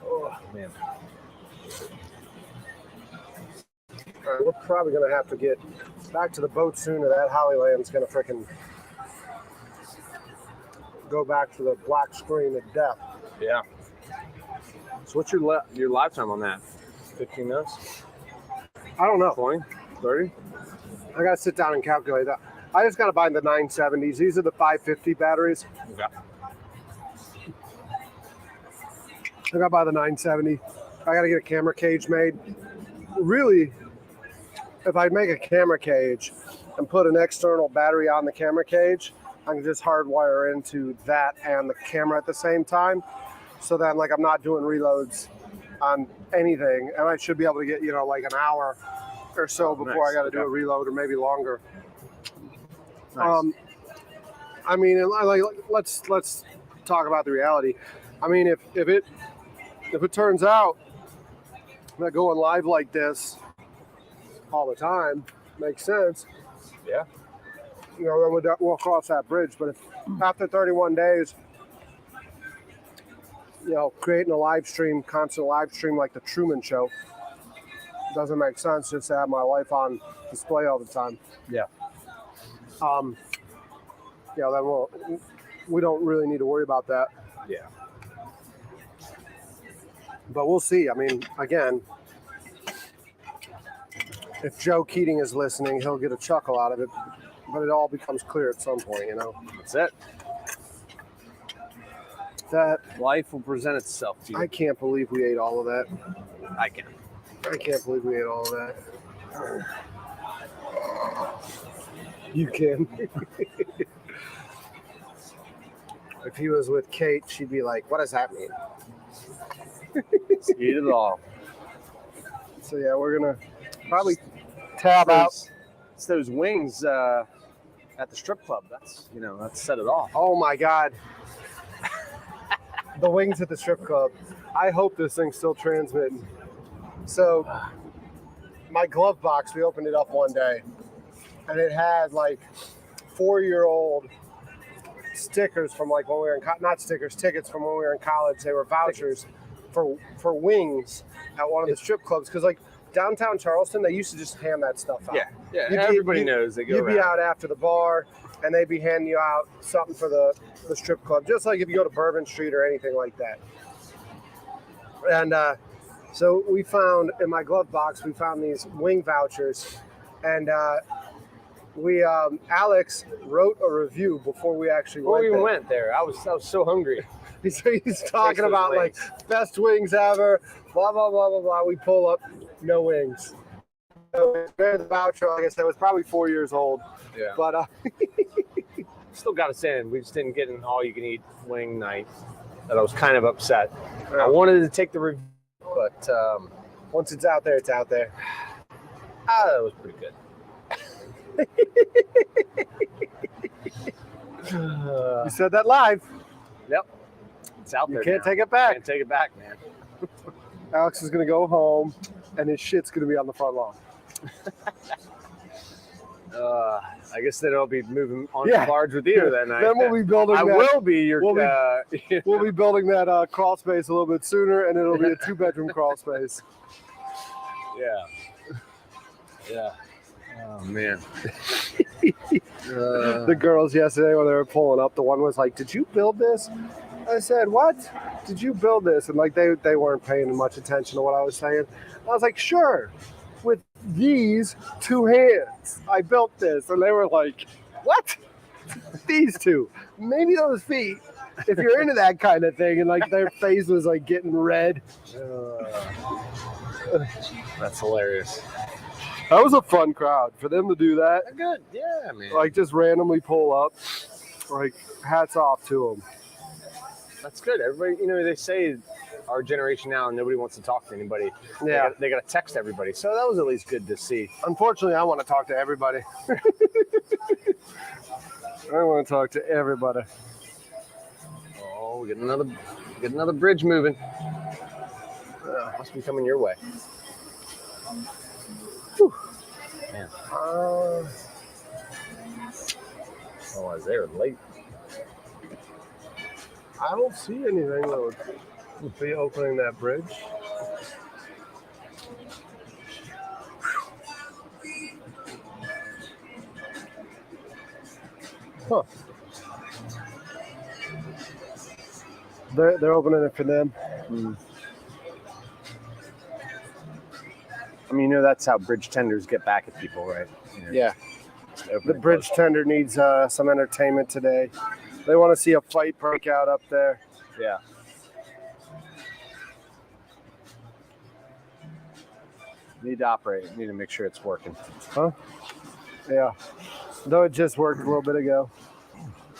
oh man. All right, we're probably going to have to get back to the boat soon, or that Hollyland's going to frickin' go back to the black screen of death. Yeah. So what's your lifetime on that? 15 minutes? I don't know. 20? 30? I got to sit down and calculate that. I just got to buy the 970s. These are the 550 batteries. Okay. I got to buy the 970. I got to get a camera cage made. Really, if I make a camera cage and put an external battery on the camera cage, I can just hardwire into that and the camera at the same time. So then, like, I'm not doing reloads on anything, and I should be able to get, like an hour or so before I got to do a reload, or maybe longer. Nice. I mean, let's talk about the reality. I mean, if it turns out that going live like this all the time makes sense, Yeah. then we'll cross that bridge. But if after 31 days, creating a live stream, constant live stream like the Truman Show, doesn't make sense just to have my life on display all the time. Yeah. Then we don't really need to worry about that. Yeah. But we'll see. I mean, again, if Joe Keating is listening, he'll get a chuckle out of it. But it all becomes clear at some point, That's it. That Life will present itself to you. I can't believe we ate all of that. I can. I can't believe we ate all of that. You can. If he was with Kate, she'd be like, what does that mean? Eat it all. So yeah, we're gonna probably tab out. It's those wings at the strip club. That's set it off. Oh my God. The wings at the strip club. I hope this thing's still transmitting. So my glove box, we opened it up one day, and it had like 4-year-old stickers from like when we were in not stickers, tickets from when we were in college. They were vouchers for wings at one of the strip clubs, because like downtown Charleston, they used to just hand that stuff out. Yeah. Everybody knows they go You'd around. be out after the bar, and they'd be handing you out something for the strip club, just like if you go to Bourbon Street or anything like that. And so we found in my glove box, we found these wing vouchers, and Alex wrote a review before we actually went there. I was so hungry. He's talking those about wings. like best wings ever, blah blah blah blah blah. We pull up, no wings. So the voucher, like I said, was probably 4 years old. Yeah. But Still got us in. We just didn't get an all-you-can-eat wing night. That I was kind of upset. I wanted to take the review, but once it's out there, it's out there. that was pretty good. You said that live. Yep. It's out You there. can't now. take it back. Can't take it back, man. Alex is gonna go home, and his shit's gonna be on the front lawn. I guess then I'll be moving on Yeah. the barge with you then. Then we'll be building I that. will be your. We'll be building that crawl space a little bit sooner, and it'll be a 2-bedroom crawl space. Yeah. Yeah. Oh man. The girls yesterday when they were pulling up, the one was like, "Did you build this?" I said, "What? Did you build this?" And like they weren't paying much attention to what I was saying. I was like, "Sure, with these 2 hands, I built this." And they were like, "What? These 2? Maybe those feet." If you're into that kind of thing, and like their face was like getting red. That's hilarious. That was a fun crowd for them to do that. Good. Yeah, man. Like just randomly pull up. Like hats off to them. That's good. Everybody, they say our generation now, nobody wants to talk to anybody. Yeah. They got to text everybody. So that was at least good to see. Unfortunately, I want to talk to everybody. I want to talk to everybody. Oh, we get another bridge moving. Must be coming your way. Whew. Man. Oh, I was there late. I don't see anything that would be opening that bridge. Huh. They're opening it for them. I mean, that's how bridge tenders get back at people, right? Yeah. The bridge tender needs some entertainment today. They want to see a fight break out up there. Yeah. Need to operate. Need to make sure it's working. Huh? Yeah. Though it just worked a little bit ago.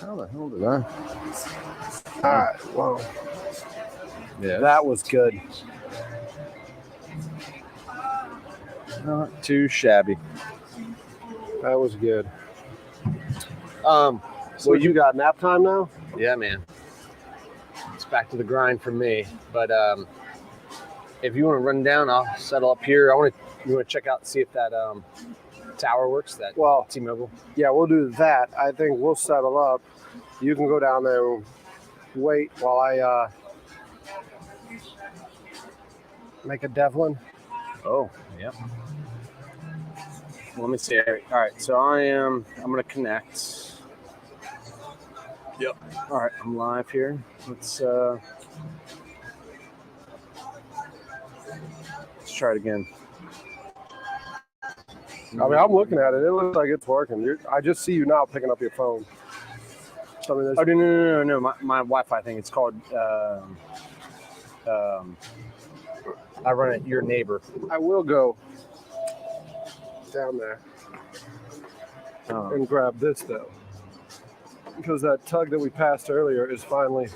How the hell did I? All right. Well, Yeah. that was good. Not too shabby. That was good. So So you got nap time now? yeah, man. It's back to the grind for me. But if you want to run down, I'll settle up here. You want to check out, see if that tower works. That Well, T-Mobile. yeah, we'll do that. I think we'll settle up. You can go down there and wait while I make a Devlin. Oh, yeah. Let me see. All right, so I'm gonna connect. Yep. All right, I'm live here. Let's try it again. I mean, I'm looking at it. It looks like it's working. I just see you now picking up your phone. So, I mean, Oh no! My Wi-Fi thing. It's called. I run it. Your neighbor. I will go down there and grab this though, because that tug that we passed earlier is finally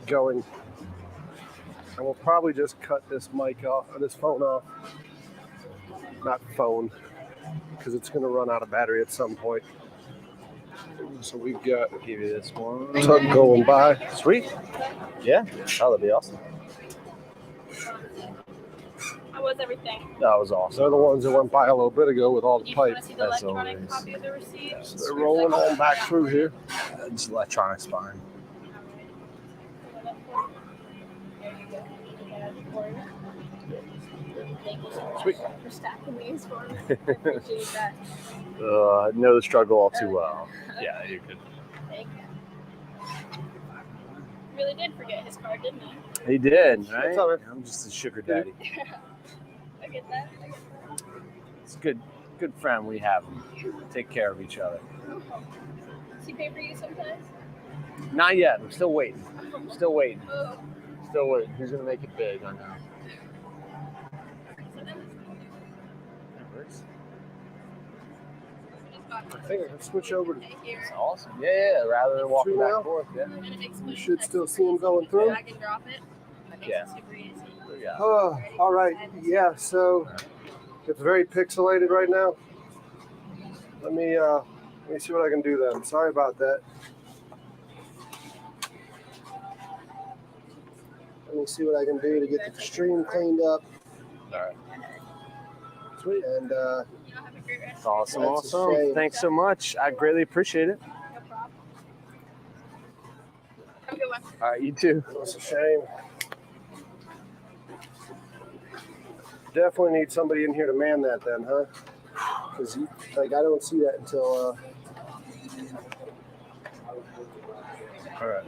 going. And we'll probably just cut this mic off, or this phone off. Not phone, because it's going to run out of battery at some point. So we've got I'll give you this one. tug going by. Sweet. Yeah. Oh, that'd be awesome. How was everything? That was awesome. They're the ones that went by a little bit ago with all the You want pipe. to see the As electronic always. copy of the receipt? They're rolling on back through here. It's electronics fine. There you go. Thank you so much Sweet. for stacking these for me. I appreciate that. Know the struggle all too well. Yeah, you're good. Thank you. Really did forget his card, didn't I? He did, right? That's all right. I'm just a sugar daddy. I get that. It's a good friend we have. Take care of each other. Does he pay for you sometimes? Not yet. I'm still waiting. Still waiting. Oh. Still waiting. He's gonna make it big. I know. I think I can switch over to. Thank you. It's awesome. Yeah. Rather than walking Two back now? and forth. Yeah. You should still see him going through. I can drop it. That makes Yeah. it super easy. Yeah. Oh, all right. Yeah, so it's very pixelated right now. Let me see what I can do then. Sorry about that. Let me see what I can do to get the stream cleaned up. All right. Sweet. And You know, have a great rest. Awesome, That's a awesome. shame. Thanks so much. I greatly appreciate it. No problem. Have a good one. All right, you too. it's a shame. Definitely need somebody in here to man that then, huh? Because like I don't see that until. All right.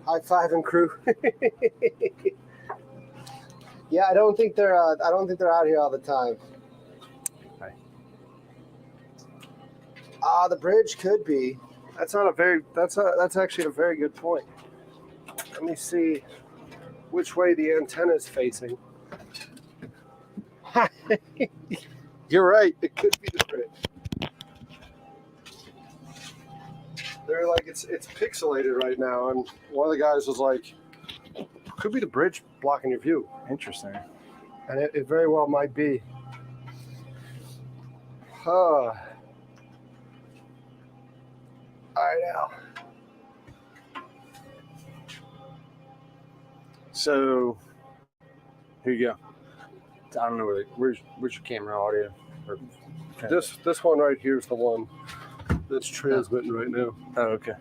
High five and crew. Yeah, I don't think they're out here all the time. Hi. The bridge could be. That's actually a very good point. Let me see which way the antenna is facing. You're right. It could be the bridge. They're like it's pixelated right now, and one of the guys was like, "Could be the bridge blocking your view," Interesting. and it very well might be. All right, Al. So, here you go. I don't know where's your camera audio. Or, This one right here is the one that's transmitting right now. Oh, okay.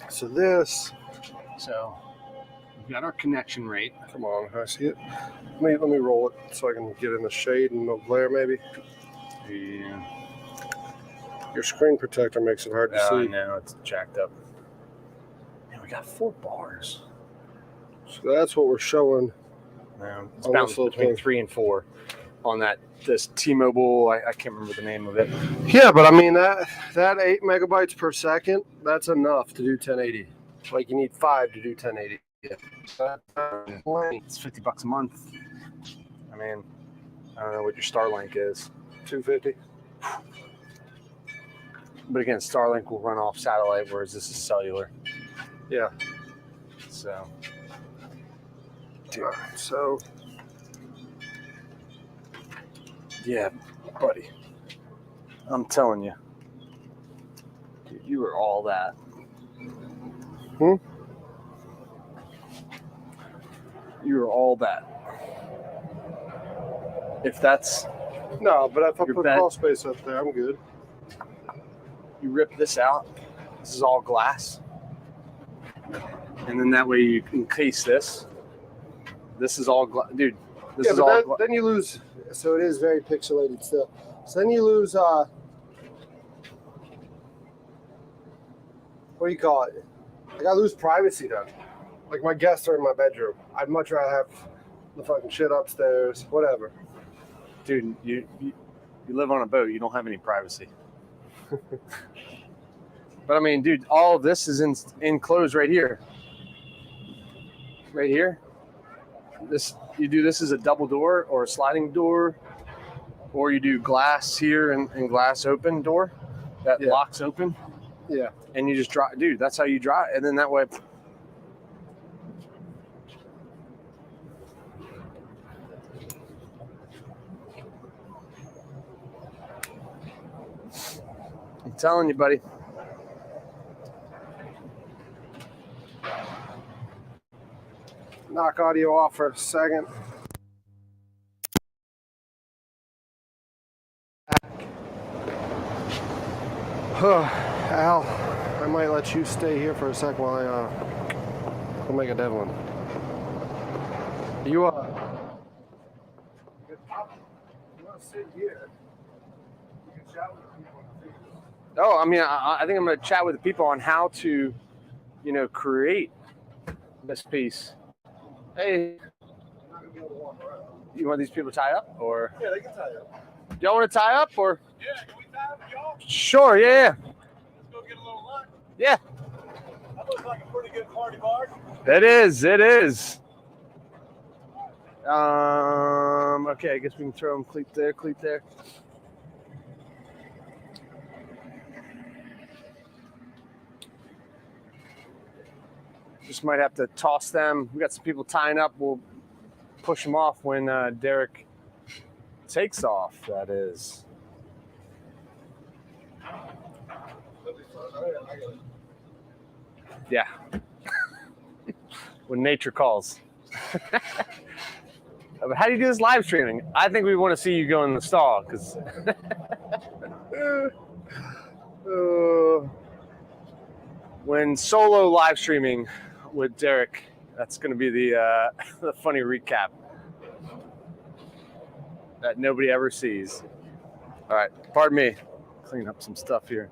So this, So, we've got our connection rate. come on, I see it. Let me roll it so I can get in the shade and no glare maybe. Yeah. Your screen protector makes it hard to I see. know it's jacked up. Man, we got 4 bars. So that's what we're showing. It's On bounced this little between thing. 3 and 4 on this T-Mobile. I can't remember the name of it. Yeah, but I mean that 8 megabytes per second, that's enough to do 1080. Like you need 5 to do 1080. It's $50 a month. I mean, I don't know what your Starlink is, 250. but again, Starlink will run off satellite, whereas this is cellular. Yeah. So, So yeah, buddy, I'm telling you, dude, you were all that. Hmm? You were all that. If that's no, but if I Your put bet. crawl space up there, I'm good. you rip this out, this is all glass, and then that way you encase this. This is all glass, dude. This is all. Then you lose. So it is very pixelated still. So then you lose. What do you call it? Like I lose privacy then. Like my guests are in my bedroom. I'd much rather have the fucking shit upstairs. Whatever. Dude, you live on a boat. You don't have any privacy. But I mean, dude, all of this is enclosed right here. Right here. You do this as a double door or a sliding door, or you do glass here and glass open door that Yeah. locks open, Yeah. and you just drive. Dude, that's how you drive, and then that way. I'm telling you, buddy. Knock audio off for a second. Al, I might let you stay here for a sec while I go make a Devlin. You you want to sit here? You can chat with people. Oh, I mean, I think I'm going to chat with the people on how to, create this piece. Hey, you want these people to tie up, or Yeah, they can tie up. y'all want to tie up, or? Yeah, can we tie up y'all? Sure, yeah. Let's go get a little lunch. Yeah. That looks like a pretty good party bar. It is. Okay, I guess we can throw them cleat there. Just might have to toss them. We got some people tying up. We'll push them off when Derek takes off, that is. Yeah. When nature calls. But how do you do this live streaming? I think we want to see you go in the stall because when solo live streaming with Derek, that's going to be the funny recap that nobody ever sees. All right, pardon me. Clean up some stuff here.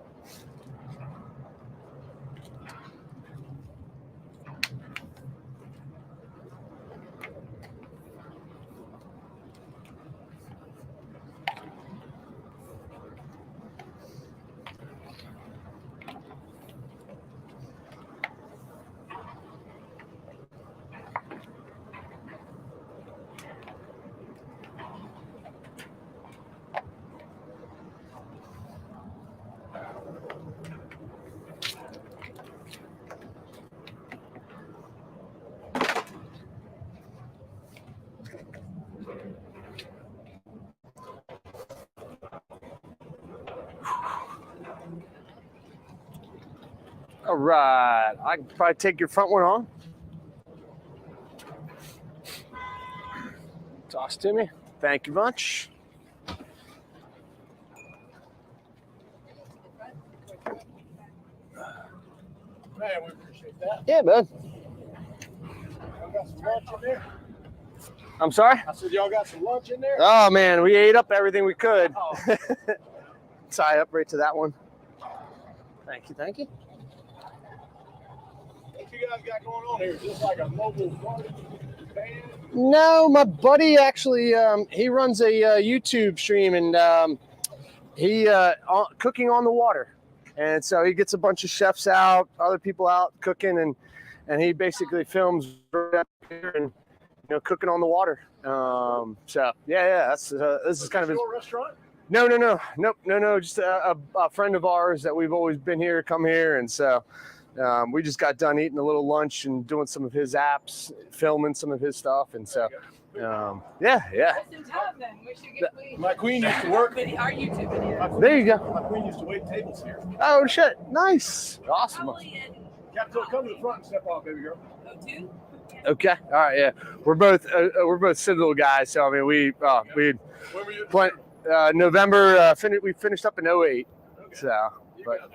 All right, I can probably take your front one on. Toss to me. Thank you much. Man, we appreciate that. Yeah, bud. Y'all got some lunch in there? I'm sorry? I said y'all got some lunch in there? Oh, man, we ate up everything we could. Oh. Tie up right to that one. Thank you, thank you. What you guys got going on here? Is this like a mobile party band? No, my buddy actually, he runs a YouTube stream and he cooking on the water. And so he gets a bunch of chefs out, other people out cooking, and he basically films right up here and cooking on the water. So yeah, that's this is kind of his restaurant. No. Just a friend of ours that we've always been here, come here, and so we just got done eating a little lunch and doing some of his apps, filming some of his stuff, and so yeah. That's in time then. We should get My queen used to work. our YouTube video. There you go. My queen used to wait tables here. Oh shit, nice, awesome. Probably in Captain, come to the front and step off, baby girl. 02. Okay, all right, yeah, we're both Citadel guys, so I mean we When were you? November we finished up in 08, Okay. so You but guys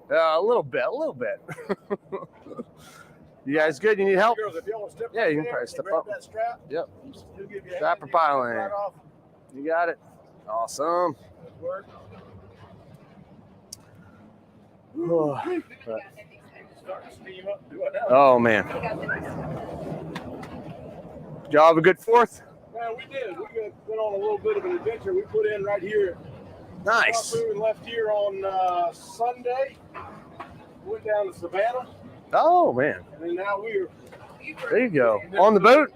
are young. a little bit. You guys good? You need help? Girls, if y'all want to step Yeah, right you can there probably and step grab up. that strap. Yep. He'll give you a Strap hand, or you pile can in. right off. You got it. Awesome. Good work. Start to steam up. Do it now. Oh man, y'all have a good 4th. Man, we did. We went on a little bit of an adventure. We put in right here. Nice. We left here on Sunday. Went down to Savannah, Oh man, and then now we're there you go. On the boat.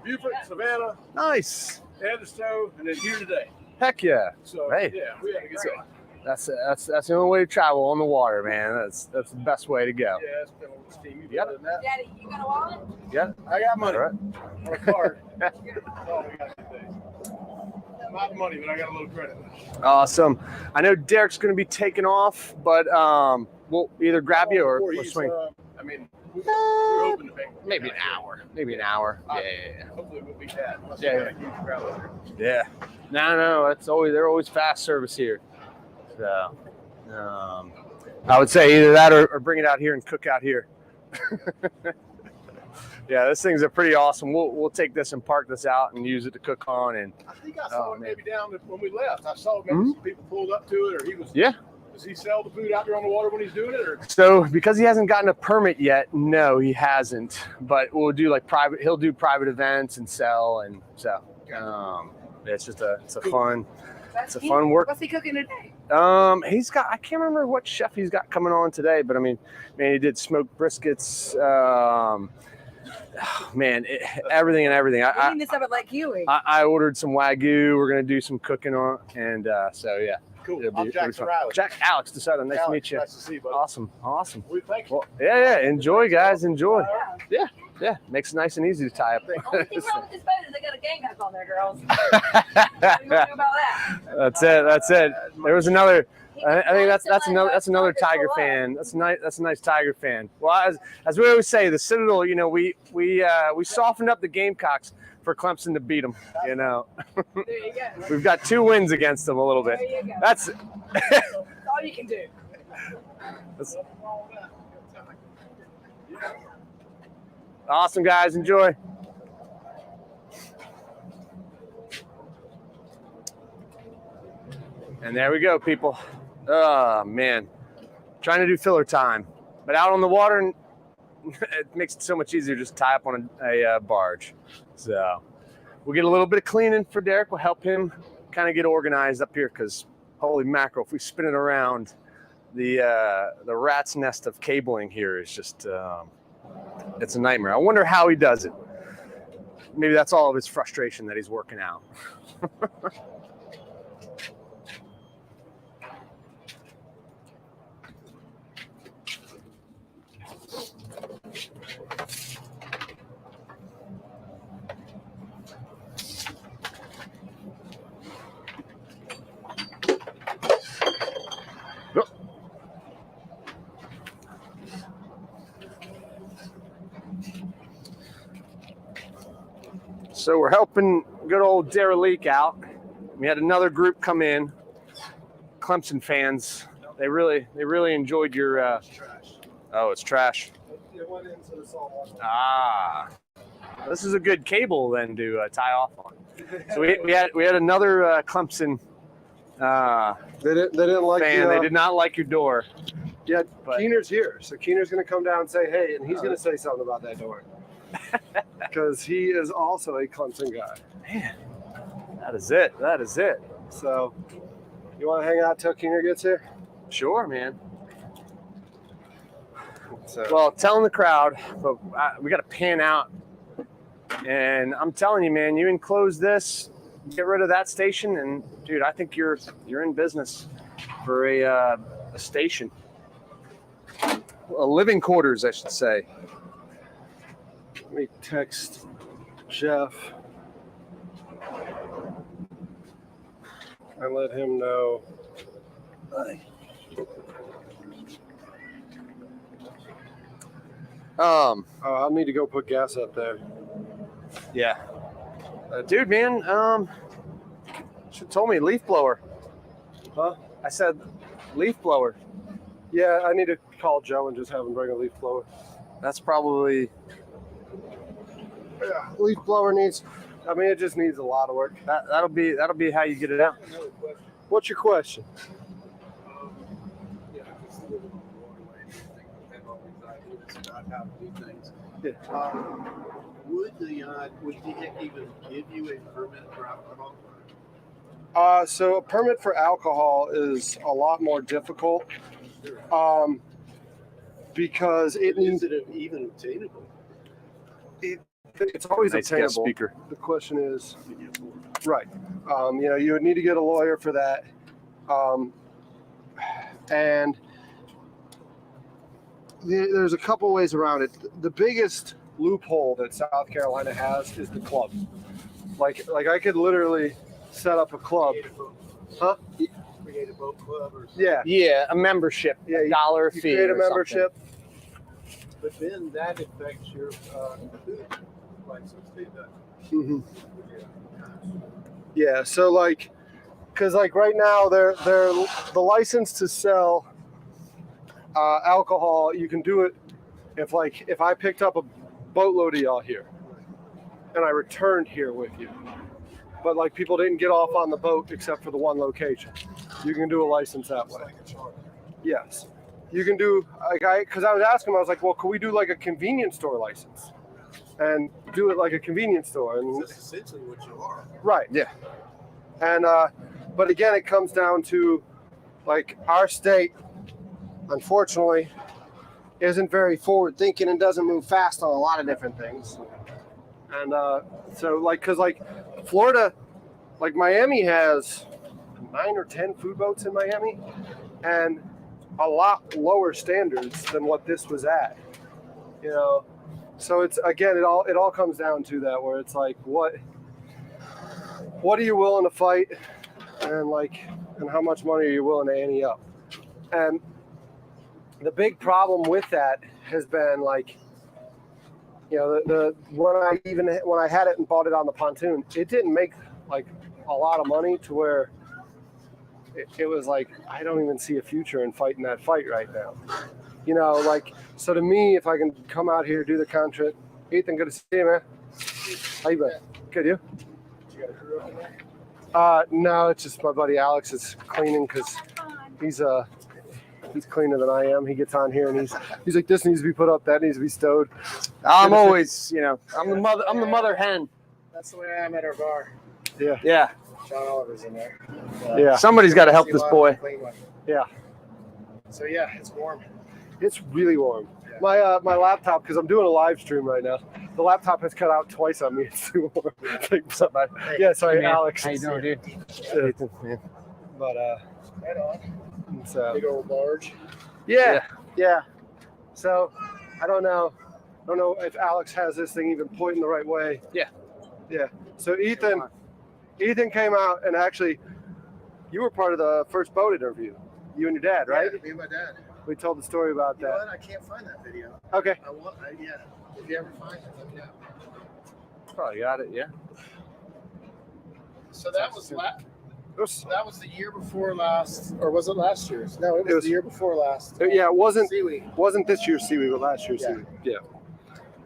Beaufort, Savannah, Nice. Edisto, and then here today. Heck yeah. So Hey. yeah, we had a good time. That's the only way to travel on the water, man. That's the best way to go. Yeah, it's been a little steamy. Yep. Other than that, Daddy, you got a wallet? Yeah. I got money All right. on a card. That's all we got today. Not money, but I got a little credit. Awesome. I know Derek's going to be taking off, but we'll either grab you or Before he's, swing. I mean, we're hoping to make Maybe an hour. Maybe an hour. Yeah. Hopefully we'll be that. Unless Yeah, we got a huge crowd over Yeah. here. No. They're always fast service here. So, I would say either that or bring it out here and cook out here. Yeah, those things are pretty awesome. We'll take this and park this out and use it to cook on. And I think I saw Oh, it man. maybe down when we left. I saw maybe some people pulled up to it, or he was. Yeah. Does he sell the food out there on the water when he's doing it, or? So because he hasn't gotten a permit yet, no, he hasn't. But we'll do like private. He'll do private events and sell, and so it's just it's a fun work. What's he cooking today? He's got, I can't remember what chef he's got coming on today, but I mean, man, he did smoked briskets. Everything. Clean this up at like Huey. I ordered some Wagyu. We're gonna do some cooking on, and so yeah. Cool. It'll I'm be Jackson fun. Riley. Alex DeSoto, nice to meet you. Nice to see you, buddy. Awesome. We thank you. Well, yeah. Enjoy, guys. Enjoy. Yeah. Makes it nice and easy to tie up. Only thing wrong with this boat is they got a gang up on there, girls. What do you know about that? That's it. There was another. I think that's another Tiger fan. That's a nice Tiger fan. Well, as we always say, the Citadel. You know, we softened up the Gamecocks for Clemson to beat them. You know, There you go. we've got 2 wins against them a little bit. There you go. That's That's all you can do. awesome, guys. Enjoy. And there we go, people. Oh, man. Trying to do filler time. But out on the water, it makes it so much easier just to tie up on a barge. So we'll get a little bit of cleaning for Derek. We'll help him kind of get organized up here because, holy mackerel, if we spin it around, the rat's nest of cabling here is just, it's a nightmare. I wonder how he does it. Maybe that's all of his frustration that he's working out. So we're helping good old Derelique out. We had another group come in, Clemson fans. They really enjoyed your. Oh, it's trash. It went into the salt water. Ah, this is a good cable then to tie off on. So we had another Clemson They didn't like fan. the, They did not like your door. Yeah, but- Keener's here, so Keener's going to come down and say, hey, and he's going to say something about that door. Because he is also a Clemson guy. Man, that is it. That is it. So, you want to hang out till Keener gets here? Sure, man. So, Well, telling the crowd, but we got to pan out. And I'm telling you, man, you enclose this, get rid of that station, and dude, I think you're in business for a station, a living quarters, I should say. let me text Jeff and let him know. Oh, I'll need to go put gas up there. Yeah, dude, man, should have told me leaf blower. Huh? I said leaf blower. Yeah, I need to call Joe and just have him bring a leaf blower. That's probably Yeah, leaf blower needs. I mean, it just needs a lot of work. that'll be how you get it out. Another question. What's your question? Yeah, I just live on the waterway and everything. I have all these ideas about how to do things. Yeah. Would he even give you a permit for alcohol? So a permit for alcohol is a lot more difficult because it needs. Is it even obtainable? It's always Nice guest obtainable. speaker. The question is, right? You would need to get a lawyer for that, and there's a couple ways around it. The biggest loophole that South Carolina has is the club. Like I could literally set up a club. Huh? Create a boat club or Yeah. Yeah, a membership, Yeah, $1 You fee. create a or something. membership. But then that affects your food license too, doesn't Mm-hmm. it? Yeah. So because right now they're the license to sell alcohol. You can do it if I picked up a boatload of y'all here and I returned here with you, but people didn't get off on the boat except for the one location. You can do a license that It's way. like a charter. Yes. You can do because I was asking him, I was like, well, could we do a convenience store license and do it like a convenience store? And That's essentially what you are. right. Yeah. And but again, it comes down to our state, unfortunately, isn't very forward thinking and doesn't move fast on a lot of different things. And so because Florida, Miami has 9 or 10 food boats in Miami, and a lot lower standards than what this was at. So it's again, it all comes down to that, where it's what are you willing to fight, and how much money are you willing to ante up? And the big problem with that has been like, you know, the when I had it and bought it on the pontoon, it didn't make like a lot of money to where it was like, I don't even see a future in fighting that fight right now. You know, like, so to me, if I can come out here, do the content, Ethan, good to see you, man. How you been? Good, you? You got a crew up in there? No, it's just my buddy Alex is cleaning because he's cleaner than I am. He gets on here and he's like, this needs to be put up, that needs to be stowed. I'm always, you know, I'm the mother hen. That's the way I am at our bar. Yeah. John Oliver's in there. Yeah. Somebody's got to help this boy. Yeah. So yeah, it's warm. It's really warm. Yeah. My laptop, because I'm doing a live stream right now, the laptop has cut out twice on me. It's too warm. What's up, man? Yeah, sorry, Hey, man. Alex. How you doing, dude? Yeah. But Right on. it's, Big old barge. yeah. So I don't know if Alex has this thing even pointing the right way. Yeah. So Ethan came out, and actually, you were part of the first boat interview. You and your dad, right? Yeah, me and my dad. We told the story about You know that. what? I can't find that video. Okay. Yeah. If you ever find it, let me know. Probably got it, yeah. So that was It that was the year before last, or was it last year's? No, it was the year before last. yeah, it wasn't Seaweed. this year's seaweed, but last year's Yeah. seaweed. Yeah.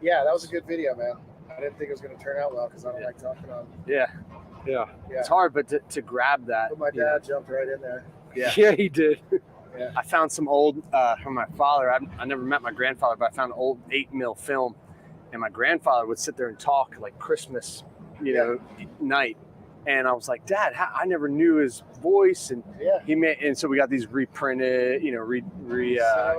Yeah, that was a good video, man. I didn't think it was going to turn out well because I don't like talking on. Yeah. Yeah. Yeah. It's hard, but to grab that. But my dad jumped right in there. Yeah. Yeah, he did. I found some old from my father. I never met my grandfather, but I found an old 8mm film, and my grandfather would sit there and talk like Christmas, night. And I was like, Dad, I never knew his voice, and Yeah. he made, and so we got these reprinted,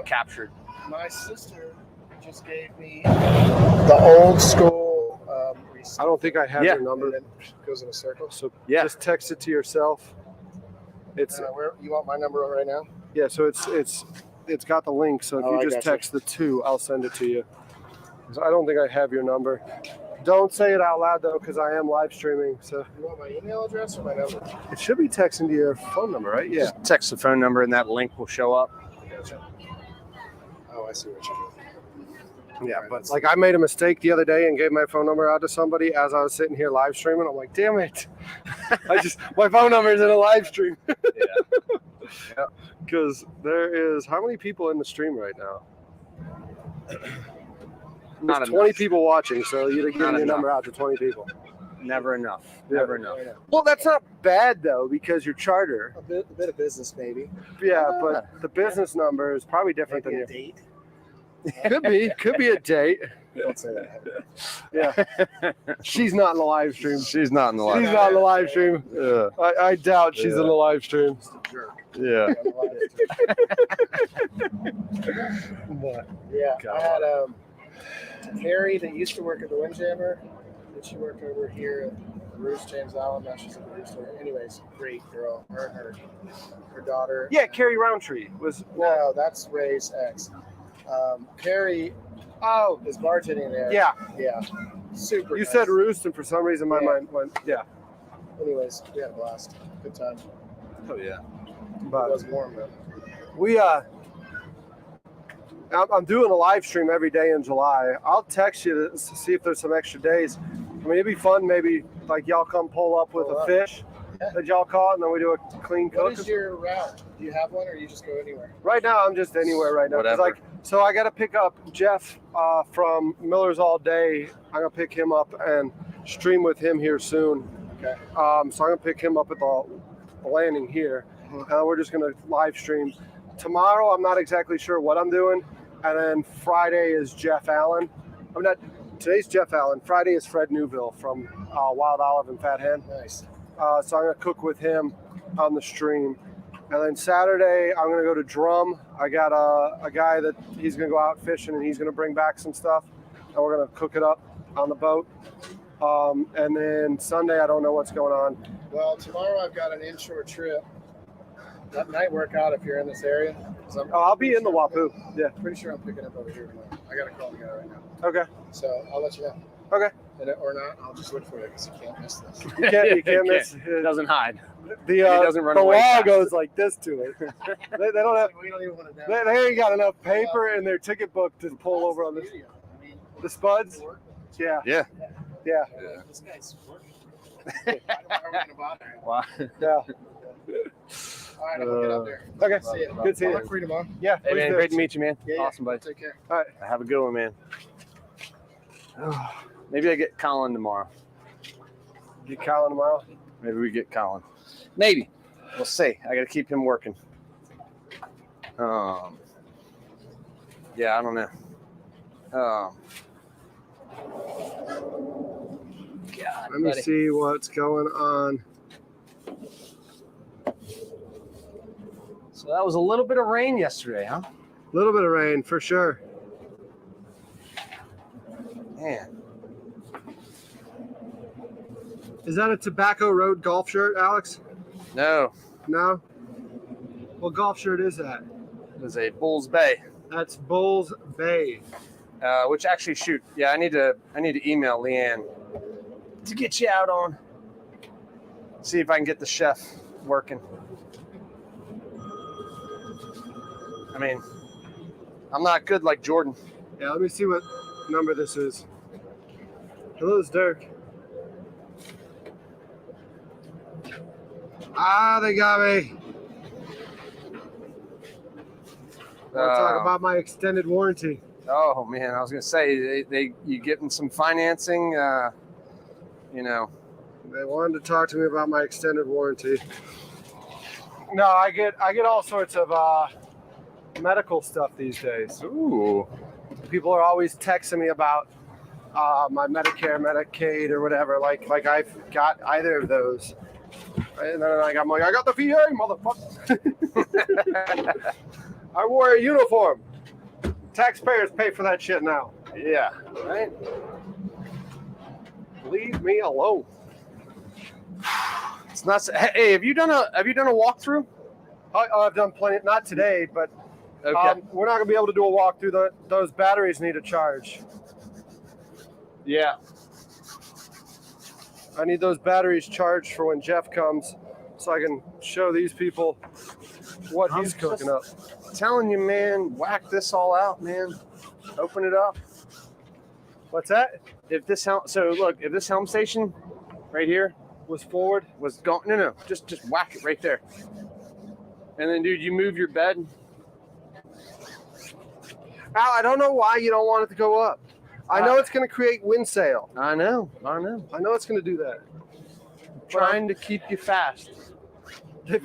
captured. My sister just gave me the old school. I don't think I have Yeah. your number. And then it goes in a circle. So Yeah. just text it to yourself. It's Where you want my number right now? yeah, so it's got the link. So if Oh, you I just gotcha. text the 2, I'll send it to you. So I don't think I have your number. Don't say it out loud though, because I am live streaming. So You want my email address or my number? it should be texting to your phone number, right? Yeah. Just text the phone number, and that link will show up. Gotcha. Oh, I see what you mean. Yeah, but like I made a mistake the other day and gave my phone number out to somebody as I was sitting here live streaming. I'm like, damn it. My phone number is in a live stream. Yeah. Because there is, how many people in the stream right now? Not There's enough. 20 people watching, so you're giving Not your enough. number out to 20 people. Never enough. Yeah. Never enough. Well, that's not bad though, because you're charter. A bit of business, maybe. Yeah, but the business number is probably different Maybe a than date. your. Could be a date. Don't say that. Yeah. She's not in the live stream. She's not in the She's not in the live stream. Yeah. I doubt she's in the live stream. Jerk. Yeah. But Yeah, God. I had Carrie that used to work at the Windjammer. And she worked over here at Roost James Island. Now she's at the Roost. Anyways, great girl. Her and her daughter. yeah, Carrie Roundtree was. No, that's Ray's ex. Carrie Oh, is bartending there. yeah. Yeah. Super. You nice. said Roost, and for some reason my Yeah. mind went. Yeah, Anyways, we had a blast. Good time. Oh yeah. It but was warm though. we I'm doing a live stream every day in July. I'll text you to see if there's some extra days. I mean, it'd be fun. Maybe like y'all come pull up with Pull a up. fish Yeah. that y'all caught, and then we do a clean What cook. is your route? Do you have one, or you just go anywhere? Right now, I'm just anywhere right now. 'Cause, Whatever. Like, so I got to pick up Jeff from Miller's All Day. I'm gonna pick him up and stream with him here soon. Okay. So I'm gonna pick him up at the landing here. We're just gonna live stream. Tomorrow, I'm not exactly sure what I'm doing, and then Friday is Jeff Allen. I'm not. Today's Jeff Allen. Friday is Fred Newville from Wild Olive and Fat Hen. Nice. So I'm gonna cook with him on the stream, and then Saturday I'm gonna go to Drum. I got a guy that he's gonna go out fishing, and he's gonna bring back some stuff, and we're gonna cook it up on the boat. And then Sunday I don't know what's going on. Well, tomorrow I've got an inshore trip. That might work out if you're in this area. 'Cause I'm I'll be in the Wapoo. Yeah. pretty sure I'm picking up over here tomorrow. I got to call the guy right now. Okay. So I'll let you know. Okay. or not, I'll just look for it because you can't miss this. You can't miss It doesn't hide. the doesn't run the away law fast. goes like this to it. They don't have. We don't even want to know. They ain't got enough paper in their ticket book to pull over on this. I mean, The spuds. Yeah. Yeah. Yeah. this guy's working. Why are we going to bother him? Wow. Yeah. All right, I'm going to get up there. Okay. See you. Good seeing I'll you. look for you tomorrow. Yeah. Hey, please man, do. great to meet you, man. Yeah, Awesome, buddy. Take care. All right. Have a good one, man. Maybe I get Colin tomorrow. Get Colin tomorrow. Maybe we get Colin. Maybe. We'll see. I got to keep him working. Yeah, I don't know. God, Let me buddy. see what's going on. So that was a little bit of rain yesterday, huh? A little bit of rain for sure. Man. Is that a Tobacco Road golf shirt, Alex? No, No. What golf shirt is that? it was a Bulls Bay. That's Bulls Bay. Which actually, shoot, yeah, I need to email Leanne to get you out on. See if I can get the chef working. I mean, I'm not good like Jordan. Yeah, let me see what number this is. Hello, it's Dirk. Ah, they got me. Want to talk about my extended warranty? Oh man, I was gonna say you getting some financing? You know. They wanted to talk to me about my extended warranty. No, I get all sorts of medical stuff these days. Ooh. People are always texting me about my Medicare, Medicaid, or whatever. Like I've got either of those. And then I'm like, I got the VA, motherfucker. I wore a uniform. Taxpayers pay for that shit now. Yeah. Right. Leave me alone. It's not. Hey, have you done a walkthrough? I've done plenty. Not today, but Okay. we're not gonna be able to do a walkthrough. Those batteries need a charge. Yeah. I need those batteries charged for when Jeff comes, so I can show these people what he's cooking up. Telling you, man, whack this all out, man. Open it up. What's that? If this helm station right here Was forward? was going, no, just whack it right there. And then, dude, you move your bed. Al, I don't know why you don't want it to go up. I know it's going to create wind sail. I know. I know it's going to do that. Trying to keep you fast.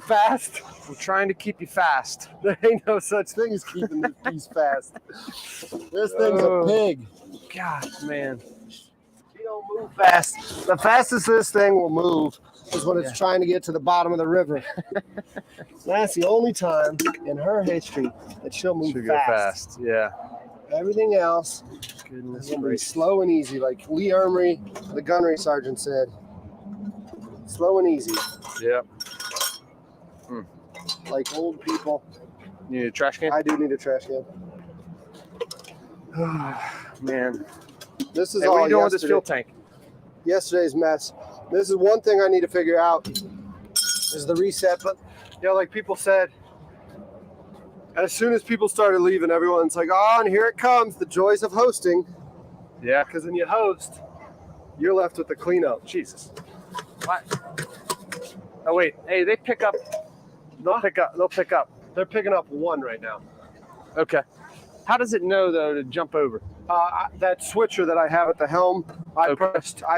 Fast? I'm trying to keep you fast. There ain't no such thing as keeping this piece fast. This thing's a pig. God, man. You don't move fast. The fastest this thing will move is when it's trying to get to the bottom of the river. That's the only time in her history that she'll move Should go fast. fast. Yeah. Everything else Goodness is going to be gracious. slow and easy, like Lee Ermery, the gunnery sergeant, said. Slow and easy, Yep. like old people. You need a trash can? I do need a trash can. Man. This is Hey, all what are you doing with this yesterday. fuel tank? Yesterday's mess. This is one thing I need to figure out is the reset. But like people said, as soon as people started leaving, everyone's like, "Oh, and here it comes, the joys of hosting." Yeah. Because when you host, you're left with the cleanup. Jesus. What? Oh wait. Hey, they pick up. They'll pick up. They're picking up one right now. Okay. How does it know though to jump over? That switcher that I have at the helm, I Okay.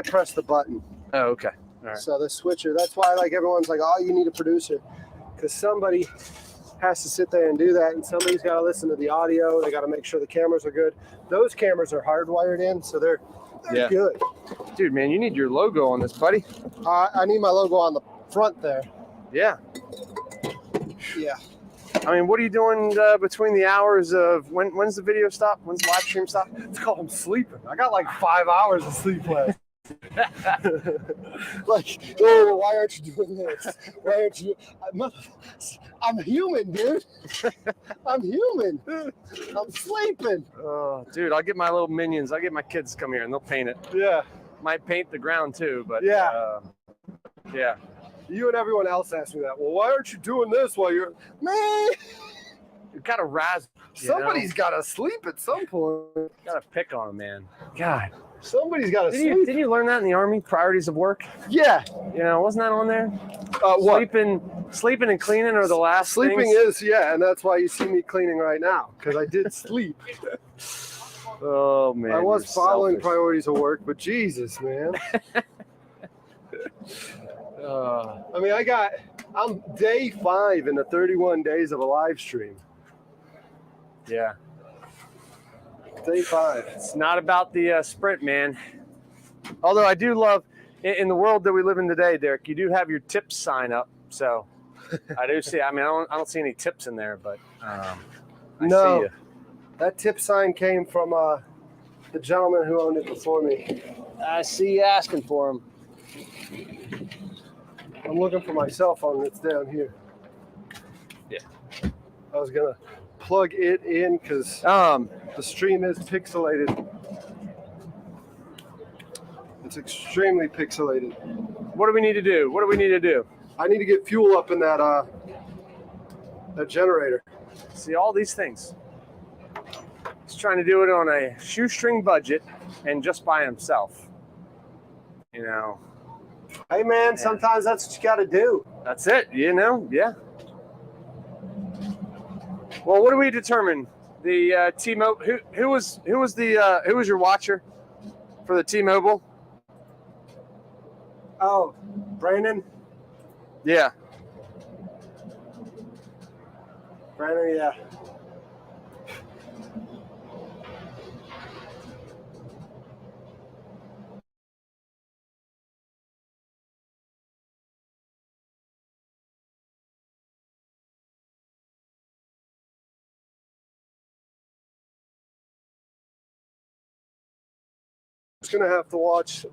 pressed the button. Oh, okay. All right. So the switcher, that's why like everyone's like, "Oh, you need a producer," because somebody has to sit there and do that, and somebody's got to listen to the audio. They got to make sure the cameras are good. Those cameras are hardwired in, so they're Yeah. good. Dude, man, you need your logo on this, buddy. I need my logo on the front there. Yeah. Yeah. I mean, what are you doing between the hours of when's the video stop? When's the live stream stop? It's called I'm sleeping. I got like 5 hours of sleep left. Like, oh, why aren't you doing this? Why aren't you? I'm human, dude. I'm human. I'm sleeping. Oh, dude, I'll get my little minions. I'll get my kids to come here and they'll paint it. Yeah. Might paint the ground too, but Yeah. yeah. You and everyone else ask me that. Well, why aren't you doing this while you're... Man, You gotta razz. somebody's got to sleep at some point. Gotta pick on them, man. God. Somebody's got to sleep. Didn't you learn that in the Army? Priorities of work? Yeah. You know, wasn't that on there? What? Sleeping and cleaning are the last Sleeping things. is, yeah, and that's why you see me cleaning right now, because I did sleep. Oh, man. I was you're following selfish. priorities of work, but Jesus, man. I mean, I'm day 5 in the 31 days of a live stream. Yeah. Day 5. It's not about the sprint, man. Although I do love, in the world that we live in today, Derek, you do have your tips sign up. So I do see, I mean, I don't see any tips in there, but I see No, you. that tip sign came from the gentleman who owned it before me. I see you asking for them. I'm looking for my cell phone that's down here. Yeah. I was going to plug it in because the stream is pixelated. It's extremely pixelated. What do we need to do? What do we need to do? I need to get fuel up in that generator. See, all these things. He's trying to do it on a shoestring budget and just by himself. You know, Hey man, sometimes that's what you got to do. that's it, you know? Yeah. Well, what do we determine? The T-Mobile, who was your watcher for the T-Mobile? Oh, Brandon? Yeah. Brandon, yeah. Just gonna have to watch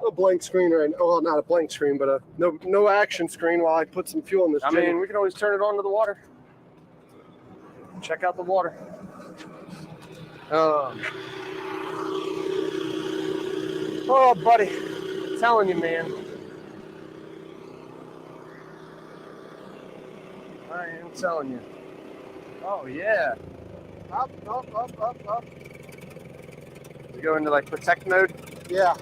a blank screen right now. Well, not a blank screen, but a no action screen while I put some fuel in this. I mean, we can always turn it on to the water. Check out the water. Oh, buddy. I'm telling you, man. I am telling you. Oh, yeah. Up. You go into like protect mode. Yeah.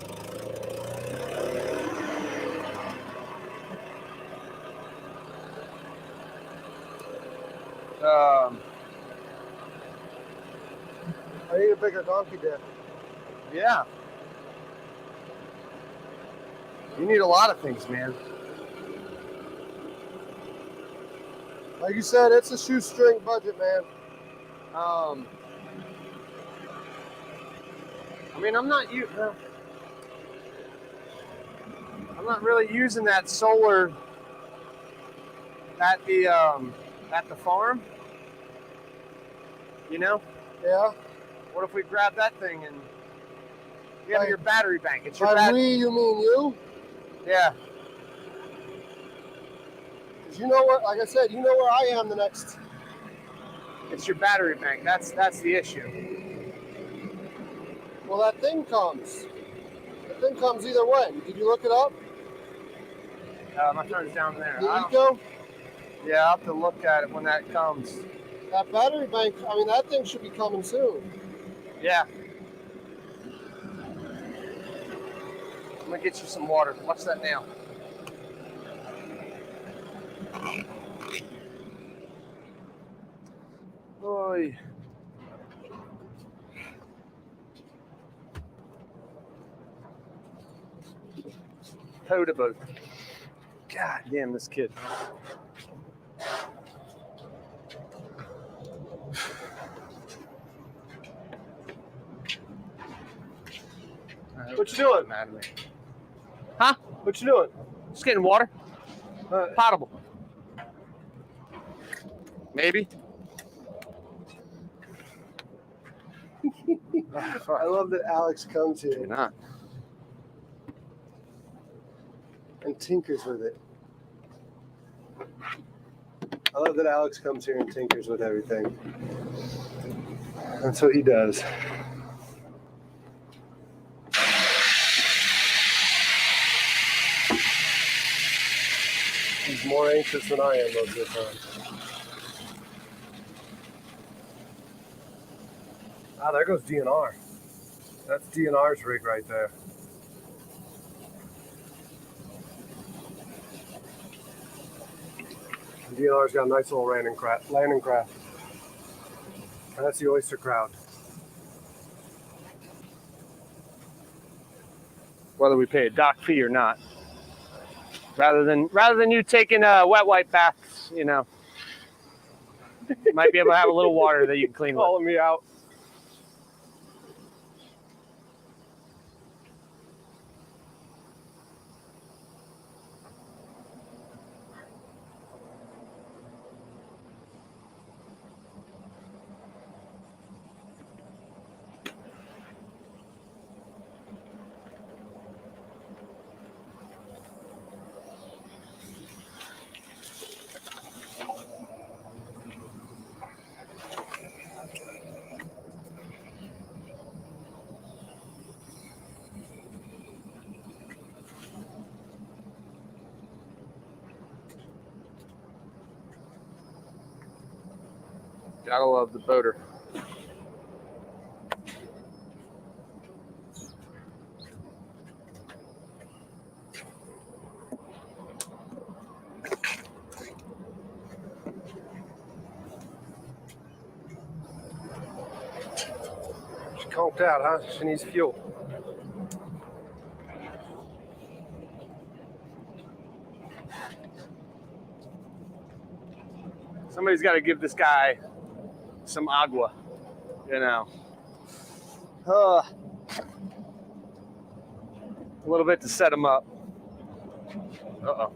I need a bigger donkey deck. Yeah. You need a lot of things, man. Like you said, it's a shoestring budget, man. I mean, I'm not really using that solar at the farm. You know? Yeah. What if we grab that thing and you have By- your battery bank? It's your By battery. we, you mean you? Yeah. 'Cause you know what? Like I said, you know where I am the next. It's your battery bank. That's the issue. Well, that thing comes. The thing comes either way. Did you look it up? My phone's down there. The Eco? Yeah, I'll have to look at it when that comes. That battery bank, I mean, that thing should be coming soon. Yeah. I'm gonna get you some water. Watch that now. Oy. Toad boat. God damn, this kid. What you doing? Mad at me. Huh? What you doing? Just getting water. Uh, Potable. Maybe. I love that Alex comes You're here not. and tinkers with it. I love that Alex comes here and tinkers with everything. That's what he does. He's more anxious than I am most of the time. Ah, there goes DNR. That's DNR's rig right there. And DNR's got a nice little landing craft. And that's the oyster crowd. Whether we pay a dock fee or not. Rather than you taking wet wipe baths, you know. You might be able to have a little water that you can clean with. Calling me out. Gotta love the boater. She conked out, huh? She needs fuel. Somebody's got to give this guy some agua, you know. A little bit to set him up. Uh-oh.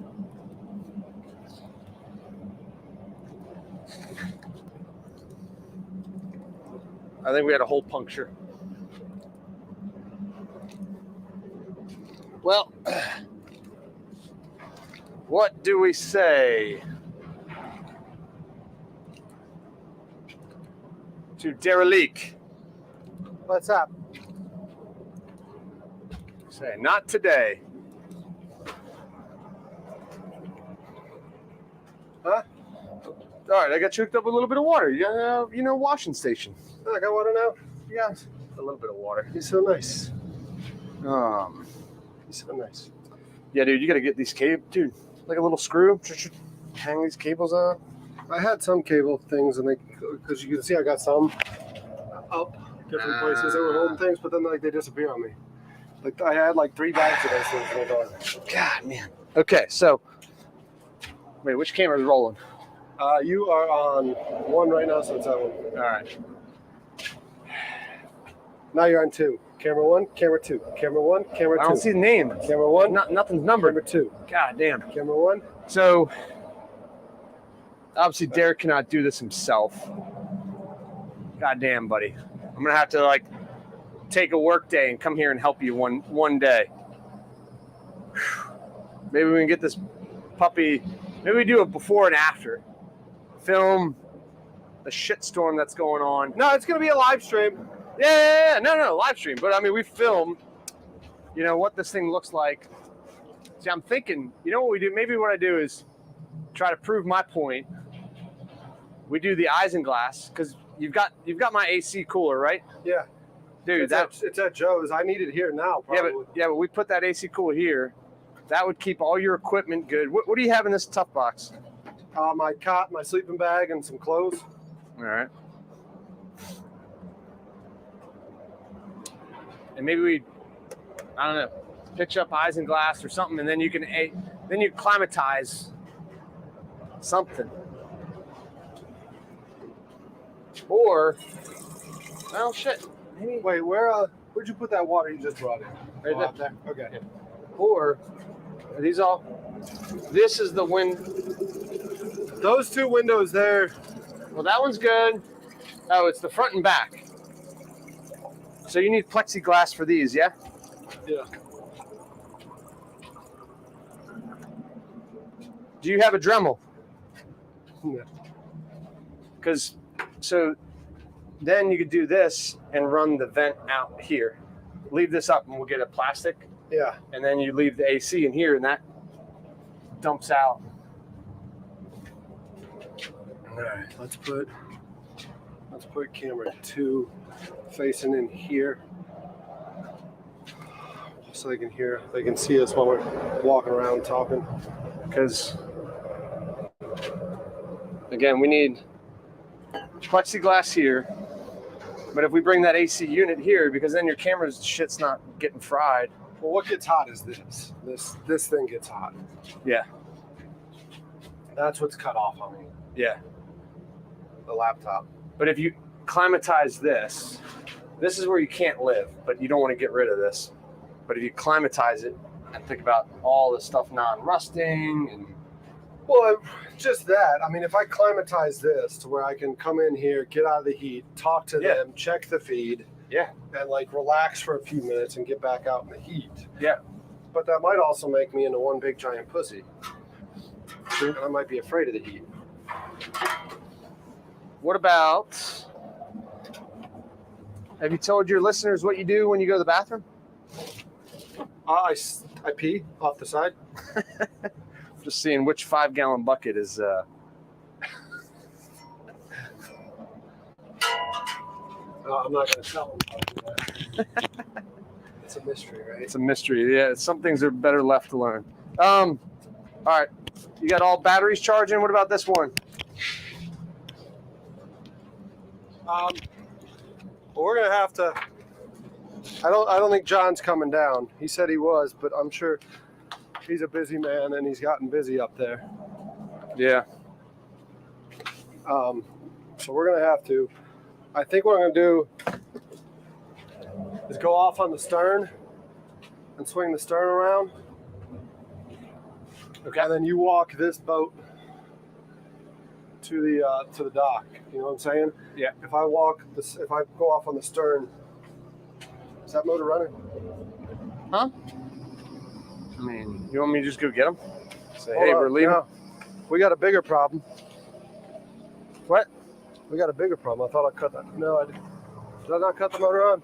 I think we had a hole puncture. Well, what do we say to derelict? What's up? Say, not today. Huh? All right, I got you hooked up with a little bit of water. You know, washing station. Oh, I got water now. Yeah, a little bit of water. He's so nice. He's so nice. Yeah, dude, you got to get these cables, dude. Like a little screw. Hang these cables on. I had some cable things, and because you can see, I got some up different places that were holding things, but then like they disappear on me. Like I had like 3 bags of those things in the car. God, man. Okay, so wait, which camera is rolling? You are on 1 right now, so it's that one. All right. Now you're on 2. Camera 1, camera 2. Camera 1, camera 2. I don't see the name. Camera 1. Nothing's numbered. Camera 2. God damn. Camera 1. So obviously Derek cannot do this himself. God damn, buddy. I'm gonna have to like take a work day and come here and help you one day. Maybe we can get this puppy. Maybe we do it before and after. Film the shitstorm that's going on. No, it's gonna be a live stream. Yeah. No, live stream. But I mean, we film, you know, what this thing looks like. See, I'm thinking, you know what we do? Maybe what I do is try to prove my point. We do the isinglass, because you've got my AC cooler, right? Yeah. Dude, it's at Joe's. I need it here now, probably. Yeah, but we put that AC cooler here. That would keep all your equipment good. What do you have in this tough box? My cot, my sleeping bag, and some clothes. All right. And maybe we, I don't know, pitch up isinglass or something, and then you climatize something. Or, well, shit. Maybe. Wait, where'd you put that water you just brought in? Right Out there. Okay. Yeah. Or, are these all? This is the wind. Those 2 windows there. Well, that one's good. Oh, it's the front and back. So you need plexiglass for these, yeah? Yeah. Do you have a Dremel? Yeah. Because, so then you could do this and run the vent out here. Leave this up and we'll get a plastic. Yeah. And then you leave the AC in here and that dumps out. All right, let's put camera 2 facing in here so they can see us while we're walking around talking. Because again, we need plexiglass here. But if we bring that AC unit here, because then your camera's shit's not getting fried. Well, what gets hot is this. This thing gets hot. Yeah. That's what's cut off on me. Yeah. The laptop. But if you climatize this is where you can't live, but you don't want to get rid of this. But if you climatize it and think about all the stuff non-rusting and Well, just that. I mean, if I climatize this to where I can come in here, get out of the heat, talk to them, check the feed, and like relax for a few minutes and get back out in the heat. Yeah. But that might also make me into one big giant pussy. And I might be afraid of the heat. What about, have you told your listeners what you do when you go to the bathroom? I pee off the side. Just seeing which 5-gallon bucket is. I'm not going to tell them how to do that. It's a mystery, right? It's a mystery. Yeah, some things are better left to learn. All right, you got all batteries charging. What about this one? Well, we're going to have to. I don't think John's coming down. He said he was, but I'm sure he's a busy man and he's gotten busy up there. Yeah. So we're going to have to. I think what I'm going to do is go off on the stern and swing the stern around. Okay. And then you walk this boat to the dock. You know what I'm saying? Yeah. If I go off on the stern, is that motor running? Huh? I mean, you want me to just go get them? Say, Hold hey, on. we're leaving. No. We got a bigger problem. What? We got a bigger problem. I thought I cut that. No, I didn't. Did I not cut the motor on?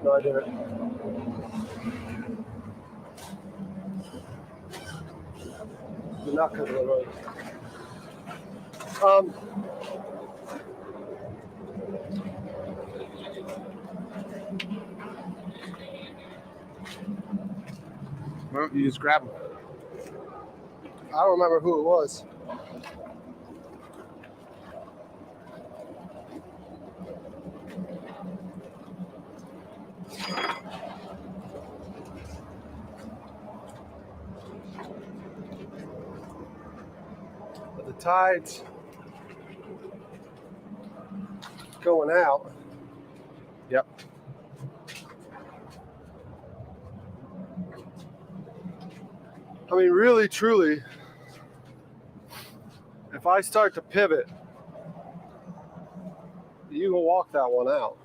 No, I didn't. Did not cut the motor on. Well, you just grab them. I don't remember who it was. But the tide's going out. Yep. I mean, really, truly, if I start to pivot, you can walk that one out.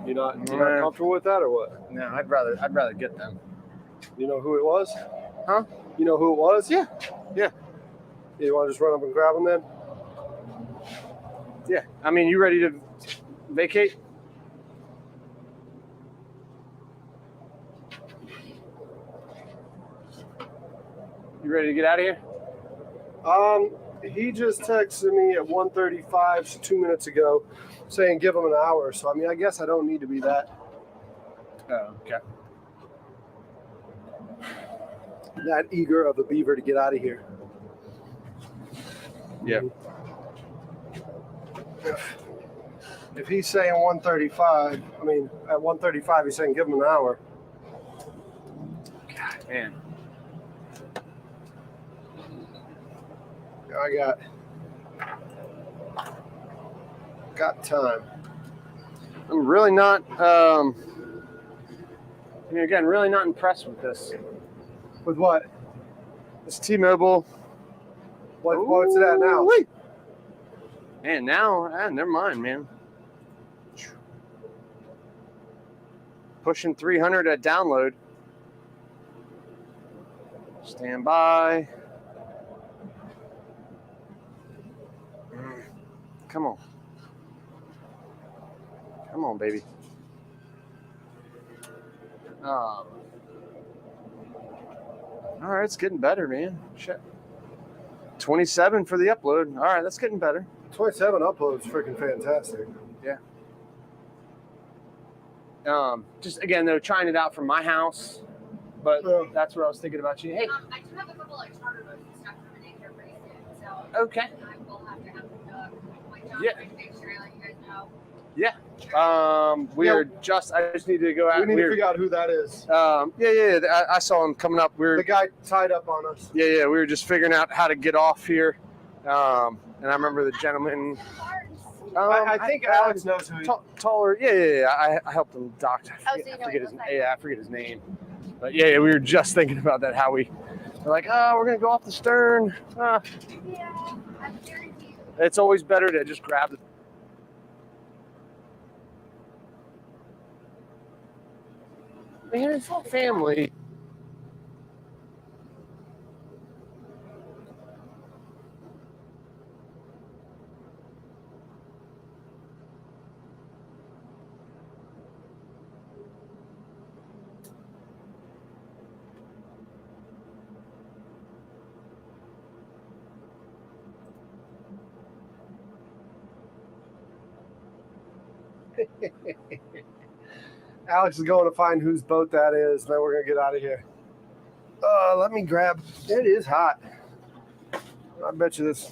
You're not comfortable with that or what? No, I'd rather get them. You know who it was? Huh? You know who it was? Yeah. You want to just run up and grab them then? Yeah. I mean, you ready to vacate? You ready to get out of here? He just texted me at 1:35, so 2 minutes ago, saying give him an hour. So, I mean, I guess I don't need to be that Okay. eager of a beaver to get out of here. Yeah. If he's saying 1:35, I mean, at 1:35, he's saying give him an hour. God, man. I got time. I'm really not, again, really not impressed with this. With what? This T-Mobile. What's it at now? Wait. Man, now, never mind, man. Pushing 300 at download. Stand by. Come on. Come on, baby. All right, it's getting better, man. Shit. 27 for the upload. All right, that's getting better. 27 uploads, freaking fantastic. Just again, though, trying it out from my house, but that's what I was thinking about you. Hey. I do have a couple like starter boats and stuff for the daycare pretty soon, so Okay. I will have to have my job Yeah. to make sure I let you guys know. I just need to go out. We need to figure out who that is. I saw him coming up. The guy tied up on us. We were just figuring out how to get off here. And I remember the gentleman. I think Alex knows who he is. Taller. I helped him dock. I forget his name. But we were just thinking about that. How we're like, we're gonna go off the stern. Yeah, I'm guaranteed. It's always better to just grab the. Man, it's all family. Alex is going to find whose boat that is. Then we're going to get out of here. Let me grab. It is hot. I bet you this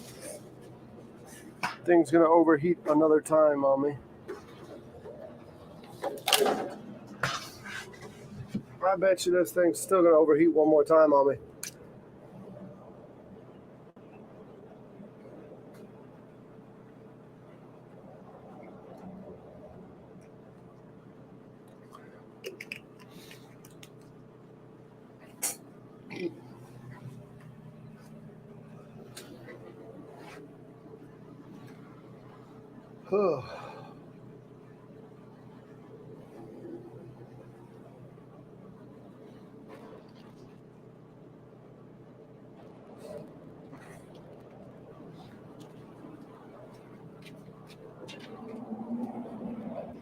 thing's going to overheat another time on me. I bet you this thing's still going to overheat one more time on me.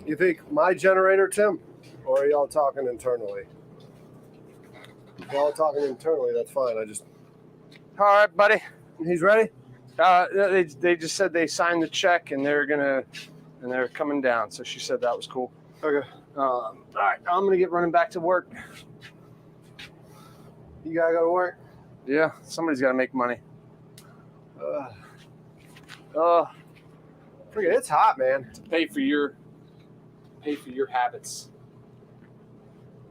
You think my generator, Tim? Or are y'all talking internally? If y'all talking internally, that's fine. All right, buddy. He's ready? They just said they signed the check and they're coming down. So she said that was cool. Okay. All right, I'm gonna get running back to work. You gotta go to work? Yeah, somebody's gotta make money. Forget it's hot, man. To pay for your habits.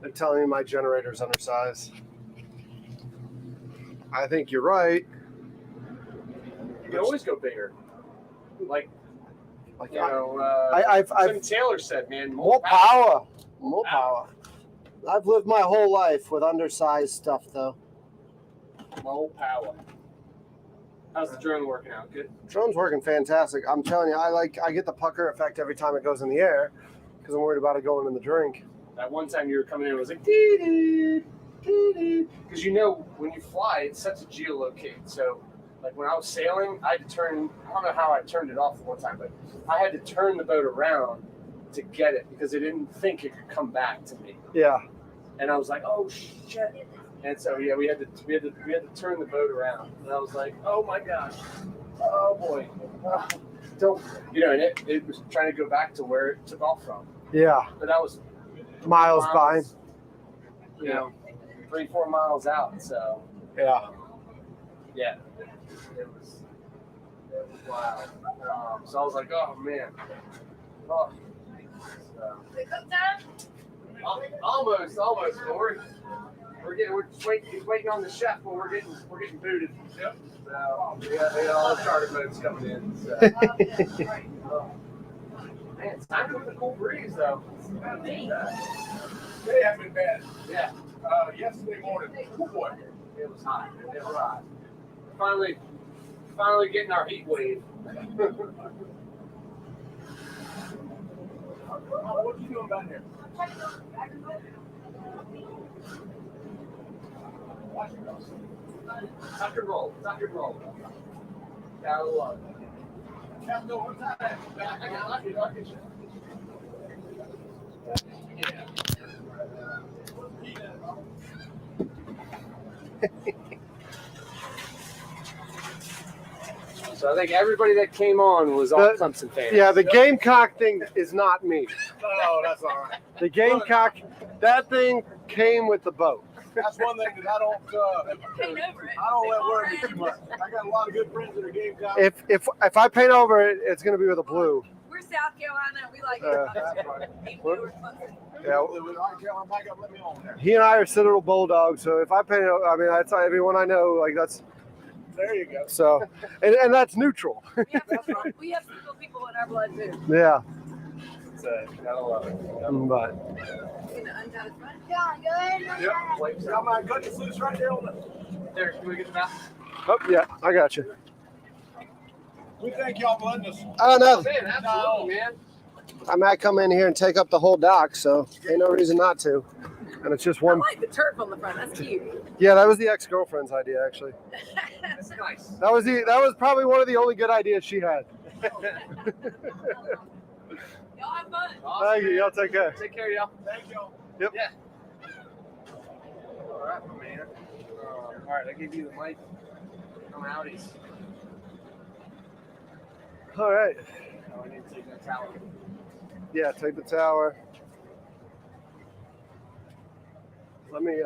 They're telling me my generator's undersized. I think you're right. You can always go bigger. Like I've Tim Taylor said, man, more power. More power. I've lived my whole life with undersized stuff, though. More power. How's the drone working out? Good. Drone's working fantastic. I'm telling you, I get the pucker effect every time it goes in the air because I'm worried about it going in the drink. That one time you were coming in, it was like dee dee, because when you fly, it sets a geolocate. So, like when I was sailing, I had to turn. I don't know how I turned it off the one time, but I had to turn the boat around to get it because it didn't think it could come back to me. Yeah. And I was like, oh shit. And so we had to turn the boat around. And I was like, oh my gosh, oh boy, don't and it was trying to go back to where it took off from. Yeah. But that was miles by. 3-4 miles out. So yeah, it was wild. So I was like, oh man, so, almost. But we're just waiting on the chef, but we're getting booted. Yep. So we got all the charter boats coming in. So. Man, it's time with a cool breeze though. They haven't been bad. Yeah. Yesterday morning, oh boy, it was hot. It was hot. Finally getting our heat wave. What are you doing down here? Tuck and roll. Gotta love it. Have no one time. I got you. Yeah. So I think everybody that came on was all Clemson fans. Yeah, the Gamecock thing is not me. Oh, that's all right. The Gamecock, that thing came with the boat. That's one thing that I don't. Paint over it. I don't let worry me too much. I got a lot of good friends that are Gamecock. If I paint over it, it's gonna be with a blue. We're South Carolina. We like That's right. Yeah. Let me on there. He and I are Citadel Bulldogs, so if I paint it, I mean that's everyone I know. Like that's There you go. so, and that's neutral. We have single people in our blood too. Yeah, Gotta love it. but In the undoubted front. John, go ahead. Yep. Got my goodness loose right there on the. There, can we get the mouth? oh yeah, I got you. We thank y'all for letting us. Oh no, Man, absolutely, man. I might come in here and take up the whole dock, so ain't no reason not to. And it's just I one. like the turf on the front. That's cute. Yeah, that was the ex-girlfriend's idea, actually. That's nice. That was probably one of the only good ideas she had. Y'all have fun. Thank you. Y'all take care. Take care, y'all. Thank y'all. Yep. Yeah. All right, my man. All right, I gave you the mic. I'm outies. All right. Oh, I need to take that tower. Yeah, take the tower. Let me.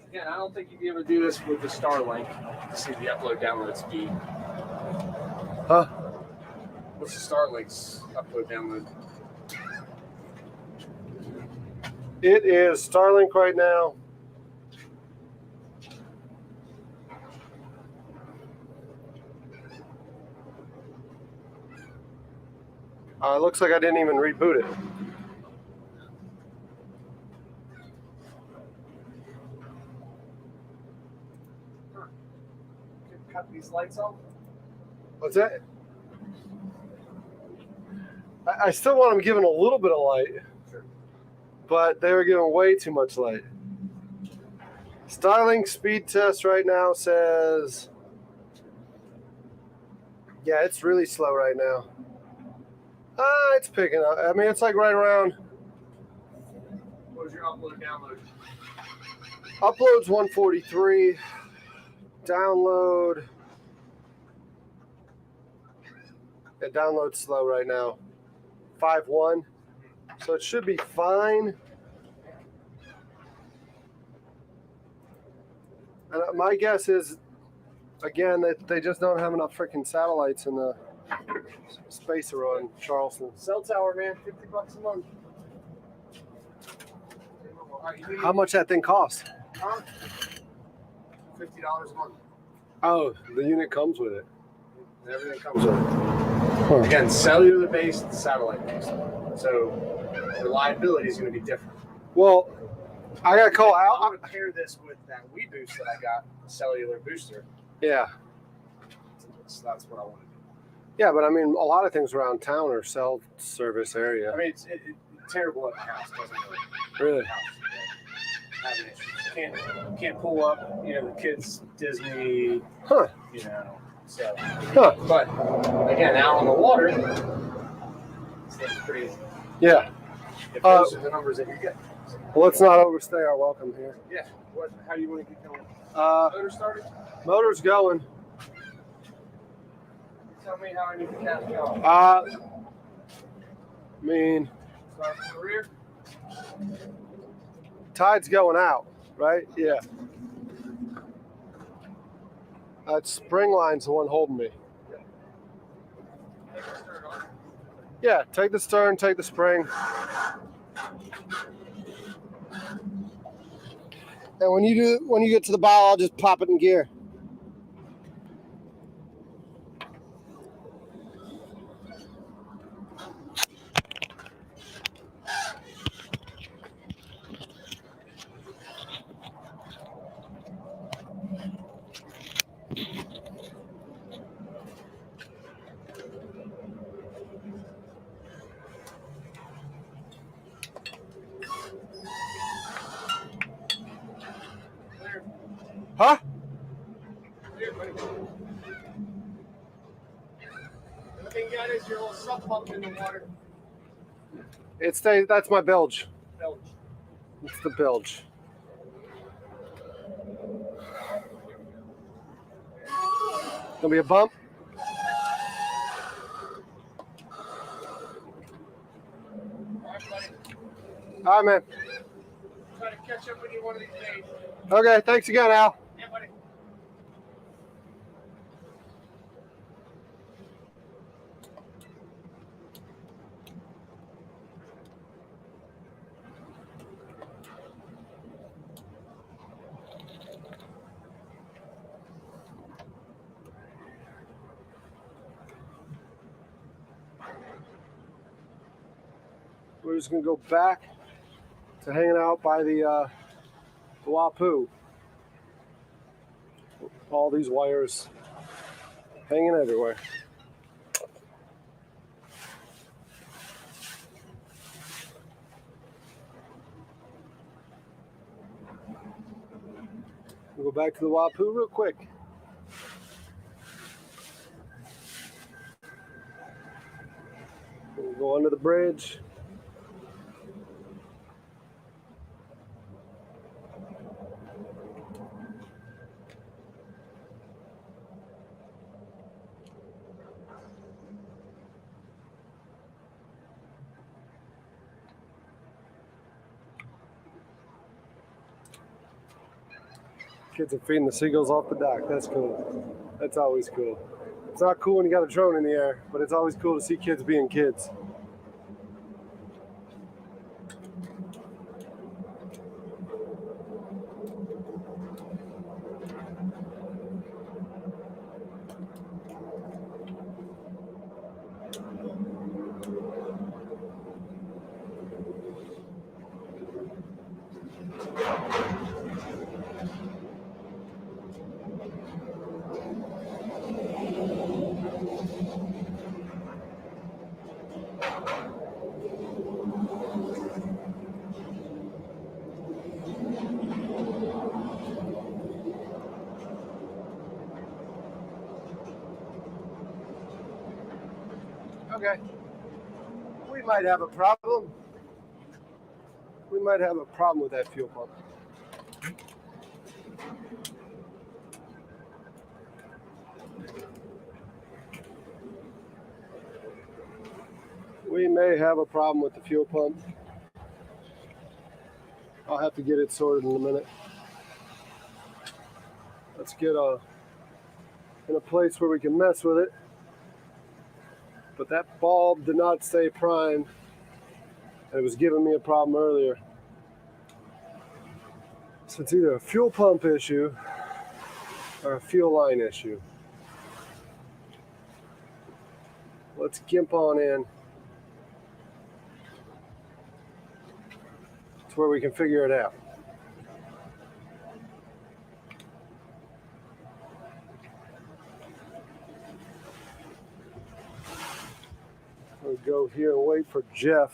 Again, I don't think you'd be able to do this with the Starlink to see the upload download speed. Huh? What's the Starlink's upload download? It is Starlink right now. It looks like I didn't even reboot it. Cut these lights off. What's that? I still want them given a little bit of light, but they were giving way too much light. Starlink speed test right now says, yeah, it's really slow right now. It's picking up. I mean, it's like right around. What was your upload download? Upload's 143. Download. Yeah, download's slow right now. 5.1. So it should be fine. And my guess is, again, that they just don't have enough freaking satellites in the spacer on Charleston. Cell tower, man. $50 a month. How much that thing cost? Huh? $50 a month. Oh, the unit comes with it. Everything comes with it. Again, cellular based, satellite based. So reliability is going to be different. Well, I got to call I out. would pair this with that WeBoost that I got, the cellular booster. Yeah. So that's what I want to do. Yeah, but I mean, a lot of things around town are cell service area. I mean, it's terrible at my house. Doesn't Really? have an issue. Can't pull up, the kids Disney, Huh. So, Huh. but again, out on the water, it's pretty easy. Yeah. If those are the numbers that you get. Well, let's not overstay our welcome here. Yeah. How do you want to get going? Motor started? Motor's going. Tell me how I need to cast going. I mean, Start from the rear. tide's going out, right? Yeah. That spring line's the one holding me. Yeah, take the stern, take the spring. And when you get to the bow, I'll just pop it in gear. Huh? Looking at is your little sub pump in the water. That's my bilge. Belch. It's the bilge. Gonna be a bump. All right, man. Try to catch up with you one of these days. Okay, thanks again, Al. Yeah, buddy. We're just gonna go back to hanging out by the Wapoo. All these wires hanging everywhere. We'll go back to the Wapoo real quick. We'll go under the bridge. Kids are feeding the seagulls off the dock. That's cool. That's always cool. It's not cool when you got a drone in the air, but it's always cool to see kids being kids. Okay. We might have a problem. We might have a problem with that fuel pump. We may have a problem with the fuel pump. I'll have to get it sorted in a minute. Let's get in a place where we can mess with it. But that bulb did not stay primed. It was giving me a problem earlier. So it's either a fuel pump issue or a fuel line issue. Let's gimp on in to where we can figure it out. We'll go here and wait for Jeff.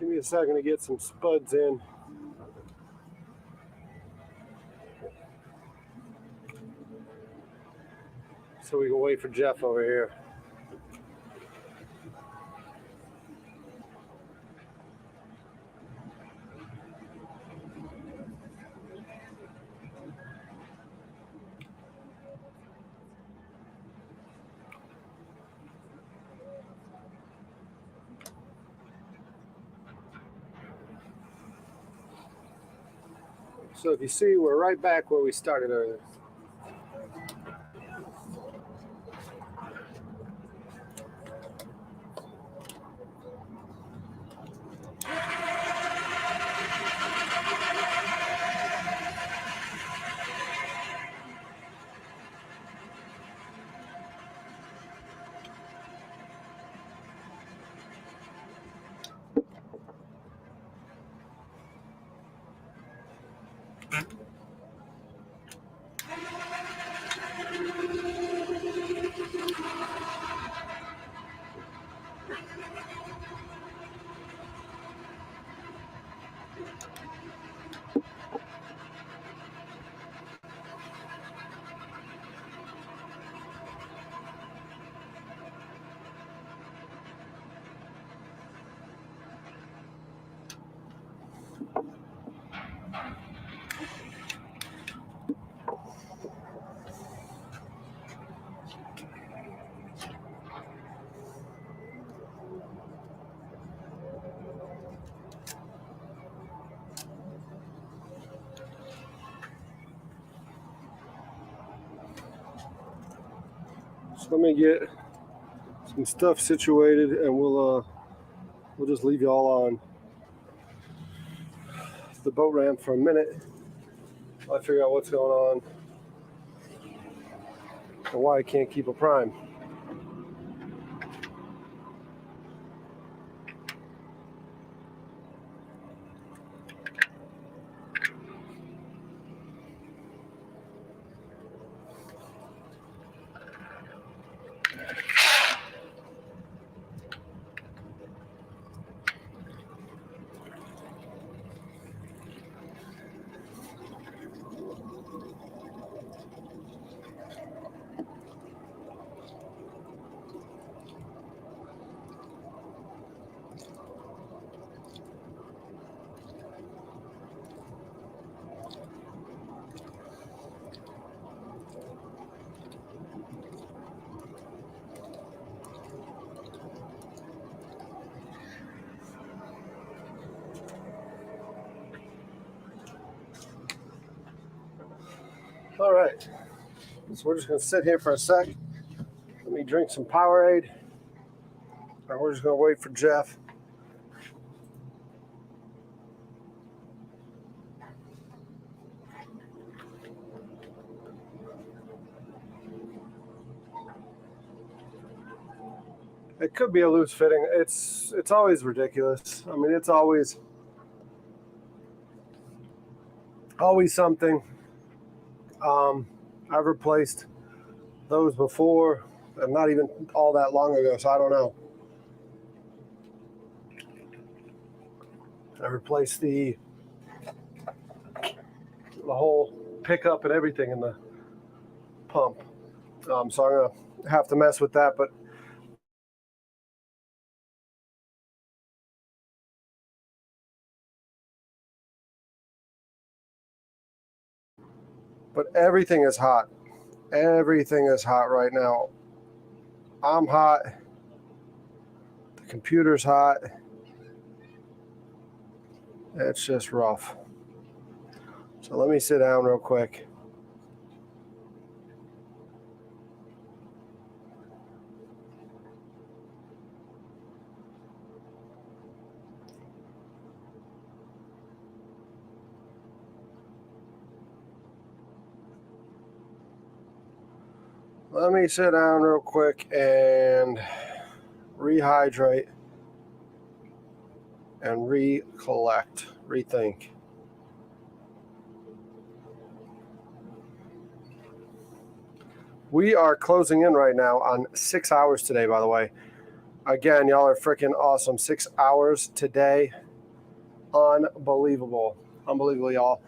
Give me a second to get some spuds in. So we can wait for Jeff over here. So if you see, we're right back where we started earlier. So let me get some stuff situated, and we'll just leave you all on the boat ramp for a minute while I figure out what's going on and why I can't keep a prime. All right, so we're just gonna sit here for a sec. Let me drink some Powerade, and we're just gonna wait for Jeff. It could be a loose fitting. It's always ridiculous. I mean, it's always something. I've replaced those before, and not even all that long ago, so I don't know. I replaced the whole pickup and everything in the pump. So I'm gonna have to mess with that, but everything is hot. Everything is hot right now. I'm hot. The computer's hot. It's just rough. So let me sit down real quick. Let me sit down real quick and rehydrate and recollect, rethink. We are closing in right now on 6 hours today, by the way. Again, y'all are freaking awesome. 6 hours today. Unbelievable. Unbelievable, y'all.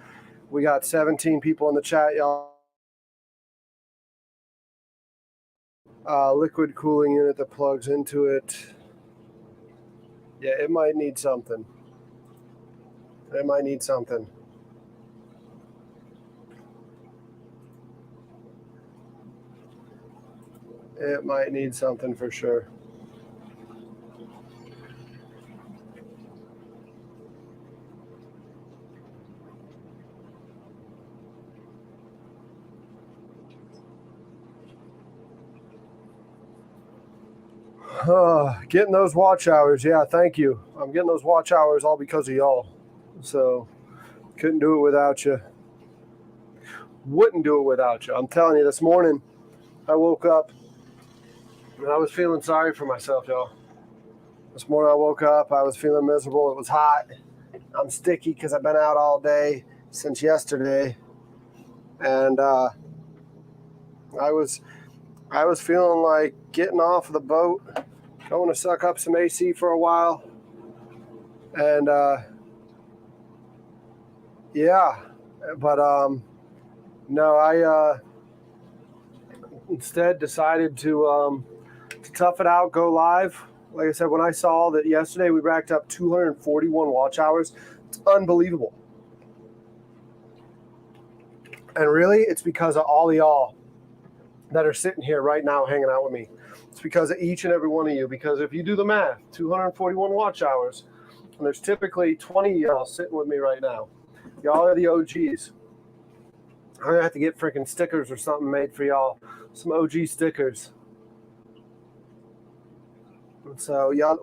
We got 17 people in the chat, y'all. Liquid cooling unit that plugs into it. Yeah, it might need something. It might need something. It might need something for sure. Getting those watch hours. Yeah, thank you. I'm getting those watch hours all because of y'all. So, couldn't do it without you. Wouldn't do it without you. I'm telling you, this morning, I woke up and I was feeling sorry for myself, y'all. This morning I woke up, I was feeling miserable. It was hot. I'm sticky because I've been out all day since yesterday. And I was feeling like getting off the boat, going to suck up some AC for a while. And yeah, but no, I instead decided to tough it out, go live. Like I said, when I saw that yesterday we racked up 241 watch hours, it's unbelievable. And really, it's because of all y'all that are sitting here right now hanging out with me. It's because of each and every one of you. Because if you do the math, 241 watch hours, and there's typically 20 of y'all sitting with me right now. Y'all are the OGs. I'm going to have to get freaking stickers or something made for y'all. Some OG stickers. And so y'all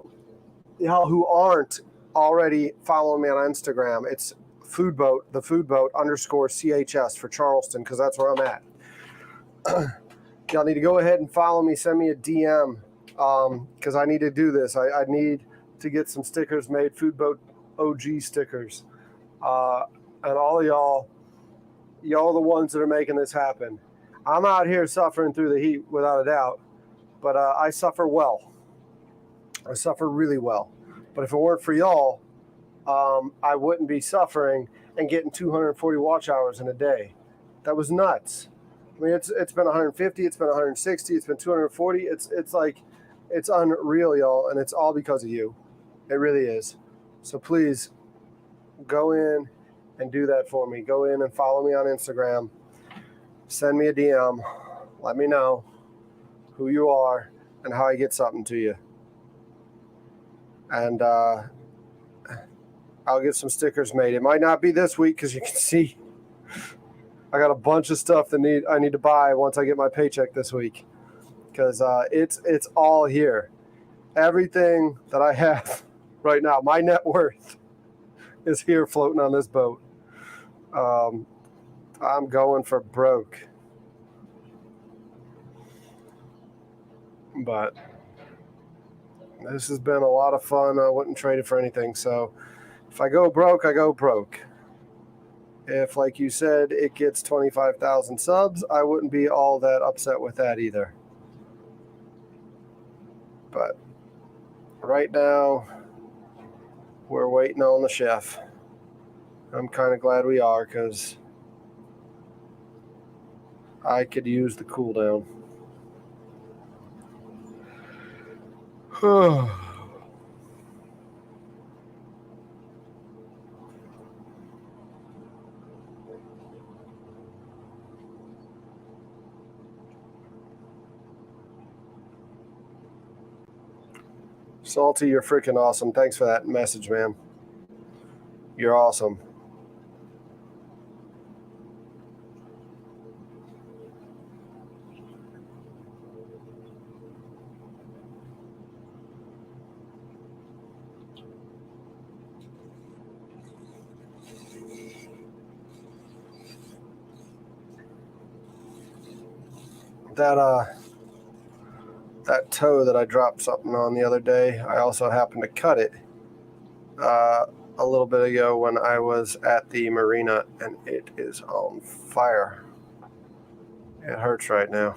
who aren't already following me on Instagram, it's Foodboat, the Foodboat _CHS for Charleston, because that's where I'm at. Y'all need to go ahead and follow me. Send me a DM because I need to do this. I need to get some stickers made, Foodboat OG stickers. And all of y'all are the ones that are making this happen. I'm out here suffering through the heat without a doubt, but I suffer well. I suffer really well. But if it weren't for y'all, I wouldn't be suffering and getting 240 watch hours in a day. That was nuts. I mean, it's been 150, it's been 160, it's been 240. It's like, it's unreal, y'all, and it's all because of you. It really is. So please go in and do that for me. Go in and follow me on Instagram. Send me a DM. Let me know who you are and how I get something to you. And I'll get some stickers made. It might not be this week because you can see I got a bunch of stuff that I need to buy once I get my paycheck this week, because it's all here. Everything that I have right now, my net worth is here floating on this boat. I'm going for broke. But this has been a lot of fun. I wouldn't trade it for anything. So if I go broke, I go broke. If, like you said, it gets 25,000 subs, I wouldn't be all that upset with that either. But right now, we're waiting on the chef. I'm kind of glad we are, because I could use the cool down. Salty, you're freaking awesome. Thanks for that message, man. You're awesome. That toe that I dropped something on the other day, I also happened to cut it a little bit ago when I was at the marina, and it is on fire. It hurts right now.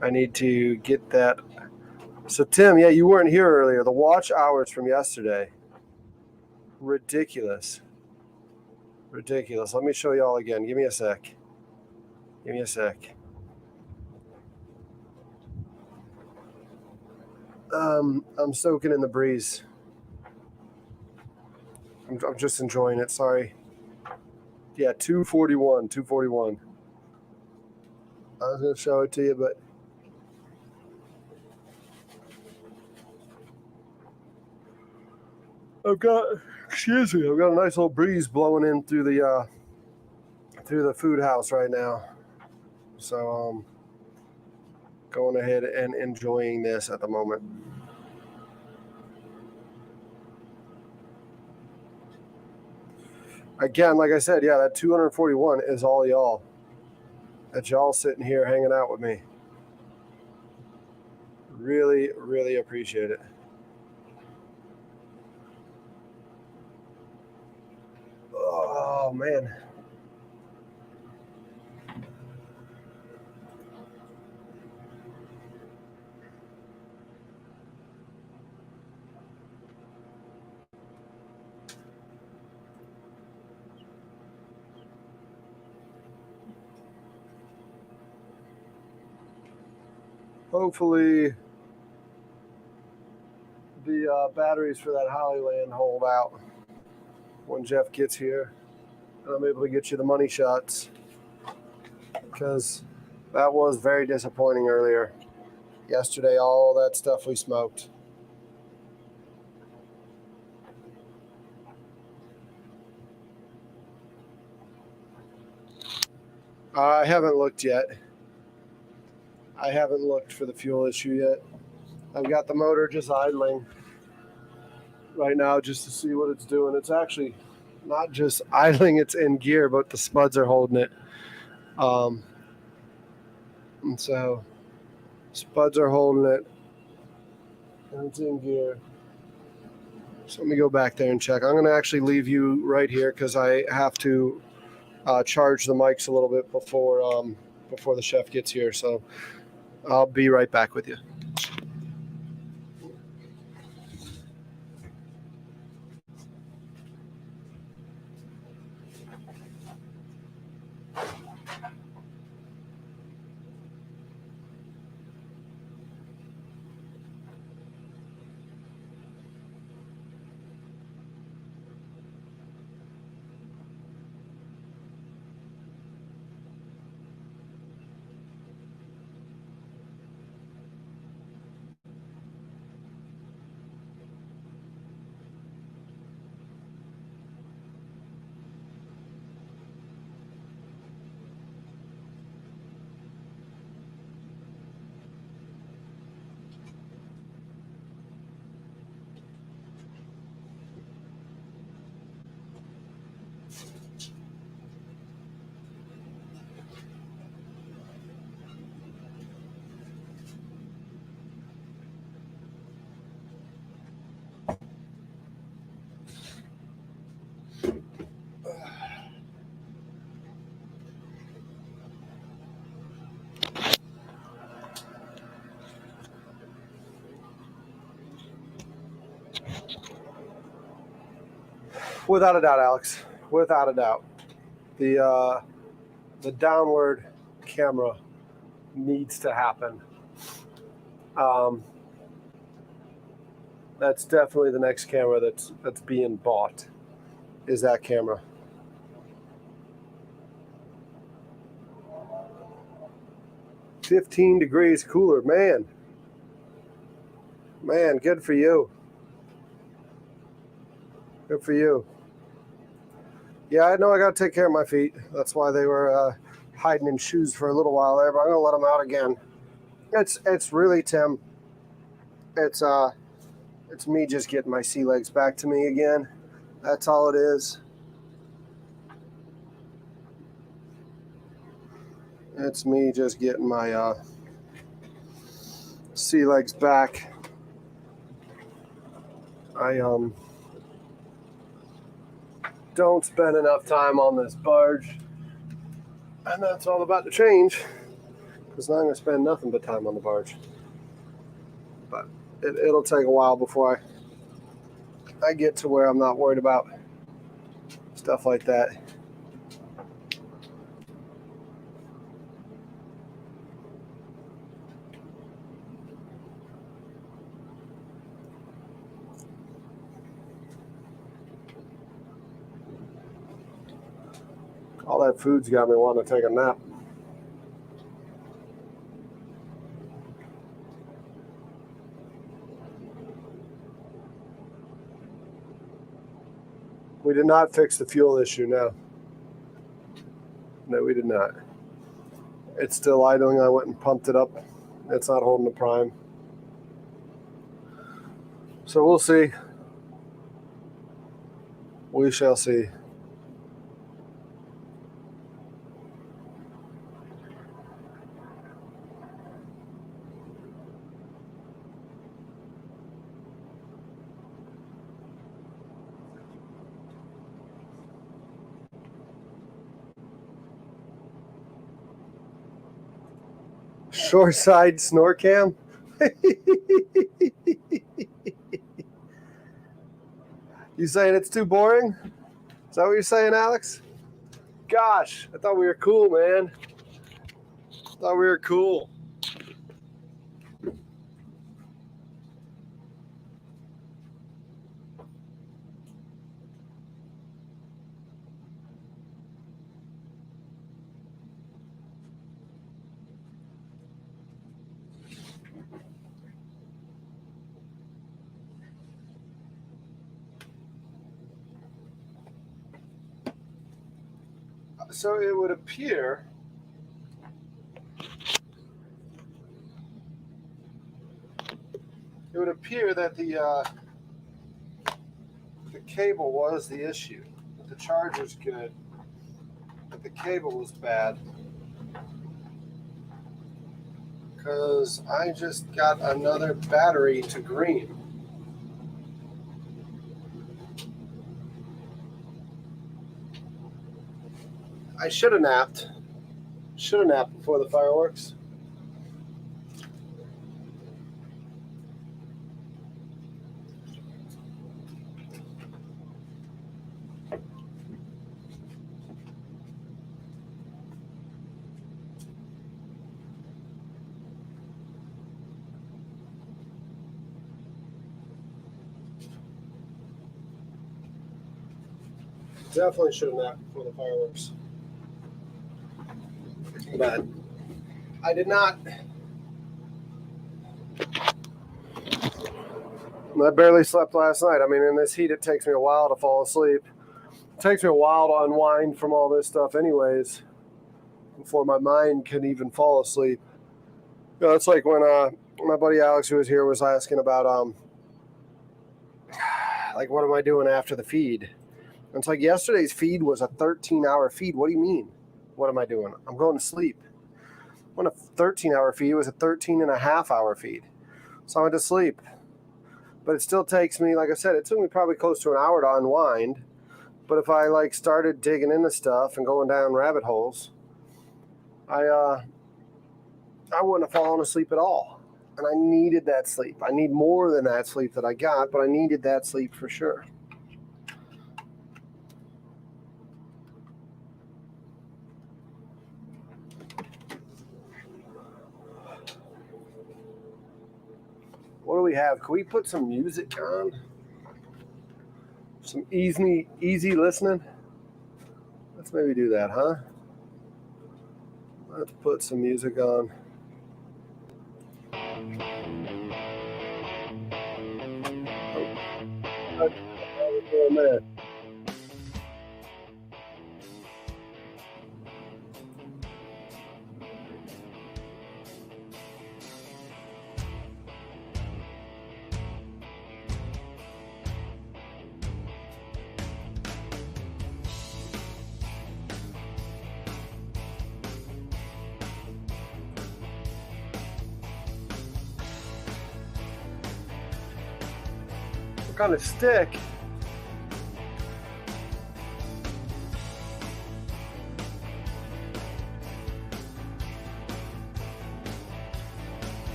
I need to get that. So Tim, yeah, you weren't here earlier. The watch hours from yesterday, ridiculous. Ridiculous. Let me show you all again. Give me a sec. Give me a sec. I'm soaking in the breeze. I'm just enjoying it. Sorry. Yeah, 241. 241. I was going to show it to you, but I've got a nice little breeze blowing in through the food house right now. So going ahead and enjoying this at the moment. Again, like I said, yeah, that 241 is all y'all. That y'all sitting here hanging out with me. Really, really appreciate it. Oh, man. Hopefully the batteries for that Hollyland hold out when Jeff gets here and I'm able to get you the money shots, because that was very disappointing earlier. Yesterday, all that stuff we smoked. I haven't looked yet. I haven't looked for the fuel issue yet. I've got the motor just idling right now just to see what it's doing. It's actually not just idling, it's in gear, but the spuds are holding it. And so spuds are holding it and it's in gear. So let me go back there and check. I'm going to actually leave you right here because I have to charge the mics a little bit before the chef gets here. So I'll be right back with you. Without a doubt, Alex. Without a doubt. The downward camera needs to happen. That's definitely the next camera that's being bought, is that camera. "15 degrees cooler." Man, good for you. Good for you. Yeah, I know I got to take care of my feet. That's why they were hiding in shoes for a little while there, but I'm going to let them out again. It's really, Tim, it's me just getting my sea legs back to me again. That's all it is. It's me just getting my sea legs back. I don't spend enough time on this barge, and that's all about to change, because now I'm going to spend nothing but time on the barge. But it'll take a while before I I get to where I'm not worried about stuff like that. All that food's got me wanting to take a nap. We did not fix the fuel issue, no. No, we did not. It's still idling. I went and pumped it up. It's not holding the prime. So we'll see. We shall see. Shoreside snore cam. You saying it's too boring? Is that what you're saying, Alex? Gosh, I thought we were cool, man. Thought we were cool. So it would appear that the cable was the issue. The charger's good, but the cable was bad. Because I just got another battery to green. I should have napped. Should have napped before the fireworks. Definitely should have napped before the fireworks. But I did not. I barely slept last night. I mean, in this heat, it takes me a while to fall asleep. It takes me a while to unwind from all this stuff anyways, before my mind can even fall asleep. You know, it's like when my buddy Alex, who was here, was asking about, like, what am I doing after the feed? And it's like, yesterday's feed was a 13-hour feed. What do you mean? What am I doing? I'm going to sleep. When a 13-hour feed was a 13-and-a-half-hour feed. So I went to sleep. But it still takes me, like I said, it took me probably close to an hour to unwind. But if I like started digging into stuff and going down rabbit holes, I wouldn't have fallen asleep at all. And I needed that sleep. I need more than that sleep that I got, but I needed that sleep for sure. What do we have? Can we put some music on? Some easy listening? Let's maybe do that, huh? Let's put some music on. Oh, what kind of stick?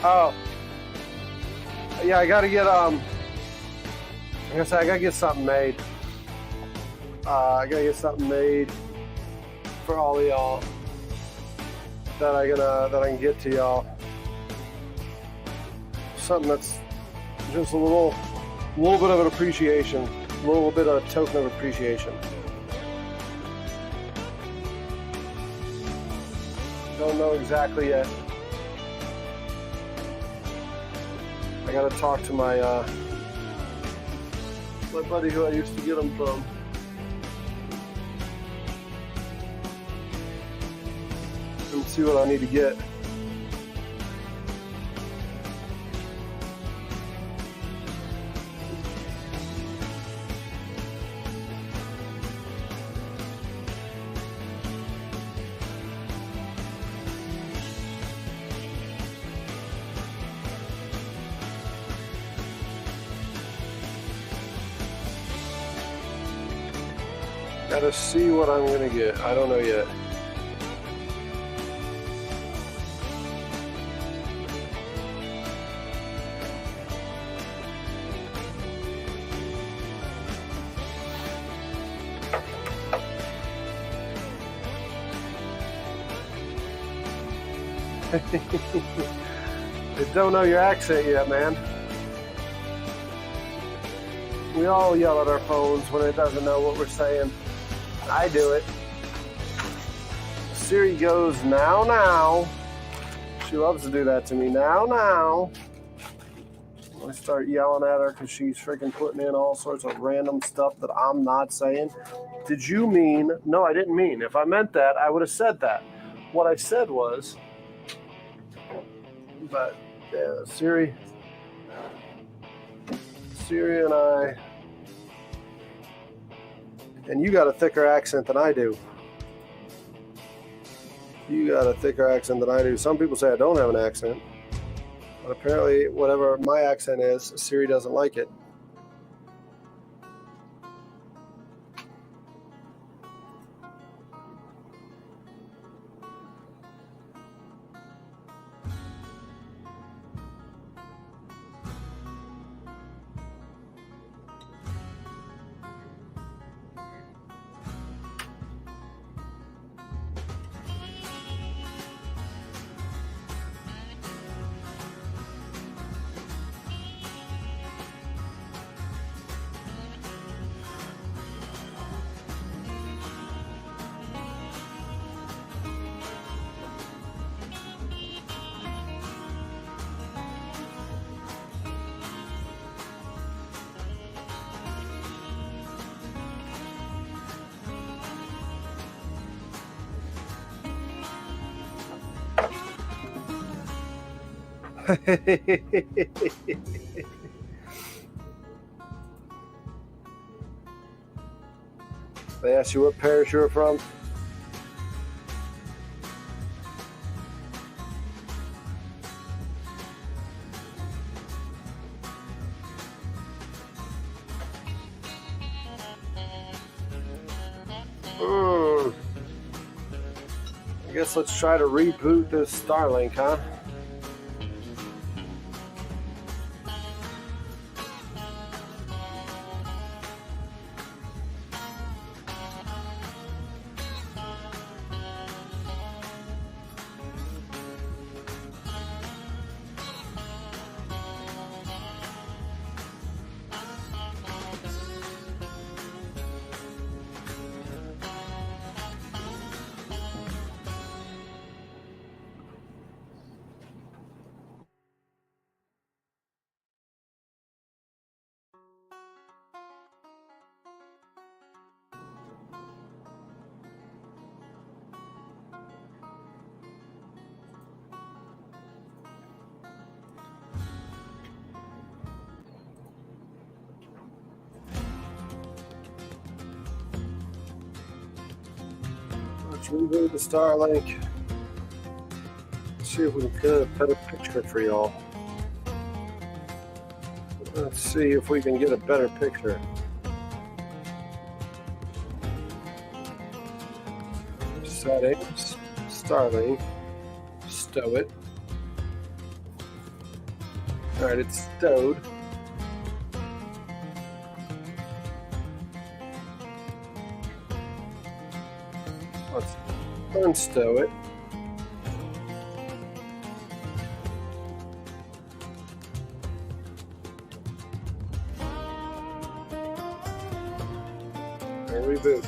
Oh. Yeah, I gotta get like I said, I gotta get something made. I gotta get something made for all of y'all that I can get to y'all. Something that's just a little bit of an appreciation, a little bit of a token of appreciation. Don't know exactly yet. I gotta talk to my buddy who I used to get them from. And see what I need to get. Gotta see what I'm gonna get. I don't know yet. I don't know your accent yet, man. We all yell at our phones when it doesn't know what we're saying. I do it. Siri goes, now. She loves to do that to me. Now. I start yelling at her because she's freaking putting in all sorts of random stuff that I'm not saying. Did you mean? No, I didn't mean. If I meant that, I would have said that. What I said was, but yeah, Siri and I, and you got a thicker accent than I do. You got a thicker accent than I do. Some people say I don't have an accent, but apparently whatever my accent is, Siri doesn't like it. They asked you what parish you were from? I guess let's try to reboot this Starlink, huh? Let's reboot the Starlink. Let's see if we can get a better picture for y'all. Let's see if we can get a better picture. Settings, Starlink, stow it. All right, it's stowed. Let's unstow it. And reboot.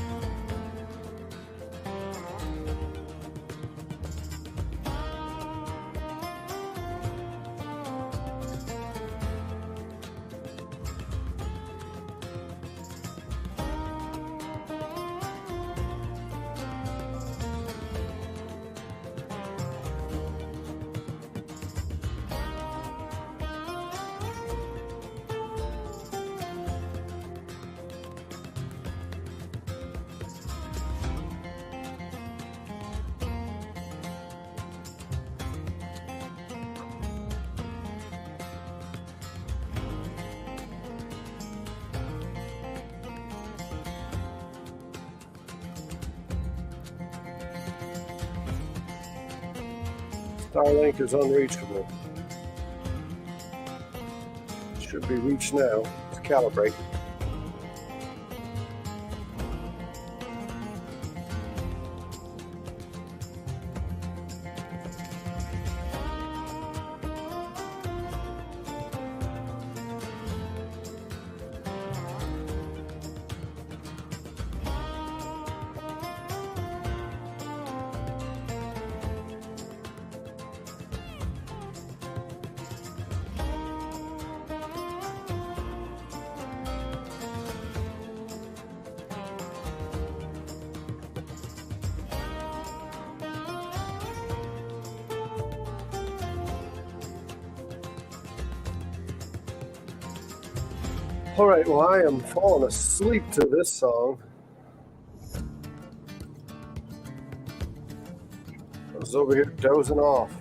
Starlink is unreachable. Should be reached now. Let's calibrate. All right, well, I am falling asleep to this song. I was over here dozing off.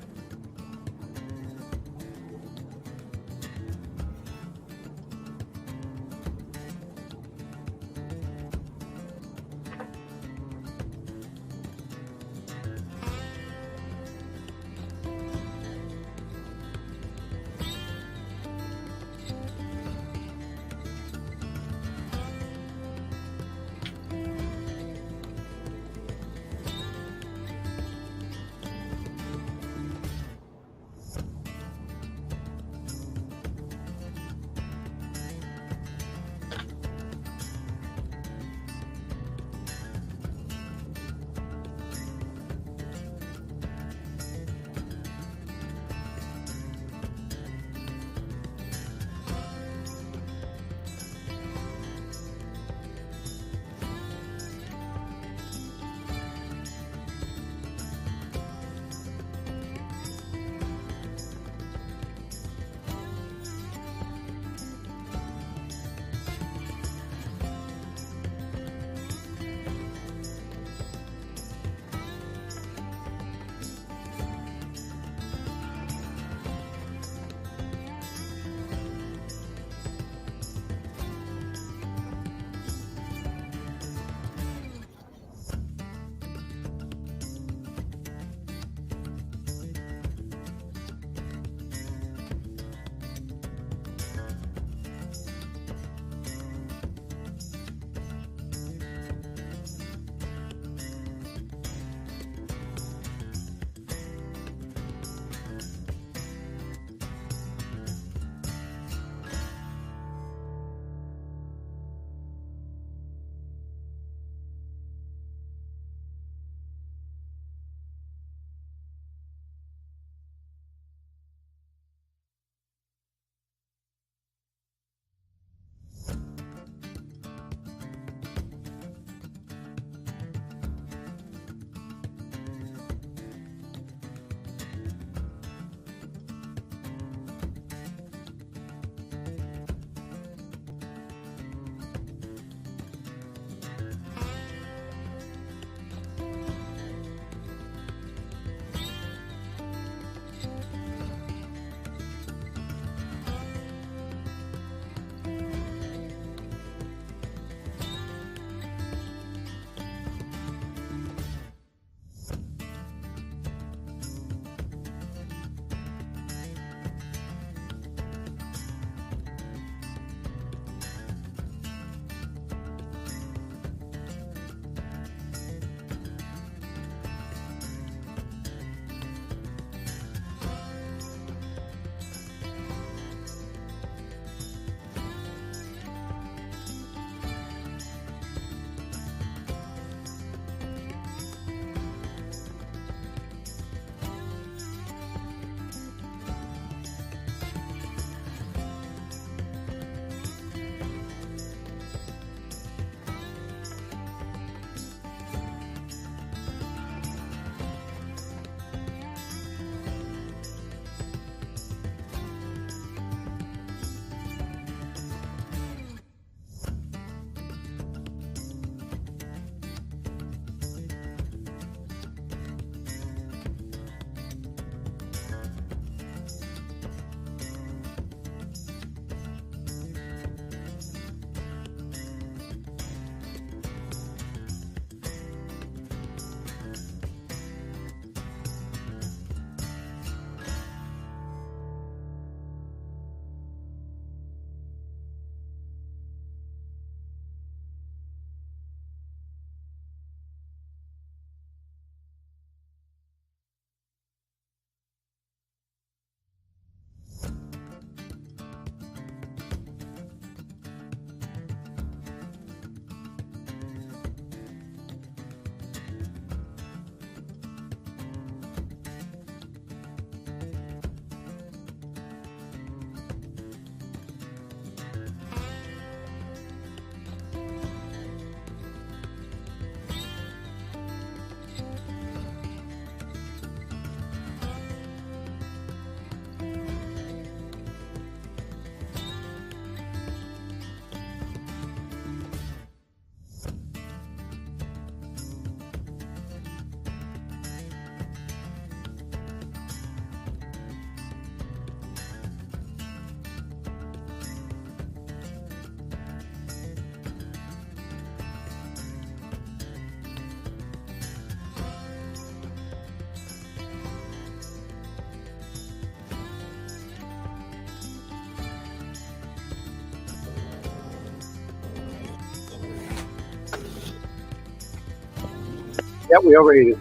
Yeah, we overheated.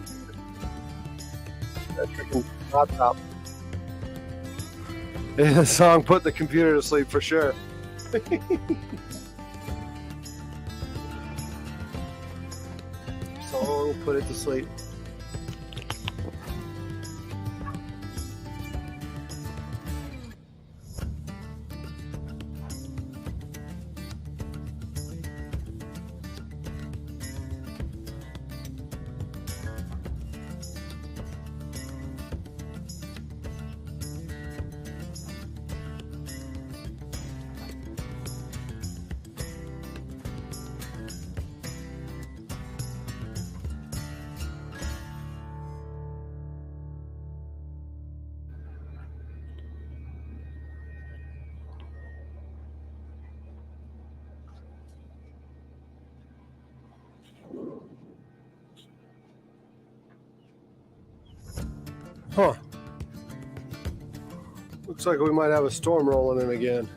That freaking hot top. Yeah, the song put the computer to sleep for sure. Song put it to sleep. Huh. Looks like we might have a storm rolling in again.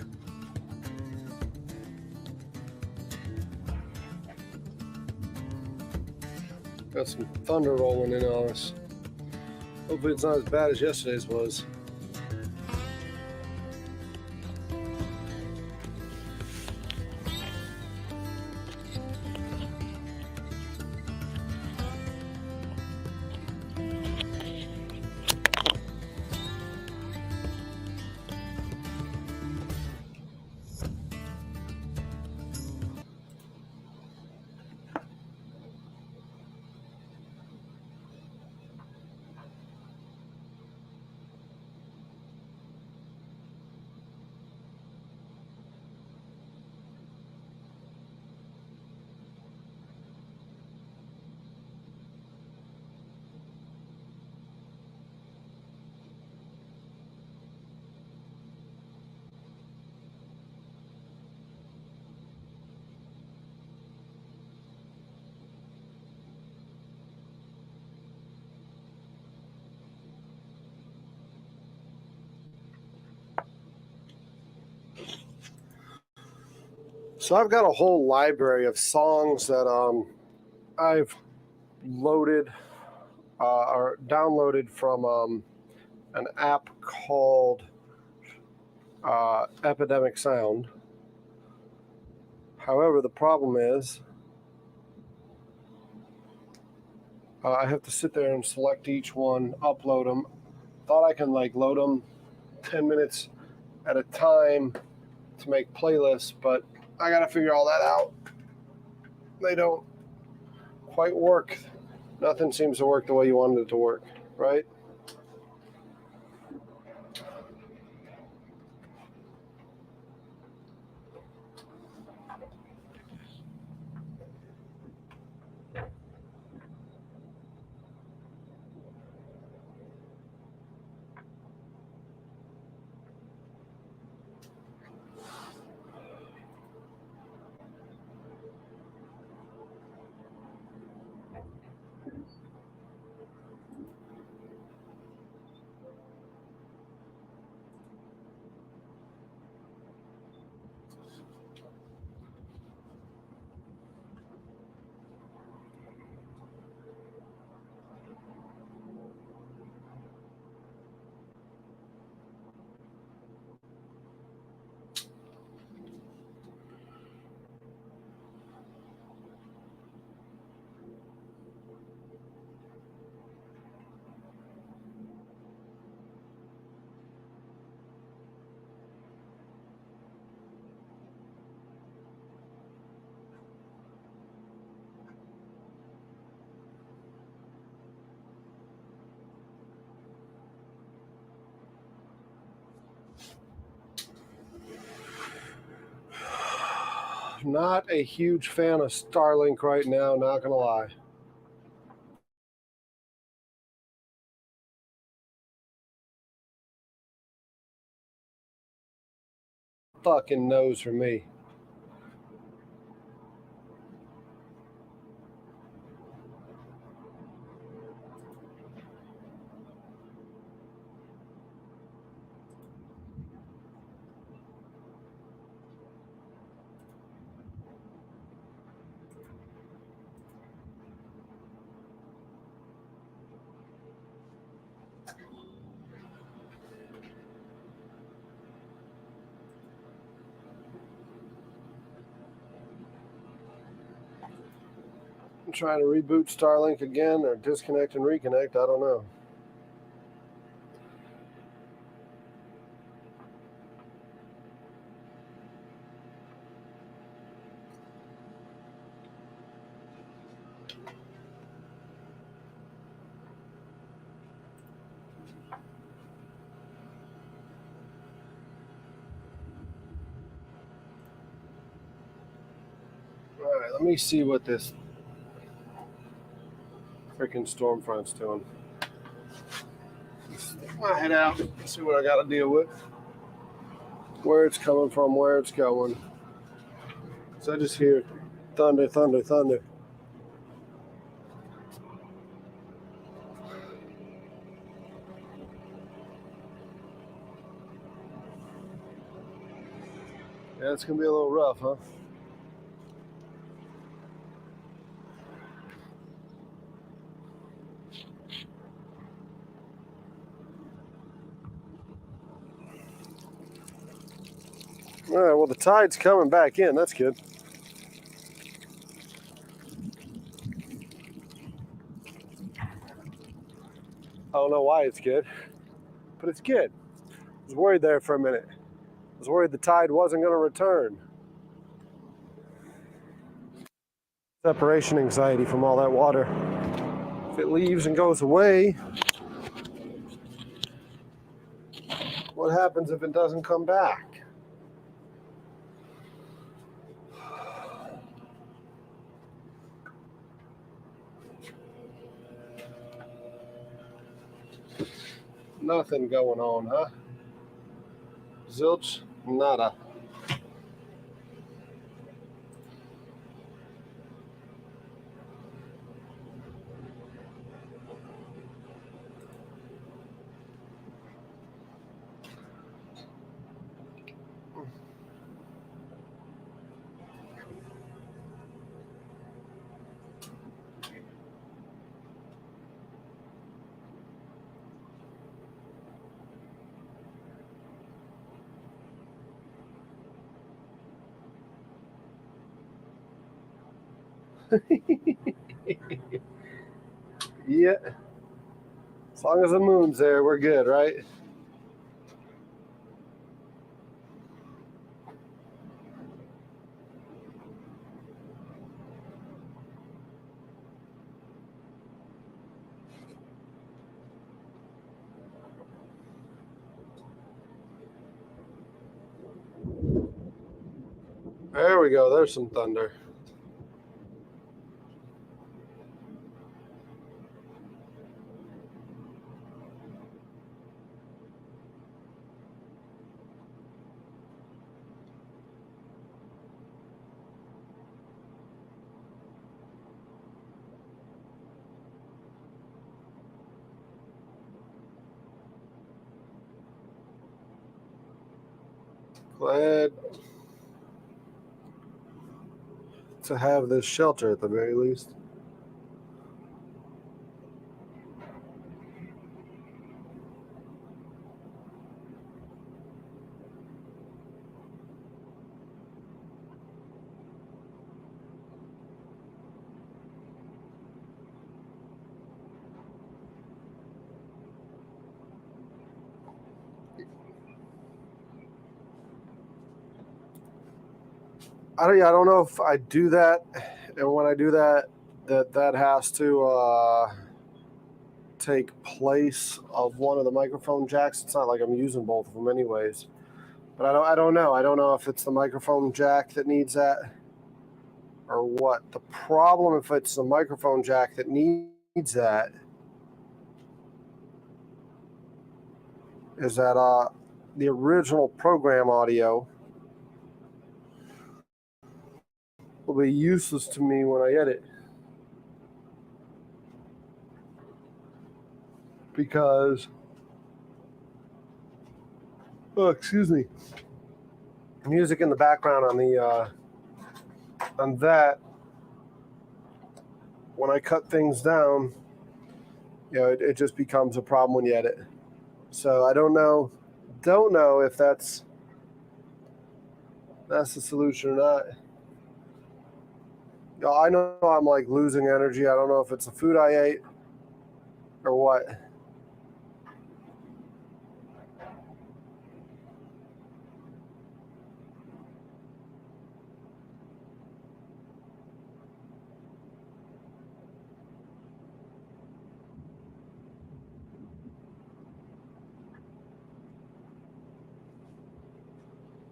Got some thunder rolling in on us. Hopefully it's not as bad as yesterday's was. So I've got a whole library of songs that I've loaded or downloaded from an app called Epidemic Sound. However, the problem is I have to sit there and select each one, upload them. Thought I can like load them 10 minutes at a time to make playlists, but I got to figure all that out. They don't quite work. Nothing seems to work the way you wanted it to work, right? Not a huge fan of Starlink right now, not gonna lie. Fucking nose for me. I'm trying to reboot Starlink again or disconnect and reconnect. I don't know. All right, let me see what this freaking storm front's doing. Stick my head out, see what I got to deal with. Where it's coming from, where it's going. So I just hear thunder, thunder, thunder. Yeah, it's going to be a little rough, huh? All right, well, the tide's coming back in. That's good. I don't know why it's good, but it's good. I was worried there for a minute. I was worried the tide wasn't going to return. Separation anxiety from all that water. If it leaves and goes away, what happens if it doesn't come back? Nothing going on, huh? Zilch, nada. Yeah. As long as the moon's there, we're good, right? There we go. There's some thunder. Glad to have this shelter at the very least. I don't know if I do that, and when I do that, that has to take place of one of the microphone jacks. It's not like I'm using both of them anyways, but I don't know. I don't know if it's the microphone jack that needs that or what. The problem, if it's the microphone jack that needs that, is that the original program audio will be useless to me when I edit, because music in the background on that, when I cut things down, it just becomes a problem when you edit. So I don't know if that's the solution or not. Y'all, I know I'm like losing energy. I don't know if it's the food I ate or what.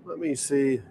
Let me see.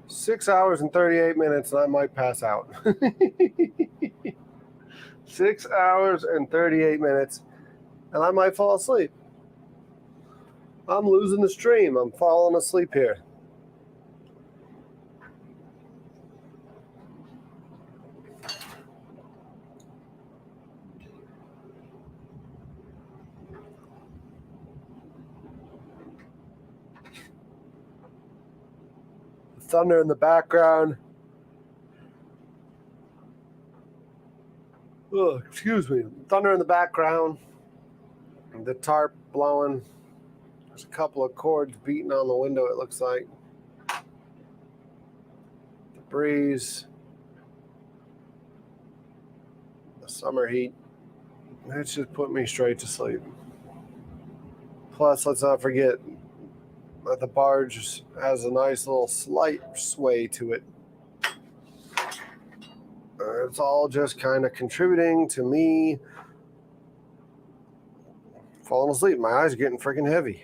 Six hours and 38 minutes, and I might pass out. 6 hours and 38 minutes, and I might fall asleep. I'm losing the stream. I'm falling asleep here. Thunder in the background. Oh, excuse me. Thunder in the background. The tarp blowing. There's a couple of cords beating on the window, it looks like. The breeze. The summer heat. That's just put me straight to sleep. Plus, let's not forget that the barge has a nice little slight sway to it. It's all just kind of contributing to me falling asleep. My eyes are getting freaking heavy.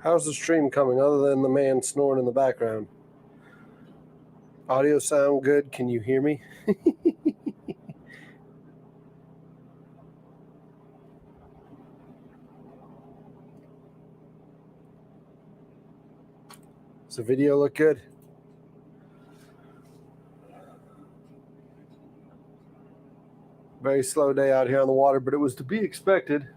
How's the stream coming other than the man snoring in the background? Audio sound good? Can you hear me? Does the video look good? Very slow day out here on the water, but it was to be expected.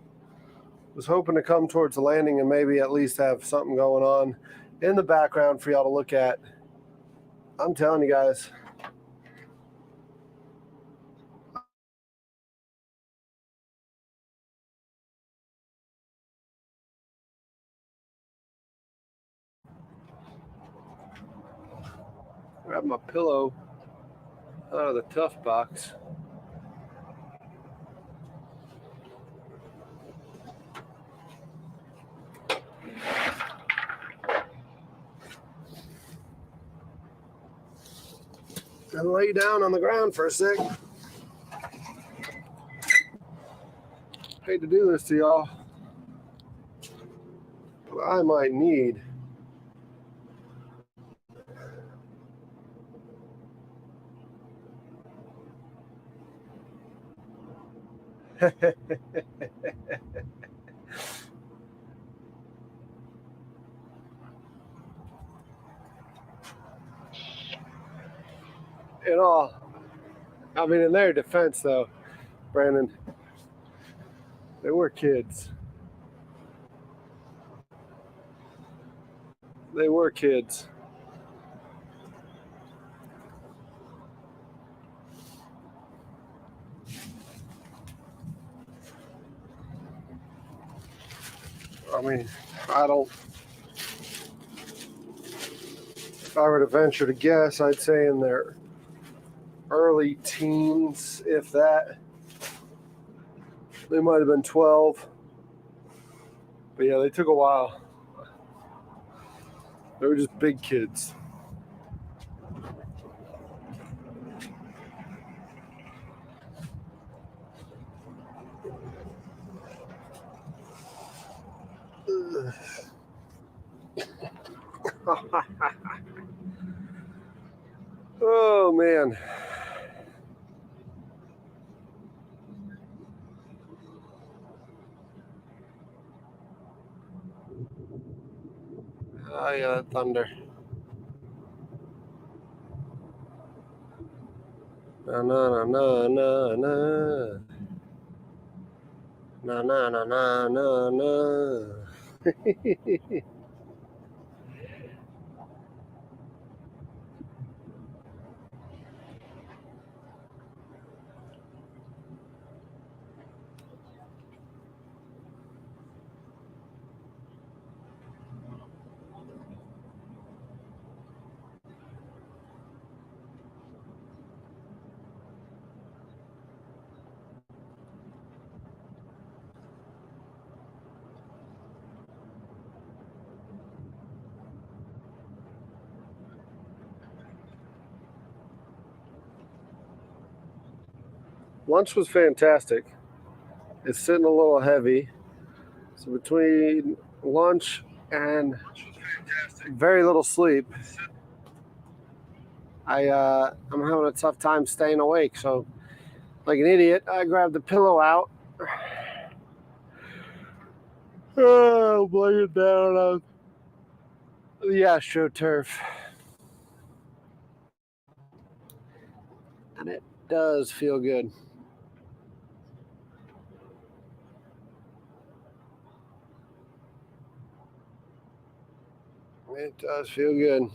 Was hoping to come towards the landing and maybe at least have something going on in the background for y'all to look at. I'm telling you guys. Grab my pillow out of the tough box. And lay down on the ground for a sec. Hate to do this to y'all, but I might need in all I mean, in their defense, though, Brandon, they were kids. They were kids. I mean, I don't. If I were to venture to guess, I'd say in their early teens, if that. They might have been 12. But yeah, they took a while. They were just big kids. Oh, man. Oh, yeah, that thunder. Na na na na na na na na na na na. Lunch was fantastic. It's sitting a little heavy. So between lunch and very little sleep, I'm having a tough time staying awake. So, like an idiot, I grabbed the pillow out. Oh, lay it down on the AstroTurf. And it does feel good. It does feel good.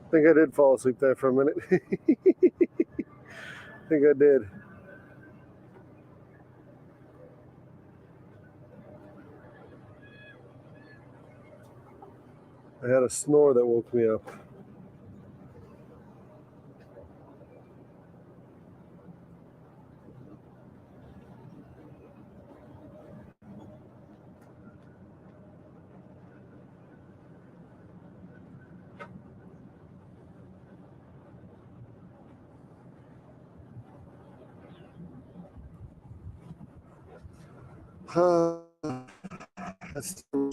I think I did fall asleep there for a minute. I think I did. I had a snore that woke me up. That's I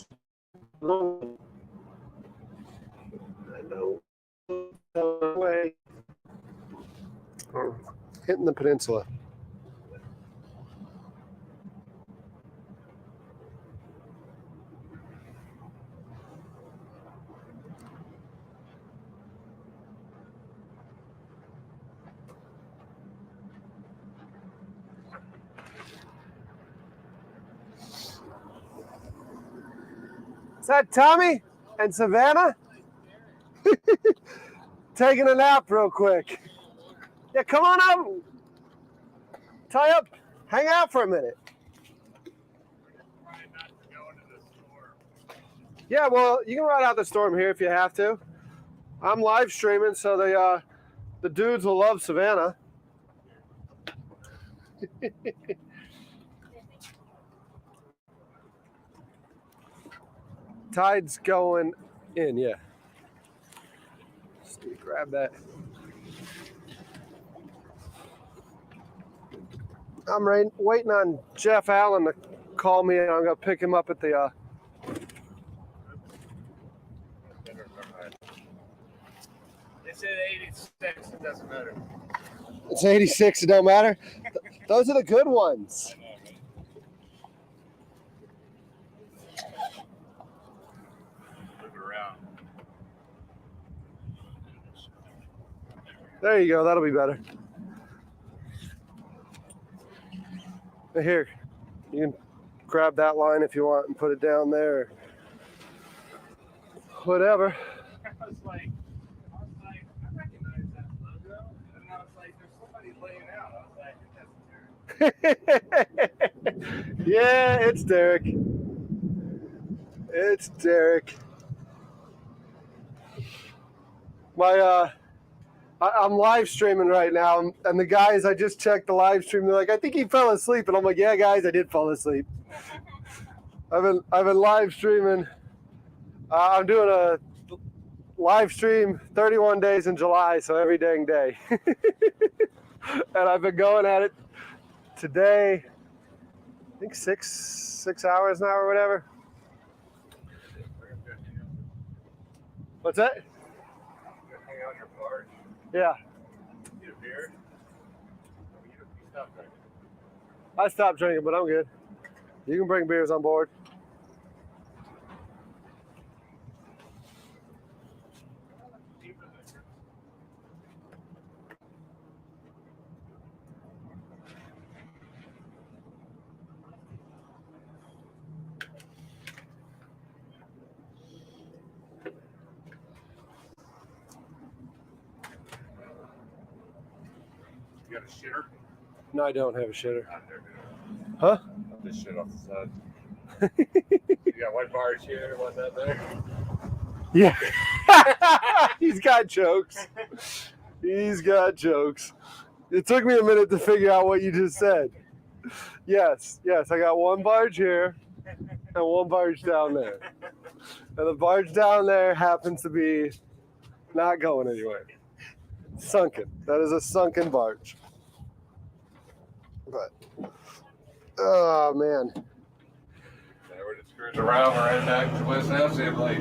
know. Way. Hitting the peninsula. Is that Tommy and Savannah? Taking a nap real quick. Yeah, come on up. Tie up. Hang out for a minute. Yeah, well, you can ride out the storm here if you have to. I'm live streaming, so the dudes will love Savannah. Tide's going in, yeah. Just grab that. I'm waiting on Jeff Allen to call me, and I'm gonna pick him up at the. It's at 86. It doesn't matter. It's 86. It don't matter. Those are the good ones. Look around. There you go. That'll be better. Here, you can grab that line if you want and put it down there. Whatever. I was like, I recognize that logo, and I was like, there's somebody laying out. I was like, that's Derek. Yeah, it's Derek. It's Derek. I'm live streaming right now, and the guys, I just checked the live stream. They're like, I think he fell asleep, and I'm like, yeah, guys, I did fall asleep. I've been live streaming. I'm doing a live stream 31 days in July, so every dang day. And I've been going at it today. I think six hours now or whatever. What's that? Hang out in your barge. Yeah. Get a beer. You stop drinking. I stopped drinking, but I'm good. You can bring beers on board. You got a shitter? No, I don't have a shitter. Huh? I'll just shit off the side. You got one barge here, one that there. Yeah. He's got jokes. He's got jokes. It took me a minute to figure out what you just said. Yes, I got one barge here and one barge down there. And the barge down there happens to be not going anywhere. Sunken. That is a sunken barge. But, oh man. Yeah, we're just cruising around. We're right back to West Hampstead. Like,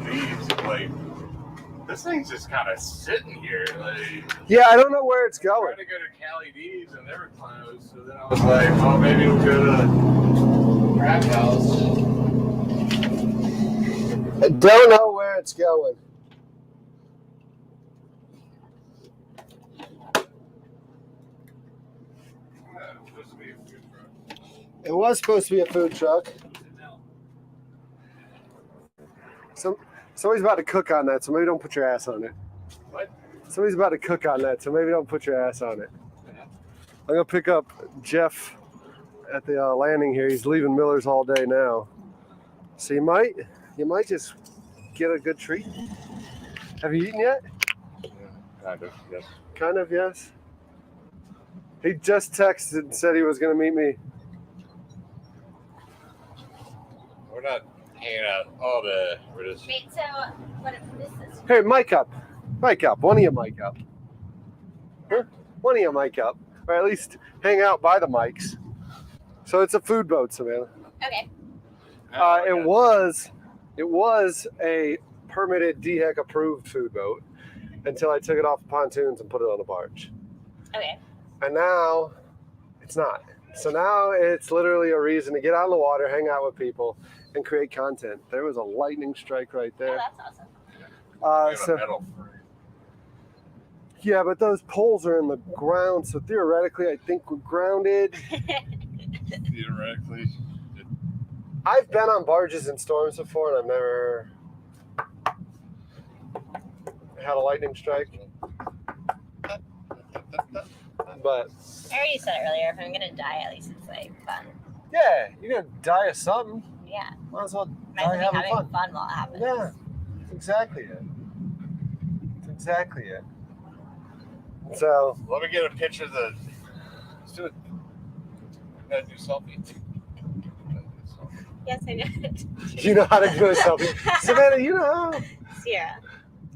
these, like, this thing's just kind of sitting here. Like, Yeah, I don't know where it's I going. tried to go to Cali D's and they were closed. So then I was like, well, maybe we'll go to the crab house. I don't know where it's going. It was supposed to be a food truck. Somebody's about to cook on that, so maybe don't put your ass on it. What? Somebody's about to cook on that, so maybe don't put your ass on it. I'm gonna pick up Jeff at the landing here. He's leaving Miller's all day now, so you might just get a good treat. Have you eaten yet? Yeah, kind of, yes. Kind of, yes. He just texted and said he was gonna meet me. We're not hanging out all day. We're just. Wait, so what is this? Hey, mic up. One of you mic up. Huh? One of you mic up. Or at least hang out by the mics. So it's a food boat, Savannah. Okay. It was a permitted DHEC approved food boat until I took it off the pontoons and put it on a barge. Okay. And now it's not. So now it's literally a reason to get out on the water, hang out with people, and create content. There was a lightning strike right Oh, there. that's awesome. Yeah, but those poles are in the ground, so theoretically, I think we're grounded. Theoretically. I've been on barges in storms before, and I've never had a lightning strike. But I already said it earlier. If I'm gonna die, at least it's like fun. yeah, you're gonna die of something. Yeah. Might as well Might die as well be having having fun. fun while it happens. Yeah, that's exactly it. So Let me get a picture of the. Let's do it. Gotta do selfie. Yes, I know. you know how to do a selfie, Savannah. You know. Sierra.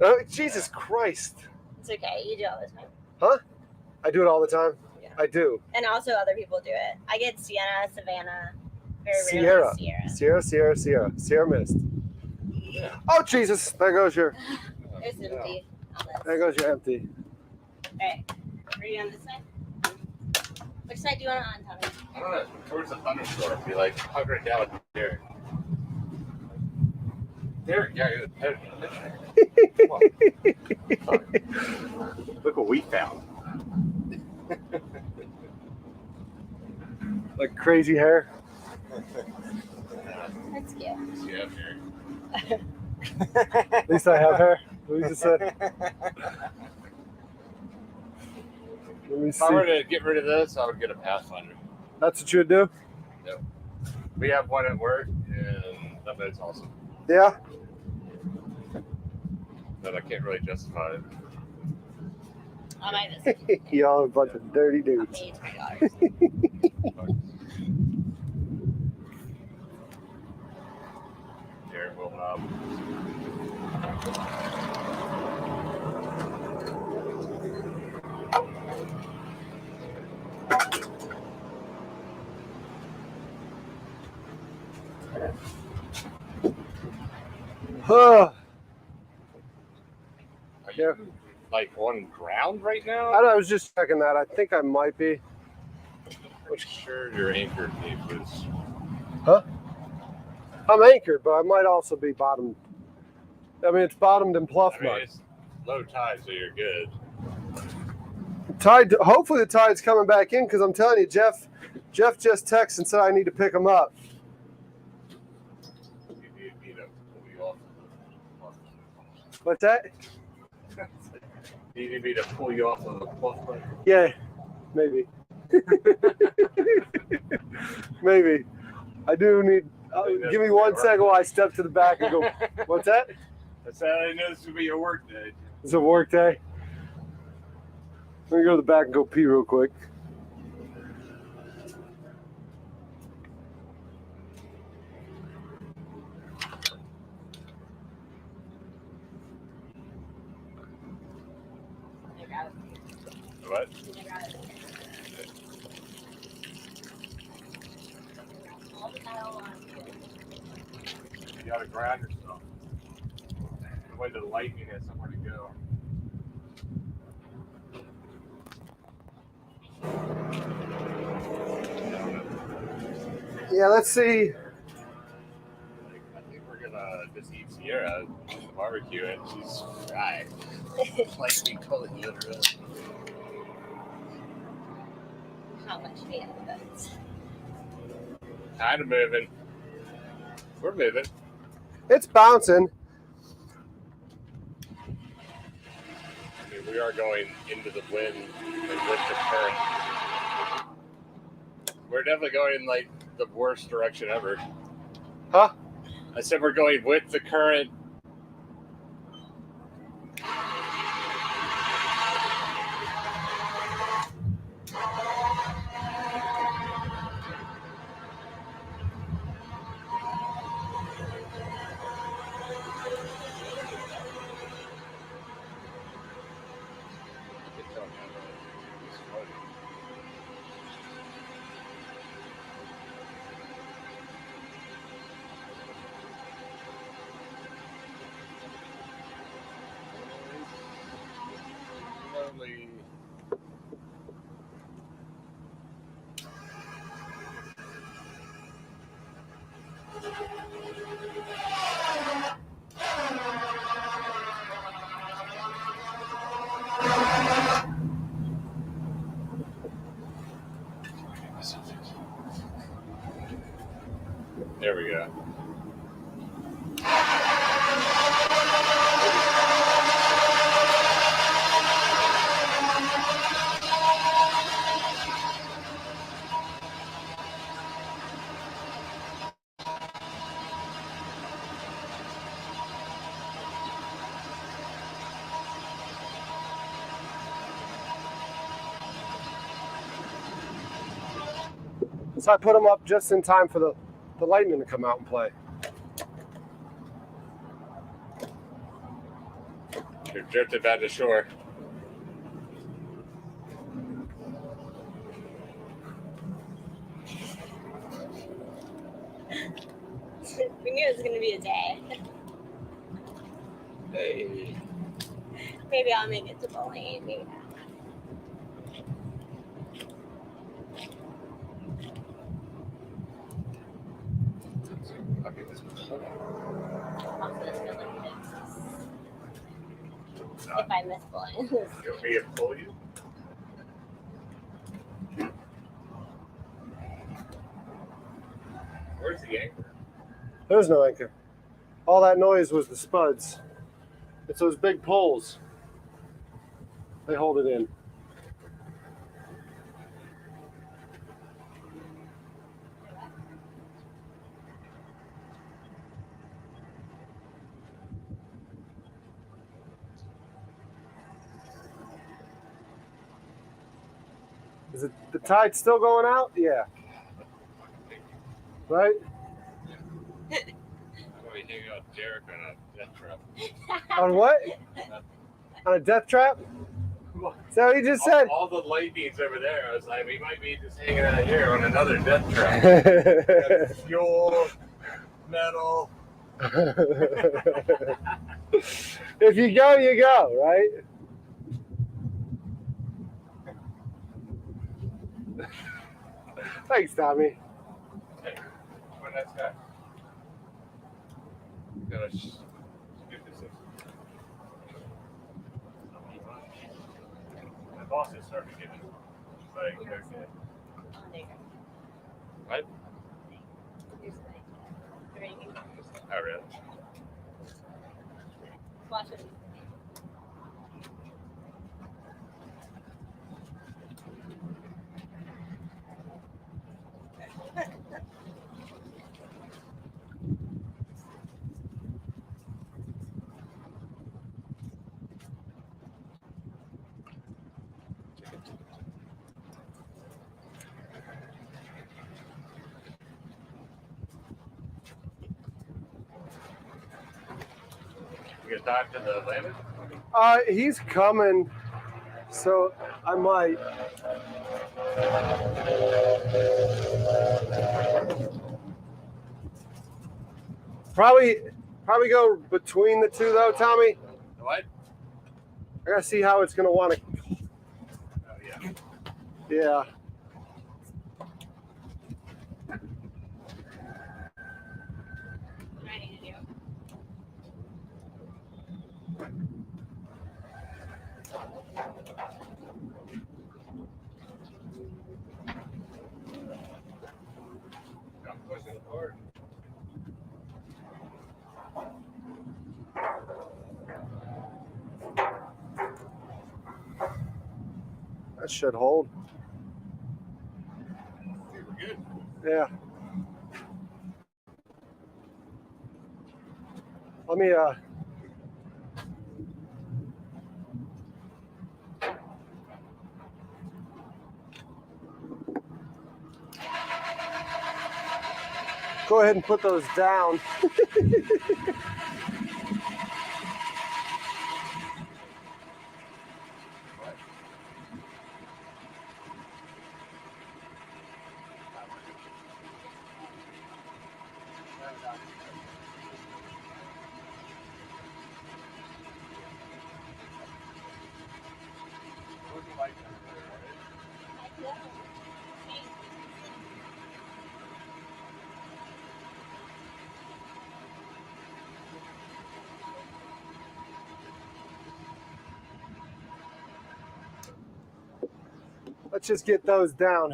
Oh, Jesus Christ! It's okay. You do all the time. I do it all the time. Yeah. I do. And also other people do it. I get Sienna, Savannah, very Sierra. rarely Sierra. Sierra mist. Oh, Jesus. There goes your It's empty. There goes your empty. Alright. Are you on this side? Which side do you want it on, Tommy? I don't know. Towards the thunderstorm. Be like hunkering down with Derek. Derek, yeah, you're the pet. Look what we found. Like crazy hair. That's cute. Yeah, Derek. At least I have hair. Lisa said. Let me If I were see. to get rid of this, I would get a Pathfinder. That's what you would do? We have one at work, and that bed's awesome. Yeah. But I can't really justify it. I'll buy this. Y'all are a bunch of dirty I'll dudes. pay you $3. Derek will Huh. Are you like on ground right now? I was just checking that. I think I might be. I'm sure your anchor tape was. Huh? I'm anchored, but I might also be bottomed. I mean, it's bottomed in pluff I mean, mud. it's low tide, so you're good. Tide. Hopefully, the tide's coming back in because I'm telling you, Jeff just texted and said I need to pick him up. You need me to pull you off. What's that? You need me to pull you off of the pluff button. Yeah, maybe. Maybe. I do need. Give me 1 second while I step to the back and go. What's that? That's how I know this would be your work day. It's a work day. Let me go to the back and go pee real quick. What? You gotta ground yourself. The way the lightning has somewhere to go. Yeah, let's see. I think we're gonna just eat Sierra at the barbecue, and she's fried. Like we call it literally. How much do you have of those? Kind of moving. We're moving. It's bouncing. I mean, we are going into the wind and with the current. We're definitely going in like the worst direction ever. Huh? I said we're going with the current. There we go. So I put them up just in time for the lightning to come out and play. You're drifted back to shore. knew it was gonna be a day. Hey. Maybe I'll make it to bowling. Maybe not. Okay, this one's Also, it's gonna look good. If I miss bowling. You want me to pull you? Where's the anchor? There's no anchor. All that noise was the spuds. It's those big poles. They hold it in. Is it the tide still going out? Yeah. Right? I'm going to hang out with Derek on a death trap. On what? On a death trap? Is that what you just said? All the lightnings over there. I was like, we might be just hanging out here on another death trap. Fuel, metal. If you go, you go, right? Thanks, Tommy. Hey, what a nice guy. Gotta scoop this in. My boss is starting to get it. Like, okay. Oh, there you go. What? Here's the thing. You ready to go? Oh, really? Watch it. You gonna talk to the landing? He's coming, so I might. Probably go between the two though, Tommy. What? I gotta see how it's gonna want to. Oh, yeah. Yeah. Ready to do. I'm pushing it hard. That should hold. We're good. Yeah. Let me go ahead and put those down. Let's just get those down.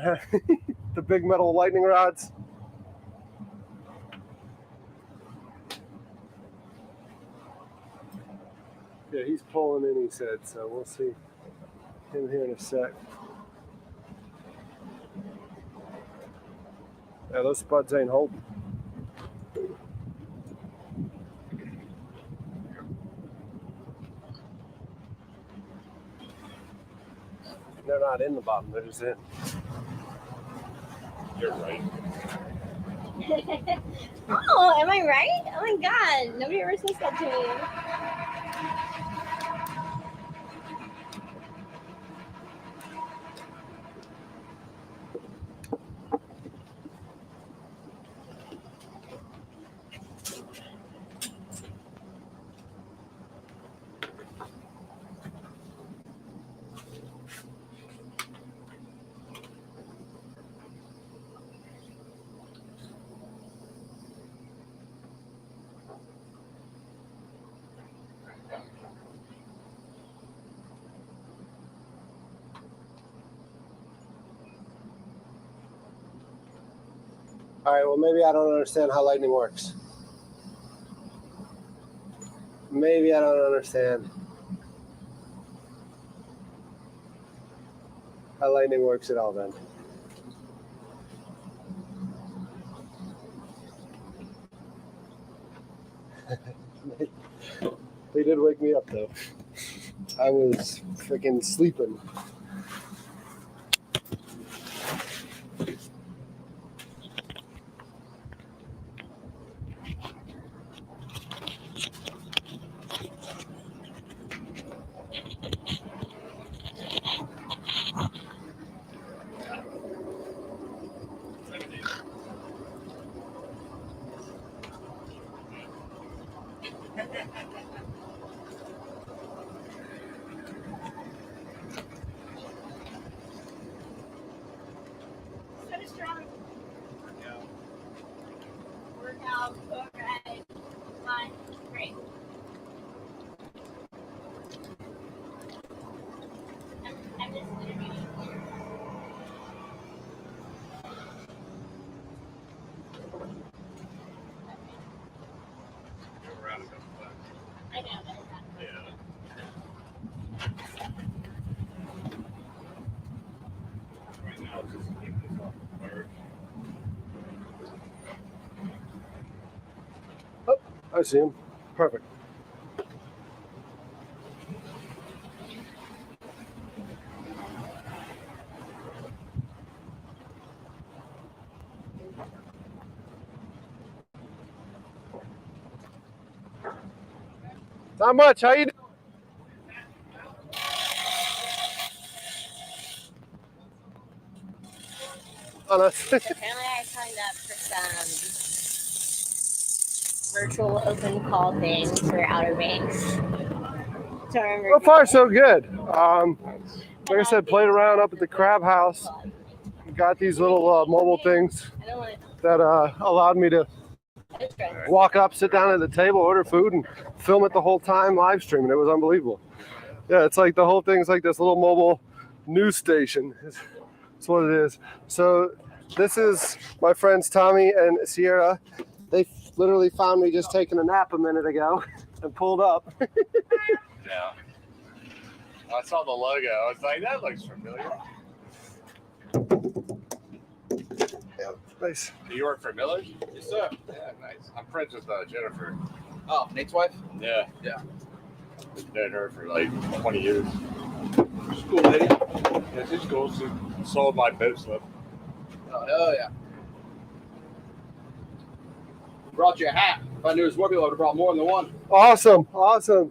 The big metal lightning rods. Yeah, he's pulling in, he said, so we'll see him here in a sec. Yeah, those spuds ain't holding. They're not in the bottom, they're just in. You're right. Oh, am I right? Oh my god, nobody ever says that to me. All right, well, maybe I don't understand how lightning works. Maybe I don't understand how lightning works at all then. They did wake me up though. I was freaking sleeping. Workout, overhead, fine, great. I'm just interviewing. I know that. Oh, I see him. Perfect. Not much. How you doing? Oh, no. Apparently I signed up for some virtual open call things for Outer Banks. So So far, so good. Like I said, played around up at the crab house. Got these little mobile things that allowed me to walk up, sit down at the table, order food, and film it the whole time live streaming. It was unbelievable. Yeah, it's like the whole thing's like this little mobile news station. That's what it is. So this is my friends Tommy and Sierra. They literally found me just taking a nap a minute ago and pulled up. Yeah. I saw the logo. I was like, that looks familiar. Yeah, nice. Do you work for Miller's? Yes, sir. Yeah, nice. I'm friends with Jennifer. Oh, Nate's wife? Yeah. Yeah. I've known her for like 20 years. She's cool lady. Yeah, she's cool. She sold my boat slip. Oh, hell yeah. Brought you a hat. If I knew it was more people, I would have brought more than one. Awesome, awesome.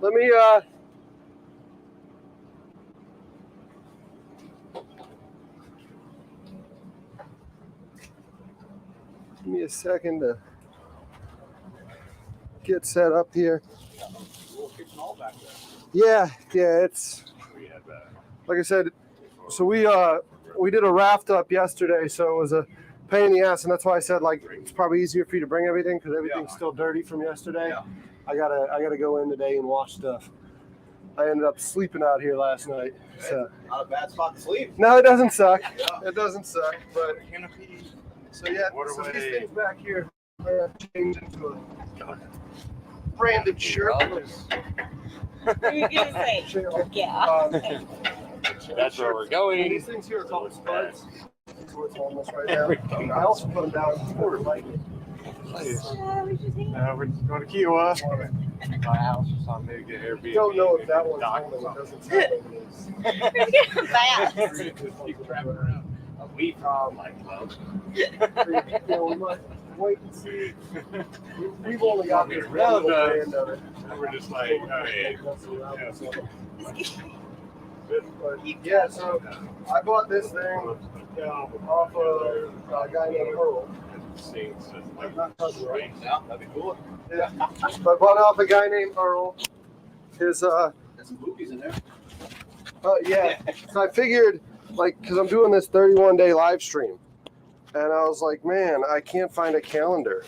Let me give me a second to get set up here. Yeah, it's We had like I said. So we did a raft up yesterday, so it was a pain in the ass, and that's why I said like it's probably easier for you to bring everything because everything's still dirty from yesterday. Yeah. I gotta go in today and wash stuff. I ended up sleeping out here last night. So Not a bad spot to sleep. no, it doesn't suck. Yeah. It doesn't suck, but so yeah. So these things back here are changed into a branded shirt. What are you gonna say? Yeah. That's where we're going. These things here are called spuds. That's what's on this right now. I also put them down in quarter lightning. We're just going to Kiowa. My house or something. Maybe get Airbnb. Don't know if that one's on, but it doesn't sound like it is. Just keep traveling around. We from like clubs. You know, we might wait and see. We've only got this No, one no. brand of it. We're just like, oh yeah. But yeah, so I bought this thing off of a guy named Earl. Not cousin, right? Yeah, that'd be cool. Yeah. So I bought it off a guy named Earl. His There's some boobies in there. yeah. So I figured, like, because I'm doing this 31-day live stream, and I was like, man, I can't find a calendar.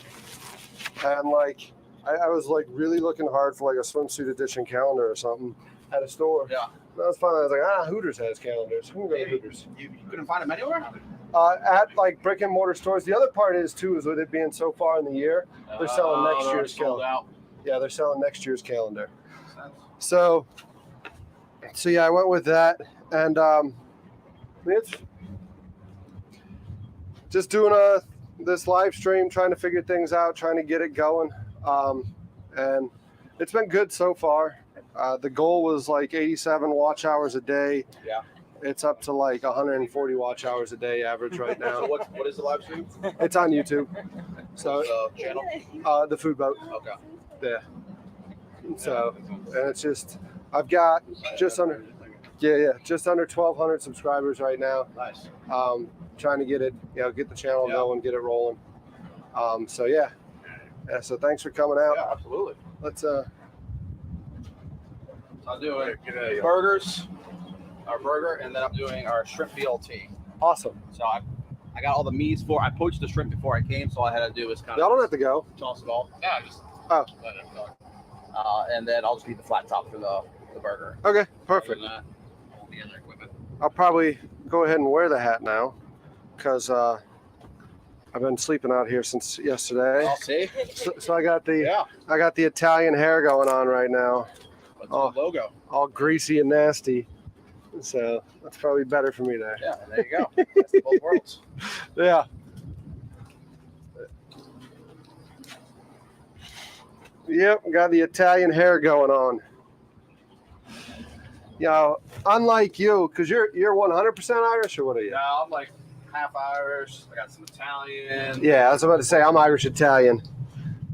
And like, I was like really looking hard for like a swimsuit edition calendar or something at a store. Yeah. And I was finally, I was like, Hooters has calendars. I'm gonna go to Hooters. You couldn't find them anywhere? At like brick and mortar stores. The other part is too is with it being so far in the year, they're selling next year's calendar. Yeah, they're selling next year's calendar. So yeah, I went with that, and it's just doing this live stream, trying to figure things out, trying to get it going, and it's been good so far. The goal was like 87 watch hours a day. Yeah. It's up to like 140 watch hours a day average right now. So what is the live stream? It's on YouTube. So Channel? the food boat. Okay. Yeah. So, and it's just, I've got just under 1,200 subscribers right now. Nice. Trying to get it, get the channel going, get it rolling. So yeah. So thanks for coming out. Yeah, absolutely. Let's So I'm doing burgers, our burger, and then I'm doing our shrimp BLT. Awesome. So I got all the meats I poached the shrimp before I came, so all I had to do was kind Y'all of don't have to go. toss it all. Yeah, just Oh. let it go. And then I'll just need the flat top for the burger. Okay, perfect. Other than that, all the other equipment. I'll probably go ahead and wear the hat now, because I've been sleeping out here since yesterday. I'll see. So I got the Italian hair going on right now. That's the logo. All greasy and nasty. So that's probably better for me there. Yeah, there you go. That's the both worlds. Yeah. Yep, got the Italian hair going on. Unlike you, because you're 100% Irish, or what are you? No, I'm like half Irish. I got some Italian. Yeah, I was about to say I'm Irish Italian.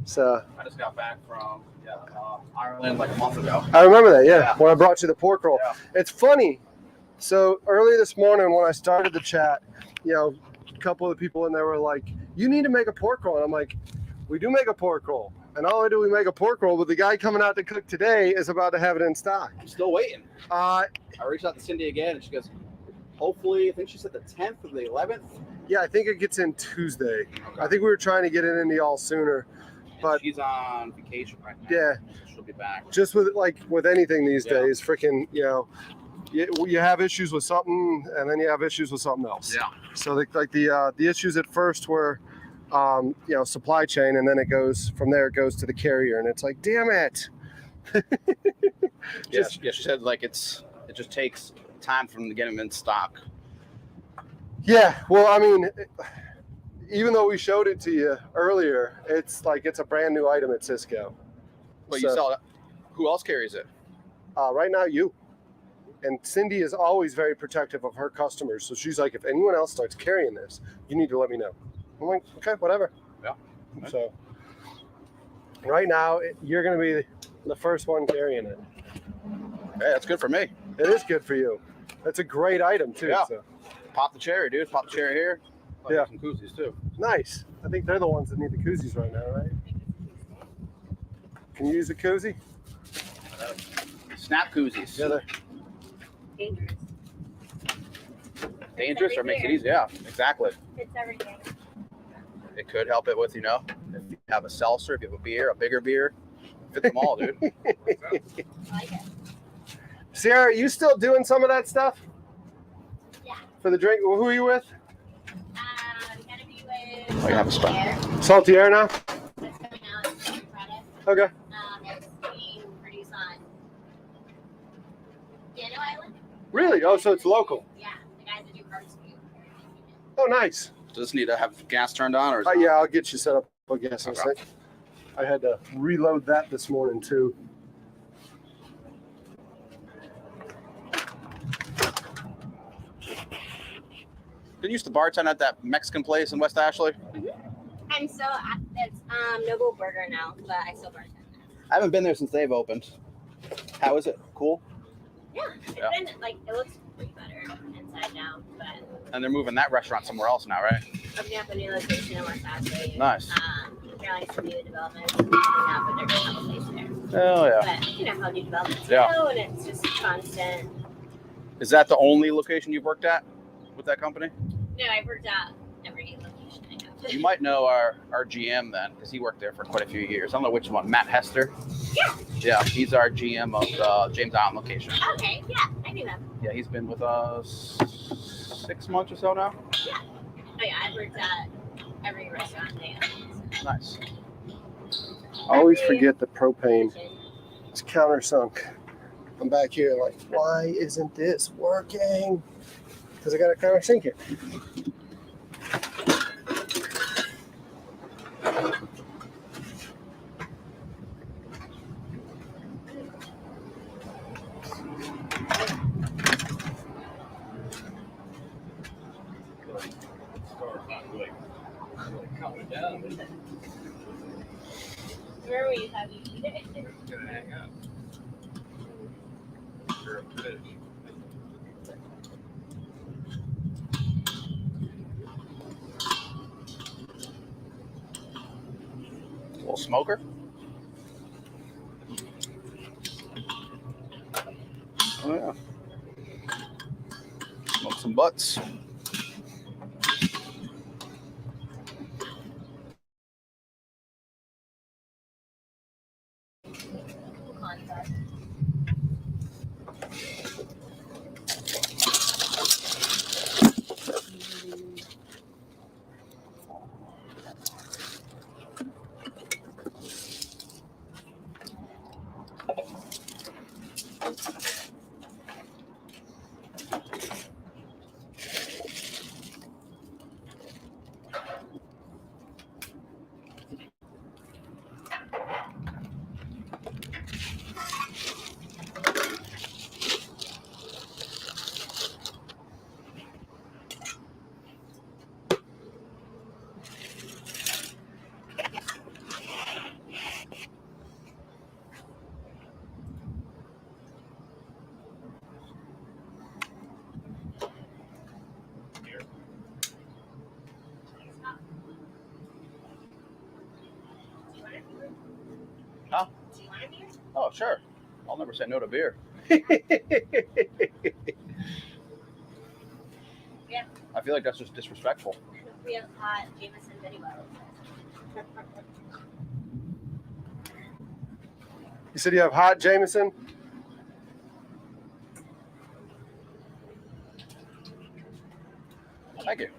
So I just got back from Ireland like a month ago. I remember that, yeah, when I brought you the pork roll. Yeah. It's funny. So early this morning when I started the chat, a couple of the people in there were like, you need to make a pork roll. And I'm like, we do make a pork roll. And not only do we make a pork roll, but the guy coming out to cook today is about to have it in stock. I'm still waiting. I reached out to Cindy again, and she goes, hopefully, I think she said the 10th or the 11th. Yeah, I think it gets in Tuesday. Okay. I think we were trying to get it into y'all sooner. But she's on vacation right now. Yeah. So she'll be back. Just with anything these days, freaking, you have issues with something, and then you have issues with something else. Yeah. So the issues at first were, supply chain, and then it goes from there. It goes to the carrier, and it's like, damn it. She said it just takes time for them to get them in stock. Yeah. Well, I mean, even though we showed it to you earlier, it's a brand new item at Cisco. But you sell it. Who else carries it? Right now, you. And Cindy is always very protective of her customers. So she's like, if anyone else starts carrying this, you need to let me know. I'm like, okay, whatever. Yeah. Okay. So right now, you're going to be the first one carrying it. Hey, that's good for me. It is good for you. That's a great item, too. Yeah. So. Pop the cherry, dude. Pop the cherry here. Yeah. Some koozies, too. Nice. I think they're the ones that need the koozies right now, right? Can you use a koozie? Snap koozies. Yeah, Dangerous. Dangerous or makes it easy? Yeah, exactly. It's everything. It could help it with, if you have a seltzer, if you have a beer, a bigger beer, fit them all, dude. I like it. Sierra, are you still doing some of that stuff? Yeah. For the drink? Who are you with? I'm gonna be with. Oh, you have a spot. Salty Air now? That's coming out as a new product. Okay. It's being produced on Dano Island. Really? Oh, so it's local. Yeah, the guys that do parts for you. Oh, nice. Does this need to have gas turned on, or is Yeah, I'll get you set up, I guess. Okay. I had to reload that this morning, too. Did you used to bartend at that Mexican place in West Ashley? I'm still at it's Noble Burger now, but I still bartend there. I haven't been there since they've opened. How is it? Cool? Yeah, it's been it looks way better inside now, but And they're moving that restaurant somewhere else now, right? opening up a new location in West Ashley. Nice. Apparently some new developments opening up, and they're gonna have a place there. Oh, yeah. But you know how new developments Yeah. go, and it's just constant. Is that the only location you've worked at with that company? No, I've worked at every location I have. You might know our GM then, because he worked there for quite a few years. I don't know which one. Matt Hester? Yeah. Yeah, he's our GM of the James Island location. Okay, yeah, I knew that. Yeah, he's been with us 6 months or so now. Yeah. Oh yeah, I worked at every restaurant there. Nice. I always forget that propane is countersunk. I'm back here like, why isn't this working? Because I got to countersink it. Where were you having it? Gonna hang up. For a fish. A little smoker. Oh yeah. Smoke some butts. Huh? Oh, sure. I'll never say no to beer. Yeah. I feel like that's just disrespectful. We have hot Jameson Betty bottles. You said you have hot Jameson? Thank you.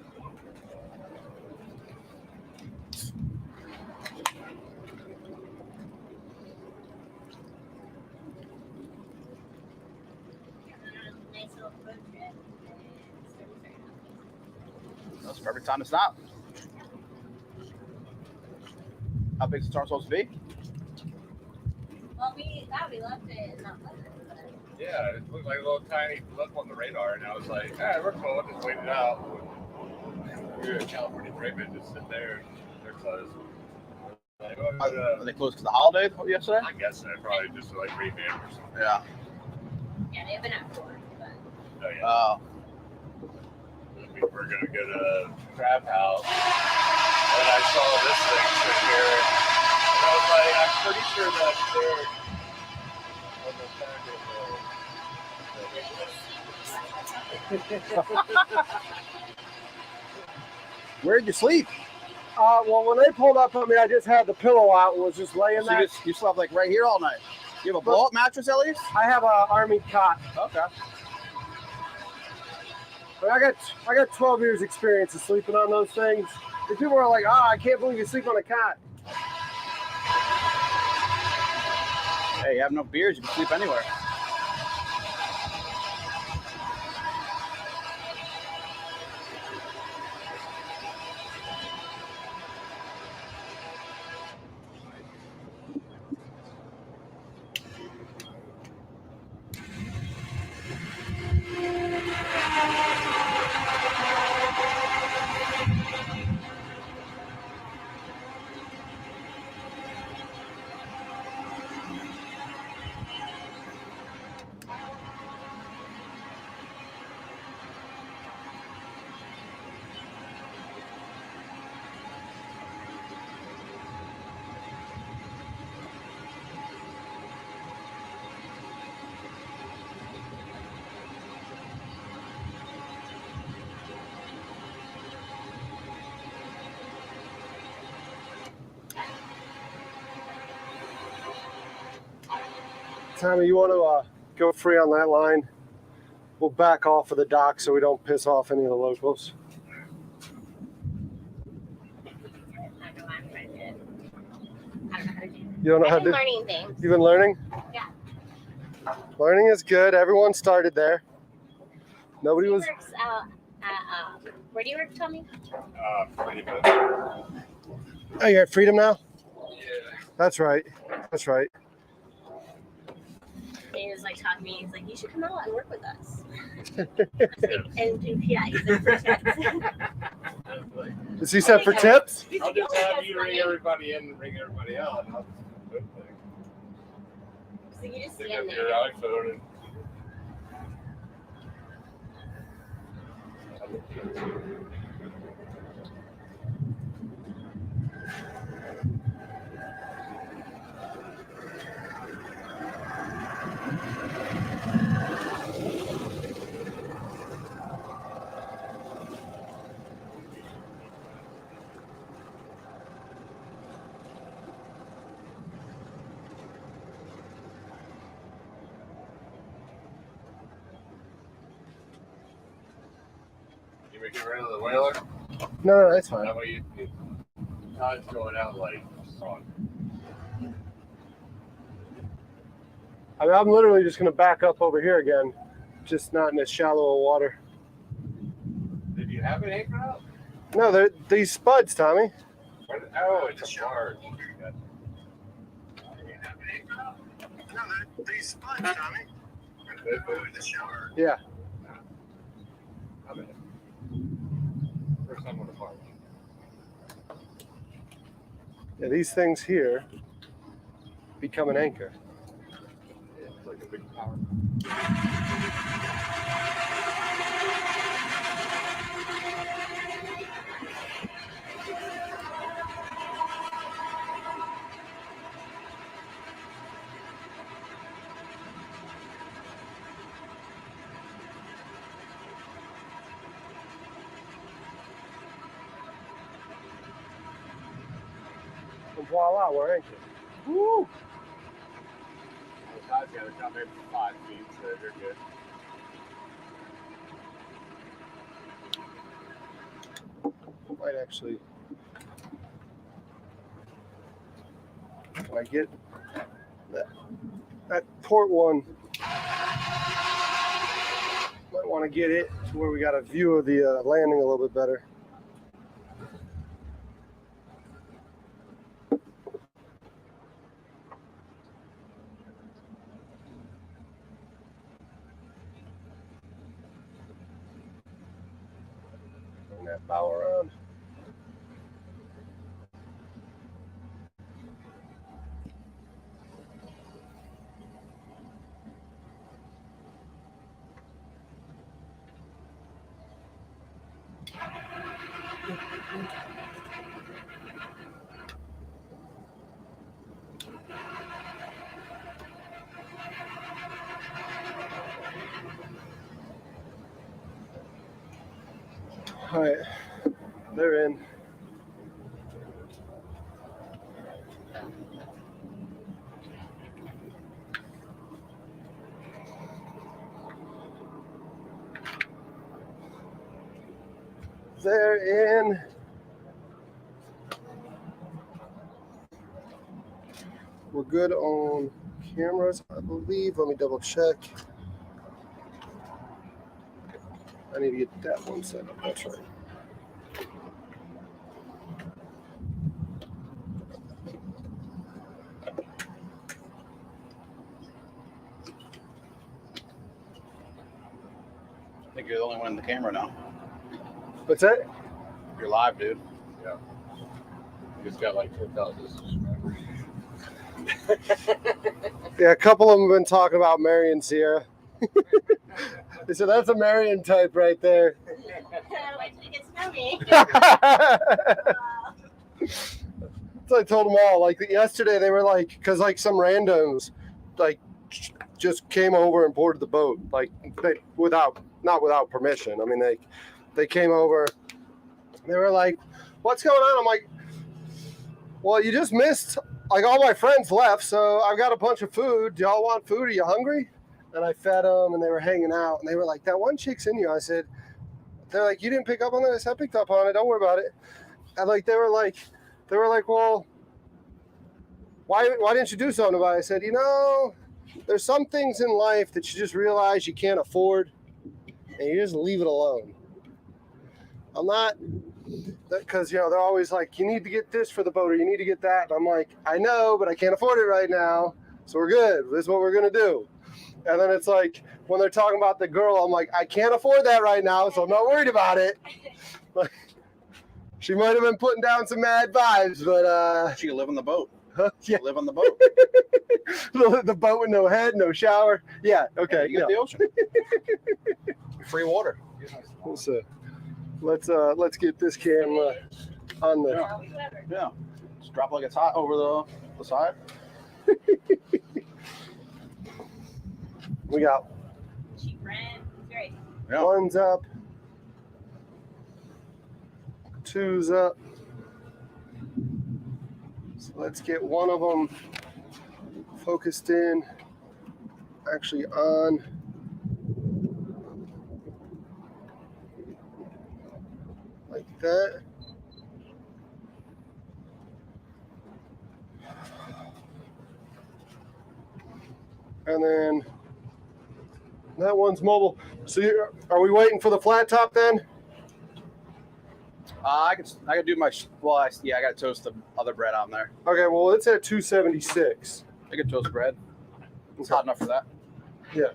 Nice little road trip. That's the perfect time to stop. How big is the storm supposed to be? Well, we thought we left it not pleasant. Yeah, it looked like a little tiny blip on the radar, and I was like, we're cool, just wait it out. We were in California Draybridge, just sit there, and they're closed. Like, Are they closed for the holiday yesterday? I guess so, probably just like revamp or something. Yeah. Yeah, they've been at 4, but Oh, yeah. Oh. We were going to go to Crab House, and I saw this thing sitting here, and I was like, I'm pretty sure that's there on the back of Where'd you sleep? Well, when they pulled up on me, I just had the pillow out and was just laying So there. you slept like right here all night. You have a blow-up mattress at least? I have a army cot. Okay. But I got 12 years experience of sleeping on those things. And people are like, I can't believe you sleep on a cot. Hey, you have enough beers, you can sleep anywhere. Tommy, you want to go free on that line? We'll back off of the dock so we don't piss off any of the locals. You don't know how I've to been do. learning things. You've been learning. Yeah. Learning is good. Everyone started there. Nobody He was. works out at, where do you work, Tommy? Pretty much. Oh, you're at Freedom now. Yeah. That's right. That's right. And he was like talking to me. He's like, you should come out and work with us. And do PIs and for tips. Is he set for tips? I'll just have you ring everybody in and ring everybody out. And I'll just So you just pick stand up your there. iPhone and. You make it rid of the whaler? No, that's fine. That way you tide's going out like on. I mean, I'm literally just going to back up over here again, just not in as shallow of water. Did you have an anchor out? No, they're these spuds, Tommy. Oh, it's a charge. These spuds, Tommy. In the shower. Yeah. First time on the farm. Yeah, these things here become an anchor. It's like a big power. And voila, we're anchored. Woo! The tide's got to come in 5 feet, so you're good. Might actually. Can I get that port one? Might want to get it to where we got a view of the landing a little bit better. Bring that bow around. All right, they're in. They're in. We're good on cameras, I believe. Let me double check. I need to get that one set up. That's right. I think you're the only one in the camera now. What's that? You're live, dude. Yeah. You just got like 4,000 subscribers. Yeah, a couple of them have been talking about Marion Sierra. They said that's a Marion type right there. Wait till you get to know me. So I told them all, like yesterday, they were like, because like some randoms, like just came over and boarded the boat, like they not without permission. I mean, they came over. They were like, "What's going on?" I'm like, "Well, you just missed. Like all my friends left, so I've got a bunch of food. Do y'all want food? Are you hungry?" And I fed them, and they were hanging out, and they were like, "That one chick's in you." I said, "They're like, you didn't pick up on that." I said, "I picked up on it. Don't worry about it." And like they were like, "Well, why didn't you do something about it? I said, you know, there's some things in life that you just realize you can't afford, and you just leave it alone. I'm not, because, you know, they're always like, you need to get this for the boat, or you need to get that. And I'm like, I know, but I can't afford it right now, so we're good. This is what we're going to do. And then it's like, when they're talking about the girl, I'm like, I can't afford that right now, so I'm not worried about it. Like, she might have been putting down some mad vibes, but... She could live on the boat. Yeah. Live on the boat. The boat with no head, no shower. Yeah, okay. You got the ocean. Free water. So, let's get this camera on the... Yeah. Just drop like it's hot over the side. We got Cheap rent. Great. Yeah. one's up, two's up. So let's get one of them focused in, actually on. Like that. And then that one's mobile. So are we waiting for the flat top then? I could do my, I got to toast the other bread on there. Okay, well, it's at 276. I could toast bread. It's hot enough for that. Yeah.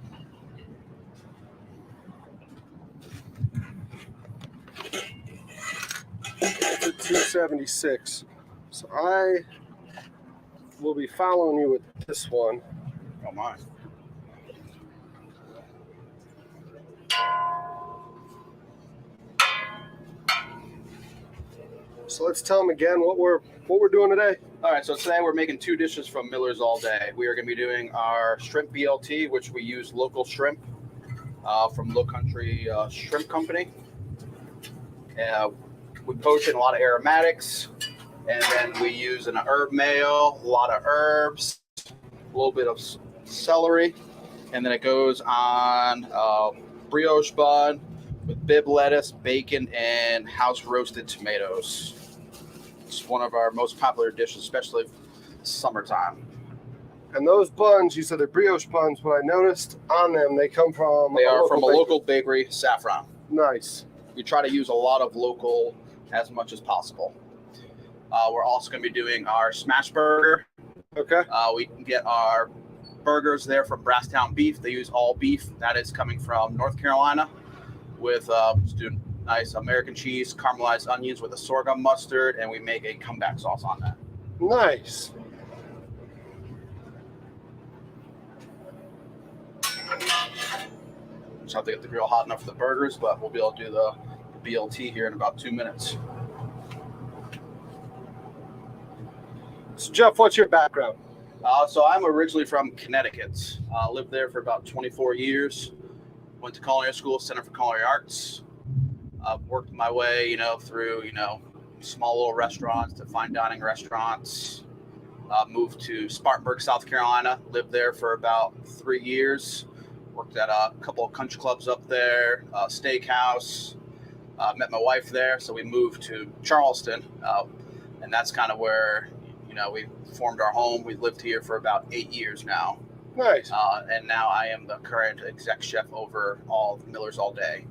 It's at 276. So I will be following you with this one. Oh my. So let's tell them again what we're doing today. All right, so today we're making two dishes from Miller's All Day. We are going to be doing our shrimp BLT, which we use local shrimp from Low Country Shrimp Company. We poach in a lot of aromatics, and then we use an herb mayo, a lot of herbs, a little bit of celery, and then it goes on brioche bun with bib lettuce, bacon, and house roasted tomatoes. It's one of our most popular dishes, especially summertime. And those buns, you said they're brioche buns, but I noticed on them they come from... They are from a local bakery, Saffron. Nice. We try to use a lot of local as much as possible. We're also going to be doing our smash burger. Okay. We can get our burgers there from Brasstown Beef. They use all beef. That is coming from North Carolina with just doing nice American cheese, caramelized onions with a sorghum mustard, and we make a comeback sauce on that. Nice. Just have to get the grill hot enough for the burgers, but we'll be able to do the BLT here in about 2 minutes. So Jeff, what's your background? So I'm originally from Connecticut. Lived there for about 24 years. Went to culinary school, Center for Culinary Arts. Worked my way, through, small little restaurants to fine dining restaurants. Moved to Spartanburg, South Carolina. Lived there for about 3 years. Worked at a couple of country clubs up there, steakhouse. Met my wife there, so we moved to Charleston, and that's kind of where, we formed our home. We've lived here for about 8 years now. Nice. And now I am the current exec chef over all Miller's All Day.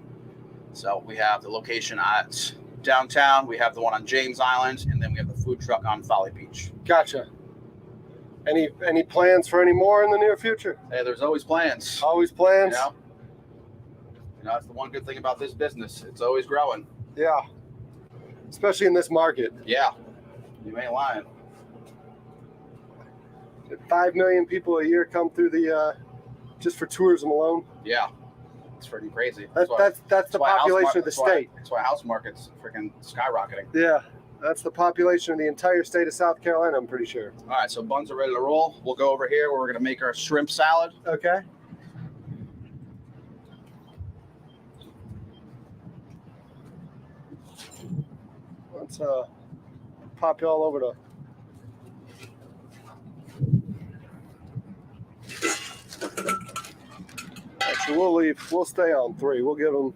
So we have the location at downtown, we have the one on James Island, and then we have the food truck on Folly Beach. Gotcha. Any plans for any more in the near future? Hey, there's always plans. Always plans? That's the one good thing about this business. It's always growing. Yeah. Especially in this market. Yeah. You ain't lying. 5 million people a year come through the just for tourism alone. Yeah. It's freaking crazy. That's the population of the state. That's why house market's freaking skyrocketing. Yeah. That's the population of the entire state of South Carolina, I'm pretty sure. All right, so buns are ready to roll. We'll go over here where we're going to make our shrimp salad. Okay. Let's pop you all over to... Actually, we'll leave. We'll stay on 3. We'll give them...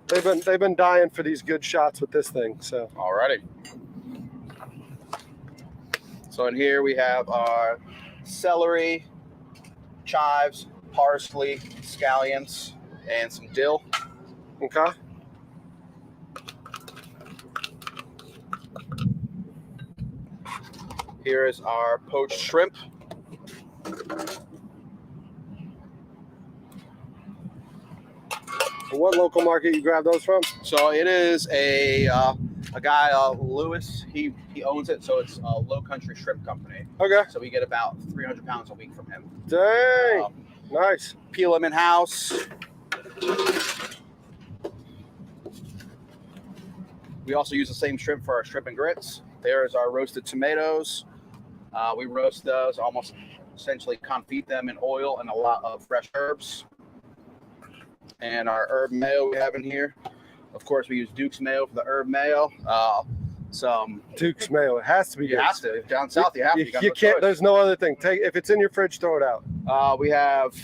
They've been dying for these good shots with this thing, so. Alrighty. So So in here we have our celery, chives, parsley, scallions, and some dill. Okay. Here is our poached shrimp. What local market you grab those from? So it is a guy, Lewis. He owns it, so it's a Low Country Shrimp Company. Okay. So we get about 300 pounds a week from him. Dang. Nice. Peel them in house. We also use the same shrimp for our shrimp and grits. There's our roasted tomatoes. We roast those, almost essentially confit them in oil and a lot of fresh herbs. And our herb mayo we have in here. Of course, we use Duke's mayo for the herb mayo. Some Duke's mayo. It has to be. You have to. Down south, you have to. You can't. There's no other thing. If it's in your fridge, throw it out. We have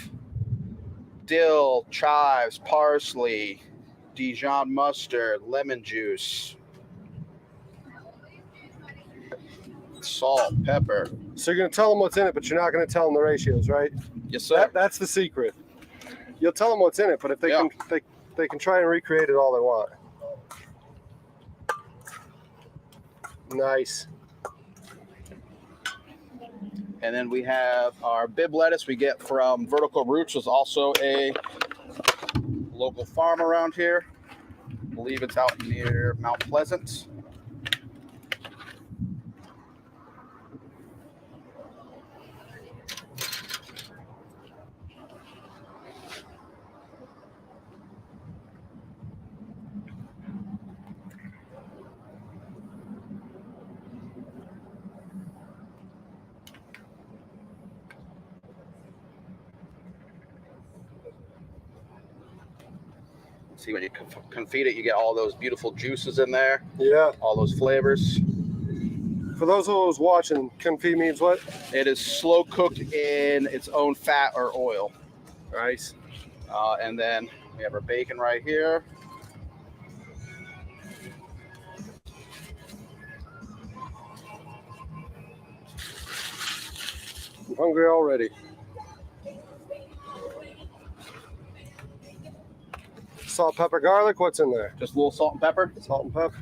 dill, chives, parsley, Dijon mustard, lemon juice, salt, pepper. So you're going to tell them what's in it, but you're not going to tell them the ratios, right? Yes, sir. That's the secret. You'll tell them what's in it, but if they can, they can try and recreate it all they want. Nice. And then we have our bib lettuce we get from Vertical Roots, which is also a local farm around here. I believe it's out near Mount Pleasant. See, when you confit it, you get all those beautiful juices in there. Yeah. All those flavors. For those of us watching, confit means what? It is slow cooked in its own fat or oil. Nice. And then we have our bacon right here. I'm hungry already. Salt, pepper, garlic. What's in there? Just a little salt and pepper. Salt and pepper.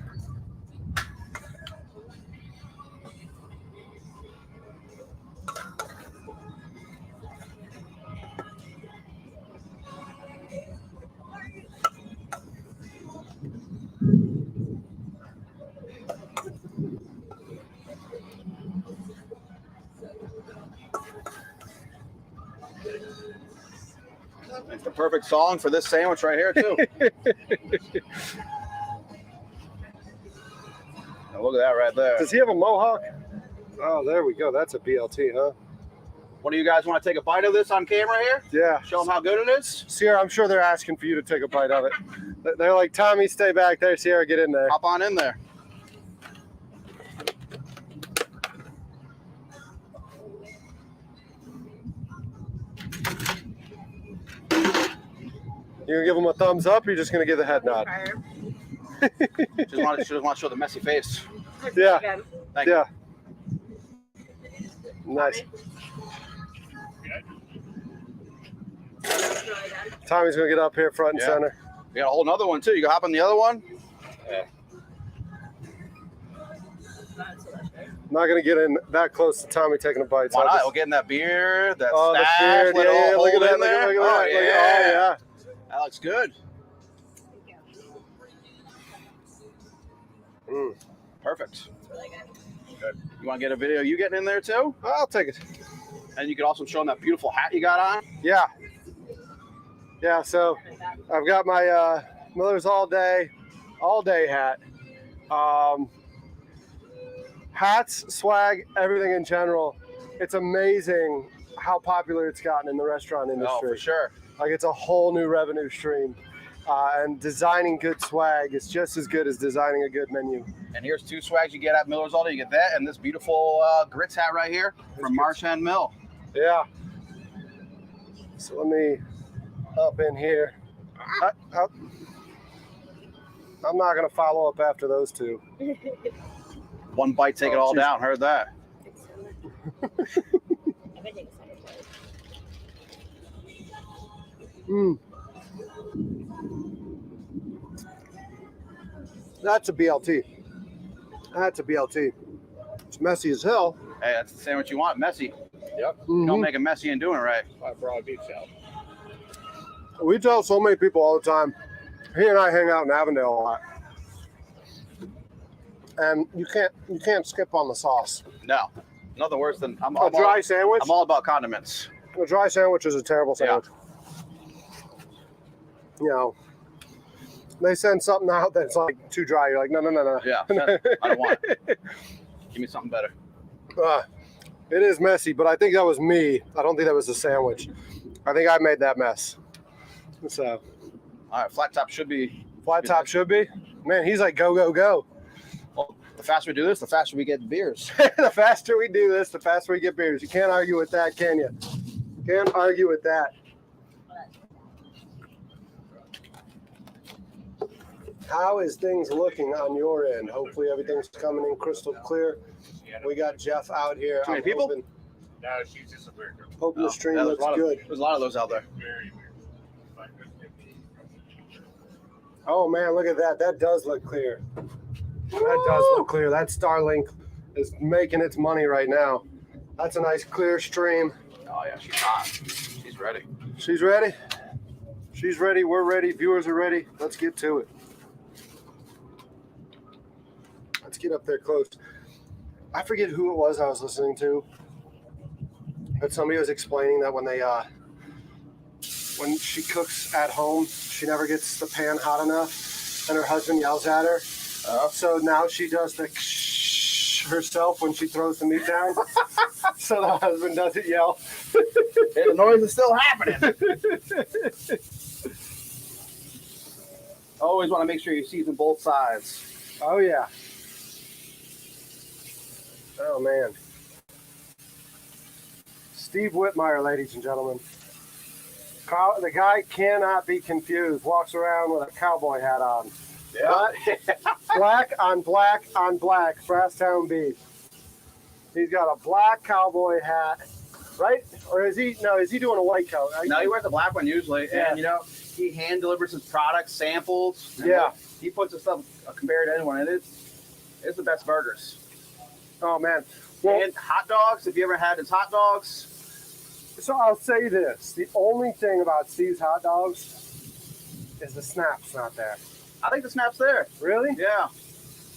It's the perfect song for this sandwich right here, too. Now look at that right there. Does he have a mohawk? Oh, there we go. That's a BLT, huh? What do you guys want to take a bite of this on camera here? Yeah. Show them how good it is? Sierra, I'm sure they're asking for you to take a bite of it. They're like, Tommy, stay back there. Sierra, get in there. Hop on in there. You gonna give them a thumbs up, or you're just gonna give the head nod? Just want to show the messy face. Yeah. Thank you. Nice. Tommy's gonna get up here front and center. We got a whole nother one too. You can hop on the other one. Yeah. I'm not gonna get in that close to Tommy taking a bite. Why So not? We'll get in that beard. That the stash. beard. Yeah, look at that. Look at that. Oh, yeah. That looks good. Perfect. Good. You want to get a video you getting in there too? I'll take it. And you can also show them that beautiful hat you got on. Yeah. Yeah, so I've got my Miller's all day hat. Hats, swag, everything in general. It's amazing how popular it's gotten in the restaurant industry. Oh, for sure. Like, it's a whole new revenue stream. And designing good swag is just as good as designing a good menu. And here's two swags you get at Miller's all day. You get that and this beautiful grits hat right here from Marchand Mill. Yeah. So let me up in here. I'm not going to follow up after those two. One bite, take it all down. Heard that. Everything's satisfied. That's a BLT. That's a BLT. It's messy as hell. Hey, that's the sandwich you want, messy. Yep. Don't make it messy and doing it right. I brought beef shell. We tell so many people all the time. He and I hang out in Avondale a lot, and you can't skip on the sauce. No, nothing worse than A dry sandwich. I'm all about condiments. A dry sandwich is a terrible sandwich. You know, they send something out that's like too dry. You're like, no. Yeah, I don't want it. Give me something better. It is messy, but I think that was me. I don't think that was the sandwich. I think I made that mess. So, all right, flat top should be. Flat top should be. Man, he's like go. Well, the faster we do this, the faster we get beers. The faster we do this, the faster we get beers. You can't argue with that, can you? Can't argue with that. How is things looking on your end? Hopefully everything's coming in crystal clear. We got Jeff out here. Too many people? No, she's just a weird girl. Hoping the stream Yeah, looks good. There's a lot of those out there. Very weird. Oh man, look at that. That does look clear. That does look clear. That Starlink is making its money right now. That's a nice clear stream. Oh yeah, she's hot. She's ready. She's ready. She's ready. We're ready. Viewers are ready. Let's get to it. Let's get up there close. I forget who it was I was listening to, but somebody was explaining that when she cooks at home, she never gets the pan hot enough, and her husband yells at her. So now she does the herself when she throws the meat down, so the husband doesn't yell. The noise is still happening. Always want to make sure you season both sides. Oh yeah. Oh man. Steve Whitmire, ladies and gentlemen. The guy cannot be confused. Walks around with a cowboy hat on. Yeah. Black on black on black. Brasstown beef. He's got a black cowboy hat, right? Or is he? No, is he doing a white coat? No, he wears the black one usually, Yeah. and he hand delivers his products, samples. Yeah. He puts his stuff compared to anyone. It's the best burgers. Oh man. Well, And hot dogs. If you ever had his hot dogs. so I'll say this: the only thing about Steve's hot dogs is the snap's not there. I think the snap's there. Really? Yeah.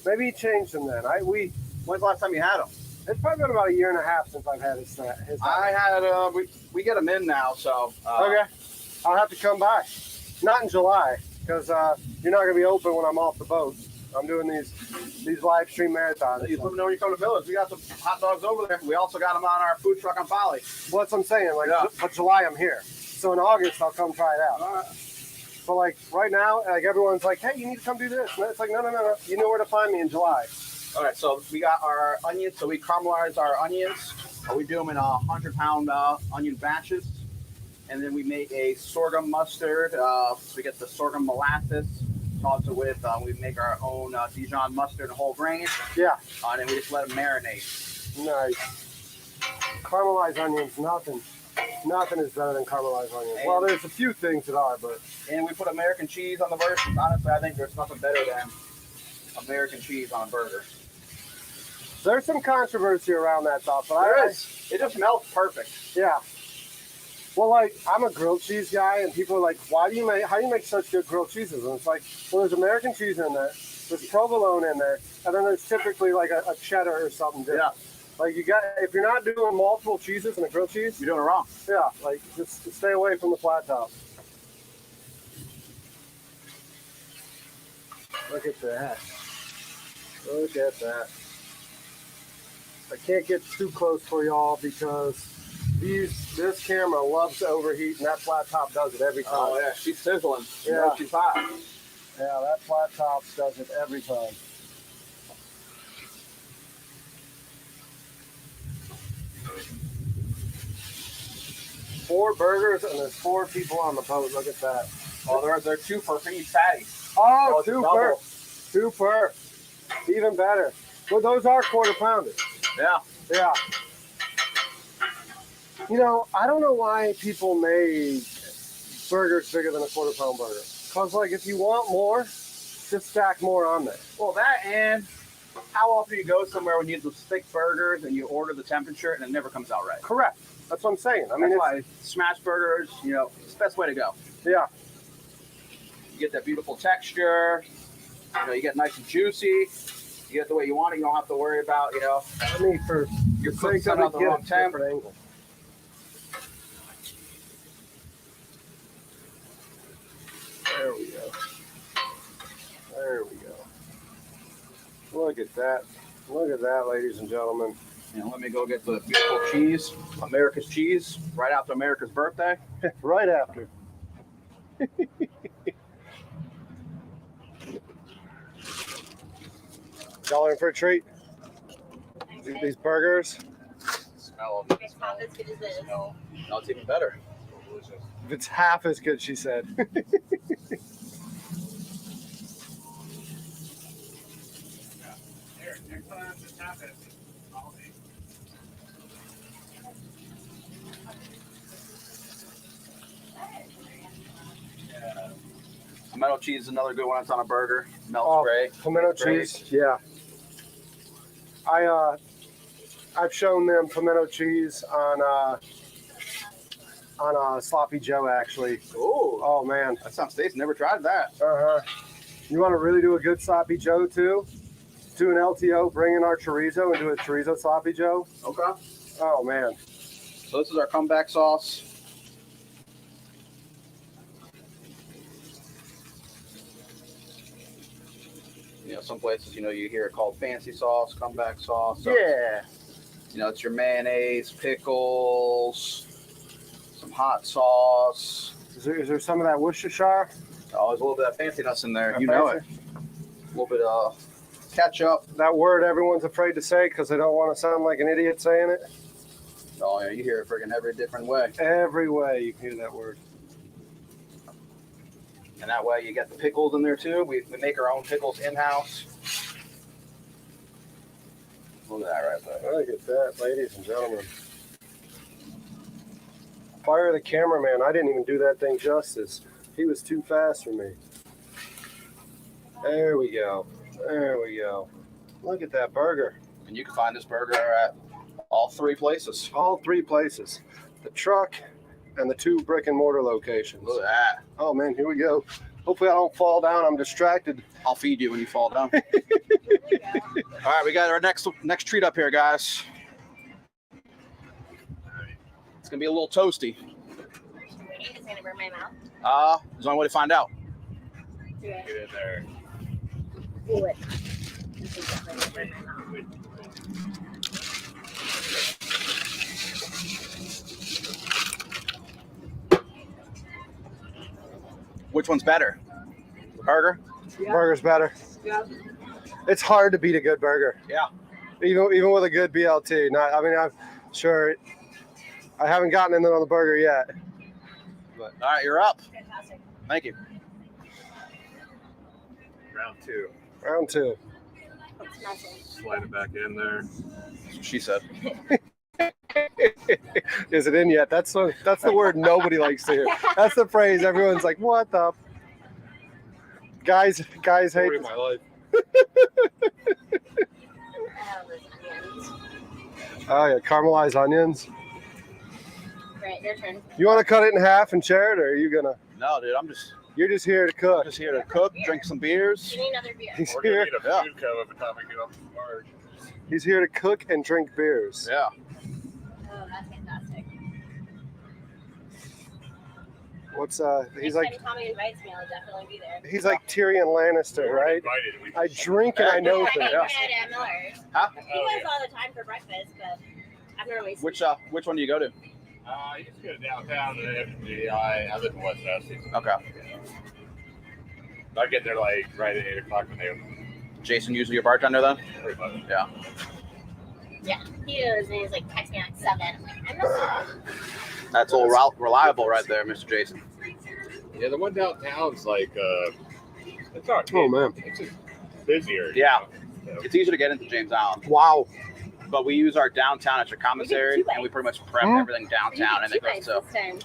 Maybe he changed them then. When's the last time you had them? It's probably been about a year and a half since I've had his snap. I had we get them in now, so Okay. I'll have to come by. Not in July, because you're not going to be open when I'm off the boat. I'm doing these live stream marathons. You let me know when you come to Village. We got some hot dogs over there. We also got them on our food truck on Folly. Well, that's what I'm saying. Like, Yeah. but July I'm here. So in August I'll come try it out. All right. But like right now, like everyone's like, hey, you need to come do this. And it's like, no. You know where to find me in July. All right, so we got our onions. So we caramelize our onions. We do them in 100-pound onion batches. And then we make a sorghum mustard. So we get the sorghum molasses. Toss it with, we make our own Dijon mustard and whole grain. Yeah. And then we just let them marinate. Nice. Caramelized onions, nothing is better than caramelized onions. And- Well, there's a few things that are, but And we put American cheese on the burger. Honestly, I think there's nothing better than American cheese on a burger. there's some controversy around that stuff. But There is. It just melts perfect. Yeah. Well, like, I'm a grilled cheese guy, and people are like, how do you make such good grilled cheeses? And it's like, well, there's American cheese in there, there's provolone in there, and then there's typically like a cheddar or something different. Yeah. Like, if you're not doing multiple cheeses in a grilled cheese, You're doing it wrong. yeah, like, just stay away from the flat top. Look at that. Look at that. I can't get too close for y'all because this camera loves to overheat, and that flat top does it every time. Oh, yeah. She's sizzling. You Yeah. know she's hot. Yeah, that flat top does it every time. Four burgers, and there's 4 people on the boat. Look at that. Oh, they're 2 for each patty. Oh, it's a 2 double. per. 2 per. Even better. Well, those are quarter pounders. Yeah. Yeah. You know, I don't know why people made burgers bigger than a quarter-pound burger. Because, like, if you want more, just stack more on there. Well, that and how often you go somewhere when you get those thick burgers and you order the temperature and it never comes out right. Correct. That's what I'm saying. I mean, That's why smash burgers, you know, it's the best way to go. Yeah. You get that beautiful texture. You know, you get nice and juicy. You get it the way you want it. You don't have to worry about, you know, I mean, for your sake cooking of out it, the get wrong a temp. different angle. There we go. There we go. Look at that. Look at that, ladies and gentlemen. And let me go get the beautiful cheese, America's cheese, right after America's birthday. Right after. Y'all in for a treat? These burgers. Smell It's not as good as this. smell No, it's even better. delicious. If it's half as good, she said. Here, next time, just have it. Tomato cheese is another good one. It's on a burger. Melts Oh, great. Pimento Great. cheese, yeah. I've shown them pimento cheese on Sloppy Joe actually. Ooh, Oh man. that sounds tasty. Never tried that. You want to really do a good Sloppy Joe too? Do an LTO, bring in our chorizo and do a chorizo Sloppy Joe. Okay. Oh man. So this is our comeback sauce. You know, some places, you know, you hear it called fancy sauce, comeback sauce. So, Yeah. you know, it's your mayonnaise, pickles, some hot sauce. Is there some of that Worcestershire? Oh, there's a little bit of fanciness in there. That You know it. fancy? A little bit of ketchup. That word everyone's afraid to say because they don't want to sound like an idiot saying it. Oh, yeah, you hear it friggin' every different way. Every way you can hear that word. And that way you get the pickles in there too. We make our own pickles in-house. Look at that right there. Look at that, ladies and gentlemen. Fire the cameraman. I didn't even do that thing justice. He was too fast for me. There we go. There we go. Look at that burger. And you can find this burger at all three places. All three places. The truck and the 2 brick and mortar locations. Look at that. Oh man, here we go. Hopefully I don't fall down. I'm distracted. I'll feed you when you fall down. All right, we got our next treat up here, guys. It's gonna be a little toasty. It's gonna burn my mouth. There's only way to find out. Do it. Get in there. Do it. This is definitely gonna burn my mouth. Which one's better? Burger? Yeah. Burger's better. Yeah. It's hard to beat a good burger. Yeah. Even with a good BLT. I'm sure I haven't gotten in on the burger yet. All right, you're up. Fantastic. Thank you. Round 2. Round 2. It's nice. Slide it back in there. That's what she said. Is it in yet? That's the word nobody likes to hear. That's the phrase everyone's like, what the? Guys hate Story of this. my life. Oh yeah, caramelized onions. Right, your turn. You want to cut it in half and share it, or are you gonna? No, dude, You're just here to cook. I'm just here to cook, drink some beers. You need another beer. He's We're gonna here. need a Yeah. food co every time we get off the barge. He's here to cook and drink beers. Yeah. Oh, that's fantastic. What's he's Next like time Tommy invites me, I'll definitely be there. he's like Tyrion Lannister, right? Invited, we I drink and I know I things. had Miller's. Huh? He Oh, goes yeah. all the time for breakfast, but I've never really Which one do you go to? You just go to downtown and I live in West Essex. Okay. I get there like right at 8 o'clock when they open. Jason usually your bartender then? Pretty much. Yeah. Yeah, he goes and he's like, text me at 7. I'm like, I'm not. That's all reliable right there, Mr. Jason. Yeah, the one downtown's like it's not. Oh man. It's just busier. Yeah. You know? It's easier to get into James Island. Wow. But we use our downtown as a commissary, two and we pretty much prep Hmm? everything downtown, and it goes to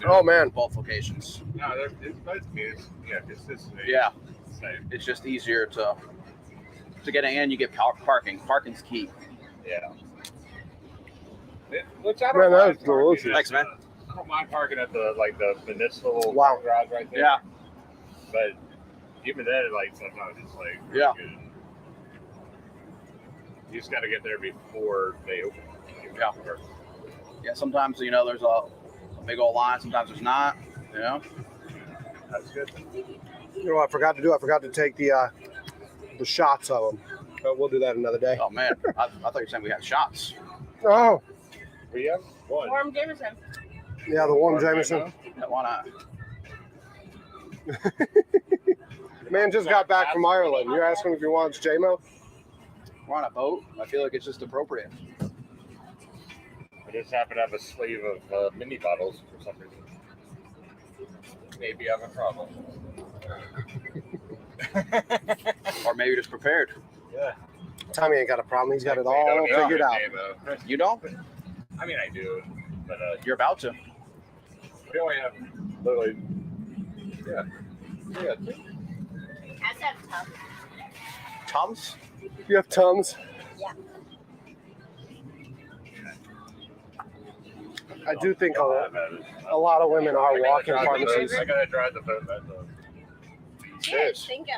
Oh man. both locations. No, it's both kids. Yeah, consistency. Yeah, Same. it's just easier to get in. You get parking. Parking's key. Yeah. Which I Man, don't that mind was delicious. parking at Thanks, man. I don't mind parking at the municipal Wow. garage right there. Yeah. But even then, like sometimes it's like Yeah. good. You just got to get there before they open. Yeah. Yeah. Sometimes there's a big old line. Sometimes there's not. That's good. You know what I forgot to do? I forgot to take the shots of them. But we'll do that another day. Oh man, I thought you were saying we had shots. Oh, We have one. Warm Jameson. yeah, the warm Jameson. Yeah, why not? Man just got back from Ireland. You're asking if he wants JMO? We're on a boat. I feel like it's just appropriate. I just happen to have a sleeve of mini bottles for some reason. Maybe I have a problem. Or maybe just prepared. Yeah. Tommy ain't got a problem. He's got it They all don't need figured it, out. Davo. You don't? I mean, I do, but You're about to. we only have literally. Yeah. Yeah. How's that tough? Tums? You have Tums? Yeah. I do think I'll a have it. lot of women are walking I pharmacies. gotta drive the boat back though. Cheers. Thank you.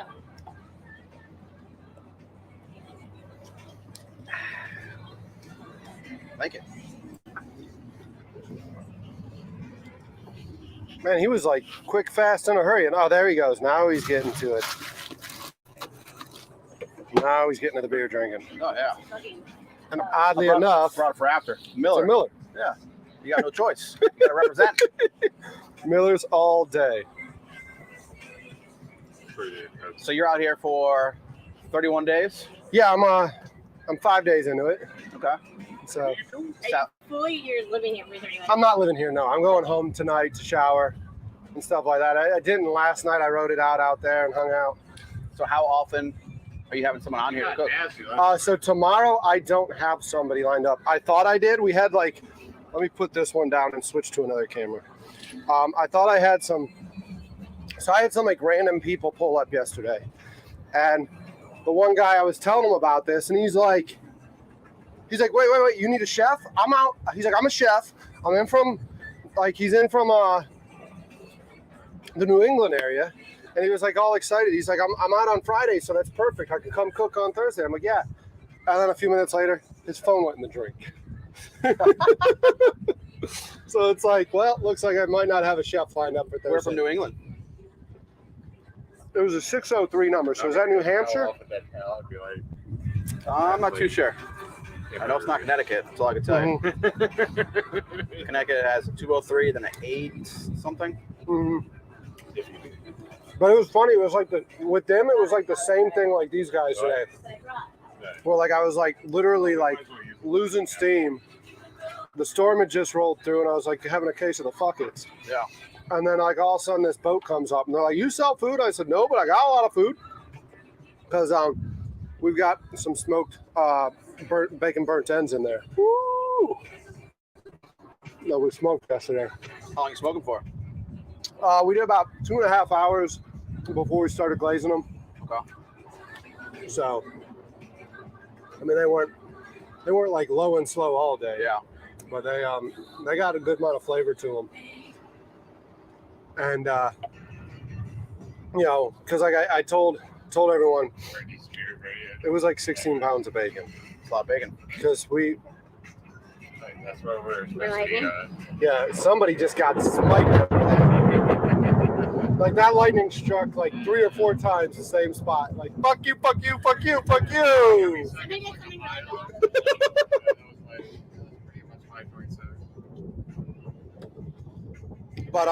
Thank you. Man, he was like quick, fast, in a hurry. And oh, there he goes. Now he's getting to it. Now he's getting to the beer drinking. Oh yeah. And oddly I enough, brought it for after. it's a Miller. Miller. Yeah. You got no choice. You gotta represent. Miller's all day. So you're out here for 31 days? Yeah, I'm 5 days into it. Okay. So You're living here for 31. I'm not living here. No, I'm going home tonight to shower and stuff like that. I didn't last night. I wrote it out there and hung out. So how often are you having someone on here to cook? So tomorrow I don't have somebody lined up. I thought I did. We had let me put this one down and switch to another camera. I thought I had some random people pull up yesterday. And the one guy, I was telling him about this, and he's like, wait, you need a chef? I'm out. He's like, I'm a chef. I'm in from, he's in from the New England area. And he was like all excited. He's like, I'm out on Friday, so that's perfect. I can come cook on Thursday. I'm like, yeah. And then a few minutes later, his phone went in the drink. So it's like, well, looks like I might not have a chef lined up for Thursday. We're from New England. It was a 603 number. So is that New Hampshire? I'm not too sure. I know it's not Connecticut. That's all I can tell you. Mhm. Connecticut has a 203, then an 8 something. Mhm. But it was funny. It was like with them, it was like the same thing like these guys today. Well, I was literally losing steam. The storm had just rolled through, and I was having a case of the fuckets. Yeah. And then all of a sudden this boat comes up, and they're like, "You sell food?" I said, "No, but I got a lot of food because we've got some smoked bacon burnt ends in there." Woo! No, we smoked yesterday. How long are you smoking for? We did about 2.5 hours before we started glazing them. Okay. So, I mean, they weren't low and slow all day. Yeah. But they got a good amount of flavor to them. And because I told everyone it was 16 pounds of bacon. It's a lot of bacon. Because That's where we're Like yeah, somebody just got spiked. That lightning struck 3 or 4 times the same spot. Fuck you, fuck you, fuck you, fuck you. But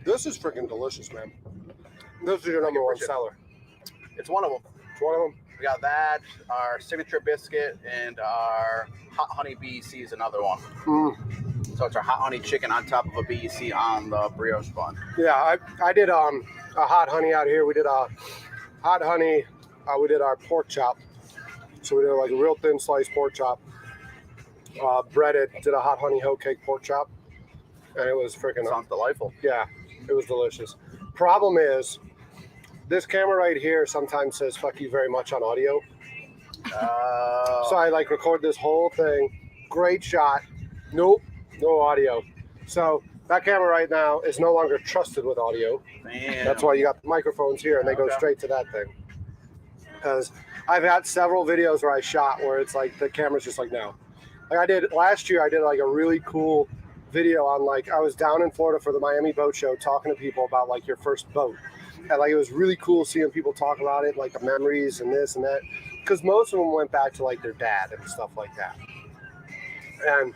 this is freaking delicious, man. This is your number one seller. It's one of them. It's one of them. We got that, our signature biscuit, and our hot honey BEC is another one. Mm. So it's our hot honey chicken on top of a BEC on the brioche bun. Yeah, I did a hot honey out here. We did a hot honey. We did our pork chop. So we did a real thin sliced pork chop. breaded, did a hot honey hoe cake pork chop, and it was freaking. Sounds delightful. Yeah, it was delicious. Problem is, this camera right here sometimes says "fuck you very much" on audio. So I like record this whole thing, great shot. Nope, no audio. So that camera right now is no longer trusted with audio. Man. That's why you got the microphones here, and they go straight to that thing. Because I've had several videos where I shot where it's like the camera's just like no. Like I did last year, I did like a really cool video on like I was down in Florida for the Miami Boat Show talking to people about like your first boat. And like it was really cool seeing people talk about it, like the memories and this and that. Because most of them went back to like their dad and stuff like that. And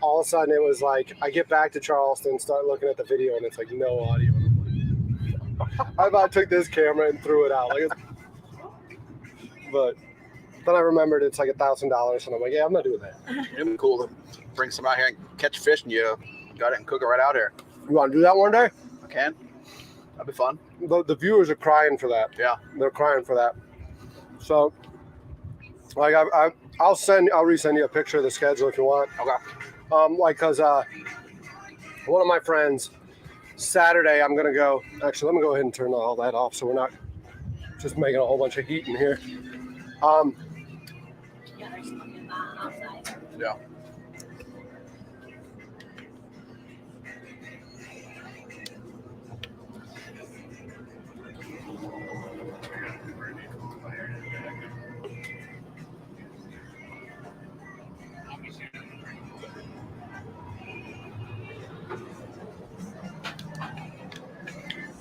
all of a sudden it was like I get back to Charleston, start looking at the video, and it's like no audio. And I'm like, I about took this camera and threw it out. Like, but then I remembered it's like $1,000, and I'm like, yeah, I'm not doing that. It'd be cool to bring some out here and catch fish, and you got it and cook it right out here. You want to do that one day? I can. That'd be fun. The viewers are crying for that. Yeah, they're crying for that. So, like, I'll resend you a picture of the schedule if you want. Okay. Like, cause one of my friends, Saturday, I'm gonna go. Actually, let me go ahead and turn all that off so we're not just making a whole bunch of heat in here. Yeah.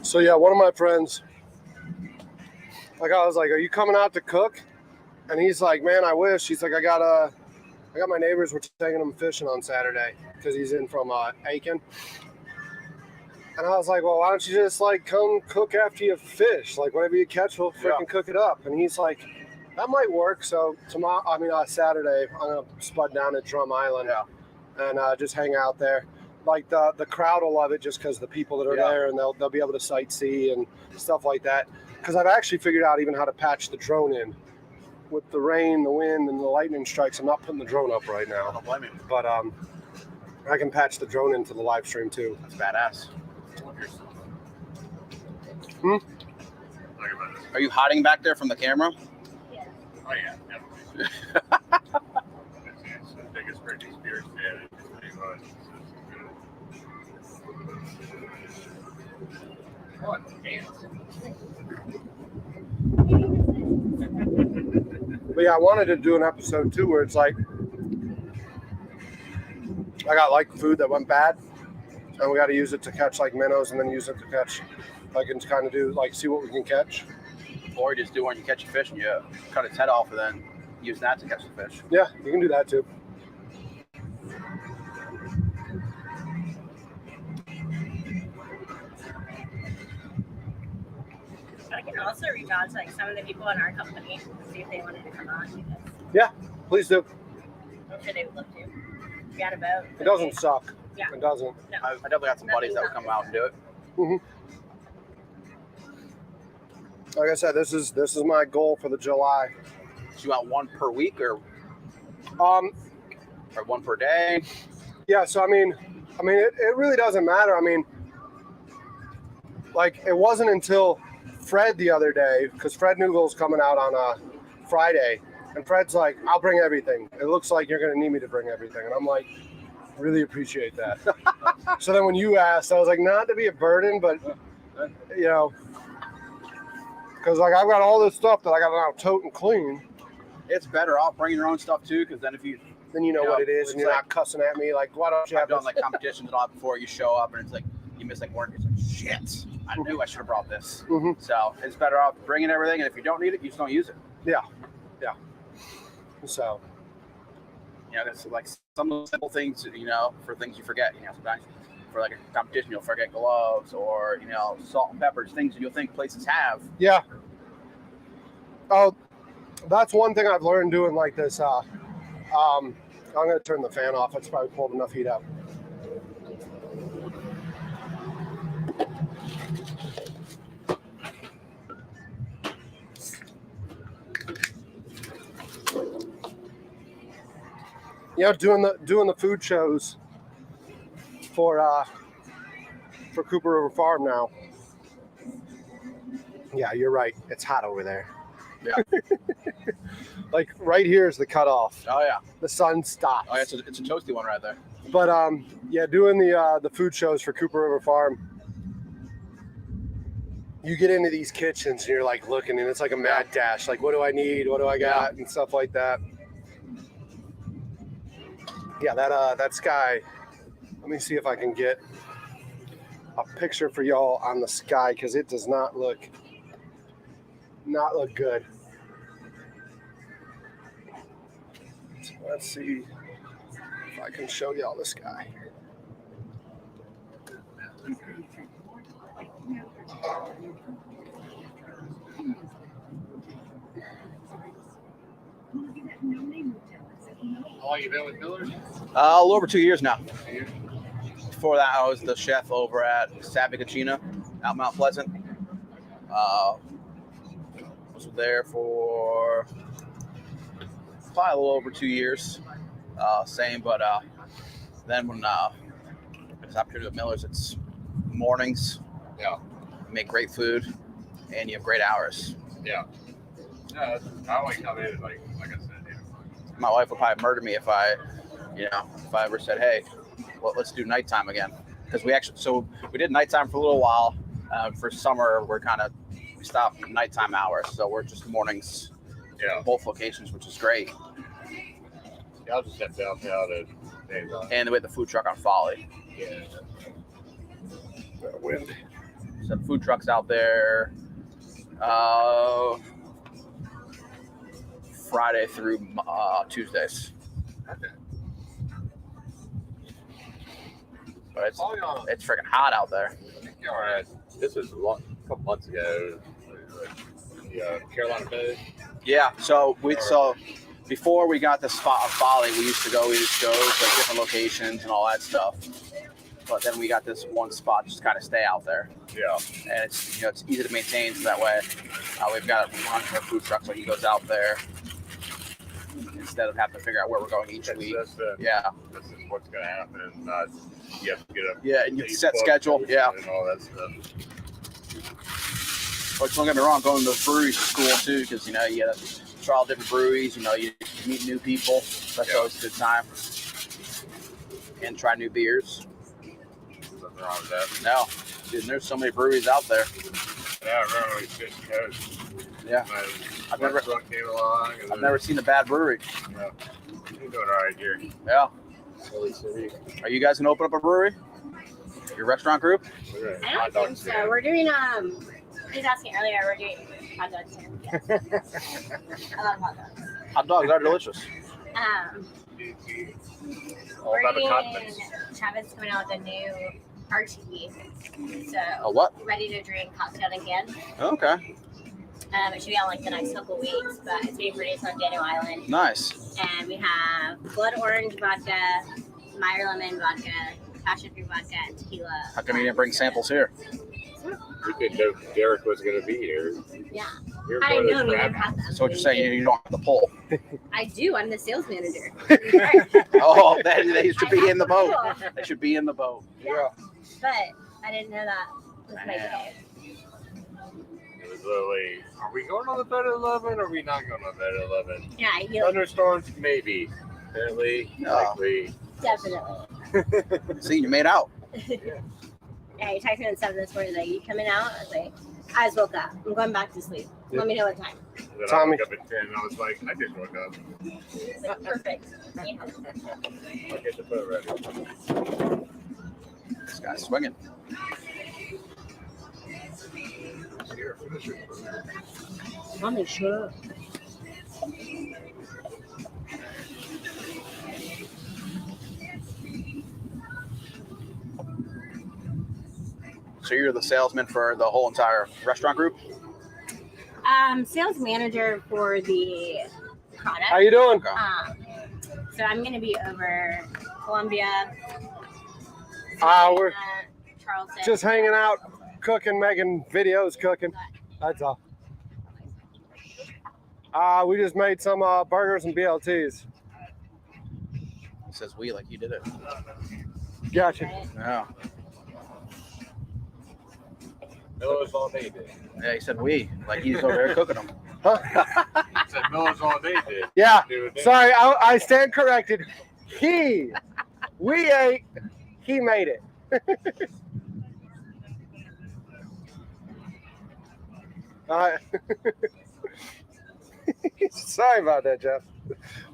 So yeah, one of my friends, like I was like, "Are you coming out to cook?" And he's like, "Man, I wish." He's like, "I got my neighbors. We're taking them fishing on Saturday because he's in from Aiken." And I was like, "Well, why don't you just like come cook after you fish? Like whatever you catch, we'll freaking cook it up." And he's like, "That might work." So Saturday, I'm gonna spud down at Drum Island and just hang out there. Like the crowd will love it just because the people that are there, and they'll be able to sightsee and stuff like that. Because I've actually figured out even how to patch the drone in. With the rain, the wind, and the lightning strikes, I'm not putting the drone up right now. I don't blame you. But I can patch the drone into the live stream too. That's badass. Hmm? Are you hiding back there from the camera? Oh yeah, definitely. It's the biggest Britney Spears fan. Pretty much. What? But yeah, I wanted to do an episode too where it's like I got like food that went bad, and we got to use it to catch like minnows, and then use it to catch like and kind of do like see what we can catch. Or you just do when you catch a fish and you cut its head off and then use that to catch the fish. Yeah, you can do that too. I can also reach out to like some of the people in our company and see if they wanted to come on. Yeah, please do. I'm sure they would love to. We got a boat. It doesn't suck. Yeah. It doesn't. No. I definitely got some buddies that would come out and do it. Mm-hmm. Like I said, this is my goal for the July. So you want one per week or or one per day? Yeah, so I mean it really doesn't matter. I mean, like it wasn't until Fred the other day, because Fred Newgall's coming out on a Friday, and Fred's like, "I'll bring everything. It looks like you're gonna need me to bring everything," and I'm like, "Really appreciate that." So then when you asked, I was like, not to be a burden, but you know, because like I've got all this stuff that I got to now tote and clean. It's better off bringing your own stuff too, because then if you know what it is, and you're not cussing at me like, "Why don't you have I've done this?" like competitions and all before you show up, and it's like you miss like work. It's like shit. I knew I should have brought this. Mm-hmm. So it's better off bringing everything, and if you don't need it, you just don't use it. Yeah. So, you know, it's like some simple things, you know, for things you forget. You know, sometimes for like a competition, you'll forget gloves or salt and peppers, things that you'll think places have. Yeah. Oh, that's one thing I've learned doing like this. I'm going to turn the fan off. It's probably pulled enough heat out. doing the food shows for Cooper River Farm now. Yeah, you're right. It's hot over there. Yeah. Like right here is the cutoff. Oh yeah. The sun stops. Oh, yeah, it's a toasty one right there. But yeah, doing the food shows for Cooper River Farm. You get into these kitchens and you're like looking, and it's like a mad dash. Like, what do I need? What do I got? And stuff like that. Yeah, that sky. Let me see if I can get a picture for y'all on the sky, because it does not look good. So let's see if I can show y'all the sky. How long you been with Millers? A little over 2 years now. Before that, I was the chef over at Savvy Cucina out Mount Pleasant. Was there for probably a little over 2 years. Same, but then when it's opportunity with Millers, it's mornings. Yeah. You make great food, and you have great hours. Yeah. Yeah, I only come in like I said. Yeah. My wife would probably murder me if I ever said, "Hey, well, let's do nighttime again." Because we did nighttime for a little while. For summer, we stopped nighttime hours, so we're just mornings. Yeah. Both locations, which is great. Yeah, I'll just step downtown and And we had the food truck on Folly. yeah. Wind. So the food truck's out there Friday through Tuesdays. Okay. But it's freaking hot out there. All right. This was a couple months ago. Carolina Bay. Yeah. So before we got the spot on Folly, we used to go to different locations and all that stuff. But then we got this one spot just to kind of stay out there. Yeah. And it's it's easy to maintain, so that way we've got one of our food trucks, so he goes out there instead of having to figure out where we're going each week. This is what's going to happen. You have to get up. Yeah, and you set schedule. Yeah. And all that stuff. But don't get me wrong, going to the brewery school too, because you got to try all different breweries. You meet new people. That's always a good time. And try new beers. Nothing wrong with that. No, dude, there's so many breweries out there. Yeah, I remember we Fish Coast. Yeah. I've never seen a bad brewery. No. You're doing all right here. Yeah. Silly City. Are you guys gonna open up a brewery? Your restaurant group? I don't think so. We're doing he's asking earlier, we're doing hot dogs here. Yes. I love hot dogs. Hot dogs are delicious. We're doing Travis coming out with a new RTE. So A what? ready to drink cocktail again. Okay. It should be on the next couple weeks, but it's being produced on Daniel Island. Nice. And we have blood orange vodka, Meyer lemon vodka, passion fruit vodka, and tequila. How come you didn't bring samples here? We didn't know Derek was going to be here. Yeah. We I didn't know we never had them. So what you're saying, you don't have the pull. I do. I'm the sales manager. Oh, they should be in the boat. They should be in the boat. Yeah. But I didn't know that was my case. It was literally, are we going on the boat at 11 or are we not going on the boat at 11? Yeah, Thunderstorms, maybe. Apparently, likely. Definitely. See, you made out. Yeah, he texted me at 7 this morning. Like, you coming out? I was like, I just woke up. I'm going back to sleep. Let me know what time. Then I woke up at 10 and I was like, I just woke up. Like, perfect. Yeah. I'll get the boat ready. This guy's swinging. Mommy, shut up. So you're the salesman for the whole entire restaurant group? Sales manager for the product. How you doing? So I'm going to be over Columbia, We're Charleston. just hanging out, cooking, making videos, cooking. That's all. We just made some burgers and BLTs. says we like you did it. Gotcha. Yeah. Miller's all day did. Yeah, he said we like he's over there cooking them. He said Miller's all day did. Yeah. Dude, Sorry, I stand corrected. We ate. He made it. Sorry about that, Jeff.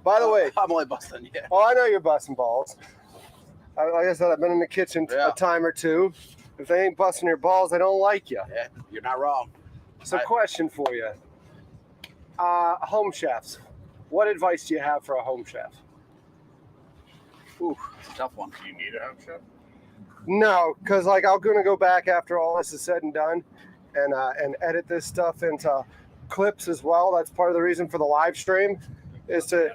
By the way, I'm only busting. Yeah. oh, I know you're busting balls. Like I said, I've been in the kitchen Yeah. a time or two. If they ain't busting your balls, they don't like you. Yeah, you're not wrong. So, question for you: home chefs. What advice do you have for a home chef? Ooh, it's a tough one. Do you need a home chef? No, because like I'm gonna go back after all this is said and done, and edit this stuff into clips as well. That's part of the reason for the live stream, is to.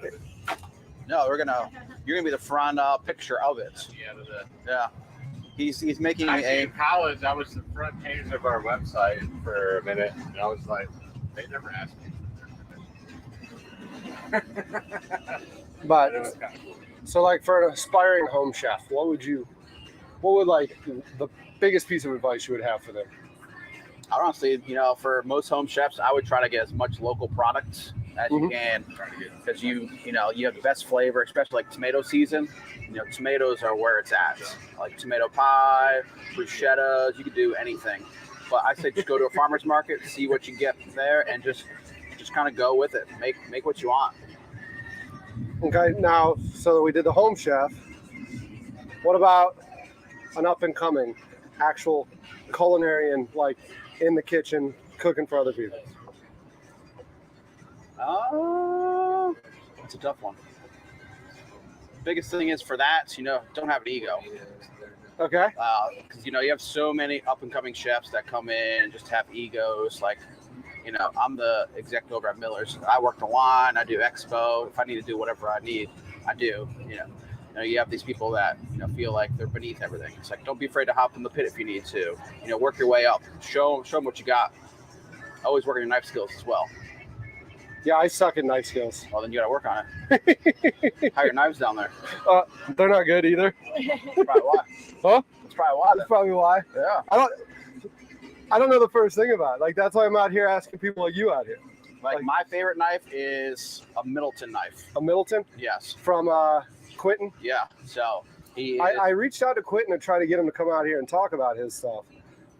No, you're gonna be the front picture of it. Yeah. He's making Actually, a. in college, I was the front page of our website for a minute, and I was like, they never asked me. But It was kind of cool. so like for an aspiring home chef, what would like the biggest piece of advice you would have for them? Honestly, for most home chefs, I would try to get as much local products as you can, because you have the best flavor, especially like tomato season. Tomatoes are where it's at. Like tomato pie, bruschettas, you could do anything. But I say just go to a farmer's market, see what you get there, and just kind of go with it. Make what you want. Okay, now so we did the home chef. What about an up and coming actual culinary and like in the kitchen cooking for other people? It's a tough one. Biggest thing is for that, don't have an ego. Okay. Because you have so many up and coming chefs that come in and just have egos. Like, I'm the executive over at Miller's. I work the line. I do expo. If I need to do whatever I need, I do. You have these people that feel like they're beneath everything. It's like, don't be afraid to hop in the pit if you need to. Work your way up. Show them what you got. Always work on your knife skills as well. Yeah, I suck at knife skills. Well, then you got to work on it. How are your knives down there? They're not good either. That's probably why. Huh? That's probably why. That's probably why. Yeah. I don't know the first thing about it. Like, that's why I'm out here asking people like you out here. Like my favorite knife is a Middleton knife. A Middleton? Yes. From Quentin? Yeah. So I reached out to Quentin to try to get him to come out here and talk about his stuff,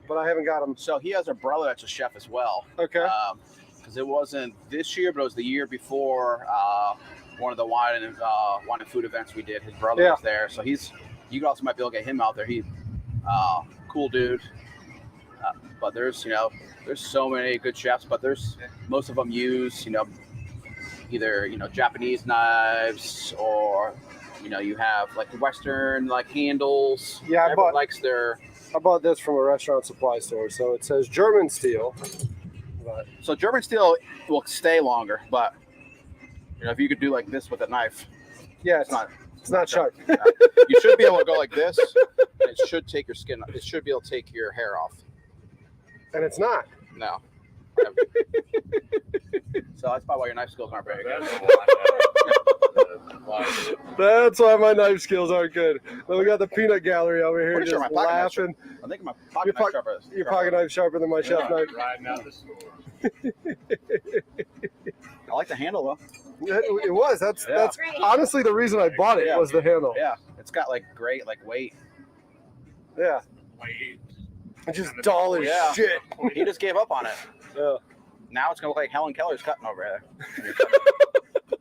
but I haven't got him. So he has a brother that's a chef as well. Okay. Because it wasn't this year, but it was the year before one of the wine and food events we did. His brother was there, so you also might be able to get him out there. He's cool dude. But there's so many good chefs, but most of them use either Japanese knives or you have like the Western like handles. Yeah, everyone likes their. I bought this from a restaurant supply store, so it says German steel. So German steel will stay longer, but if you could do like this with a knife, it's not sharp. Yeah. You should be able to go like this. And it should take your skin. It should be able to take your hair off. And it's not. No. So that's probably why your knife skills aren't very good. That's why my knife skills aren't good. Then we got the peanut gallery over here Pretty just sure my pocket laughing. I think my pocket knife sharper. Your pocket knife's sharper than my chef knife. Riding out the store. I like the handle though. It was. That's honestly the reason I bought it was the handle. Yeah, it's got like great weight. Yeah. Weight. It's just dull as shit. He just gave up on it. Yeah. Now it's gonna look like Helen Keller's cutting over there.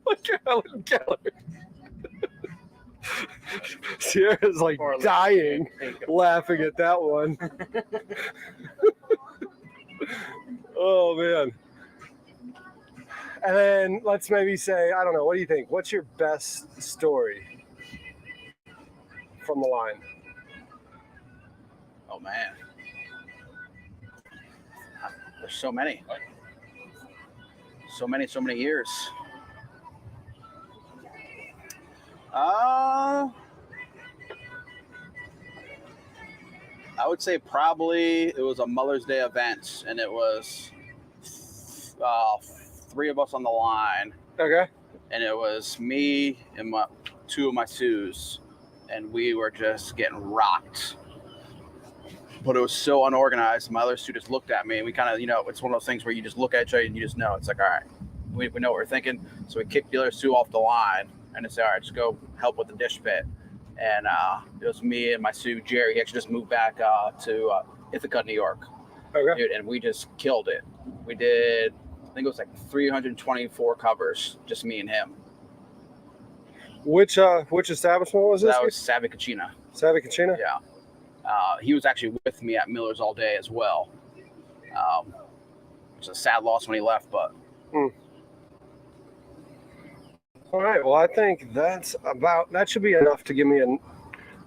Like Helen Keller. Sierra's like dying laughing at that one. Oh man. And then let's maybe say, I don't know, what do you think? What's your best story from the line? Oh man. There's so many. So many years. I would say probably it was a Mother's Day event, and it was 3 of us on the line. Okay. And it was me and 2 of my Sioux, and we were just getting rocked. But it was so unorganized. My other Sioux just looked at me, and we kind of, it's one of those things where you just look at each other and you just know. It's like, all right, we know what we're thinking. So we kicked the other Sioux off the line, and it's all right, just go help with the dish pit. And it was me and my Sioux, Jerry. He actually just moved back to Ithaca, New York. Okay. Dude, and we just killed it. We did, I think it was like 324 covers, just me and him. Which establishment was this? That was Savvy Cucina. Savvy Cucina? Yeah. He was actually with me at Miller's all day as well. It's a sad loss when he left, but. All right. Well, I think that should be enough to give me a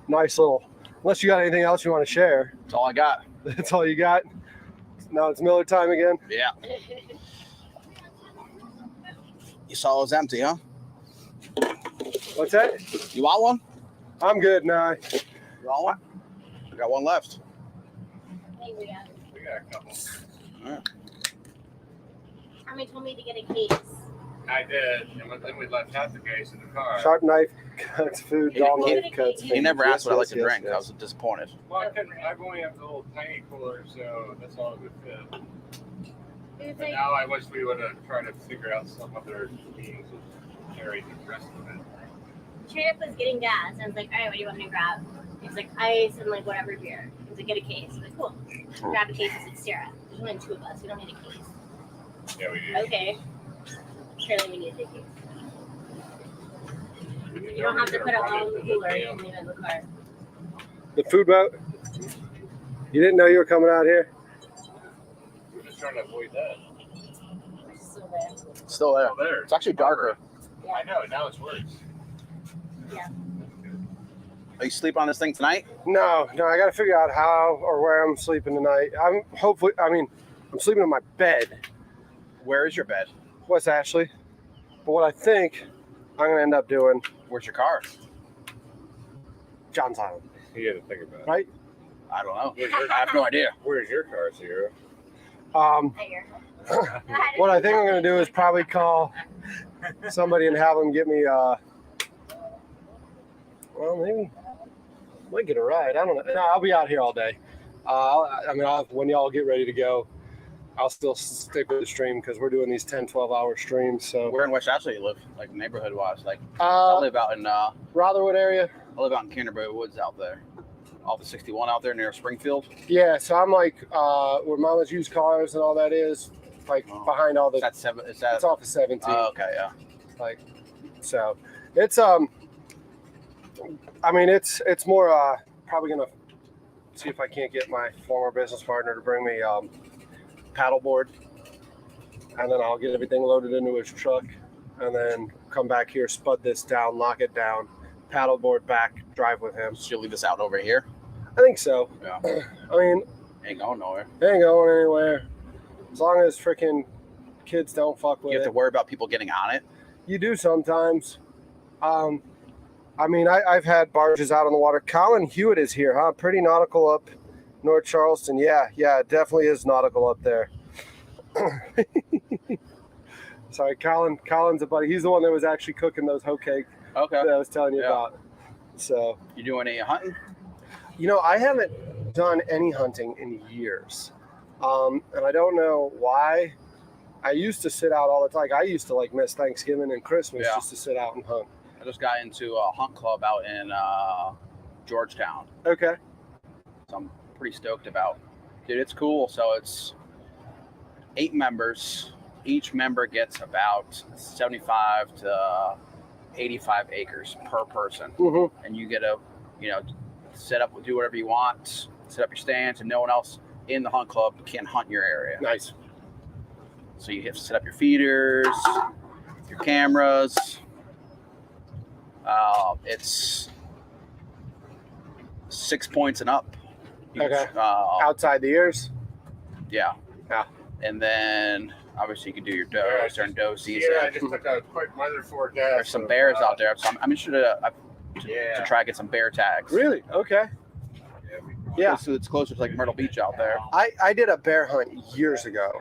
nice little, unless you got anything else you want to share. That's all I got. That's all you got? Now it's Miller time again? Yeah. You saw it was empty, huh? What's that? You want one? I'm good now. You want one? I got one left. We got a couple. All right. Tommy told me to get a case. I did, and then we left half the case in the car. Sharp knife cuts food, dull knife cuts food. He never asked what I like to Yes, drink. yes. I was disappointed. Well, I've only have the little tiny cooler, so that's all it would fit. It's But like, now I wish we would have tried to figure out some other means of carrying the rest of it. Sheriff was getting gas, and I was like, all right, what do you want me to grab? He's like, ice and like whatever beer. He's like, get a case. I'm like, cool. Grab a case. He said, Sarah, there's only 2 of us. We don't need a case. Yeah, we do. Okay. Surely we need a case. You don't have to put it on the cooler. You can leave it in the car. The food boat? You didn't know you were coming out here? We're just trying to avoid that. It's still there. Still there. Oh, there. It's actually darker. I know, now it's worse. Yeah. Are you sleep on this thing tonight? No, I got to figure out how or where I'm sleeping tonight. I'm sleeping in my bed. Where is your bed? West Ashley. But what I think I'm going to end up doing, Where's your car? John's Island, You got to think about it. right? I don't know. Where's your, I have no idea. where's your car, Sierra? There. What I think I'm going to do is probably call somebody and have them get me, maybe I might get a ride. I don't know. No, I'll be out here all day. When y'all get ready to go, I'll still stick with the stream because we're doing these 10, 12-hour streams. So Where in West Ashley you live? Like neighborhood-wise? Like I live out in Rotherwood area. Canterbury Woods out there. Off the 61 out there near Springfield. Yeah, so I'm like where Mama's used cars and all that is, like behind all the. Is that seven? Is that? It's off of 17. Oh, okay, yeah. Like, so it's it's more probably gonna see if I can't get my former business partner to bring me paddleboard, and then I'll get everything loaded into his truck, and then come back here, spud this down, lock it down, paddleboard back, drive with him. So you'll leave this out over here? I think so. Yeah. I mean, Ain't going nowhere. it ain't going anywhere as long as freaking kids don't fuck with You have it. to worry about people getting on it. You do sometimes. I've had barges out on the water. Colin Hewitt is here, huh? Pretty nautical up North Charleston. Yeah, it definitely is nautical up there. Sorry, Colin's a buddy. He's the one that was actually cooking those hoe cakes Okay. that I was telling you Yeah. about. So, You doing any hunting? I haven't done any hunting in years. And I don't know why. I used to sit out all the time. Like, I used to miss Thanksgiving and Christmas just to sit out and hunt. I just got into a hunt club out in Georgetown. Okay. So I'm pretty stoked about. Dude, it's cool. So it's 8 members. Each member gets about 75 to 85 acres per person. Mm-hmm. And you get to, set up, do whatever you want, set up your stands, and no one else in the hunt club can hunt your area. Nice. So you have to set up your feeders, your cameras. It's 6 points and up. Okay. Outside the ears? Yeah. Yeah. And then obviously you can do your does during doe season. Yeah, I just took a quick mother for gas. There's some bears out there, so I'm interested to try to get some bear tags. Really? Okay. Yeah. So it's closer to Myrtle Beach out there. I did a bear hunt years ago,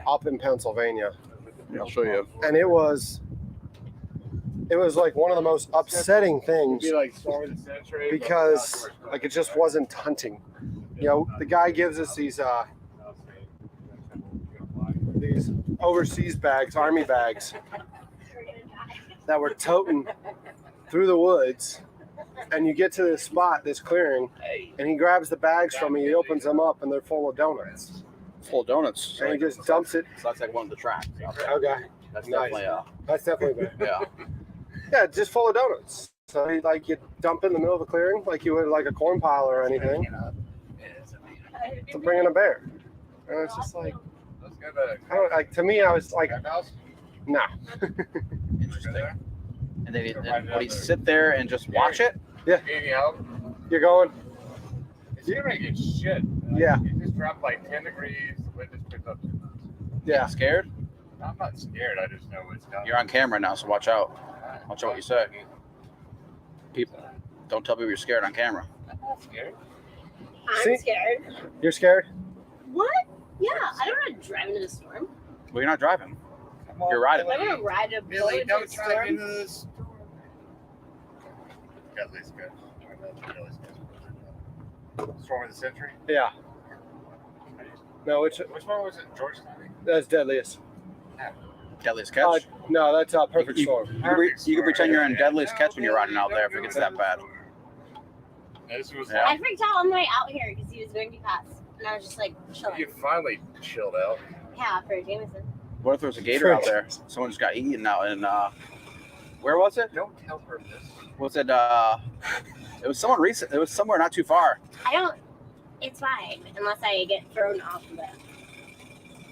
up in Pennsylvania, Yeah, I'll show you. and it was it was like one of the most upsetting It'd things be like Storm of the Century. but because outdoors. like it just wasn't hunting. You know, the guy gives us these overseas bags, army bags that we're toting through the woods, and you get to this spot, this clearing, and he grabs the bags from me, he opens them up, and they're full of donuts. Full of donuts. And he just dumps it. So that's like one of the tracks. Okay. That's Nice. definitely That's definitely good. yeah. Yeah, just full of donuts. So he, like, you dump in the middle of the clearing like you would like a corn pile or anything to bring in a bear. And it's just like, Let's go to I don't, like, to me, I was like, house. nah. Interesting. And then would he sit there and just watch it? Need any help? You're going? It's gonna get shit. Yeah. It just dropped like 10 degrees. The wind just picked up too much. Yeah. Scared? I'm not scared. I just know it's coming. You're on camera now, so watch out. Watch out what you say. People, don't tell people you're scared on camera. I'm not scared. I'm See? scared. You're scared? What? Yeah, I don't want to drive into the storm. Well, you're not driving. Come on, You're riding. I want to ride a boat Billy, into don't the drive storm. into the storm. Deadly's good. Storm of the Century? Yeah. No, which Which one was it? Georgetown? that's deadliest. Deadliest Catch. No, that's Perfect Storm. You can pretend you're in Deadliest Catch when you're riding out there if it gets that bad. This was Yeah. I freaked out on the way out here because he was going too fast. And I was just like chilling. You finally chilled out. Yeah, for Jameson. What if there was a gator out there? Someone just got eaten out in where was it? Don't tell her this. Was it it was someone recent. It was somewhere not too far. I don't. It's fine unless I get thrown off of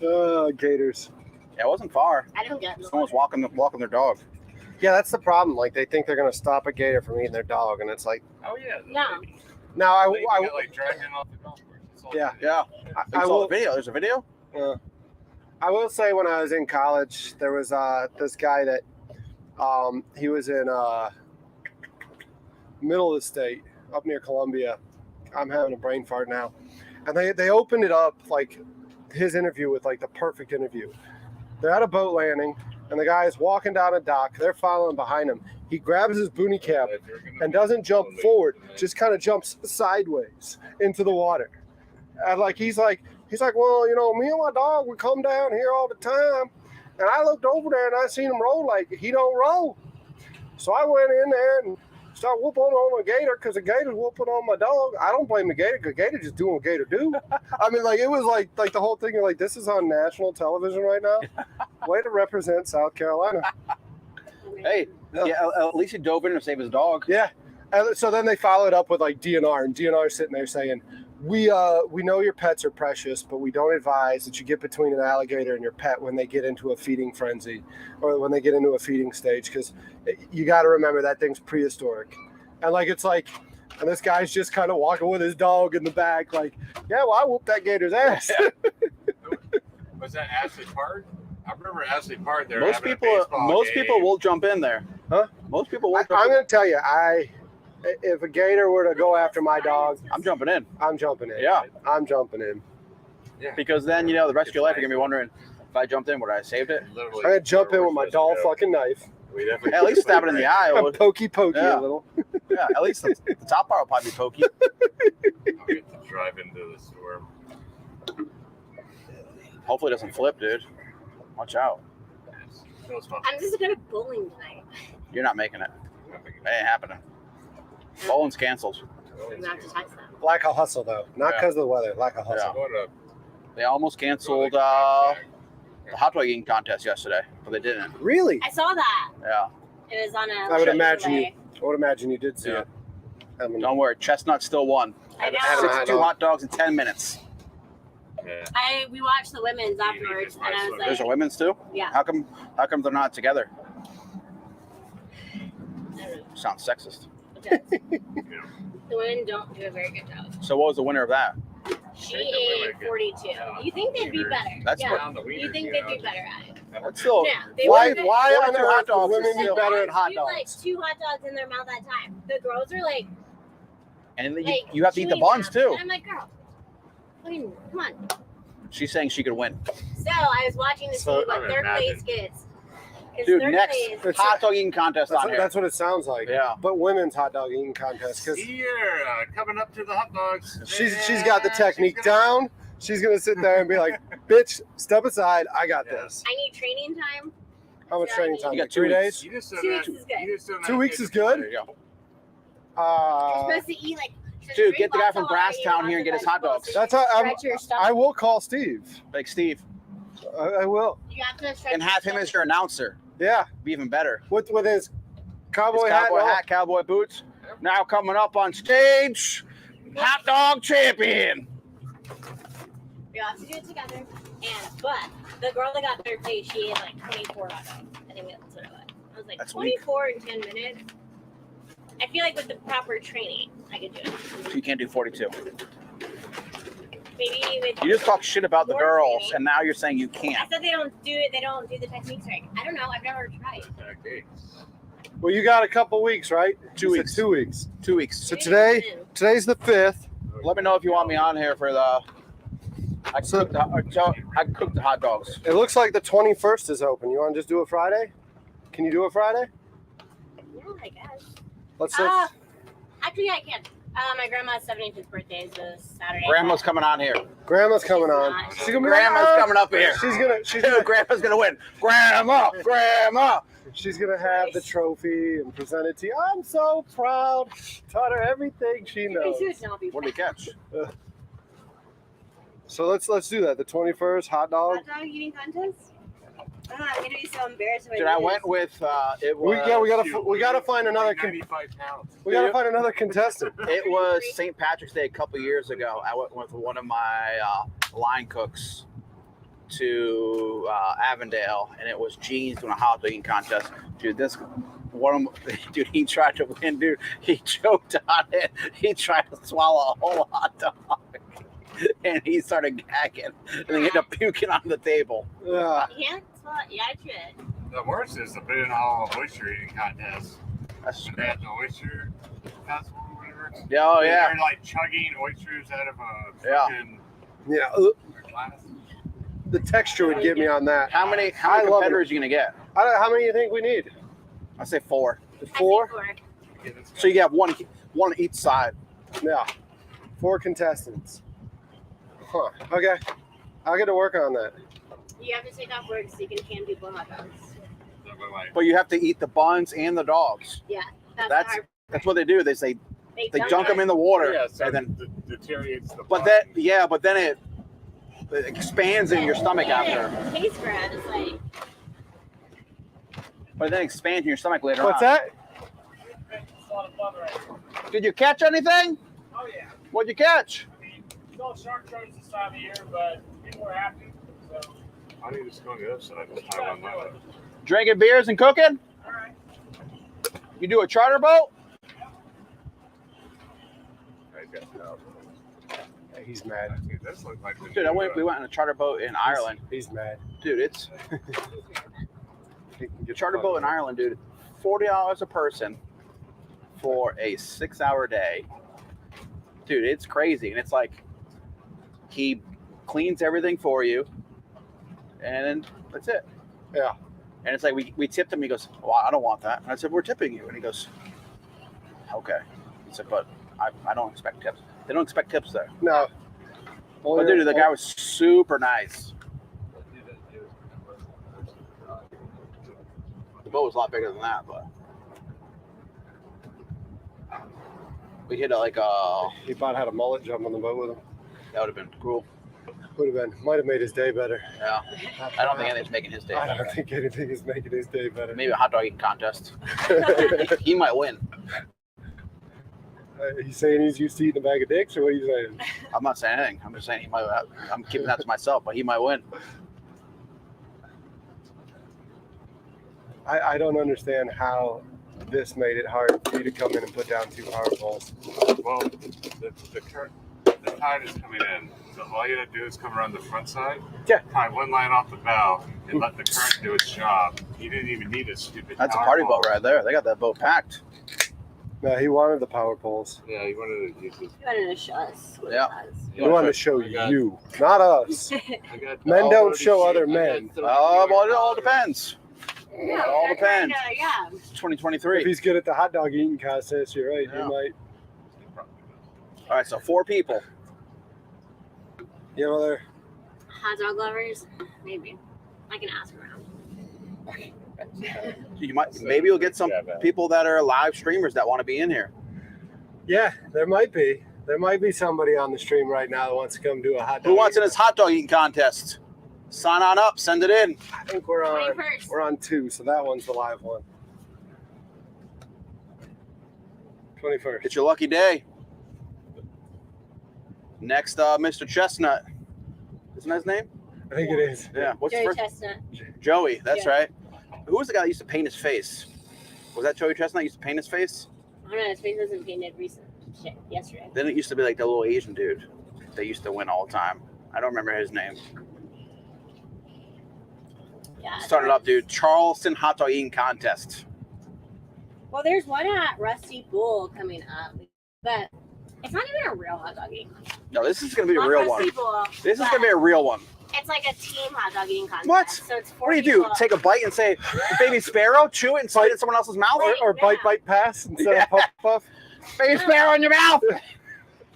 it. Gators. Yeah, it wasn't far. I don't get. Someone was walking their dog. Yeah, that's the problem. Like, they think they're going to stop a gator from eating their dog, and it's like, Oh, yeah. No. now I got, like dragging off the golf course. It's all- yeah. Yeah. I I saw will- the video. There's a video. I will say when I was in college, there was this guy that he was in middle of the state, up near Columbia. I'm having a brain fart now. And they opened it up, like, his interview with, like, the perfect interview. They're at a boat landing, and the guy is walking down a dock. They're following behind him. He grabs his boonie cap and doesn't jump forward, just kind of jumps sideways into the water. And, like, he's like, well, you know, me and my dog would come down here all the time. And I looked over there and I seen him roll like he don't roll. So I went in there and started whooping on a gator because the gator's whooping on my dog. I don't blame the gator because gator just doing what gator do. I mean, like, it was like the whole thing. You're like, this is on national television right now. Way to represent South Carolina. Hey, yeah. At least he dove in to save his dog. Yeah. And so then they followed up with like DNR, and DNR sitting there saying, we know your pets are precious, but we don't advise that you get between an alligator and your pet when they get into a feeding frenzy or when they get into a feeding stage, because you got to remember that thing's prehistoric. And like, it's like, and this guy's just kind of walking with his dog in the back, like, yeah, well, I whooped that gator's ass. Was that Ashley Park? I remember Ashley Park there. Most people will jump in there. Huh? Most people will. I'm going to tell you, if a gator were to go after my dog, I'm jumping in. I'm jumping in. Yeah. I'm jumping in. Yeah. Because then, you know, the rest of your life, you're going to be wondering, if I jumped in, would I have saved it? I'm going to jump in with my dull fucking knife. Yeah, at least stab it in the eye. I'm pokey Yeah. a little. Yeah, at least the top part will probably be pokey. I'll get to drive into the storm. Hopefully it doesn't flip, dude. Watch out. I'm just going to bowling tonight. You're not making it. It ain't happening. Bowling's canceled. I'm not to text them. Like a hustle, though. Not because of the weather. Like a hustle. Yeah. They almost canceled the hot dog eating contest yesterday, but they didn't. Really? I saw that. Yeah. It was on a. I would imagine you did see it. Don't worry, Chestnut still won. I know. 62 hot dogs in 10 minutes. Yeah. We watched the women's afterwards, and I was like, There's a women's too? Yeah. How come they're not together? Sounds sexist. The women don't do a very good job. So what was the winner of that? She ate 42. You think they'd be better? That's yeah. what- You think they'd be better at it? That's still Yeah. They Why were good. on Two earth hot do dogs women is be still- better at hot She had like dogs? 2 hot dogs in their mouth at a time. The girls are like, and then like you have to eat the chewing buns them. too. And I'm like, girl, fucking, come on. She's saying she could win. So I was watching to see So, what I third imagine. place gets. Dude, Thursday next is- hot dog eating contest on here. That's what it sounds like. Yeah. But women's hot dog eating contest because Here, coming up to the hot dogs. she's got the technique down. She's gonna sit there and be like, "Bitch, step aside. I got this." I need training time. How much So I training need- time? You got 3 2 days? You just said 2 that. weeks is good. You just said 2 that weeks is There good. you go. You're supposed to eat like. Dude, get the guy from Brasstown here and get his hot dogs. That's how Stretch your stomach. I will call Steve. Like Steve. I will. You have to stretch And have him your as your announcer. Yeah, Be even better. with his cowboy, His cowboy hat. hat, cowboy boots. Now coming up on stage, hot dog champion. We have to do it together. But the girl that got third place, she ate like 24 hot dogs. I think that's what it was. I was like, That's 24 in 10 minutes. I feel like with the proper training, I could do it. You can't do 42. Maybe with. You just talk shit about the more girls, training. and now you're saying you I can't. said they don't do it. They don't do the techniques right. I don't know. I've never tried. Okay. Well, you got a couple weeks, right? 2 You said weeks. 2 weeks. 2 weeks. So today's the 5th. Let me know if you want me on here for the. I So- cooked the hot dogs. It looks like the 21st is open. You want to just do it Friday? Can you do it Friday? Yeah, I guess. Let's. Actually, I can. My grandma's 75th birthday is this Saturday. Grandma's coming on here. Grandma's coming on. not. She's gonna be Grandma's like, coming up here. Dude, Grandma's gonna win. Grandma. she's gonna have the trophy and present it to you. I'm so proud. Taught her everything she knows. What did he catch? So let's do that. The 21st hot dog. Hot dog eating contest? Oh, I'm gonna be so embarrassed. If Dude, I went with it was. We gotta find another. 95 pounds. We gotta find another contestant. It was St. Patrick's Day a couple years ago. I went with one of my line cooks to Avondale, and it was Gene's doing a hot dog eating contest. Dude, dude, he tried to win. Dude, he choked on it. He tried to swallow a whole hot dog, and he started gagging, and he ended up puking on the table. Yeah. Yeah, I should. The worst is the Boone Hall oyster eating contest. That's They had the oyster festival or whatever. Yeah, oh yeah. They're like chugging oysters out of a Yeah. fucking Yeah. glass. The texture would get me on that. How many I love competitors are you gonna get? How many do you think we need? I say 4. Four? So you have one on each side. Yeah. 4 contestants. Huh. Okay. I'll get to work on that. You have to take off work so you can hand people hot dogs. But you have to eat the buns and the dogs. Yeah, That's hard. that's what they do. They say they dunk them in the water, Yeah, so and then. deteriorates the But then it expands in your stomach after. It tastes bad. It's like But then it expands in your stomach later What's on. that? Did you catch anything? Oh yeah. What'd you catch? Still shark charges this time of year, but people are happy. So I need to go on the other side this time on my way. Drinking beers and cooking? all right. You do a charter boat? Yeah, he's mad. This looks like the Dude, we went on a charter boat in Ireland. He's mad. Dude, it's Get charter boat in Ireland, dude. $40 a person for a 6-hour day. Dude, it's crazy. And it's like he cleans everything for you, and then that's it. Yeah. And it's like we tipped him. He goes, "Well, I don't want that." And I said, "We're tipping you." And he goes, "Okay." He said, "But I don't expect tips. They don't expect tips there." No. But dude, the guy was super nice. The boat was a lot bigger than that, but we hit He about had a mullet jump on the boat with him. that would have been cool. Would have been. Might have made his day better. Yeah, I don't think anything's making his day I better. don't think anything is making his day better. Maybe a hot dog eating contest. He might win. He's saying he's used to eating a bag of dicks, or what are you saying? I'm not saying anything. I'm just saying he might. I'm keeping that to myself, but he might win. I don't understand how this made it hard for you to come in and put down 2 power poles. Well, the tide is coming in. So all you gotta do is come around the front side. Yeah. Tie one line off the bow and let the current do its job. You didn't even need a stupid. That's a power party pole. boat right there. They got that boat packed. No, he wanted the power poles. Yeah, he wanted to use this. you wanted to show us what Yeah. it was. He wanted to show I got- you, not us. I got Men all don't those show sheep- other I got men. $30 Well, it all depends. Yeah, It all we're depends. trying to- yeah. If 2023. he's good at the hot dog eating contest, you're right. Yeah. He might. All right, so 4 people. You know, they're Hot dog lovers? Maybe. I can ask around. You might maybe you'll get some people that are live streamers that want to be in here. yeah, there might be. There might be somebody on the stream right now that wants to come do a hot dog. Who wants in this hot dog eating contest? Sign on up, send it in. I think we're on. 21st. We're on 2, so that one's the live one. 21st. It's your lucky day. Next, Mr. Chestnut. Isn't that his name? I think it is. Yeah. What's Joey his first? Chestnut. Joey. That's Yeah. right. Who was the guy that used to paint his face? Was that Joey Chestnut used to paint his face? I don't know, his face wasn't painted yesterday. Then it used to be like the little Asian dude that used to win all the time. I don't remember his name. Yeah. Started up, dude. Charleston hot dog eating contest. Well, there's one at Rusty Bull coming up, but it's not even a real hot dog eating contest. No, this is gonna be a Not real Rusty one. Bull, This is but gonna be a real one. It's like a team hot dog eating contest. What? So it's 4 What do you do? people. Take a bite and say, "Baby sparrow," chew it and spit it in someone else's mouth? Or bite, bite, pass instead of puff, puff. Baby sparrow in your mouth.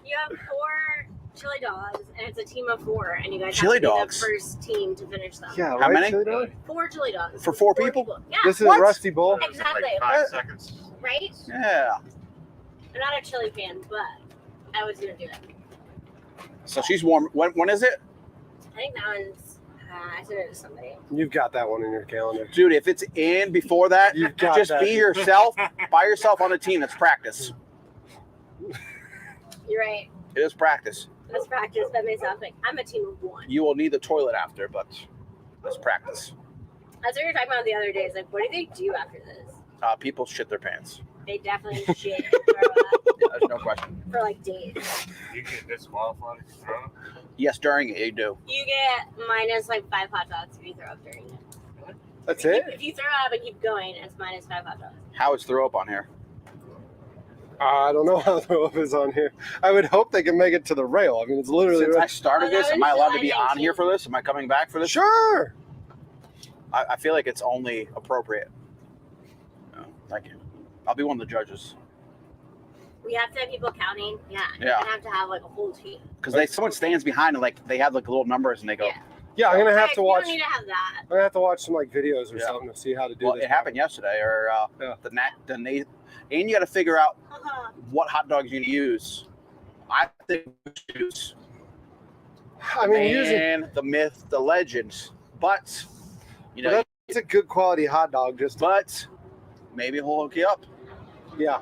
You have 4 chili dogs, and it's a team of 4, and you guys Chili have to be dogs? the first team to finish them. Yeah, How right, many? chili dog? 4 chili dogs. For 4 people? Yeah, This is What? a Rusty Bowl. exactly. Like 5 seconds. Right? Yeah. I'm not a chili fan, but I was gonna do it. So she's warm. When is it? I think that one's. I sent it to somebody. You've got that one in your calendar. Dude, if it's in before that, You've got just that. be yourself. By yourself on a team. That's practice. You're right. It is practice. Let's practice. That may sound like I'm a team of 1. You will need the toilet after, but that's practice. That's what we were talking about the other day. It's like, what do they do after this? People shit their pants. They definitely shit throw up Yeah, there's no question. for like days. You get disqualified if you throw up? Yes, during it, you do. You get minus like 5 hot dogs if you throw up during it. That's it? If you throw up and keep going, it's minus 5 hot dogs. How is throw up on here? I don't know how throw up is on here. I would hope they can make it to the rail. I mean, it's literally. Since I started Oh, that this, am was I allowed to be July on here 19th. for this? Am I coming back for this? Sure. I feel like it's only appropriate. Oh, thank you. I'll be one of the judges. We have to have people counting. Yeah. Yeah. You're gonna have to have like a whole team. Because someone stands behind and like they have like little numbers and they go, Yeah. Yeah, I'm gonna have Guys, to you watch. don't need to have that. I'm gonna have to watch some like videos or Yeah. something to see how to do well, this. it happened yesterday, or Yeah. and you got to figure out what hot dogs you use. I think we should use I mean, using man, the myth, the legend, but you know, it's a good quality hot dog. Just but maybe he'll hook you up. yeah.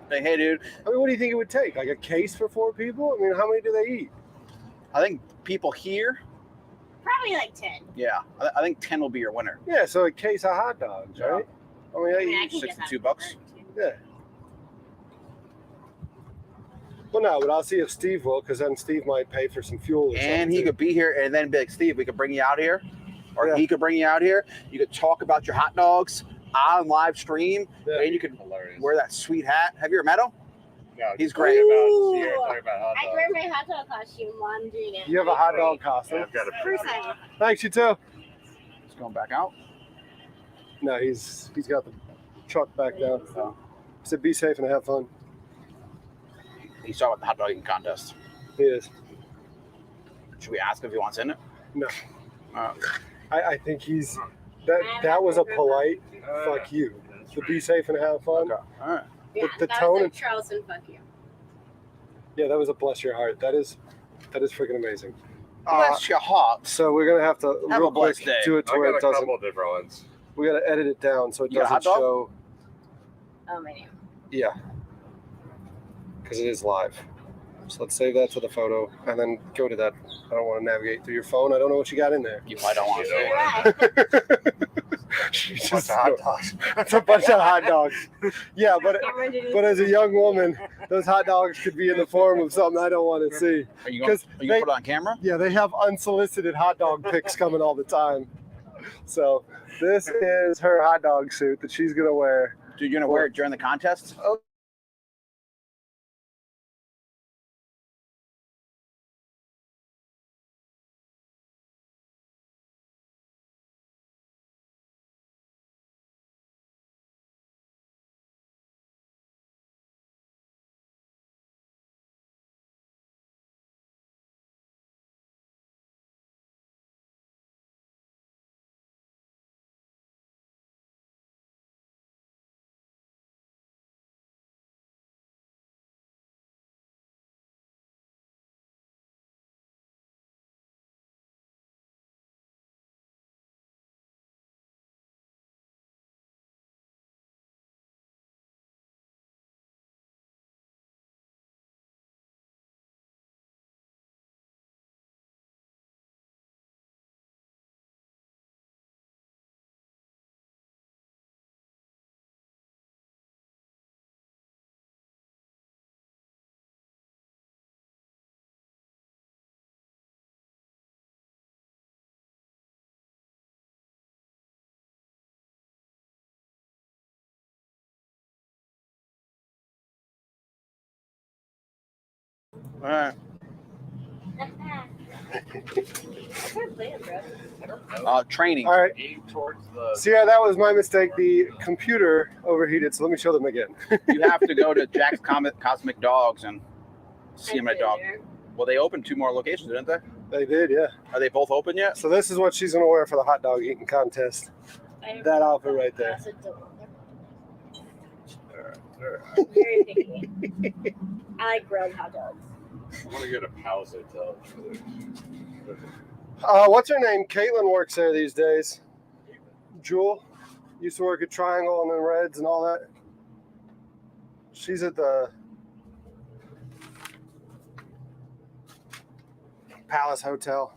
Say, hey, dude, I mean, what do you think it would take? Like a case for 4 people? I mean, how many do they eat? I think people here, Probably like 10. yeah, I think 10 will be your winner. Yeah, so a case of hot dogs, right? I mean, I mean, I I can get that. $62. yeah. Well, no, but I'll see if Steve will, because then Steve might pay for some fuel. Or And something, he too. could be here and then be like, Steve, we could bring you out here. Or Yeah. he could bring you out here. You could talk about your hot dogs on live stream. Yeah. And you could Hilarious. wear that sweet hat. Have you ever met him? No, He's just great. Talking about hot I dogs. wear my hot dog costume while I'm doing it. You have a hot dog costume. Yeah, I've got a First time. Thanks, you too. He's going back out. No, he's got the truck back down. So He said, "Be safe and have fun." he's talking about the hot dog eating contest. He is. Should we ask if he wants in it? No, Uh, I think he's that was a polite fuck you. To be safe and have fun. okay. All right. Yeah, the that tone was a and- Charleston fuck you. Yeah, that was a bless your heart. That is freaking amazing. Bless your heart. So we're gonna have to Have real a blessed quick day. do it to I where got it a doesn't. couple different ones. We gotta edit it down so it You got a doesn't hot dog? show. Oh, my name. Yeah, because it is live. So let's save that to the photo and then go to that. I don't want to navigate through your phone. I don't know what you got in there. You probably don't want to You say know it. what? She Bunch just- of hot dogs. It's a bunch of hot dogs. Yeah, but But as a young woman, those hot dogs could be in the form of something I don't want to see. Are you going 'Cause to they- put it on camera? Yeah, they have unsolicited hot dog pics coming all the time. So this is her hot dog suit that she's gonna wear. Dude, you're going to wear it during the contest? All right. What's our plan, bro? I don't know. Training. All right. Aim towards the. See, yeah, that was my mistake. The computer overheated, so let me show them again. You have to go to Jack's Cosmic Dogs and see my dog. There. Well, they opened 2 more locations, didn't they? They did, yeah. Are they both open yet? So this is what she's gonna wear for the hot dog eating contest. That outfit right there. Very picky. I like grilled hot dogs. I want to get a Palace Hotel. What's her name? Caitlin works there these days. Jewel used to work at Triangle and then Reds and all that. She's at the Palace Hotel.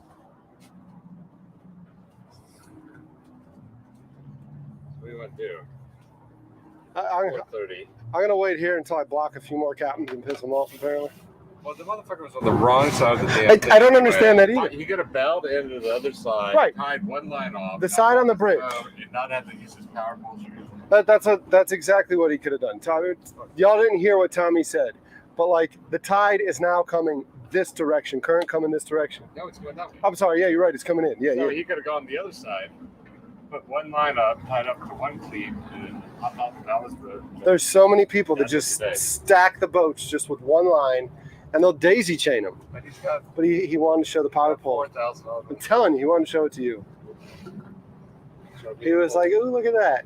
What do you want to do? I'm 4:30. gonna wait here until I block a few more captains and piss them off. Apparently, Well, the motherfucker was on the wrong side of the damn thing. I don't understand that either. He could have bailed into the other side, Right. tied one line off. The side on the bridge. And not have to use his power poles. That's exactly what he could have done. Tommy, y'all didn't hear what Tommy said, but like the tide is now coming this direction. Current coming this direction. No, it's going that way. I'm sorry. Yeah, you're right. It's coming in. Yeah, So yeah. he could have gone the other side, put one line up, tied up to one cleat, and that was the. There's so many people that That's just the day. stack the boats just with one line, and they'll daisy chain them. But he's got But he wanted to show the power pole. $4,000. I'm telling you, he wanted to show it to you. He was like, "Ooh, look at that!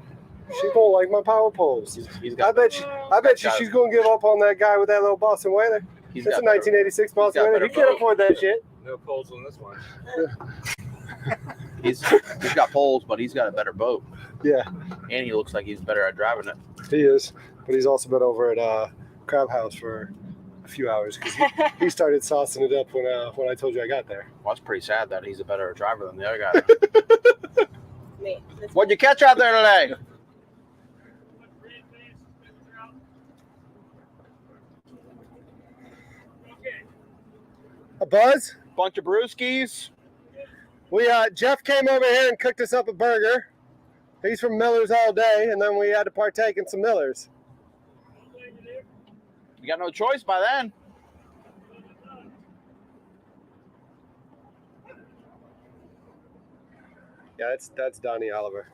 She don't like my power poles." I bet you she's gonna give up on that guy with that little Boston Whaler. It's a 1986 Boston got Whaler. He better can't boat. afford that shit. No poles on this one. He's got poles, but he's got a better boat. Yeah, And he looks like he's better at driving it. he is. But he's also been over at Crab House for a few hours because he started saucing it up when I told you I got there. Well, it's pretty sad that he's a better driver than the other guy. Wait, What'd you catch out there today? A buzz? Bunch of brewskis. We Jeff came over here and cooked us up a burger. He's from Miller's all day, and then we had to partake in some Miller's. You got no choice by then. Yeah, that's Donnie Oliver.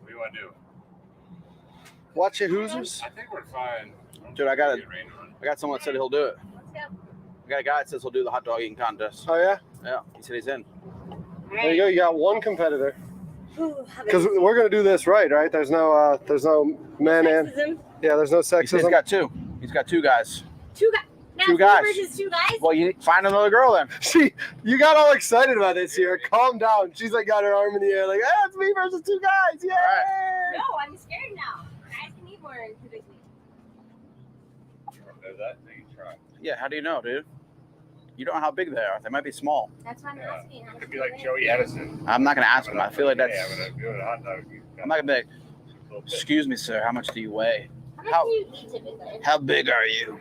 What do you want to do? Watch your Hoosiers. I think we're fine. Dude, I got someone that said he'll do it. I got a guy that says he'll do the hot dog eating contest. Oh yeah. Yeah, he said he's in. There you go. You got one competitor. Because we're gonna do this right? There's no men and yeah. There's no He said sexism. he's got 2. He's got 2 guys. Two guys. Now 2 guys. versus 2 guys. Well, you find another girl then. You got all excited about this here. Calm down. She's like got her arm in the air, like, it's me versus 2 guys. Yeah. No, I'm scared now. Guys can eat more than 2 big meat. You don't know that until you try. Yeah, how do you know, dude? You don't know how big they are. They might be small. That's why I'm asking. It could be like Joey Edison. I'm not going to ask him. I feel like that's. Yeah, but a hot dog. I'm not going to be like, excuse me, sir, how much do you weigh? How much do you eat typically? How big are you?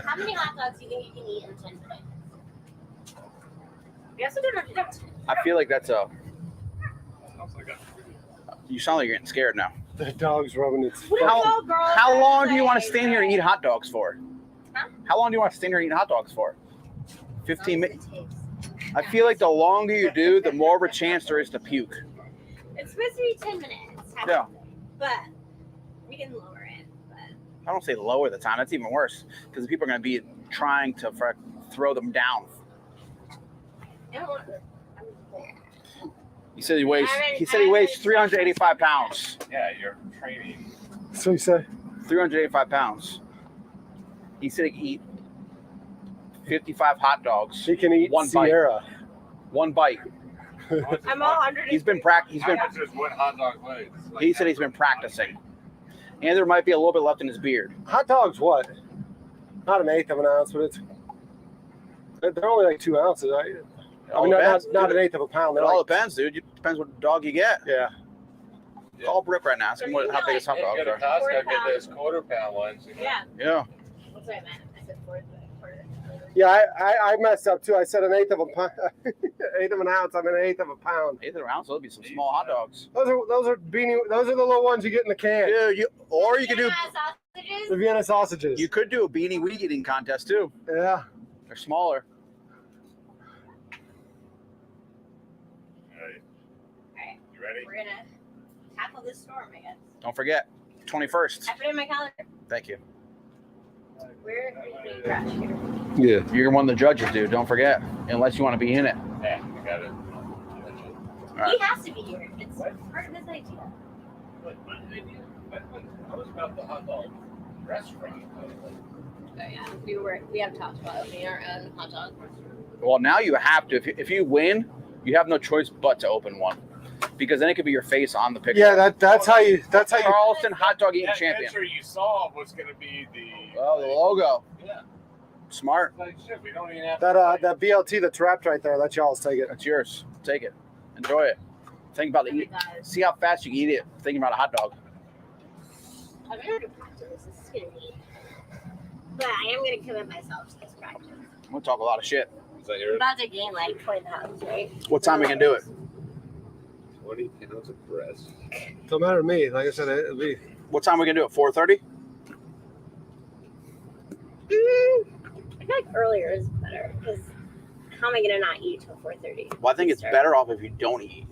How many hot dogs do you think you can eat in 10 minutes? You also don't have to do I feel like that's a. Sounds like You sound like you're getting scared now. The dog's rubbing its. How long do you want to stand here and eat hot dogs for? Huh? How long do you want to stand here and eat hot dogs for? 15 minutes. I feel like the longer you do, the more of a chance there is to puke. It's supposed to be 10 minutes. Yeah. But we can lower it. But I don't say lower the time. That's even worse because people are going to be trying to throw them down. I don't want He said he weighs 385 pounds. Yeah, you're training. So you say? 385 pounds. He said he can eat 55 hot dogs. He can eat one Sierra. bite. One bite. I'm all 100. He's been practicing. How much does one hot dog weigh? Like He said he's been practicing. And there might be a little bit left in his beard. Hot dogs, what? Not an eighth of an ounce, but they're only like 2 ounces. I mean, not an eighth of a pound. It They're all like, depends, dude. It depends what dog you get. yeah. Call Brick right now. Ask him how big his hot dogs Go to are. Costco, get those quarter-pound ones. You know? Yeah. Yeah. That's what I meant. I said fourth, but quarter. Yeah, I messed up too. I said an eighth of a pound, eighth of an ounce. I mean, an eighth of a pound. Eighth of an ounce. There'll be some small hot dogs. Those are beanie. Those are the little ones you get in the can. Yeah, you could do sausages. The Vienna sausages. you could do a beanie weed eating contest too. Yeah. They're smaller. All right. Alright. You ready? We're gonna tackle this storm, I guess. Don't forget, 21st. I put it in my calendar. Thank you. We're being crushed here. Yeah. You're one of the judges, dude. Don't forget, unless you want to be in it. Yeah, I got it. All right. He has to be here. It's part of his idea. But my idea, I was about the hot dog restaurant. Oh yeah, we have talked about opening our own hot dog. Well, now you have to. If you win, you have no choice but to open one, because then it could be your face on the picture. Yeah, that's how you. Charleston hot dog eating That champion. picture you saw was going to be the. Oh, the logo. Yeah. Smart. Like shit, we don't even have That BLT that's wrapped right there. That's y'all's. Take it. That's yours. Take it. Enjoy it. Think about it. See how fast you can eat it. Thinking about a hot dog. I'm gonna do practice. This is gonna be. But I am gonna commit myself to this practice. I'm gonna talk a lot of shit. Is that I'm yours? about to gain like 20 pounds, right? What time we can do it? 20 pounds of breast. Don't matter to me. Like I said, it'll be. What time we can do it? 4:30. I feel like earlier is better because how am I gonna not eat till 4:30? Well, I think it's better off if you don't eat.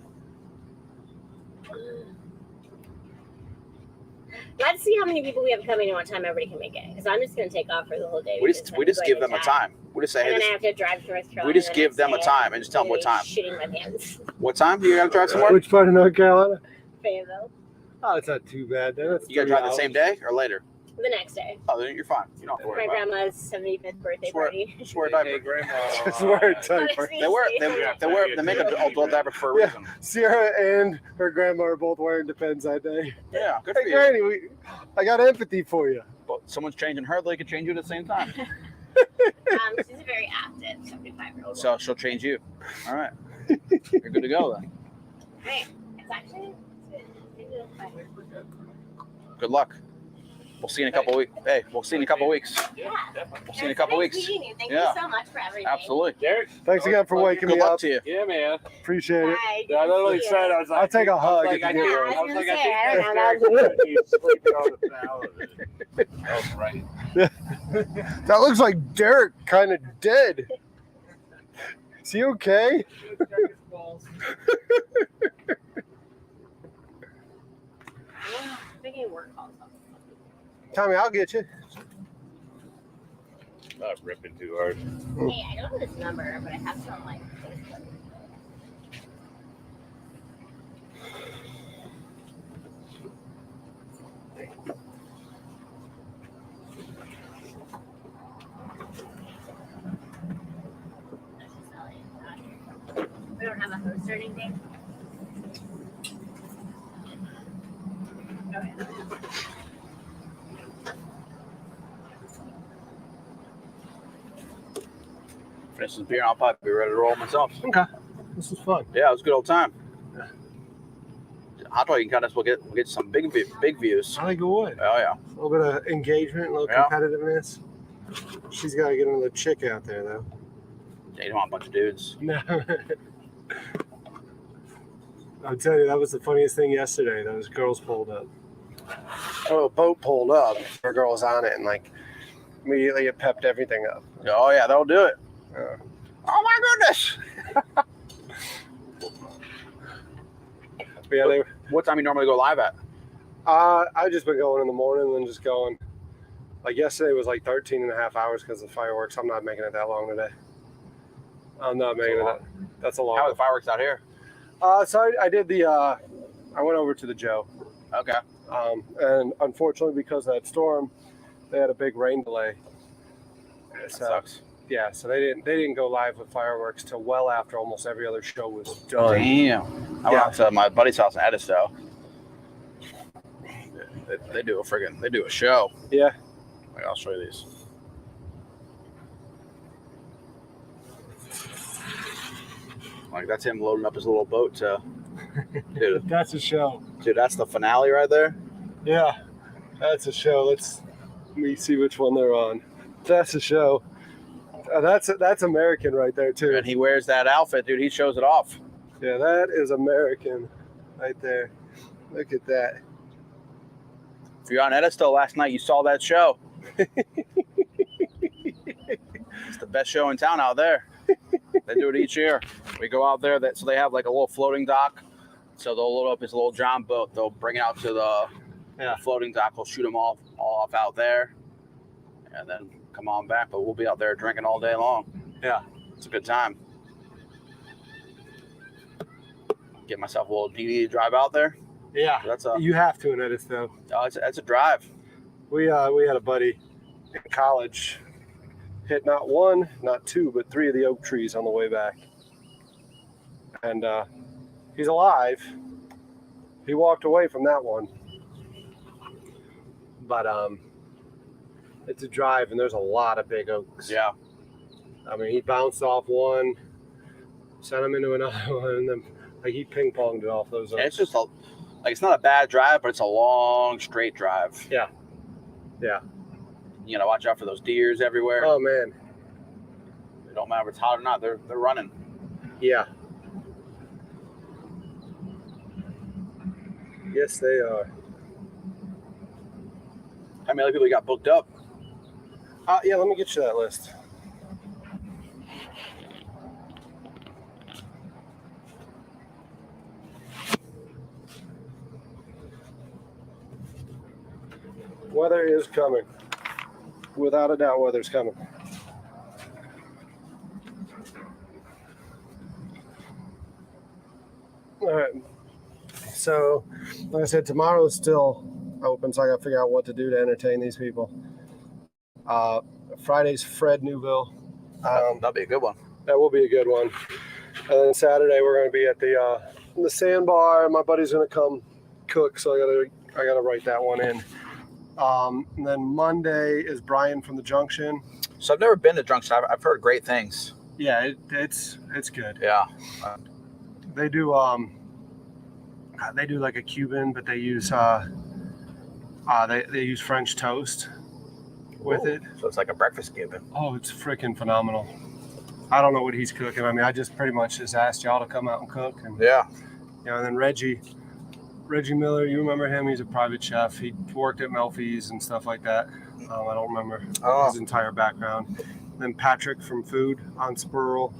Let's see how many people we have coming and what time everybody can make it. Because I'm just gonna take off for the whole day. We just give them a time. We just say, And hey, then I this, have to drive to North Carolina. we just the give next them a day. time and just tell them what time. Shitting my pants. What time do you gotta drive somewhere? Which part of North Carolina? Fayetteville. Oh, it's not too bad. Then it's You gotta drive the same day or later? The next day. Oh, then you're fine. You don't have to worry My about it. grandma's 75th birthday Just wear- party. Just wear a diaper. Hey, Grandma. Just wear a diaper. They make adult diapers for a Yeah. reason. Sierra and her grandma are both wearing Depends that day. Yeah, good Hey, for you. Granny, I got empathy for you. But someone's changing her, they could change you at the same time. She's a very active 75-year-old. So she'll change you. All right. You're good to go then. Right. It's actually good. Good luck. We'll see you in a couple weeks. Hey, we'll see you in a couple weeks. Yeah. We'll see you in a couple weeks. Meeting you. Thank Yeah. you so much for everything. Absolutely. Derek, Thanks again for waking Good me luck up. to you. yeah, man. Appreciate it. Bye. Yeah, I literally Good to said, see I was like, I'll take a hug like, if you I do think- it. I was like, gonna I say, think I don't know, Derek that was said he's sleeping on the salad. That was right. That looks like Derek kind of dead. Is he okay? Making work calls. Tommy, I'll get you. Not ripping too hard. Hey, I don't know this number, but I have it on like Facebook. We don't have a host or anything. Okay. Finish this beer and I'll probably be ready to roll myself. Okay. This was fun. Yeah, it was a good old time. Hot dog eating contest, we'll get some big views. I think it would. Oh yeah. A little bit of engagement, a little Yeah. competitiveness. She's got to get another chick out there, though. Yeah, you don't want a bunch of dudes. No. I'll tell you, that was the funniest thing yesterday. Those girls pulled up. Oh, a boat pulled up. Our girl was on it, and like immediately it pepped everything up. Oh yeah, that'll do it. Yeah. Oh my goodness. But yeah, they, What time you normally go live at? I've just been going in the morning and then just going. Like yesterday was like 13 and a half hours because of fireworks. I'm not making it that long today. I'm not making it. That's a long. How are the fireworks out here? So I did the. I went over to the Joe. Okay. And unfortunately, because of that storm, they had a big rain delay. That So, sucks. yeah, so they didn't go live with fireworks till well after almost every other show was done. Damn. I went out to my buddy's house in Edisto. They do a show. Yeah. Like, I'll show you these. Like that's him loading up his little boat to. Dude, That's a show. that's the finale right there. Yeah, that's a show. Let me see which one they're on. That's a show. That's American right there too. And he wears that outfit, dude. He shows it off. Yeah, that is American right there. Look at that. If you're on Edisto last night, you saw that show. It's the best show in town out there. They do it each year. We go out there. So they have like a little floating dock. So they'll load up his little John boat. They'll bring it out to the floating dock. We'll shoot them all off out there. And then come on back. But we'll be out there drinking all day long. Yeah. It's a good time. Get myself a little DD to drive out there. Yeah. You have to in Edisto. Oh, it's a drive. We had a buddy in college hit not one, not two, but 3 of the oak trees on the way back. And he's alive. He walked away from that one. But it's a drive, and there's a lot of big oaks. Yeah. I mean, he bounced off one, sent him into another one, and then he ping-ponged it off those oaks. And it's just it's not a bad drive, but it's a long, straight drive. Yeah. Yeah. You know, watch out for those deers everywhere. Oh, man. It don't matter if it's hot or not. They're running. Yeah. Yes, they are. How many other people you got booked up? Yeah, let me get you that list. Weather is coming. Without a doubt, weather's coming. All right. So, like I said, tomorrow's still open, so I got to figure out what to do to entertain these people. Friday's Fred Newville. That'll be a good one. That will be a good one. And then Saturday we're going to be at the sandbar. My buddy's going to come cook, so I gotta write that one in. And then Monday is Brian from the Junction. So I've never been to Junction. I've heard great things. Yeah, it's good. Yeah. They do like a Cuban, but they use they use French toast with it. So it's like a breakfast Cuban. Oh, it's freaking phenomenal. I don't know what he's cooking. I mean, I just pretty much just asked y'all to come out and cook. And, yeah. You know, and then Reggie Miller, you remember him? He's a private chef. He worked at Melfi's and stuff like that. I don't remember his entire background. Then Patrick from Food on Spurl.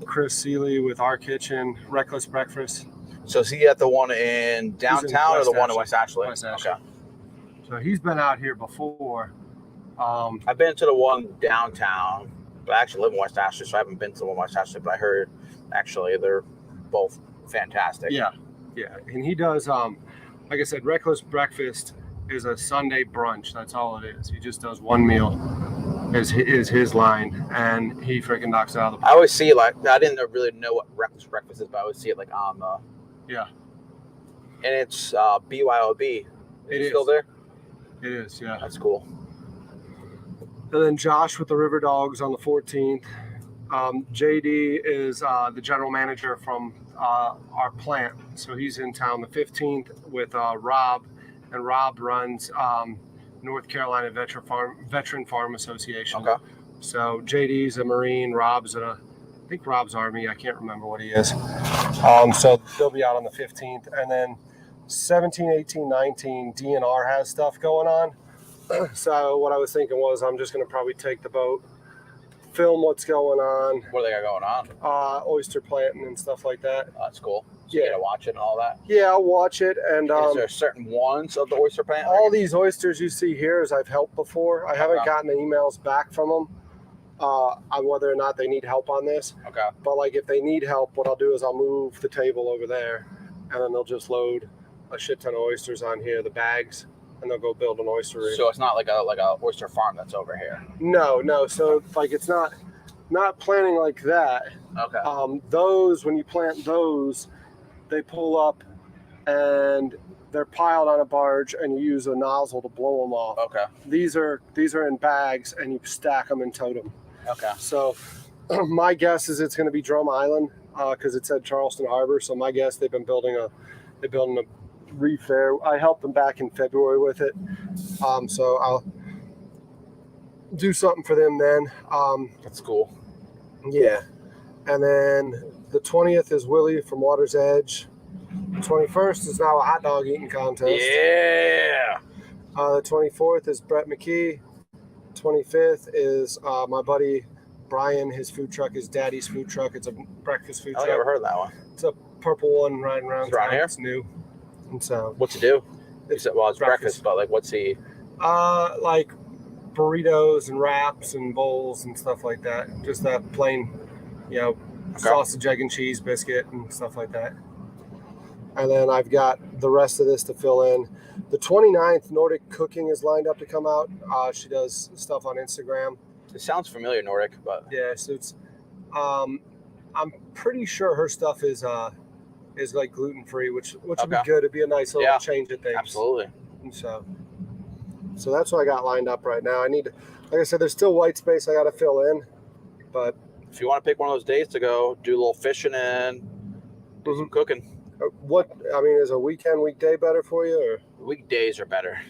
Chris Seeley with Our Kitchen, Reckless Breakfast. So is he at the one in downtown or the one in West Ashley? West Ashley. Okay. So he's been out here before. I've been to the one downtown, but I actually live in West Ashley, so I haven't been to the one in West Ashley, but I heard actually they're both fantastic. Yeah. Yeah. And he does, like I said, Reckless Breakfast is a Sunday brunch. That's all it is. He just does one meal. Is his line, and he freaking knocks it out of the park. I always see it I didn't really know what Reckless Breakfast is, but I always see it on the. Yeah. And it's BYOB. Is it still there? It is, yeah. That's cool. And then Josh with the River Dogs on the 14th. JD is the general manager from our plant, so he's in town the 15th with Rob, and Rob runs North Carolina Veteran Farm Association. Okay. So JD's a Marine, Rob's I think Rob's Army. I can't remember what he is. So they'll be out on the 15th. And then 17, 18, 19, DNR has stuff going on. So what I was thinking was I'm just going to probably take the boat, film what's going on. What do they got going on? Oyster planting and stuff like that. Oh, that's cool. So you get to watch it and all that? Yeah, I'll watch it. And is there certain ones of the oyster plant? All these oysters you see here is I've helped before. I haven't gotten emails back from them on whether or not they need help on this. Okay. But like if they need help, what I'll do is I'll move the table over there, and then they'll just load a shit ton of oysters on here, the bags, and they'll go build an oyster rig. So it's not like a oyster farm that's over here. No. So like it's not planting like that. Okay. Those, when you plant those, they pull up and they're piled on a barge, and you use a nozzle to blow them off. Okay. These are in bags, and you stack them and tote them. Okay. So my guess is it's going to be Drum Island because it said Charleston Harbor. So my guess they're building a reef there. I helped them back in February with it. So do something for them then. That's cool. Yeah. And then the 20th is Willie from Water's Edge. The 21st is now a hot dog eating contest. Yeah. The 24th is Brett McKee. 25th is my buddy Brian. His food truck is Daddy's Food Truck. It's a breakfast food I truck. never heard of that one. It's a purple one riding around. It's around here? It's new. And so What's it do? You said, well, it's breakfast, but like, what's he? like burritos and wraps and bowls and stuff like that. Just that plain, sausage, egg, and cheese biscuit and stuff like that. And then I've got the rest of this to fill in. The 29th, Nordic Cooking is lined up to come out. She does stuff on Instagram. It sounds familiar, Nordic, but yeah, so it's I'm pretty sure her stuff is like gluten free, which would be good. It'd be a nice little change of things. Absolutely. And so that's what I got lined up right now. I need to, like I said, there's still white space I got to fill in, but if you want to pick one of those days to go do a little fishing and do some cooking. Is a weekday better for you, or weekdays are better?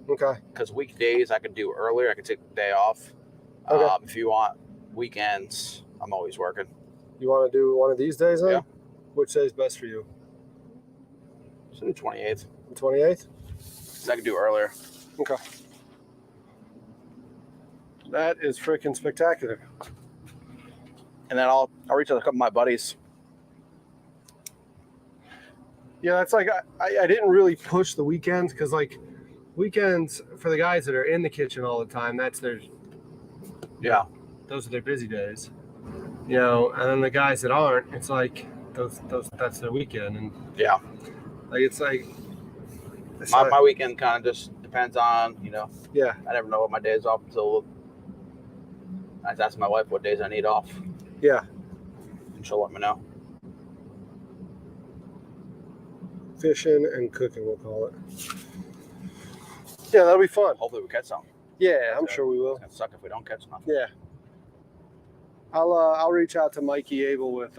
Okay. Because weekdays I could do earlier. I could take the day off. Okay. If you want weekends, I'm always working. You want to do one of these days then? Yeah. Which day is best for you? So the 28th. The 28th? I could do earlier. Okay. That is freaking spectacular. And then I'll reach out to a couple of my buddies. Yeah, that's like I didn't really push the weekends because like weekends for the guys that are in the kitchen all the time, that's their those are their busy days. And then the guys that aren't, it's like those that's their weekend. And my weekend kind of just depends on, Yeah. I never know what my days off until I have to ask my wife what days I need off. Yeah. And she'll let me know. Fishing and cooking, we'll call it. Yeah, that'll be fun. Hopefully we catch some. Yeah, I'm sure we will. It's gonna suck if we don't catch some. Yeah. I'll reach out to Mikey Abel with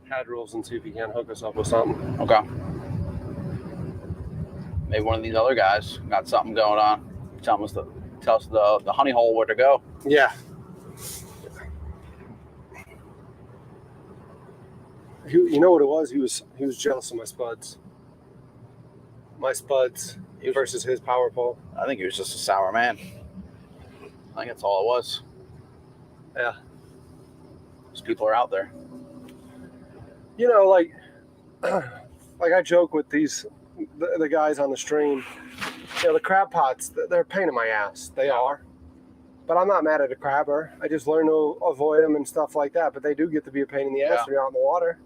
Had Rules and see if he can hook us up with something. Okay. Maybe one of these other guys got something going on. Tell us the honey hole where to go. Yeah. You know what it was? He was jealous of my spuds. My spuds versus his power pole. I think he was just a sour man. I think that's all it was. Yeah. Those people are out there. Like I joke with the guys on the stream. The crab pots, they're a pain in my ass. They are. But I'm not mad at a crabber. I just learn to avoid them and stuff like that. But they do get to be a pain in the ass when you're out in the water.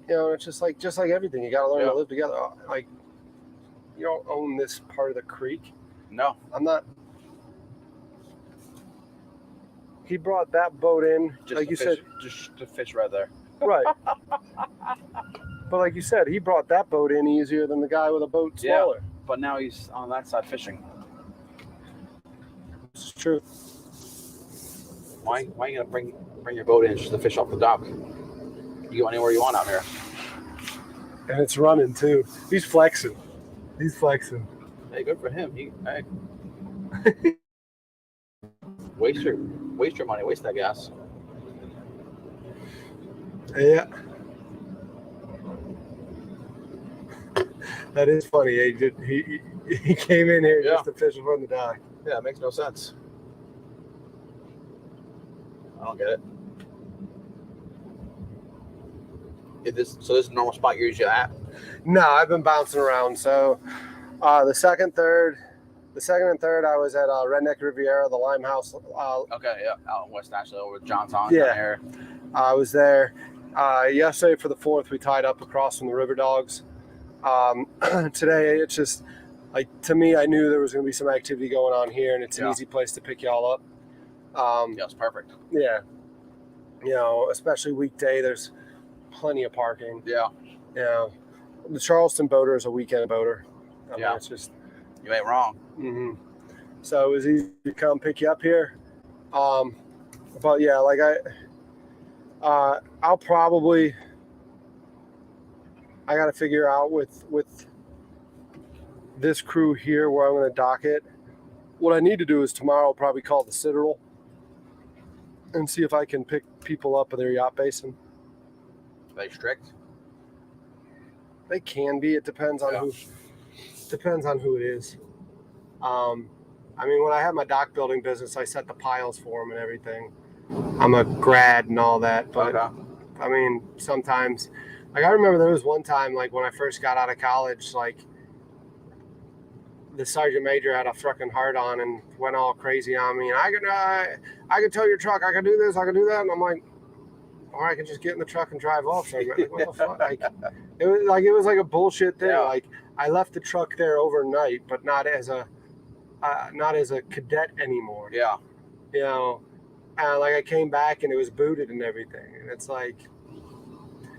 It's just like everything. You got to learn to live together. Like, you don't own this part of the creek. No. I'm not. He brought that boat in, Just like you fish, said. just to fish right there. Right. But like you said, he brought that boat in easier than the guy with a boat smaller. Yeah, but now he's on that side fishing. It's true. Why are you gonna bring your boat in just to fish off the dock? You go anywhere you want out here. And it's running too. He's flexing. Hey, good for him. Hey. waste your money. Waste that gas. Yeah. That is funny. He came in here just to fish from the dock. Yeah, it makes no sense. I don't get it. So this is a normal spot you're usually at? No, I've been bouncing around. So the second and third, I was at Redneck Riviera, the Limehouse. Okay, yeah, out in West Ashley over with John's on there. I was there. Yesterday for the 4th, we tied up across from the River Dogs. Today, it's just like, to me, I knew there was going to be some activity going on here, and it's an easy place to pick y'all up. It's perfect. Yeah. Especially weekday, there's plenty of parking. Yeah. The Charleston boater is a weekend boater. I mean, it's just. You ain't wrong. Mm-hmm. So it was easy to come pick you up here. But yeah, like I'll probably. I got to figure out with this crew here where I'm going to dock it. what I need to do is tomorrow I'll probably call the Citadel and see if I can pick people up at their yacht basin. Are they strict? They can be. It depends on who. Depends on who it is. I mean, when I had my dock building business, I set the piles for them and everything. I'm a grad and all that, but I mean, sometimes, like I remember there was one time, like when I first got out of college, like the sergeant major had a fucking hard on and went all crazy on me. And I can tow your truck. I can do this. I can do that. And I'm like, or I can just get in the truck and drive off. So like, what the fuck? Like, it was like a bullshit thing. Like I left the truck there overnight, but not as a cadet anymore. Yeah. You know, and like I came back and it was booted and everything. And it's like,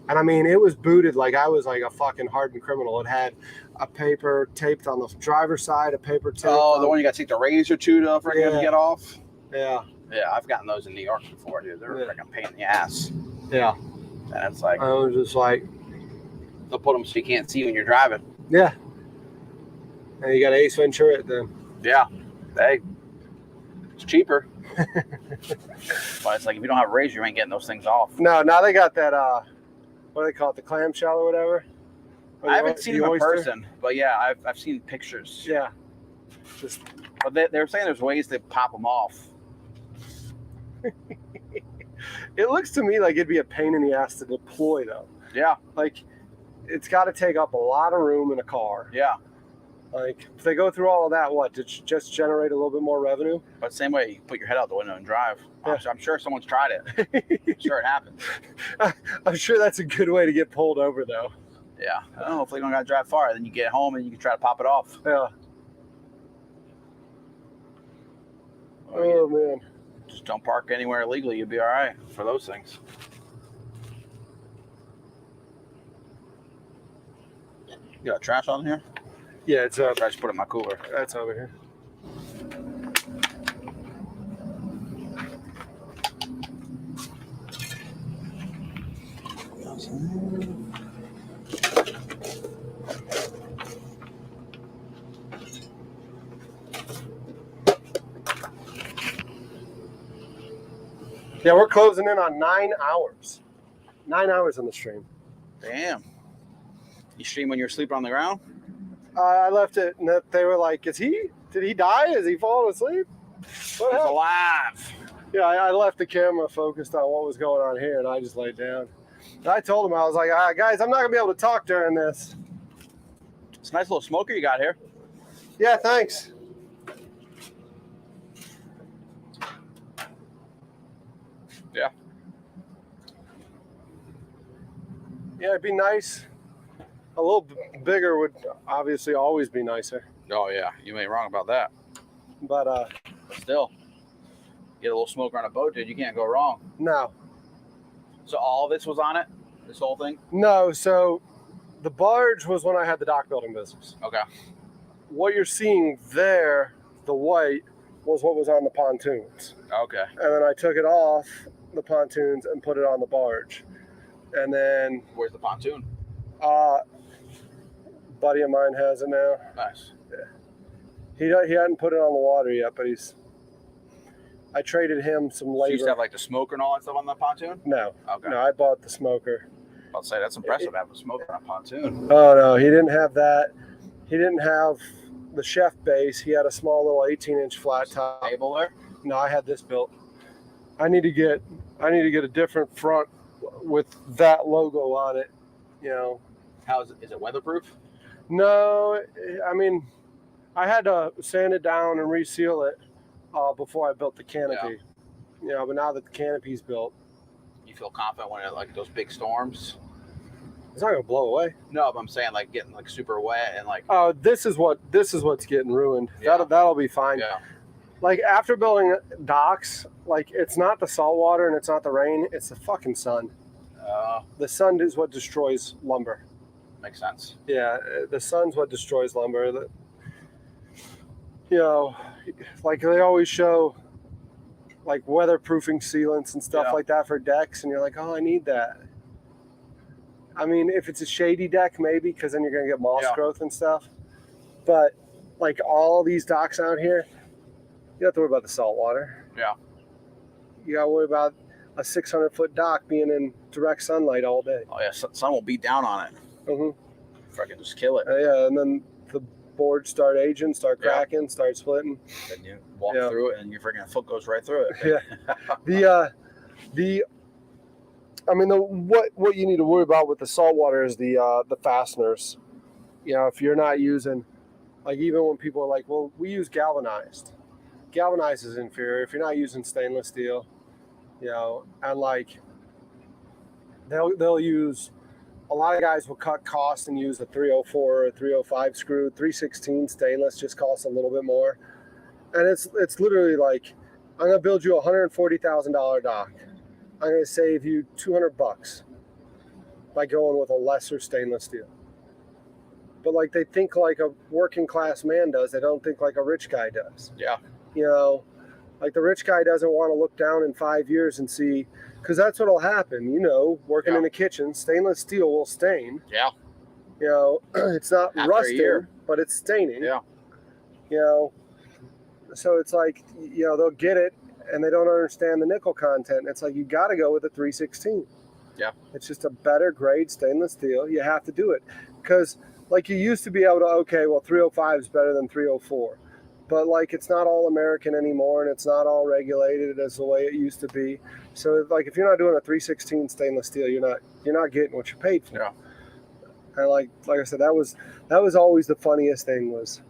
and I mean, it was booted like I was like a fucking hardened criminal. It had a paper taped on the driver's side, a paper taped. Oh, the one you got to take the razor to freaking get off? Yeah. Yeah, I've gotten those in New York before, dude. They're a freaking pain in the ass. Yeah. And it's like, I was just like, they'll put them so you can't see when you're driving. Yeah. And you got Ace Ventura it then. Yeah. Hey, it's cheaper. But it's like, if you don't have a razor, you ain't getting those things off. No, now they got that, what do they call it, the clamshell or whatever? I haven't seen them in person, but yeah, I've seen pictures. Yeah. But they were saying there's ways to pop them off. It looks to me like it'd be a pain in the ass to deploy, though. Yeah. Like, it's got to take up a lot of room in a car. Yeah. Like, if they go through all of that, what, to just generate a little bit more revenue? But same way, you put your head out the window and drive. Yeah. I'm sure someone's tried it. I'm sure it happens. I'm sure that's a good way to get pulled over, though. Yeah. I don't know if they don't got to drive far. Then you get home and you can try to pop it off. Yeah. Oh, man. Just don't park anywhere illegally. You'll be all right for those things. You got trash on here? Yeah, it's I just put it in my cooler. That's over here. Yeah, we're closing in on 9 hours. 9 hours on the stream. Damn. You stream when you're sleeping on the ground? I left it, and they were like, did he die? Is he falling asleep? He's alive. Yeah, I left the camera focused on what was going on here, and I just laid down. And I told him, I was like, guys, I'm not going to be able to talk during this. It's a nice little smoker you got here. Yeah, thanks. Yeah. Yeah, it'd be nice. A little bigger would obviously always be nicer. Oh, yeah. You ain't wrong about that. But still, get a little smoker on a boat, dude. You can't go wrong. No. So all this was on it? This whole thing? No. So the barge was when I had the dock building business. Okay. What you're seeing there, the white, was what was on the pontoons. Okay. And then I took it off the pontoons and put it on the barge. And then... Where's the pontoon? Buddy of mine has it now. Nice. Yeah. He hadn't put it on the water yet, but I traded him some labor. So you used to have like the smoker and all that stuff on the pontoon? No. Okay. No, I bought the smoker. I'll say that's impressive having a smoker on a pontoon. Oh no, he didn't have that. He didn't have the chef base. He had a small little 18-inch flat top. Table there? No, I had this built. I need to get a different front with that logo on it. You know. How is it? Is it weatherproof? No, I mean, I had to sand it down and reseal it before I built the canopy. Yeah. You know, but now that the canopy's built, you feel confident when it like those big storms. It's not gonna blow away. No, but I'm saying like getting like super wet and like. Oh, this is what's getting ruined. Yeah. That'll be fine. Yeah. Like after building docks, like it's not the salt water and it's not the rain, it's the fucking sun. The sun is what destroys lumber. Makes sense. Yeah, the sun's what destroys lumber. You know, like they always show like weatherproofing sealants and stuff like that for decks, and you're like, oh, I need that. I mean, if it's a shady deck, maybe, because then you're going to get moss growth and stuff. But like all these docks out here, You have to worry about the salt water. Yeah. You got to worry about a 600-foot dock being in direct sunlight all day. Oh yeah, sun will beat down on it. Mm-hmm. Fucking just kill it. Yeah, and then the boards start aging, start cracking, start splitting. Then you walk through it, and your freaking foot goes right through it. Yeah. What you need to worry about with the salt water is the fasteners. You know, if you're not using, like, even when people are like, well, we use galvanized. Galvanized is inferior if you're not using stainless steel. You know, and like they'll use, a lot of guys will cut costs and use a 304 or a 305 screw. 316 stainless just costs a little bit more, and it's literally like, I'm gonna build you a $140,000 dock. I'm gonna save you $200 by going with a lesser stainless steel. But like, they think like a working class man does. They don't think like a rich guy does. Yeah. You know, like the rich guy doesn't want to look down in 5 years and see, because that's what'll happen. You know, working in the kitchen, stainless steel will stain. Yeah. You know, it's not After rusting, but it's staining. Yeah. You know, so it's like, you know, they'll get it and they don't understand the nickel content. It's like, you got to go with a 316. Yeah. It's just a better grade stainless steel. You have to do it because, like, you used to be able to, okay, well, 305 is better than 304. But like, it's not all American anymore, and it's not all regulated as the way it used to be. So like, if you're not doing a 316 stainless steel, you're not getting what you paid for. Yeah. And like I said, that was always the funniest thing was,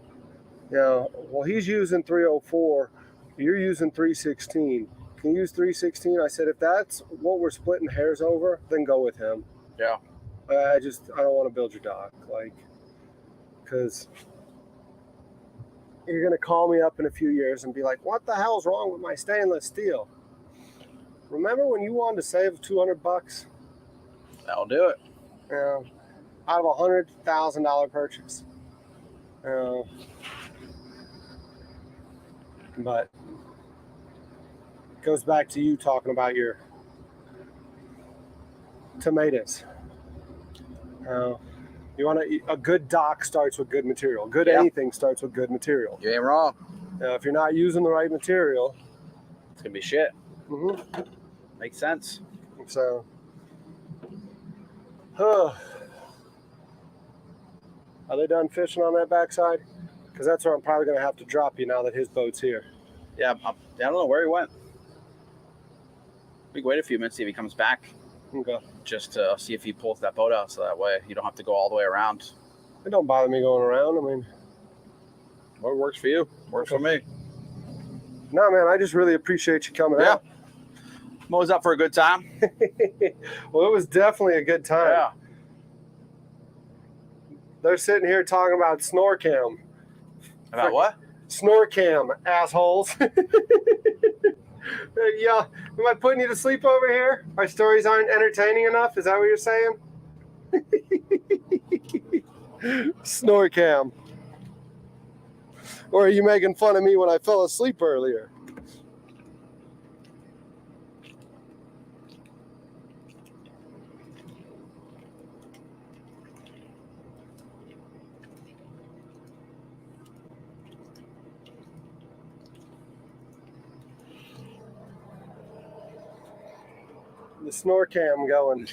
you know, well, he's using 304, you're using 316. Can you use 316? I said, if that's what we're splitting hairs over, then go with him. Yeah. I don't want to build your dock, like, because you're going to call me up in a few years and be like, what the hell's wrong with my stainless steel? Remember when you wanted to save $200? That'll do it. You know, out of a $100,000 purchase. You know, but it goes back to you talking about your tomatoes. You want a good dock starts with good material. Good anything starts with good material. You ain't wrong. If you're not using the right material, it's gonna be shit. Mm-hmm. Makes sense. So, are they done fishing on that backside? Because that's where I'm probably going to have to drop you now that his boat's here. Yeah, I don't know where he went. We can wait a few minutes, see if he comes back. Okay. Just to see if he pulls that boat out, so that way you don't have to go all the way around. It don't bother me going around. I mean, what works for you works for me. No, man, I just really appreciate you coming out. I'm always up for a good time. Well, it was definitely a good time. Yeah. They're sitting here talking about snore cam. About what? Snore cam, assholes. Yeah, am I putting you to sleep over here? Our stories aren't entertaining enough? Is that what you're saying? Snore cam. Or are you making fun of me when I fell asleep earlier? The snore cam going.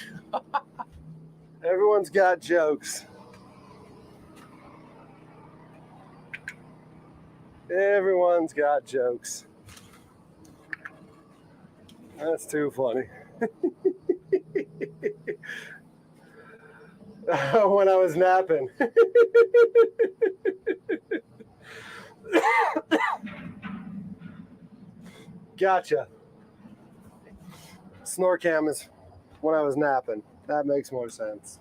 Everyone's got jokes. Everyone's got jokes. That's too funny. When I was napping. Gotcha. Snore cam is when I was napping. That makes more sense.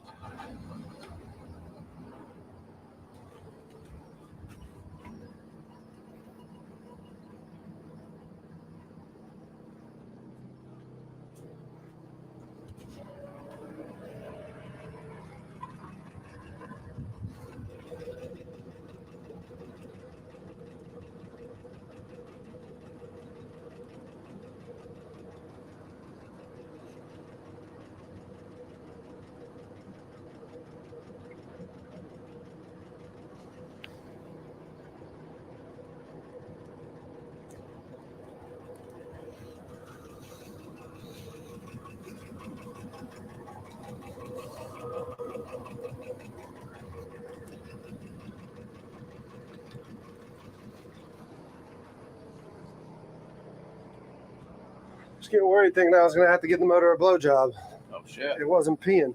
Just getting worried thinking I was going to have to give the motor a blowjob. Oh shit! It wasn't peeing.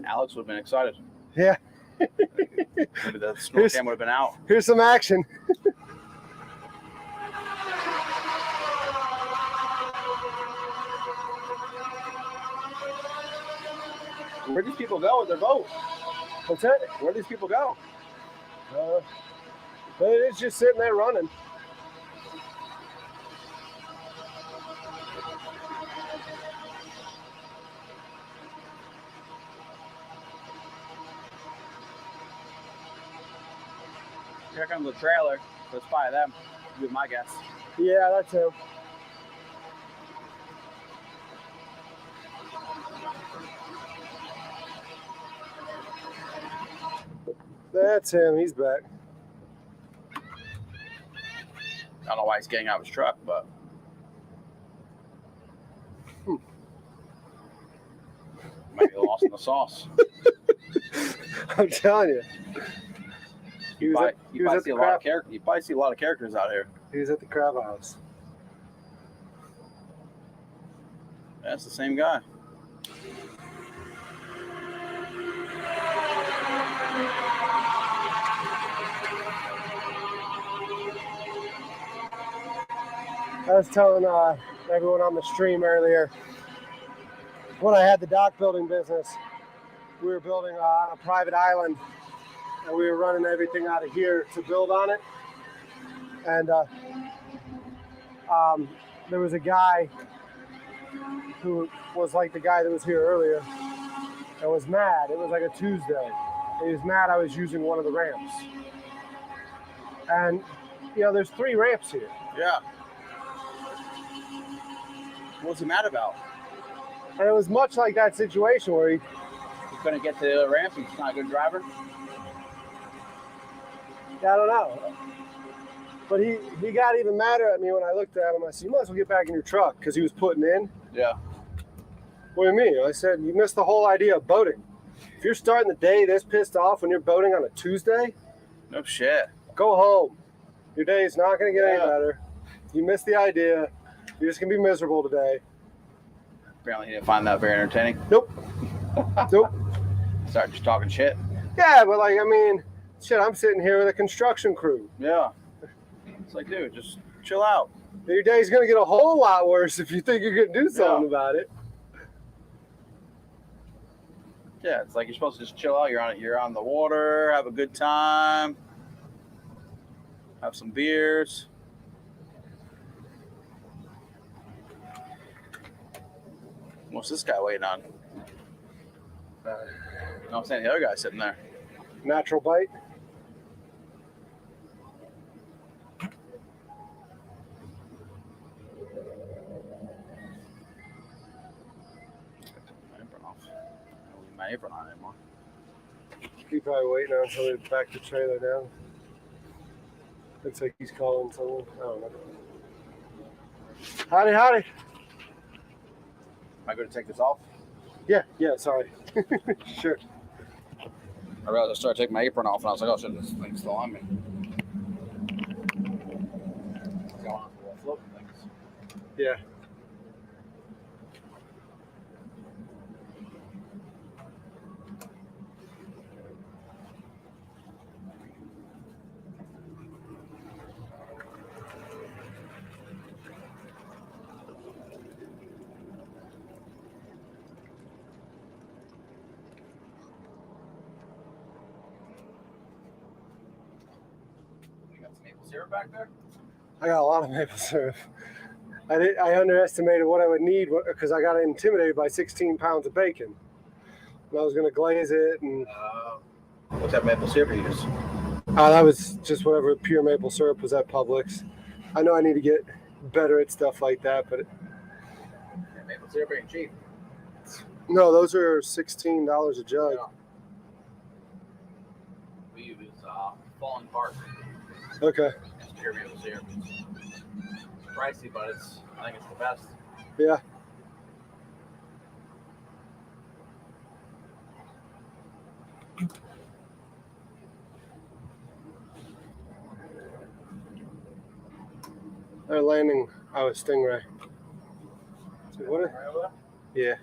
Alex would have been excited. Yeah. Maybe the snorkel cam would have been out. Here's some action. Where do these people go with their boat? What's that? Where do these people go? But it's just sitting there running. Here comes the trailer. Let's buy them. Would be my guess. Yeah, that's him. That's him. He's back. I don't know why he's getting out of his truck, but might be lost in the sauce. I'm telling you. You probably see a lot of characters. You probably see a lot of characters out here. He was at the crab house. That's the same guy. I was telling everyone on the stream earlier, when I had the dock building business, we were building on a private island, and we were running everything out of here to build on it. And there was a guy who was like the guy that was here earlier and was mad. It was like a Tuesday. He was mad I was using one of the ramps. And, you know, there's 3 ramps here. Yeah. What's he mad about? And it was much like that situation where he couldn't get to the ramp. He's not a good driver. I don't know. But he got even madder at me when I looked at him. I said, you might as well get back in your truck, because he was putting in. Yeah. What do you mean? I said, you missed the whole idea of boating. If you're starting the day this pissed off when you're boating on a Tuesday, no shit. Go home. Your day is not going to get any better. You missed the idea. You're just going to be miserable today. Apparently he didn't find that very entertaining. Nope. Nope. Start just talking shit. Yeah, but like, I mean, shit, I'm sitting here with a construction crew. Yeah. It's like, dude, just chill out. Your day's going to get a whole lot worse if you think you're going to do something about it. Yeah, it's like you're supposed to just chill out. You're on the water, have a good time, have some beers. What's this guy waiting on? No, I'm saying the other guy's sitting there. Natural bite. My apron on anymore. He's probably waiting on somebody to back the trailer down. Looks like he's calling someone. I don't know. Howdy, howdy. Am I going to take this off? Yeah, sorry. Sure. I realized I started taking my apron off, and I was like, oh shit, this thing's still on me. It's going on for floating things. Yeah. Syrup back there? I got a lot of maple syrup. I underestimated what I would need because I got intimidated by 16 pounds of bacon. And I was going to glaze it. And what type of maple syrup you use? That was just whatever pure maple syrup was at Publix. I know I need to get better at stuff like that, but maple syrup ain't cheap. No, those are $16 a jug. Yeah. We use Fallen Park. Okay. It's pure maple syrup. It's pricey, but I think it's the best. Yeah. They're landing Oh, a stingray. What? Yeah.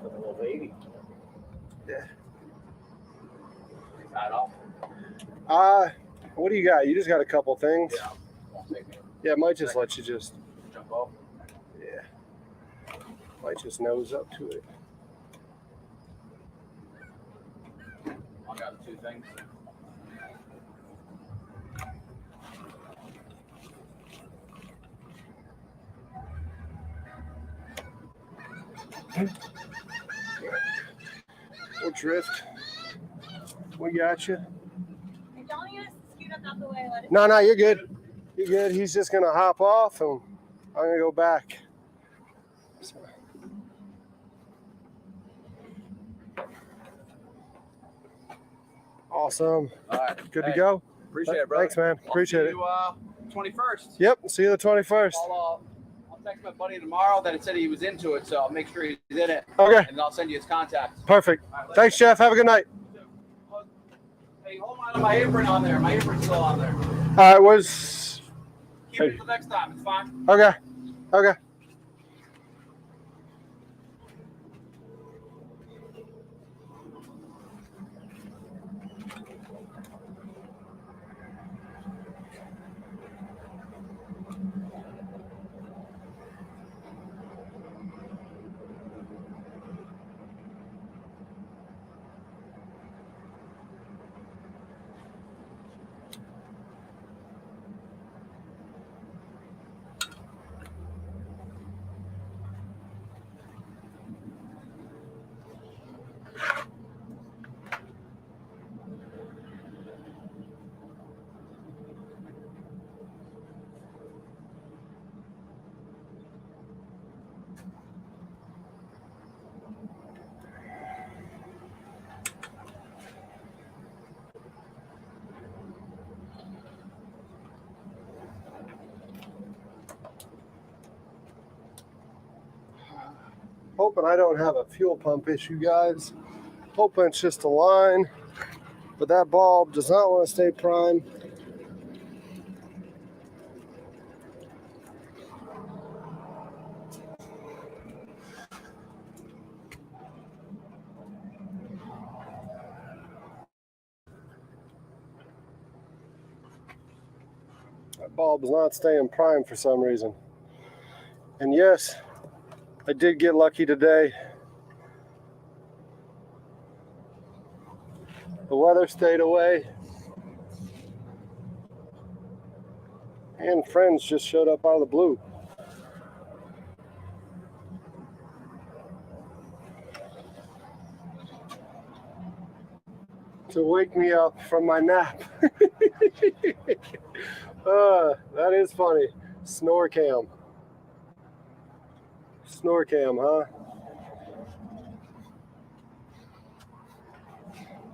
A little baby. Yeah. Is that all? What do you got? You just got a couple things. Yeah. Won't take me. Yeah, might just let you just. Jump off. Yeah. Might just nose up to it. I got 2 things. We'll drift. We got you. And don't you scoot up out the way. Let it No, you're good. You're good. He's just gonna hop off, and I'm gonna go back. So. Awesome. All right. Good to go. Appreciate it, brother. Thanks, man. Appreciate it. I'll see you 21st. Yep. See you the 21st. I'll text my buddy tomorrow that it said he was into it, so I'll make sure he's in it. Okay. And I'll send you his contact. Perfect. Thanks, Jeff. Have a good night. Hey, hold on to my apron on there. My apron's still on there. All right. Where's? Keep it till next time. It's fine. Okay. Okay. Hoping I don't have a fuel pump issue, guys. Hoping it's just a line, but that bulb does not want to stay prime. That bulb is not staying prime for some reason. And yes, I did get lucky today. The weather stayed away. And friends just showed up out of the blue. To wake me up from my nap. That is funny. Snore cam. Snore cam, huh?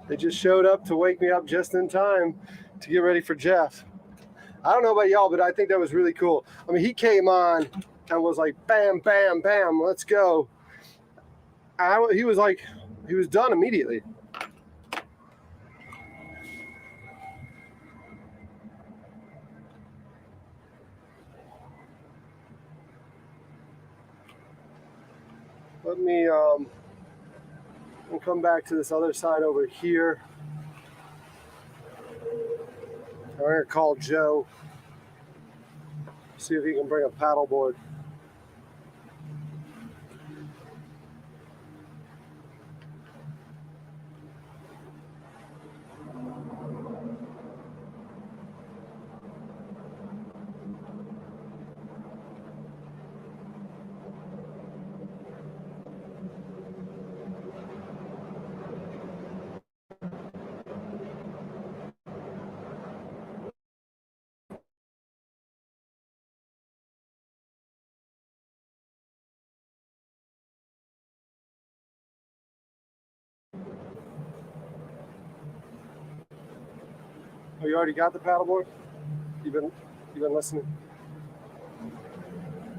They just showed up to wake me up just in time to get ready for Jeff. I don't know about y'all, but I think that was really cool. I mean, he came on and was like, bam, bam, bam, let's go. He was done immediately. Let me we'll come back to this other side over here. I'm gonna call Joe, see if he can bring a paddleboard. Oh, you already got the paddleboard? You've been listening?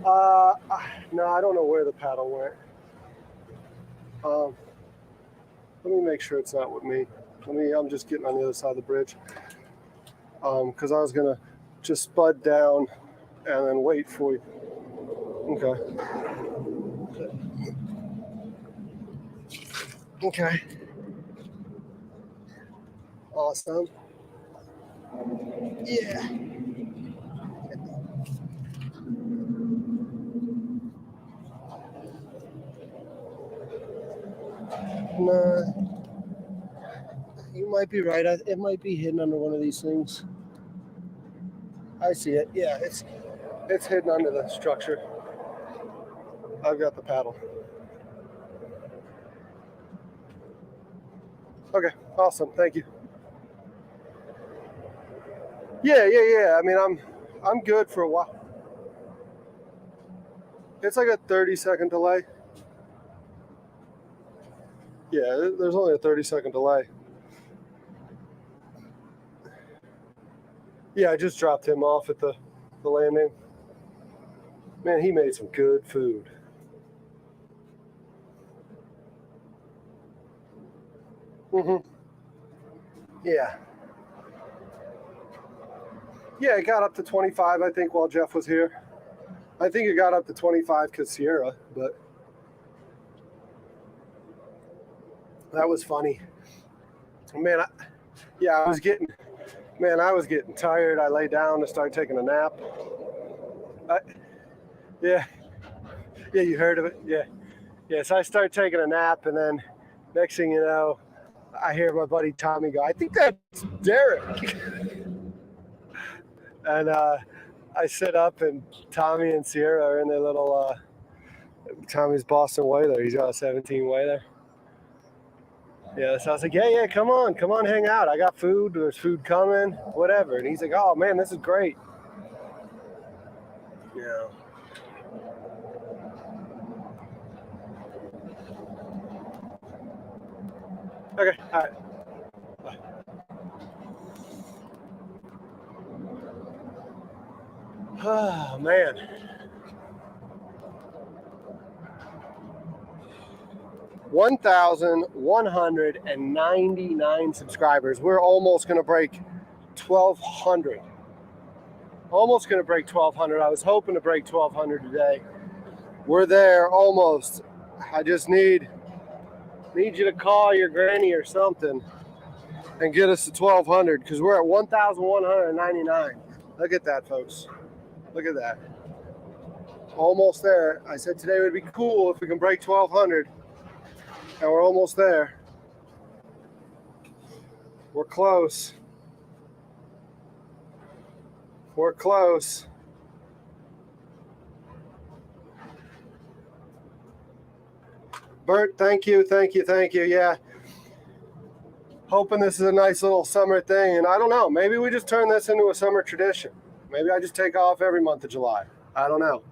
No, I don't know where the paddle went. Let me make sure it's not with me. I'm just getting on the other side of the bridge. because I was gonna just spud down and then wait for you. Okay. Okay. Awesome. Yeah. Nah, you might be right. It might be hidden under one of these things. I see it. Yeah, it's hidden under the structure. I've got the paddle. Okay, awesome. Thank you. Yeah. I mean, I'm good for a while. It's like a 30-second delay. Yeah, there's only a 30-second delay. Yeah, I just dropped him off at the landing. Man, he made some good food. Yeah. Yeah, it got up to 25, I think, while Jeff was here. I think it got up to 25 because Sierra, but that was funny. Man, I was getting tired. I lay down to start taking a nap. Yeah, you heard of it? Yeah, so I start taking a nap, and then next thing you know, I hear my buddy Tommy go, "I think that's Derek." And I sit up, and Tommy and Sierra are in their little, Tommy's Boston Whaler. He's got a 17 Whaler. Yeah, so I was like, yeah, come on, hang out. I got food. There's food coming, whatever. And he's like, oh, man, this is great. Yeah. Okay, all right. Bye. Oh, man. $1,199 subscribers. We're almost going to break 1,200. Almost going to break 1,200. I was hoping to break 1,200 today. We're there almost. I just need you to call your granny or something and get us to 1,200 because we're at 1,199. Look at that, folks. Look at that. Almost there. I said today would be cool if we can break 1,200. And we're almost there. We're close. We're close. Bert, thank you. Yeah. Hoping this is a nice little summer thing. And I don't know. Maybe we just turn this into a summer tradition. Maybe I just take off every month of July. I don't know.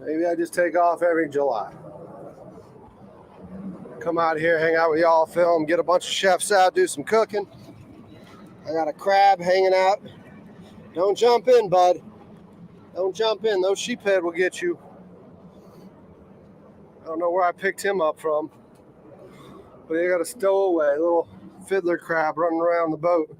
Maybe I just take off every July. Come out here, hang out with y'all, film, get a bunch of chefs out, do some cooking. I got a crab hanging out. Don't jump in, bud. Don't jump in. Those sheephead will get you. I don't know where I picked him up from. But they got a stowaway, a little fiddler crab running around the boat.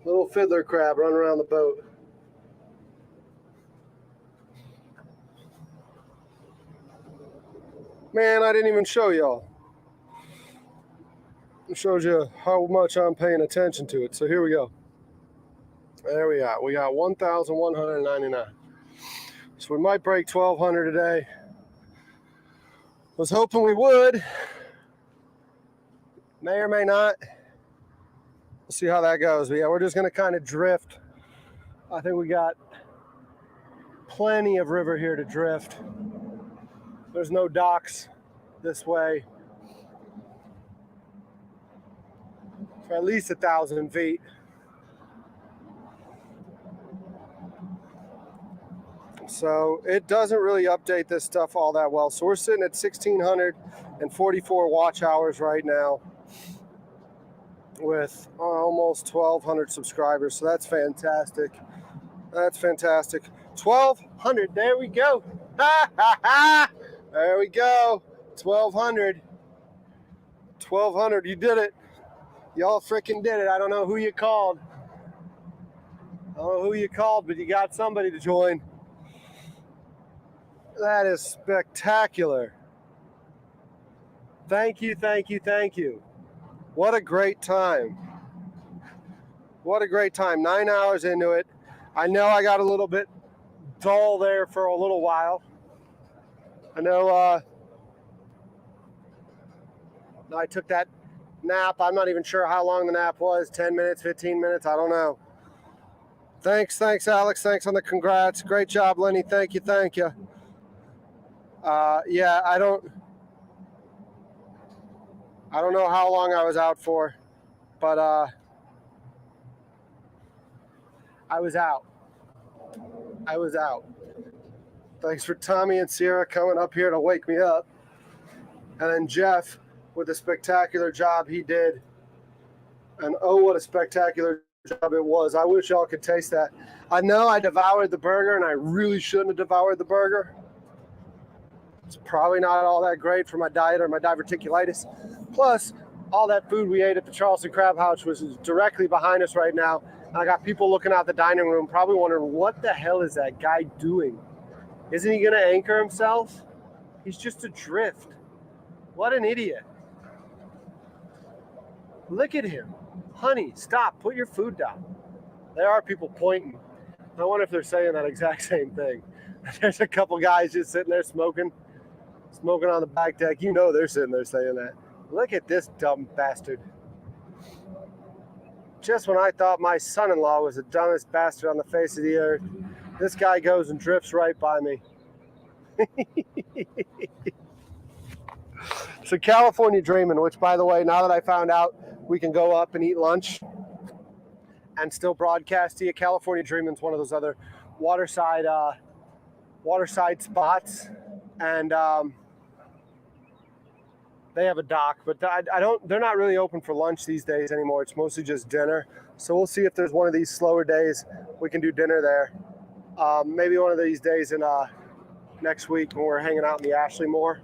Little fiddler crab running around the boat. Man, I didn't even show y'all. It shows you how much I'm paying attention to it. So here we go. There we are. We got 1,199. So we might break 1,200 today. Was hoping we would. May or may not. We'll see how that goes. But yeah, we're just going to kind of drift. I think we got plenty of river here to drift. There's no docks this way for at least 1,000 feet. So it doesn't really update this stuff all that well. So we're sitting at 1,644 watch hours right now with almost 1,200 subscribers. So that's fantastic. That's fantastic. 1,200. There we go. There we go. 1,200. 1,200. You did it. Y'all freaking did it. I don't know who you called. I don't know who you called, but you got somebody to join. That is spectacular. Thank you, thank you, thank you. What a great time. What a great time. 9 hours into it. I know I got a little bit dull there for a little while. I know I took that nap. I'm not even sure how long the nap was. 10 minutes, 15 minutes, I don't know. Thanks, Alex. Thanks on the congrats. Great job, Lenny. Thank you, thank you. Yeah, I don't know how long I was out for, but I was out. Thanks for Tommy and Sierra coming up here to wake me up. And then Jeff with the spectacular job he did. And oh, what a spectacular job it was. I wish y'all could taste that. I know I devoured the burger and I really shouldn't have devoured the burger. It's probably not all that great for my diet or my diverticulitis. Plus, all that food we ate at the Charleston Crab House was directly behind us right now. And I got people looking out the dining room probably wondering, what the hell is that guy doing? Isn't he going to anchor himself? He's just adrift. What an idiot. Look at him. Honey, stop. Put your food down. There are people pointing. I wonder if they're saying that exact same thing. There's a couple guys just sitting there smoking on the back deck. You know they're sitting there saying that. Look at this dumb bastard. Just when I thought my son-in-law was the dumbest bastard on the face of the earth, this guy goes and drifts right by me. So California Dreamin', which by the way, now that I found out we can go up and eat lunch and still broadcast to you, California Dreamin's one of those other waterside spots, and they have a dock, but they're not really open for lunch these days anymore. It's mostly just dinner. So we'll see if there's one of these slower days we can do dinner there. Maybe one of these days in next week when we're hanging out in the Ashley more,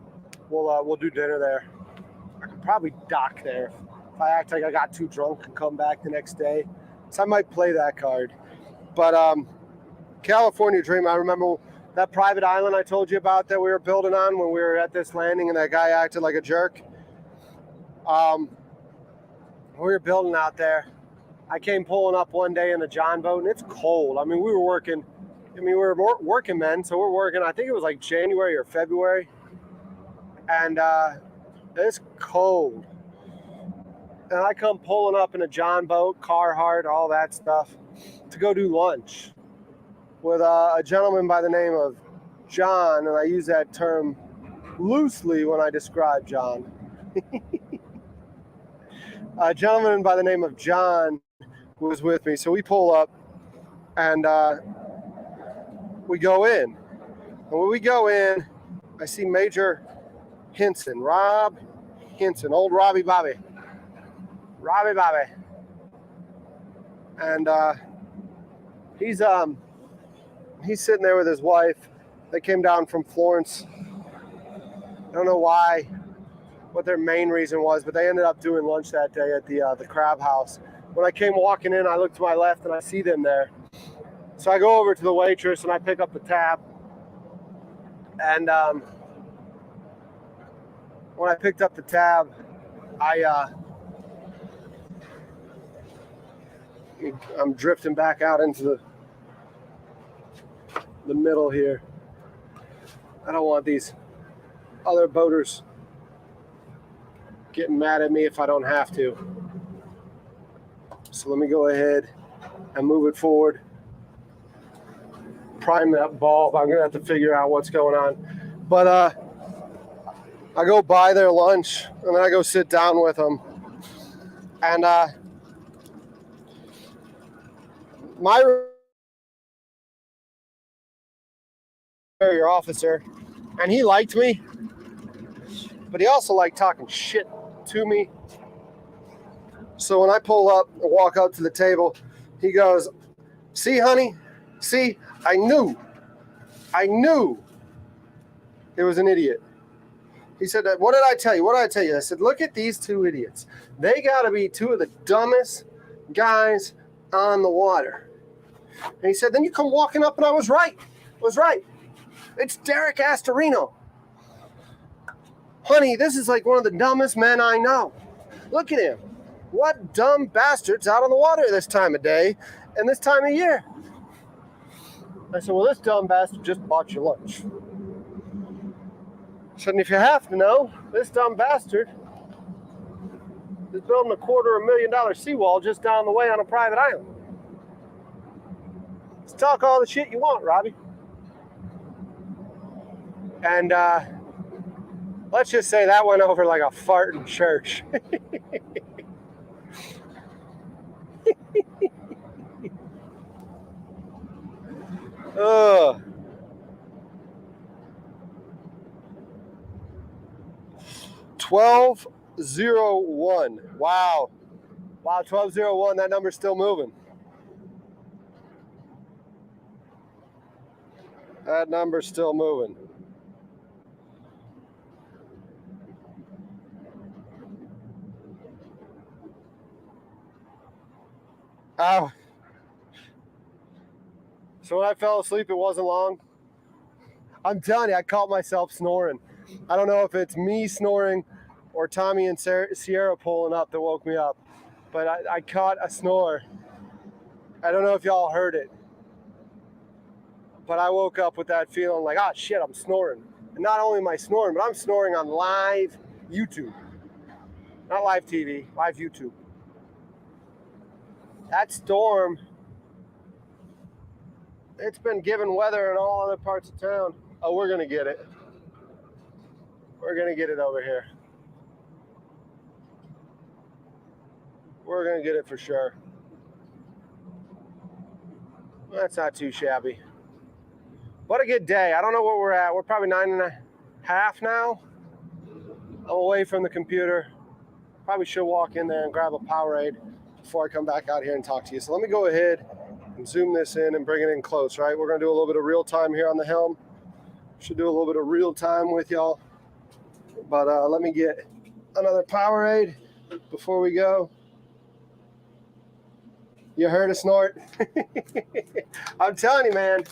we'll do dinner there. I could probably dock there if I act like I got too drunk and come back the next day. So I might play that card. But California Dream, I remember that private island I told you about that we were building on when we were at this landing and that guy acted like a jerk. We were building out there. I came pulling up one day in the John boat and it's cold. I mean, we were working men, so we're working, I think it was like January or February. And it's cold. And I come pulling up in a John boat, Carhartt, all that stuff, to go do lunch with a gentleman by the name of John, and I use that term loosely when I describe John. A gentleman by the name of John was with me, so we pull up and we go in. And when we go in, I see Major Henson, Rob Henson, old Robbie Bobby. And he's sitting there with his wife. They came down from Florence. I don't know what their main reason was, but they ended up doing lunch that day at the Crab House. When I came walking in, I look to my left and I see them there. So I go over to the waitress and I pick up the tab. And when I picked up the tab, I'm drifting back out into the middle here. I don't want these other boaters getting mad at me if I don't have to. So let me go ahead and move it forward. Prime that bulb. I'm gonna have to figure out what's going on. But I go buy their lunch and then I go sit down with them. And my your officer, and he liked me, but he also liked talking shit to me. So when I pull up and walk up to the table, he goes, "See, honey, see, I knew it was an idiot." He said, "What did I tell you? What did I tell you?" I said, "Look at these two idiots. They got to be two of the dumbest guys on the water." And he said, "Then you come walking up," and I was right. It's Derek Astorino. Honey, this is like one of the dumbest men I know. Look at him. What dumb bastards out on the water this time of day and this time of year?" I said, "Well, this dumb bastard just bought you lunch." I said, "And if you have to know, this dumb bastard is building a $250,000 seawall just down the way on a private island." Let's talk all the shit you want, Robbie. And let's just say that went over like a fart in church. Ugh. 1201. Wow, 1201. That number's still moving. That number's still moving. Oh. So when I fell asleep, it wasn't long. I'm telling you, I caught myself snoring. I don't know if it's me snoring or Tommy and Sierra pulling up that woke me up, but I caught a snore. I don't know if y'all heard it, but I woke up with that feeling like, ah, shit, I'm snoring. And not only am I snoring, but I'm snoring on live YouTube. Not live TV, live YouTube. That storm, it's been given weather in all other parts of town. Oh, we're gonna get it. We're gonna get it over here. We're gonna get it for sure. That's not too shabby. What a good day. I don't know what we're at. We're probably 9.5 now. I'm away from the computer. Probably should walk in there and grab a Powerade before I come back out here and talk to you. So let me go ahead and zoom this in and bring it in close, right? We're gonna do a little bit of real time here on the helm. Should do a little bit of real time with y'all. But let me get another Powerade before we go. You heard a snort? I'm telling you, man.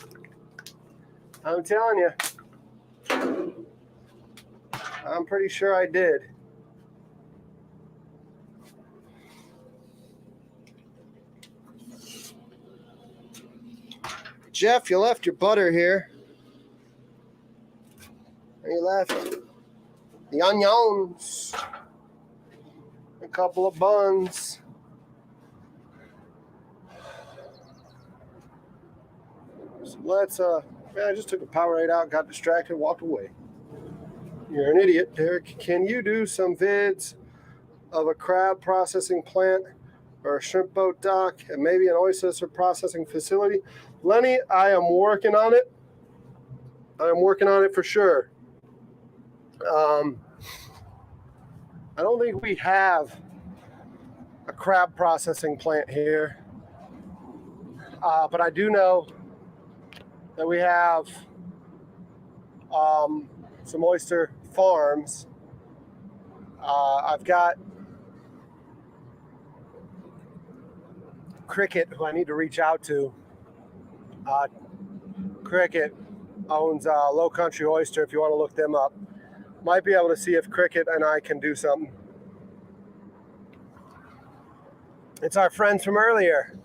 I'm telling you. I'm pretty sure I did. Jeff, you left your butter here. And you left the onions. A couple of buns. So let's, I just took a Powerade out, got distracted, walked away. You're an idiot, Derek. Can you do some vids of a crab processing plant or a shrimp boat dock and maybe an oyster processing facility? Lenny, I am working on it. I'm working on it for sure. I don't think we have a crab processing plant here, but I do know that we have some oyster farms. I've got Cricket, who I need to reach out to. Cricket owns Low Country Oyster, if you want to look them up. Might be able to see if Cricket and I can do something. It's our friends from earlier.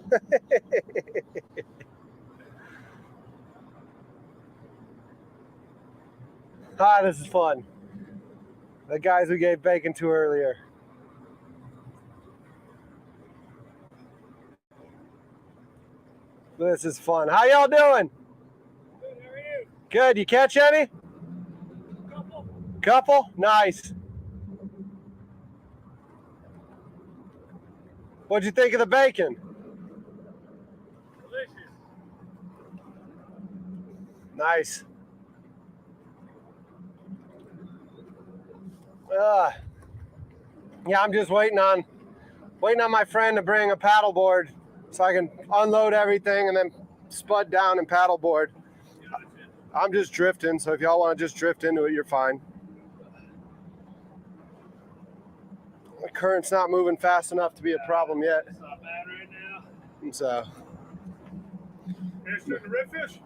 This is fun. The guys we gave bacon to earlier. This is fun. How y'all doing? Good, how are you? Good. You catch any? Couple? Nice. What'd you think of the bacon? Delicious. Nice. Yeah, I'm just waiting on my friend to bring a paddleboard so I can unload everything and then spud down and paddleboard. I'm just drifting, so if y'all want to just drift into it, you're fine. The current's not moving fast enough to be a problem yet. It's not bad right now. And so, You interested in a redfish?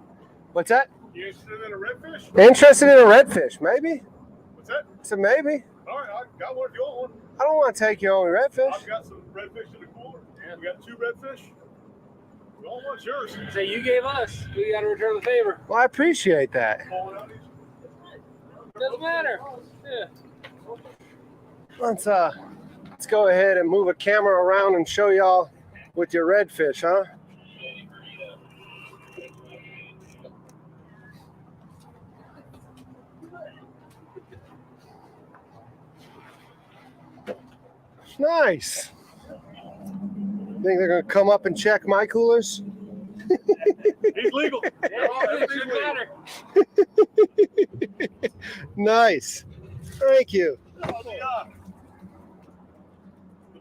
what's that? You interested in a redfish? Interested in a redfish? Maybe. What's that? So maybe. All right, I got one if you want one. I don't want to take your only redfish. I've got some redfish in the cooler. We got 2 redfish. We all want yours. So you gave us. We got to return the favor. Well, I appreciate that. Pulling out these. Doesn't matter. Yeah. Let's go ahead and move a camera around and show y'all with your redfish, huh? Nice. Think they're gonna come up and check my coolers? He's legal. Nice. Thank you. The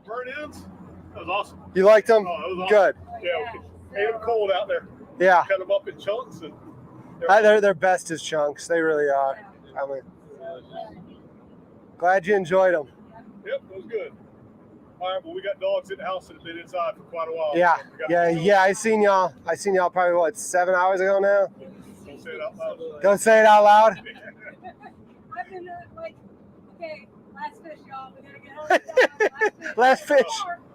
burn ends. That was awesome. You liked them? Oh, that was awesome. Good. Yeah, we ate them cold out there. Yeah. Cut them up in chunks and. They're best as chunks. They really are. I mean, glad you enjoyed them. Yep, it was good. All right, well, we got dogs in the house that have been inside for quite a while. Yeah, So we got yeah, to go. yeah. I seen y'all probably what, 7 hours ago now. Don't say it out loud. Don't say it out loud. I've been like, okay, last fish, y'all. We gotta get home. Last fish.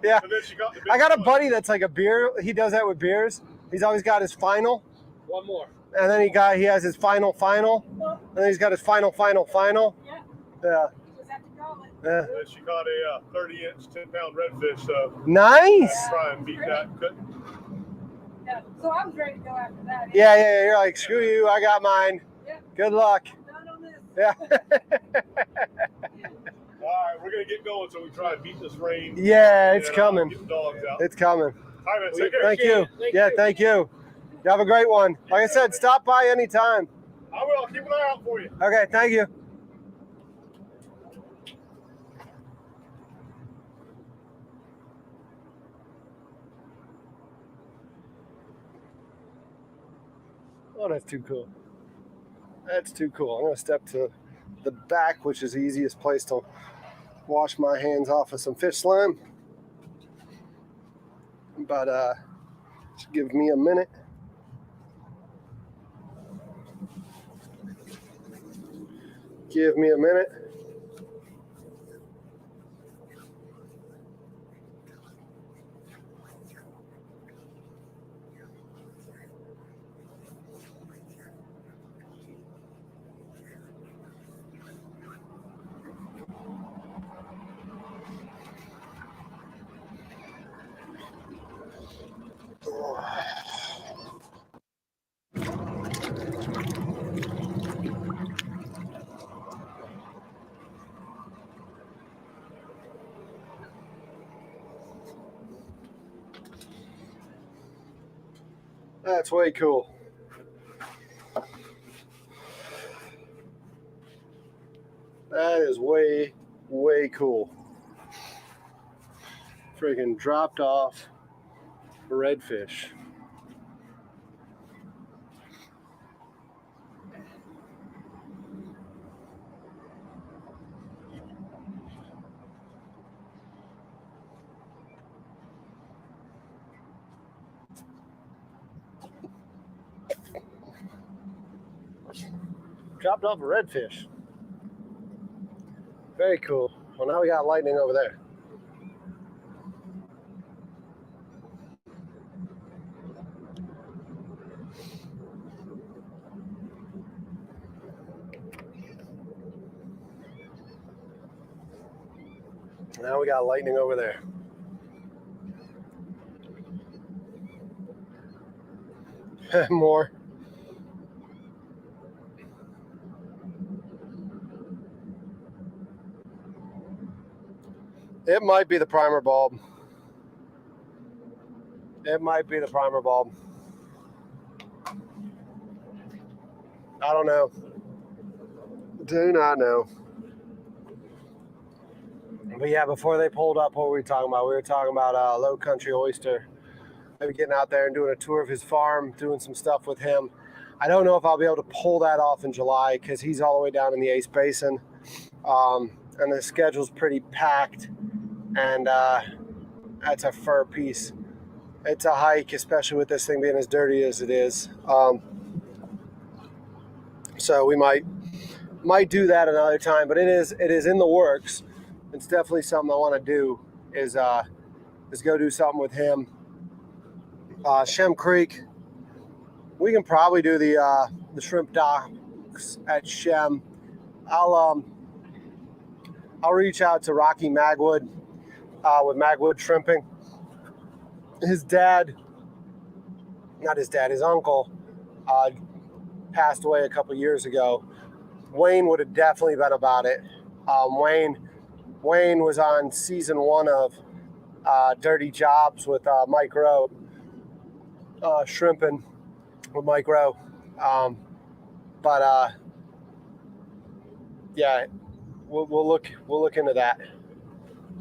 Yeah. And then she got the big I got a one. buddy that's like a beer. He does that with beers. He's always got his final, One more. and then he has his final, and then he's got his final. Yeah. Yeah. Just have to draw it. Yeah. And then she caught a 30-inch, 10-pound redfish. So Nice. try and beat that. Yeah. So I was ready to go after that. Yeah. You're like, screw you. I got mine. Yeah. Good luck. Done on this. Yeah. All right, we're gonna get going so we try and beat this rain. Yeah, it's and, coming. Get the dogs out. It's coming. All right, man, take care. Thank you. Yeah, thank you. You have a great one. Like I said, stop by anytime. I will. I'll keep an eye out for you. Okay, thank you. Oh, that's too cool. That's too cool. I'm going to step to the back, which is the easiest place to wash my hands off of some fish slime. But just give me a minute. Give me a minute. That's way cool. That is way, way cool. Freaking dropped off redfish. Dropped off a redfish. Very cool. Well, now we got lightning over there. Now we got lightning over there. More. It might be the primer bulb. It might be the primer bulb. I don't know. Do not know. But yeah, before they pulled up, what were we talking about? We were talking about Low Country Oyster. Maybe getting out there and doing a tour of his farm, doing some stuff with him. I don't know if I'll be able to pull that off in July because he's all the way down in the Ace Basin. And the schedule's pretty packed. And that's a fur piece. It's a hike, especially with this thing being as dirty as it is. So we might do that another time, but it is in the works. It's definitely something I want to do is go do something with him. Shem Creek, we can probably do the shrimp docks at Shem. I'll reach out to Rocky Magwood with Magwood Shrimping. His uncle passed away a couple years ago. Wayne would have definitely been about it. Wayne was on season 1 of Dirty Jobs with Mike Rowe, shrimping with Mike Rowe. Yeah, we'll look into that.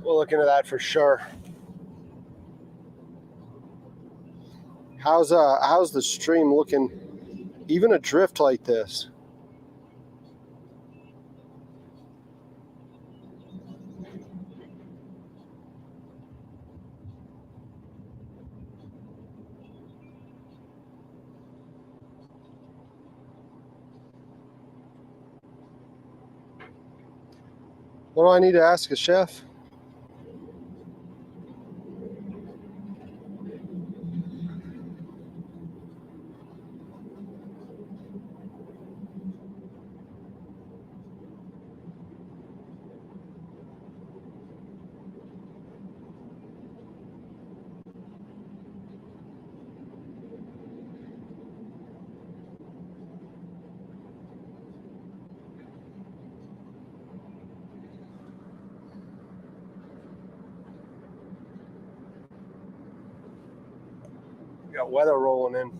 We'll look into that for sure. How's the stream looking? Even a drift like this. What do I need to ask a chef? Got weather rolling in.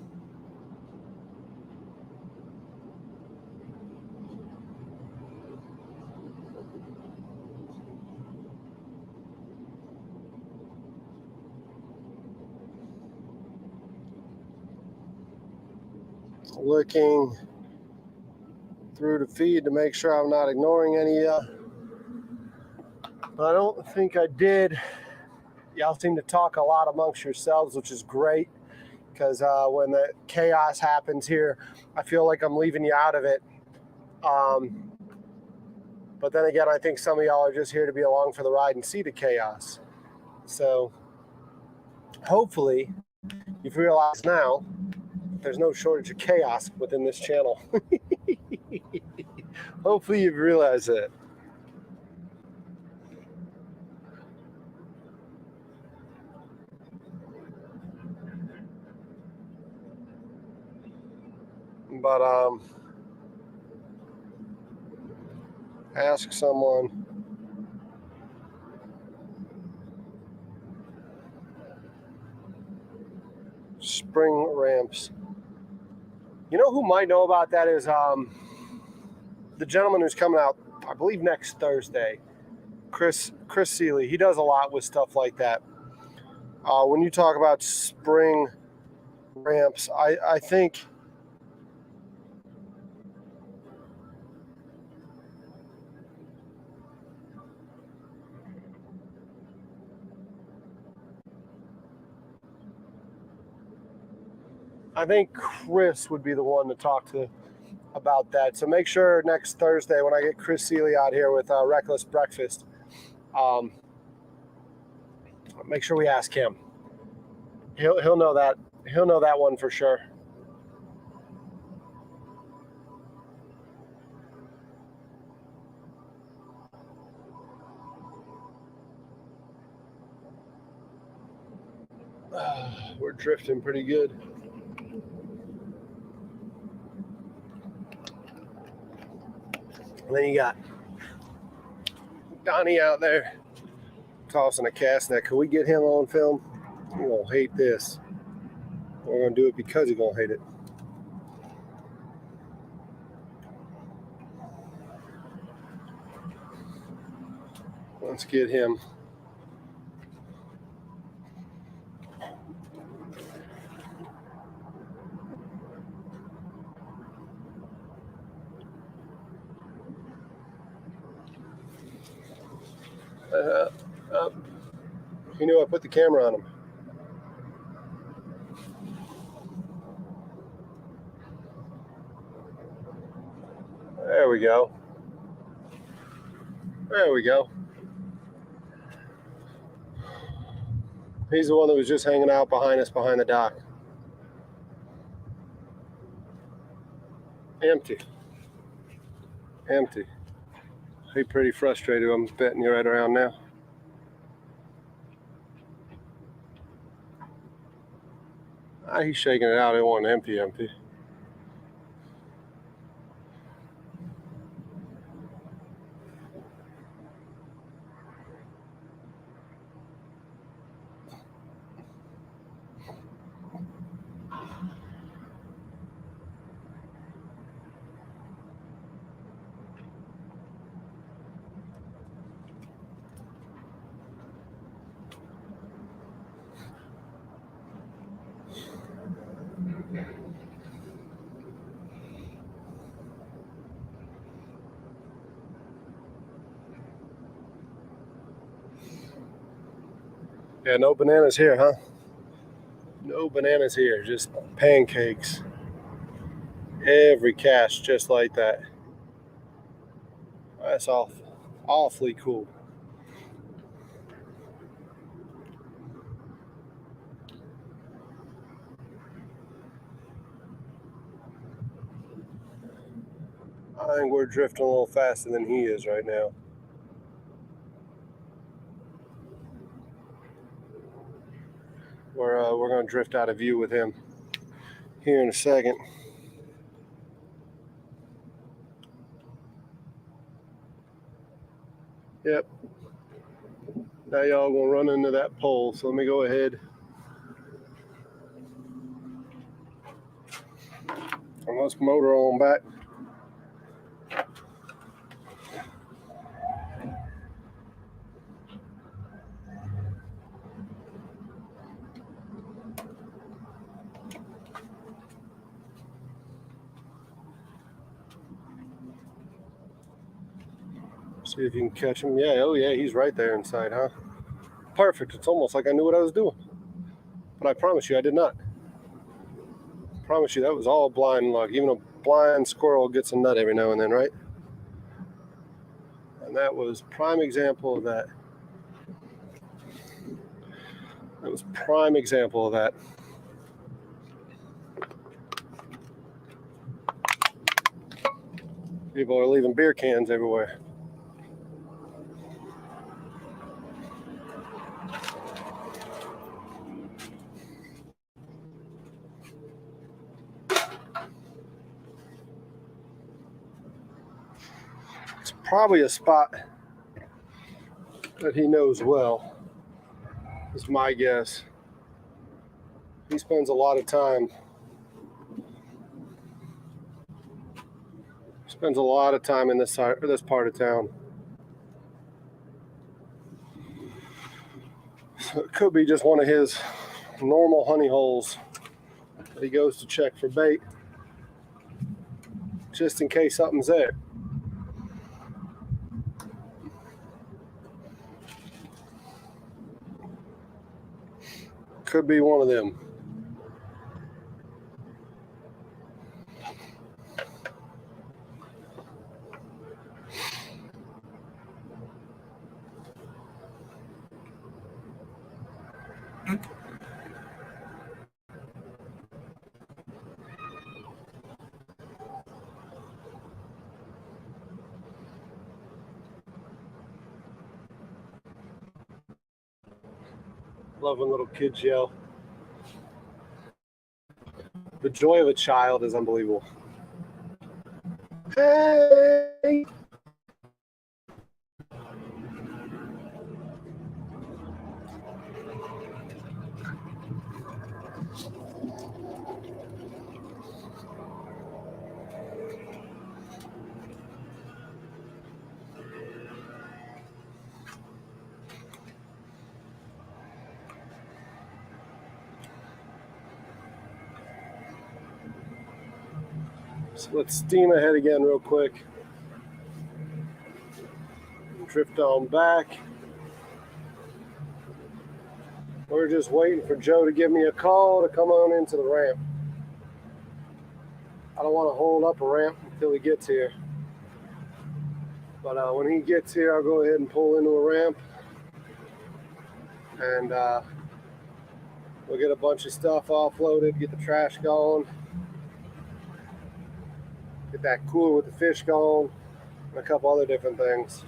Looking through the feed to make sure I'm not ignoring any. But I don't think I did. Y'all seem to talk a lot amongst yourselves, which is great. Because when the chaos happens here, I feel like I'm leaving you out of it. But then again, I think some of y'all are just here to be along for the ride and see the chaos. So hopefully you've realized now there's no shortage of chaos within this channel. Hopefully you've realized it. But ask someone. Spring ramps. You know who might know about that is the gentleman who's coming out, I believe next Thursday, Chris Seeley. He does a lot with stuff like that. When you talk about spring ramps, I think Chris would be the one to talk to about that. So make sure next Thursday when I get Chris Seeley out here with Reckless Breakfast, make sure we ask him. He'll know that. He'll know that one for sure. We're drifting pretty good. And then you got Donnie out there tossing a cast net. Can we get him on film? He's gonna hate this. We're gonna do it because he's gonna hate it. Let's get him. He knew I put the camera on him. There we go. There we go. He's the one that was just hanging out behind us, behind the dock. Empty. Empty. He's pretty frustrated. I'm betting you right around now. He's shaking it out. It wasn't empty. Yeah, no bananas here, huh? No bananas here, just pancakes. Every cast just like that. That's awfully cool. I think we're drifting a little faster than he is right now. We're going to drift out of view with him here in a second. Yep. Now y'all gonna run into that pole, so let me go ahead. And let's motor on back. See if you can catch him. Yeah, oh yeah, he's right there inside, huh? Perfect. It's almost like I knew what I was doing. But I promise you, I did not. I promise you, that was all blind luck. Even a blind squirrel gets a nut every now and then, right? And that was prime example of that. That was prime example of that. People are leaving beer cans everywhere. It's probably a spot that he knows well, is my guess. He spends a lot of time. Spends a lot of time in this part of town. So it could be just one of his normal honey holes that he goes to check for bait, just in case something's there. Could be one of them. Love when little kids yell. The joy of a child is unbelievable. Hey! So let's steam ahead again real quick. Drift on back. We're just waiting for Joe to give me a call to come on into the ramp. I don't want to hold up a ramp until he gets here. But when he gets here, I'll go ahead and pull into a ramp. And we'll get a bunch of stuff offloaded, get the trash gone, get that cooler with the fish gone, and a couple other different things.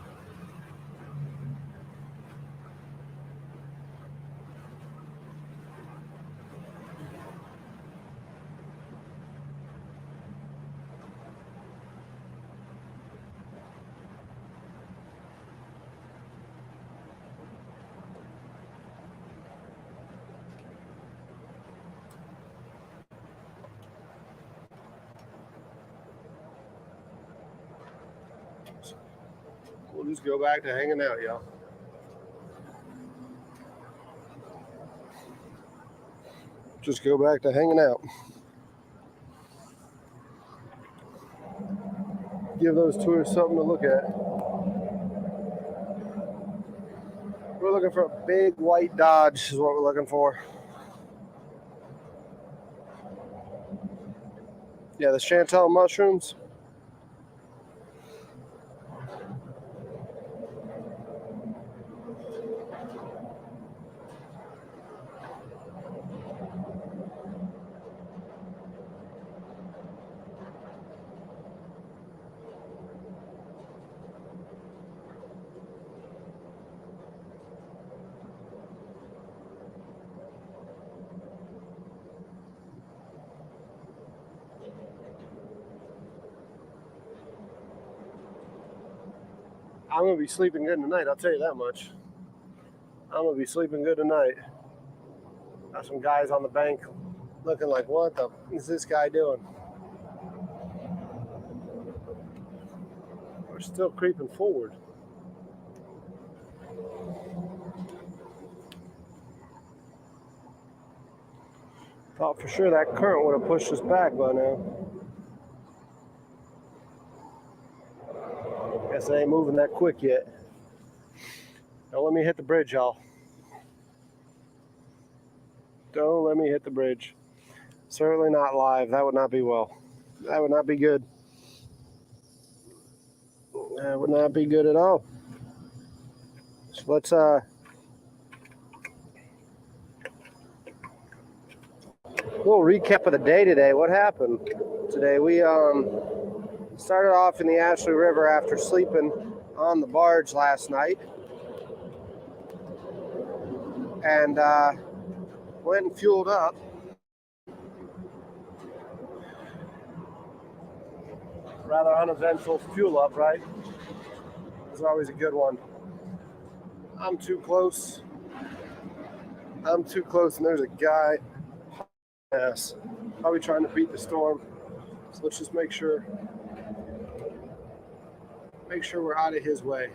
We'll just go back to hanging out, y'all. Just go back to hanging out. Give those tours something to look at. We're looking for a big white Dodge is what we're looking for. Yeah, the Chantal mushrooms. I'm going to be sleeping good tonight, I'll tell you that much. I'm going to be sleeping good tonight. Got some guys on the bank looking like, what the is this guy doing? We're still creeping forward. Thought for sure that current would have pushed us back by now. Guess it ain't moving that quick yet. Don't let me hit the bridge, y'all. Don't let me hit the bridge. Certainly not live. That would not be well. That would not be good. That would not be good at all. So let's little recap of the day today. What happened today? We started off in the Ashley River after sleeping on the barge last night, and went and fueled up. Rather uneventful fuel up, right? It's always a good one. I'm too close, and there's a guy. Yes, probably trying to beat the storm. So let's just make sure we're out of his way.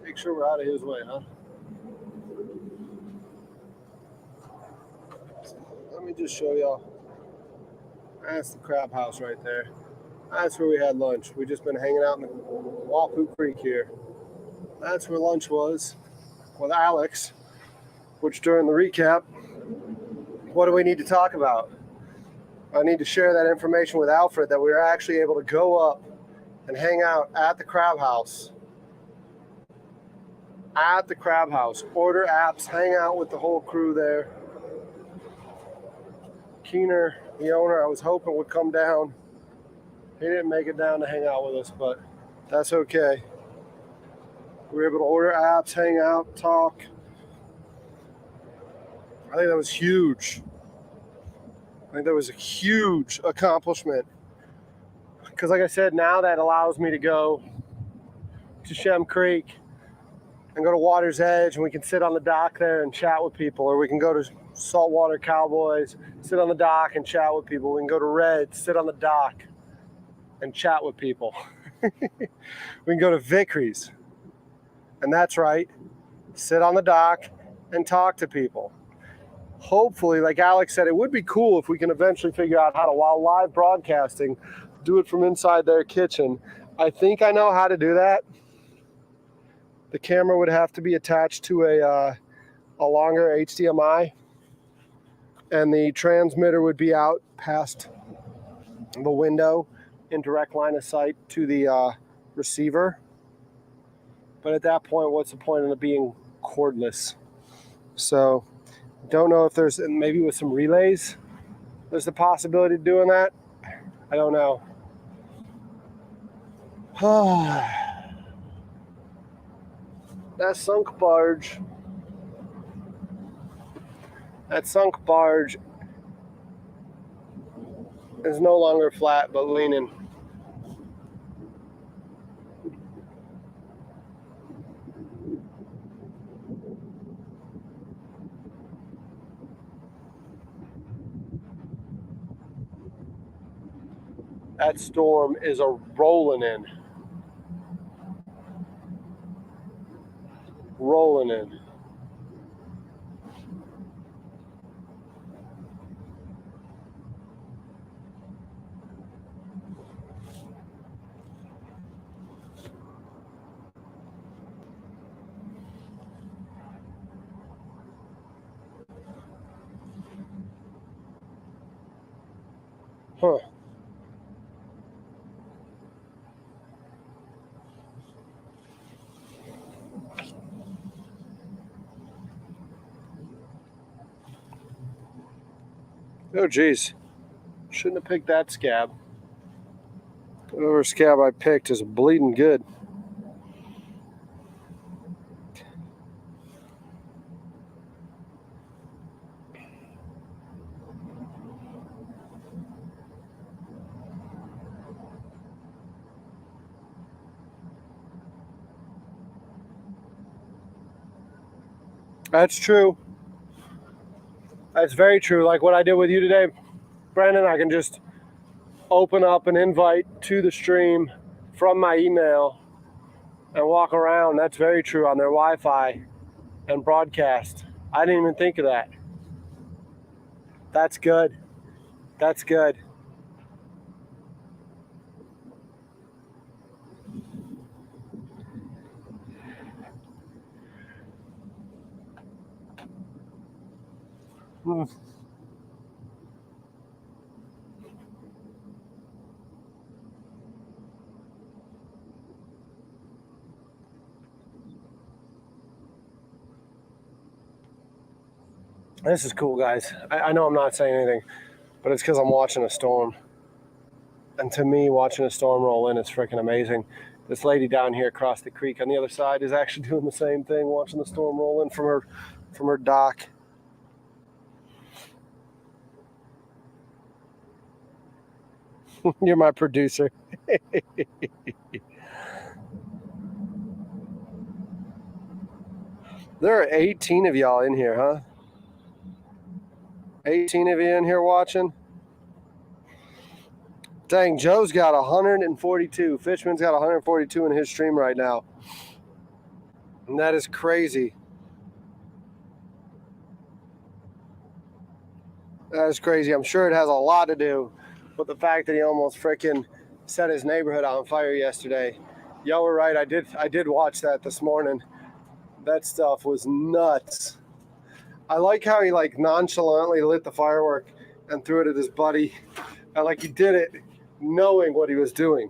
Make sure we're out of his way, huh? Let me just show y'all. That's the crab house right there. That's where we had lunch. We just been hanging out in the Wapoo Creek here. That's where lunch was with Alex, which during the recap, what do we need to talk about? I need to share that information with Alfred that we were actually able to go up and hang out at the crab house. At the crab house, order apps, hang out with the whole crew there. Keener, the owner, I was hoping would come down. He didn't make it down to hang out with us, but that's okay. We were able to order apps, hang out, talk. I think that was huge. I think that was a huge accomplishment. Because like I said, now that allows me to go to Shem Creek and go to Water's Edge, and we can sit on the dock there and chat with people, or we can go to Saltwater Cowboys, sit on the dock and chat with people. We can go to Red, sit on the dock and chat with people. We can go to Vickery's, and that's right, sit on the dock and talk to people. Hopefully, like Alex said, it would be cool if we can eventually figure out how to, while live broadcasting, do it from inside their kitchen. I think I know how to do that. The camera would have to be attached to a longer HDMI, and the transmitter would be out past the window in direct line of sight to the receiver. But at that point, what's the point of it being cordless? So don't know if there's, maybe with some relays, there's the possibility of doing that. I don't know. That sunk barge is no longer flat but leaning. That storm is a rolling in. Rolling in. Huh. Oh, geez. Shouldn't have picked that scab. Whatever scab I picked is bleeding good. That's true. That's very true. Like what I did with you today, Brandon, I can just open up an invite to the stream from my email and walk around. That's very true, on their Wi-Fi and broadcast. I didn't even think of that. That's good. That's good. This is cool, guys. I know I'm not saying anything, but it's because I'm watching a storm. And to me, watching a storm roll in is freaking amazing. This lady down here across the creek on the other side is actually doing the same thing, watching the storm roll in from her dock. You're my producer. There are 18 of y'all in here, huh? 18 of you in here watching? Dang, Joe's got 142. Fishman's got 142 in his stream right now. And that is crazy. That is crazy. I'm sure it has a lot to do with the fact that he almost freaking set his neighborhood on fire yesterday. Y'all were right. I did watch that this morning. That stuff was nuts. I like how he like nonchalantly lit the firework and threw it at his buddy. And like he did it knowing what he was doing.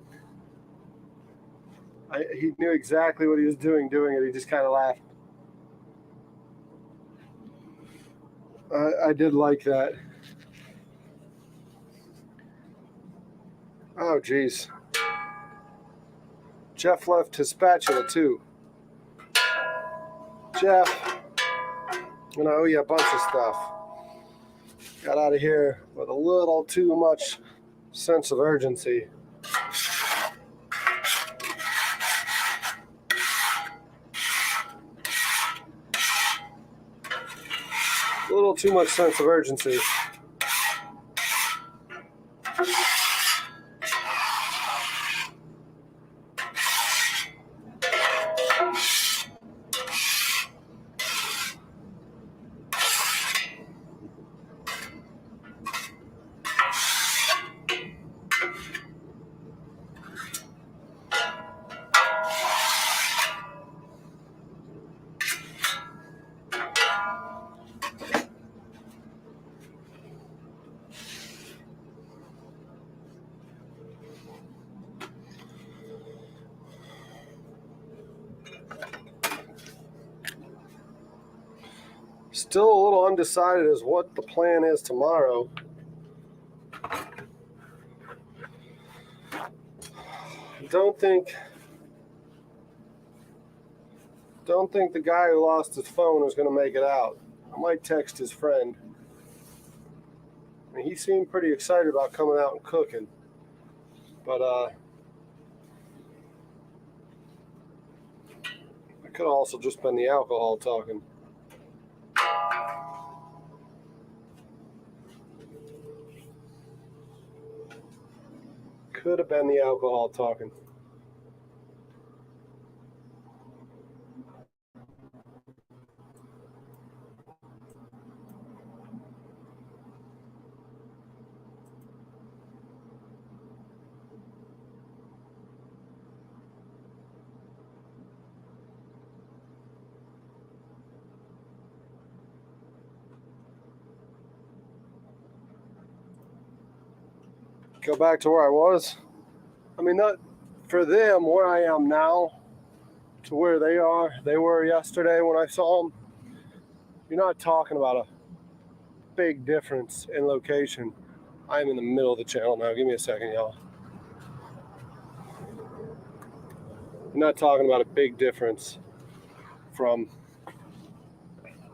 He knew exactly what he was doing it. He just kind of laughed. I did like that. Oh, geez. Jeff left his spatula, too. Jeff, I owe you a bunch of stuff. Got out of here with a little too much sense of urgency. too much sense of urgency. Still a little undecided as what the plan is tomorrow. Don't think the guy who lost his phone is going to make it out. I might text his friend. I mean, he seemed pretty excited about coming out and cooking. But it could have also just been the alcohol talking. Could have been the alcohol talking. Go back to where I was. I mean, not for them, where I am now to where they were yesterday when I saw them. You're not talking about a big difference in location. I'm in the middle of the channel now. Give me a second, y'all. You're not talking about a big difference from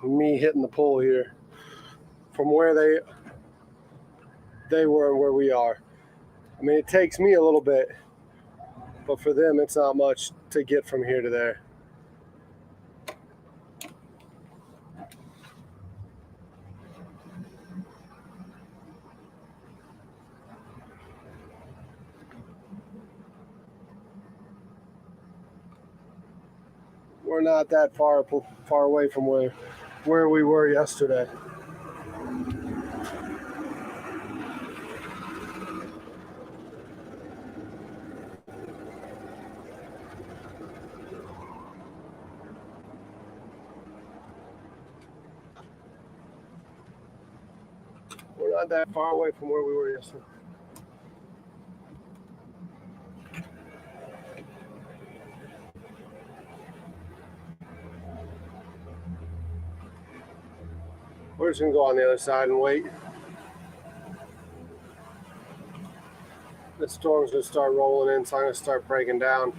me hitting the pole here from where they were and where we are. I mean, it takes me a little bit, but for them, it's not much to get from here to there. We're not that far away from where we were yesterday. We're not that far away from where we were yesterday. We're just gonna go on the other side and wait. The storm's gonna start rolling in, so I'm gonna start breaking down.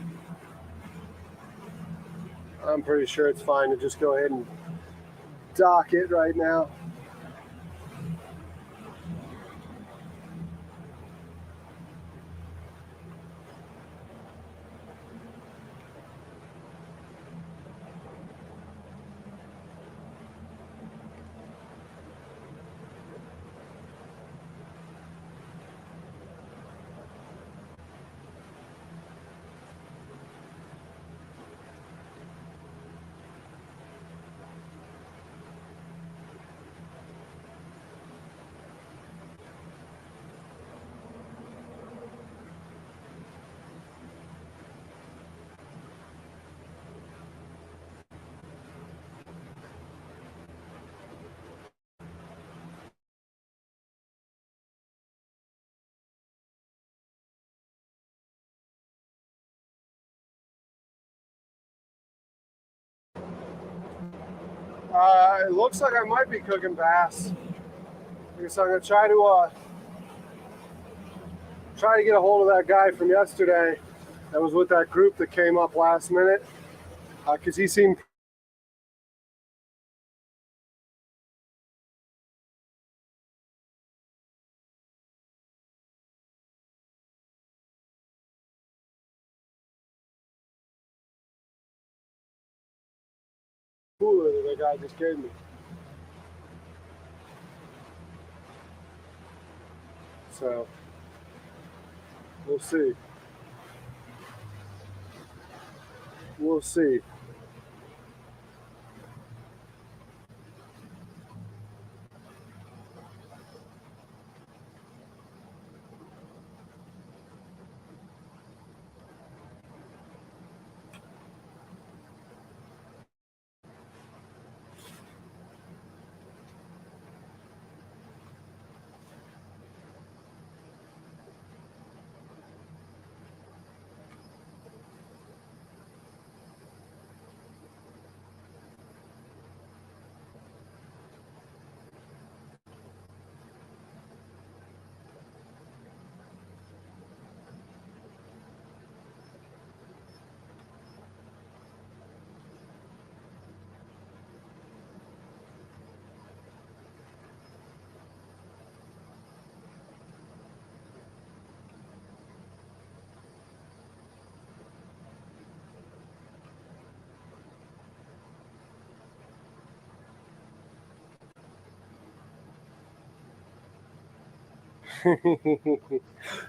I'm pretty sure it's fine to just go ahead and dock it right now. It looks like I might be cooking bass. I guess I'm gonna try to get a hold of that guy from yesterday that was with that group that came up last minute, because he seemed cooler than the guy just gave me. So we'll see. We'll see.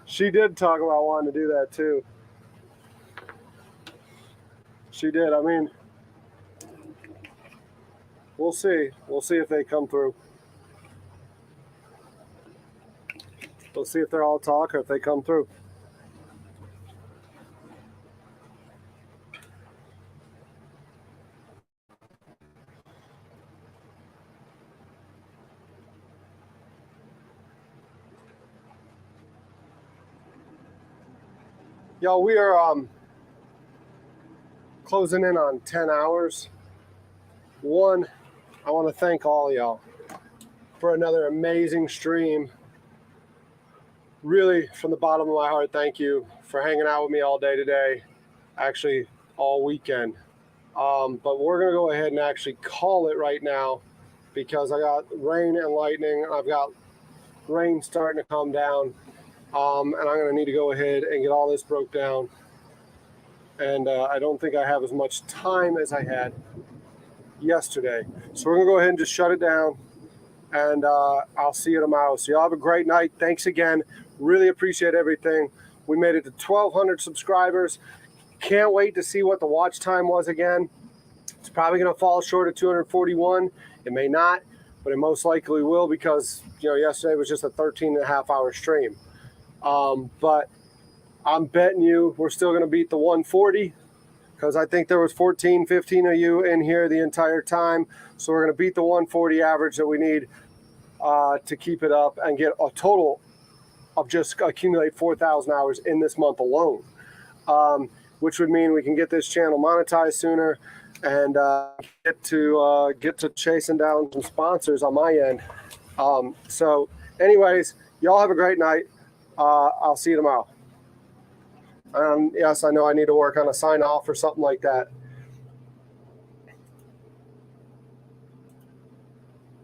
She did talk about wanting to do that too. She did. I mean, we'll see. We'll see if they come through. We'll see if they're all talk or if they come through. Y'all, we are closing in on 10 hours. One, I want to thank all y'all for another amazing stream. Really, from the bottom of my heart, thank you for hanging out with me all day today, actually all weekend. But we're going to go ahead and actually call it right now because I got rain and lightning. I've got rain starting to come down, and I'm going to need to go ahead and get all this broke down. And I don't think I have as much time as I had yesterday. So we're going to go ahead and just shut it down, and I'll see you tomorrow. So y'all have a great night. Thanks again. Really appreciate everything. We made it to 1,200 subscribers. Can't wait to see what the watch time was again. It's probably going to fall short of 241. It may not, but it most likely will because, you know, yesterday was just a 13.5-hour stream. But I'm betting you we're still going to beat the 140 because I think there was 14, 15 of you in here the entire time. So we're going to beat the 140 average that we need to keep it up and get a total of just accumulate 4,000 hours in this month alone, which would mean we can get this channel monetized sooner and get to chasing down some sponsors on my end. So anyways, y'all have a great night. I'll see you tomorrow. Yes, I know I need to work on a sign off or something like that.